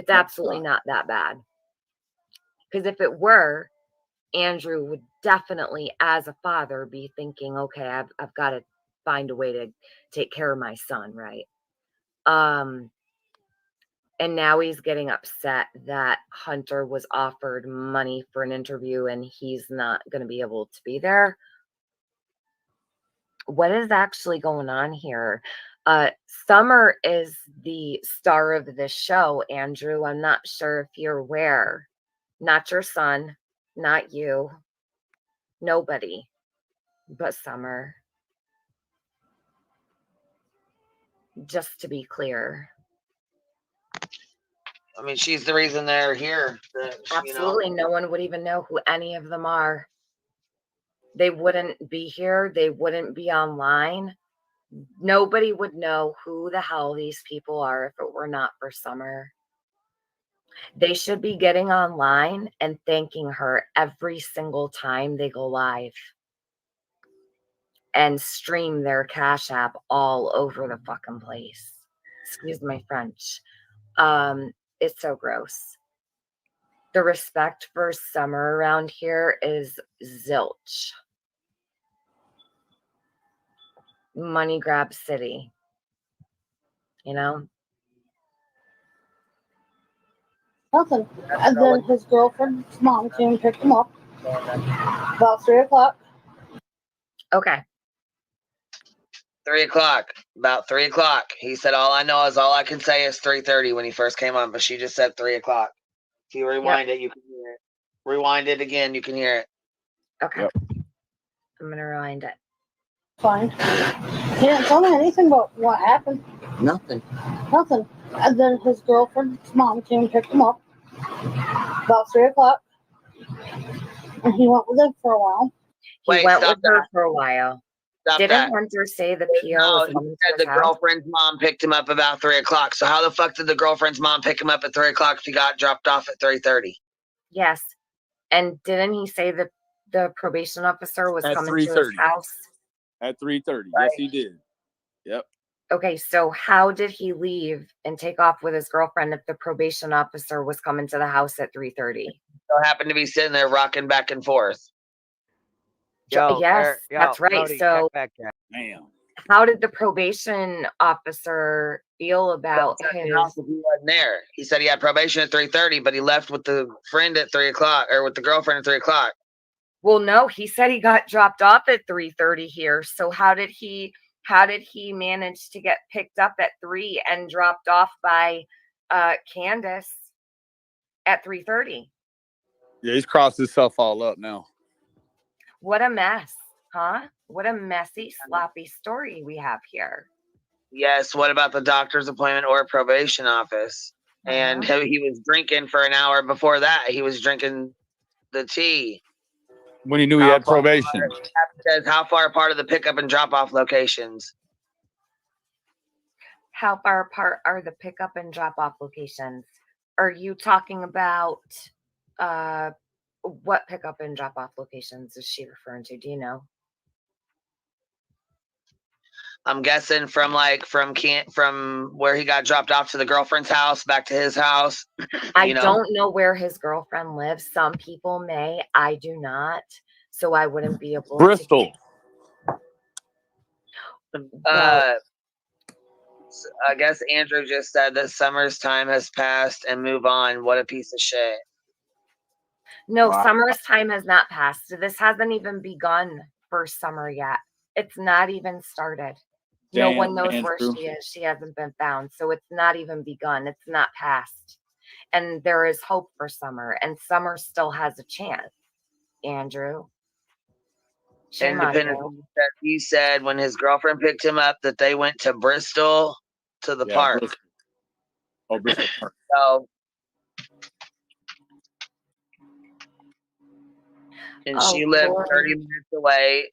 absolutely not that bad. Because if it were, Andrew would definitely, as a father, be thinking, okay, I've got to find a way to take care of my son, right? And now he's getting upset that Hunter was offered money for an interview and he's not going to be able to be there. What is actually going on here? Summer is the star of this show, Andrew. I'm not sure if you're aware. Not your son, not you. Nobody. but Summer. Just to be clear. I mean, she's the reason they're here. Absolutely, no one would even know who any of them are. They wouldn't be here. They wouldn't be online. Nobody would know who the hell these people are if it were not for Summer. They should be getting online and thanking her every single time they go live and stream their Cash App all over the fucking place. Excuse my French. It's so gross. The respect for Summer around here is zilch. Money grab city. You know? Nothing. And then his girlfriend's mom came and picked him up about 3 o'clock. Okay. 3 o'clock. About 3 o'clock. He said, all I know is all I can say is 3:30 when he first came on, but she just said 3 o'clock. If you rewind it, you can hear it. Rewind it again, you can hear it. Okay. Yep. I'm going to rewind it. Fine. He didn't tell me anything about what happened. Nothing. Nothing. And then his girlfriend's mom came and picked him up about 3 o'clock. And he went with her for a while. He went with her for a while. Didn't Hunter say the PR was he coming said to the his house? girlfriend's mom picked him up about 3 o'clock. So how the fuck did the girlfriend's mom pick him up at 3 o'clock if he got dropped off at 3:30? Yes. And didn't he say that the probation officer was At coming to his 3:30. house? At 3:30. Yes, he did. Yep. Okay, so how did he leave and take off with his girlfriend if the probation officer was coming to the house at 3:30? So happened to be sitting there rocking back and forth. Yes, that's right. Brody, So check back there. Damn. how did the probation officer feel about his... He wasn't there. He said he had probation at 3:30, but he left with the friend at 3 o'clock, or with the girlfriend at 3 o'clock. Well, no, he said he got dropped off at 3:30 here. So how did he manage to get picked up at 3 and dropped off by Candace at 3:30? Yeah, he's crossed himself all up now. What a mess, huh? What a messy, sloppy story we have here. Yes, what about the doctor's appointment or probation office? And he was drinking for an hour before that. He was drinking the tea. When he knew he had probation. Says how far apart are the pickup and drop off locations? How far apart are the pickup and drop off locations? Are you talking about what pickup and drop off locations is she referring to? Do you know? I'm guessing from where he got dropped off to the girlfriend's house back to his house. I don't know where his girlfriend lives. Some people may. I do not. So I wouldn't be able Bristol. I guess Andrew just said that Summer's time has passed and move on. What a piece of shit. No, Summer's time has not passed. This hasn't even begun for Summer yet. It's not even started. No one knows where she is. She hasn't been found. So it's not even begun. It's not past. And there is hope for Summer. And Summer still has a chance. Andrew. Independent. He said when his girlfriend picked him up that they went to Bristol to the park. Bristol. Oh, Bristol Park. So, and she lived 30 minutes away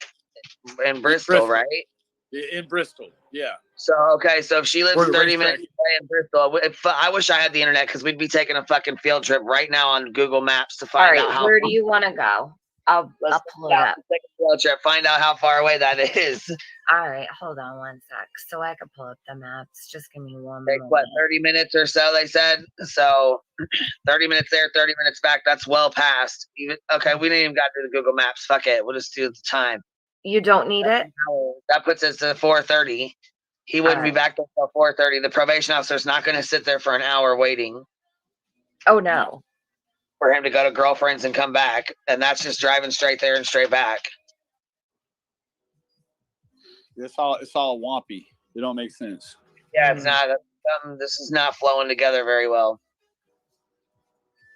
in Bristol, right? In Bristol, yeah. So, okay, so if she lives 30 minutes away in Bristol, I wish I had the internet because we'd be taking a fucking field trip right now on Google Maps to find out how. Where do you want to go? I'll pull it up. Take a field trip, find out how far away that is. All right, hold on one sec. So I can pull up the maps. Just give me one Take moment. what, 30 minutes or so, they said? So 30 minutes there, 30 minutes back. That's well past. Okay, we didn't even got to do the Google Maps. Fuck it. We'll just do the time. You don't need it? That puts us to 4:30. He wouldn't be back until 4:30. The probation officer's not going to sit there for an hour waiting. Oh, no. For him to go to girlfriend's and come back. And that's just driving straight there and straight back. It's all wompy. It don't make sense. Yeah, it's not. This is not flowing together very well.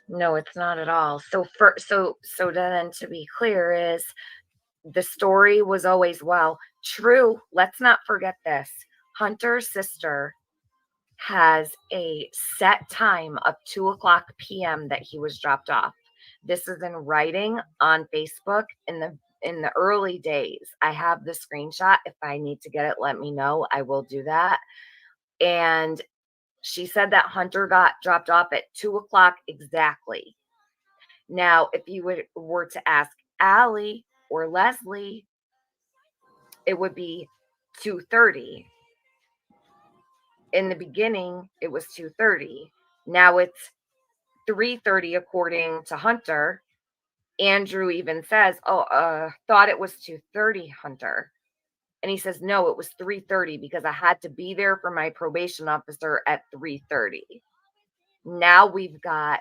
No, it's not at all. So then to be clear is the story was always, well, true. Let's not forget this. Hunter's sister has a set time of 2:00 p.m. that he was dropped off. This is in writing on Facebook in the early days. I have the screenshot. If I need to get it, let me know. I will do that. And she said that Hunter got dropped off at 2:00 exactly. Now, if you were to ask Allie or Leslie, it would be 2:30. In the beginning, it was 2:30. Now it's 3:30 according to Hunter. Andrew even says, thought it was 2:30, Hunter. And he says, no, it was 3:30 because I had to be there for my probation officer at 3:30. Now we've got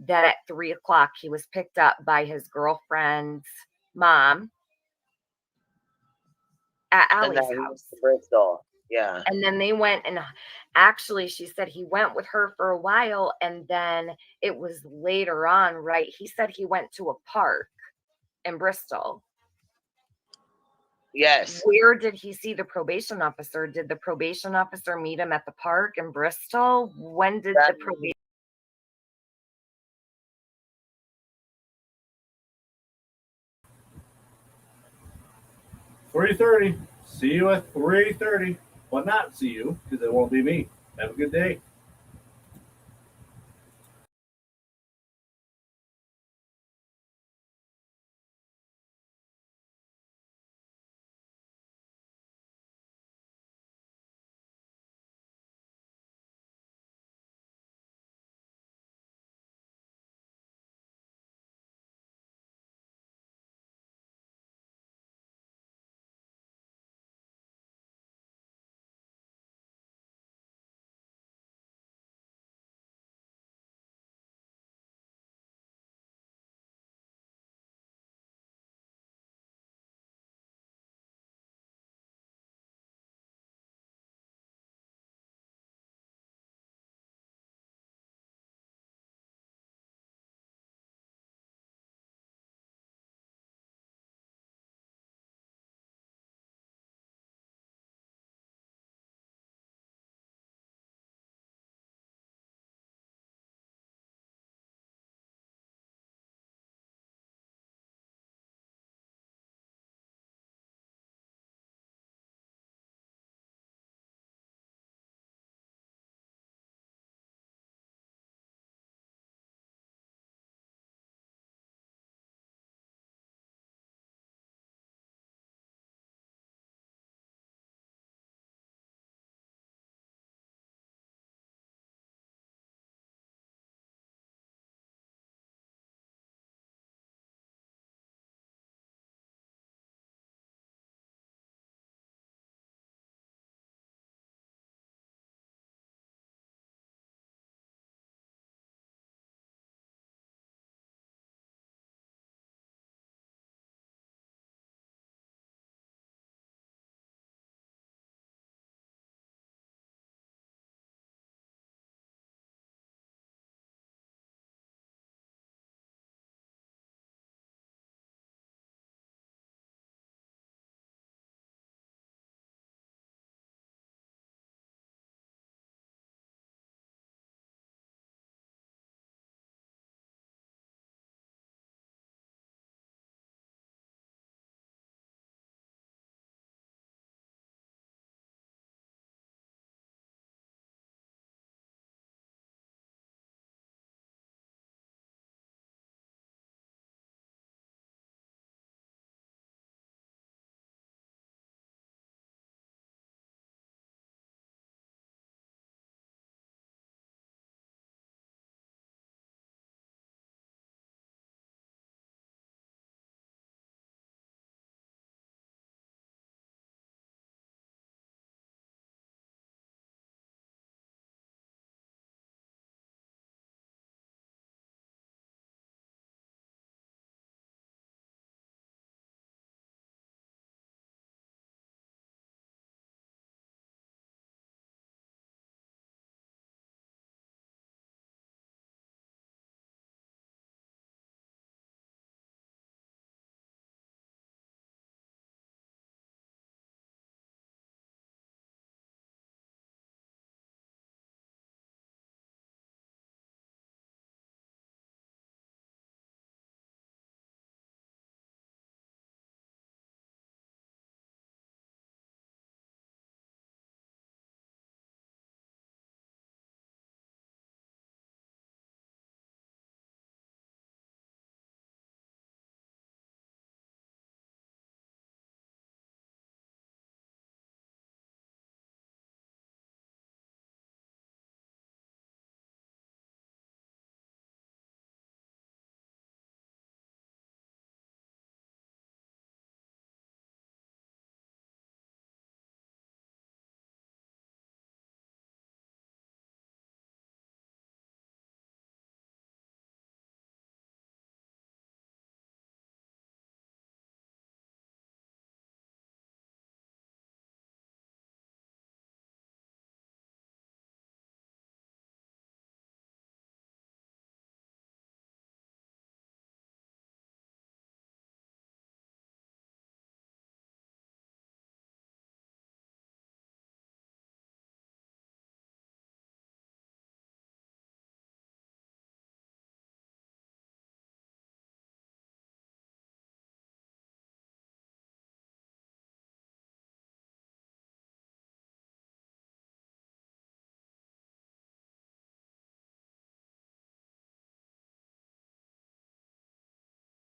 that at 3:00 he was picked up by his girlfriend's mom at And Allie's then house. Bristol. Yeah. And then they went, and actually she said he went with her for a while, and then it was later on, right? He said he went to a park in Bristol. Yes. Where did he see the probation officer? Did the probation officer meet him at the park in Bristol? When did the probation 3:30. See you at 3:30. Well, not see you, because it won't be me. Have a good day.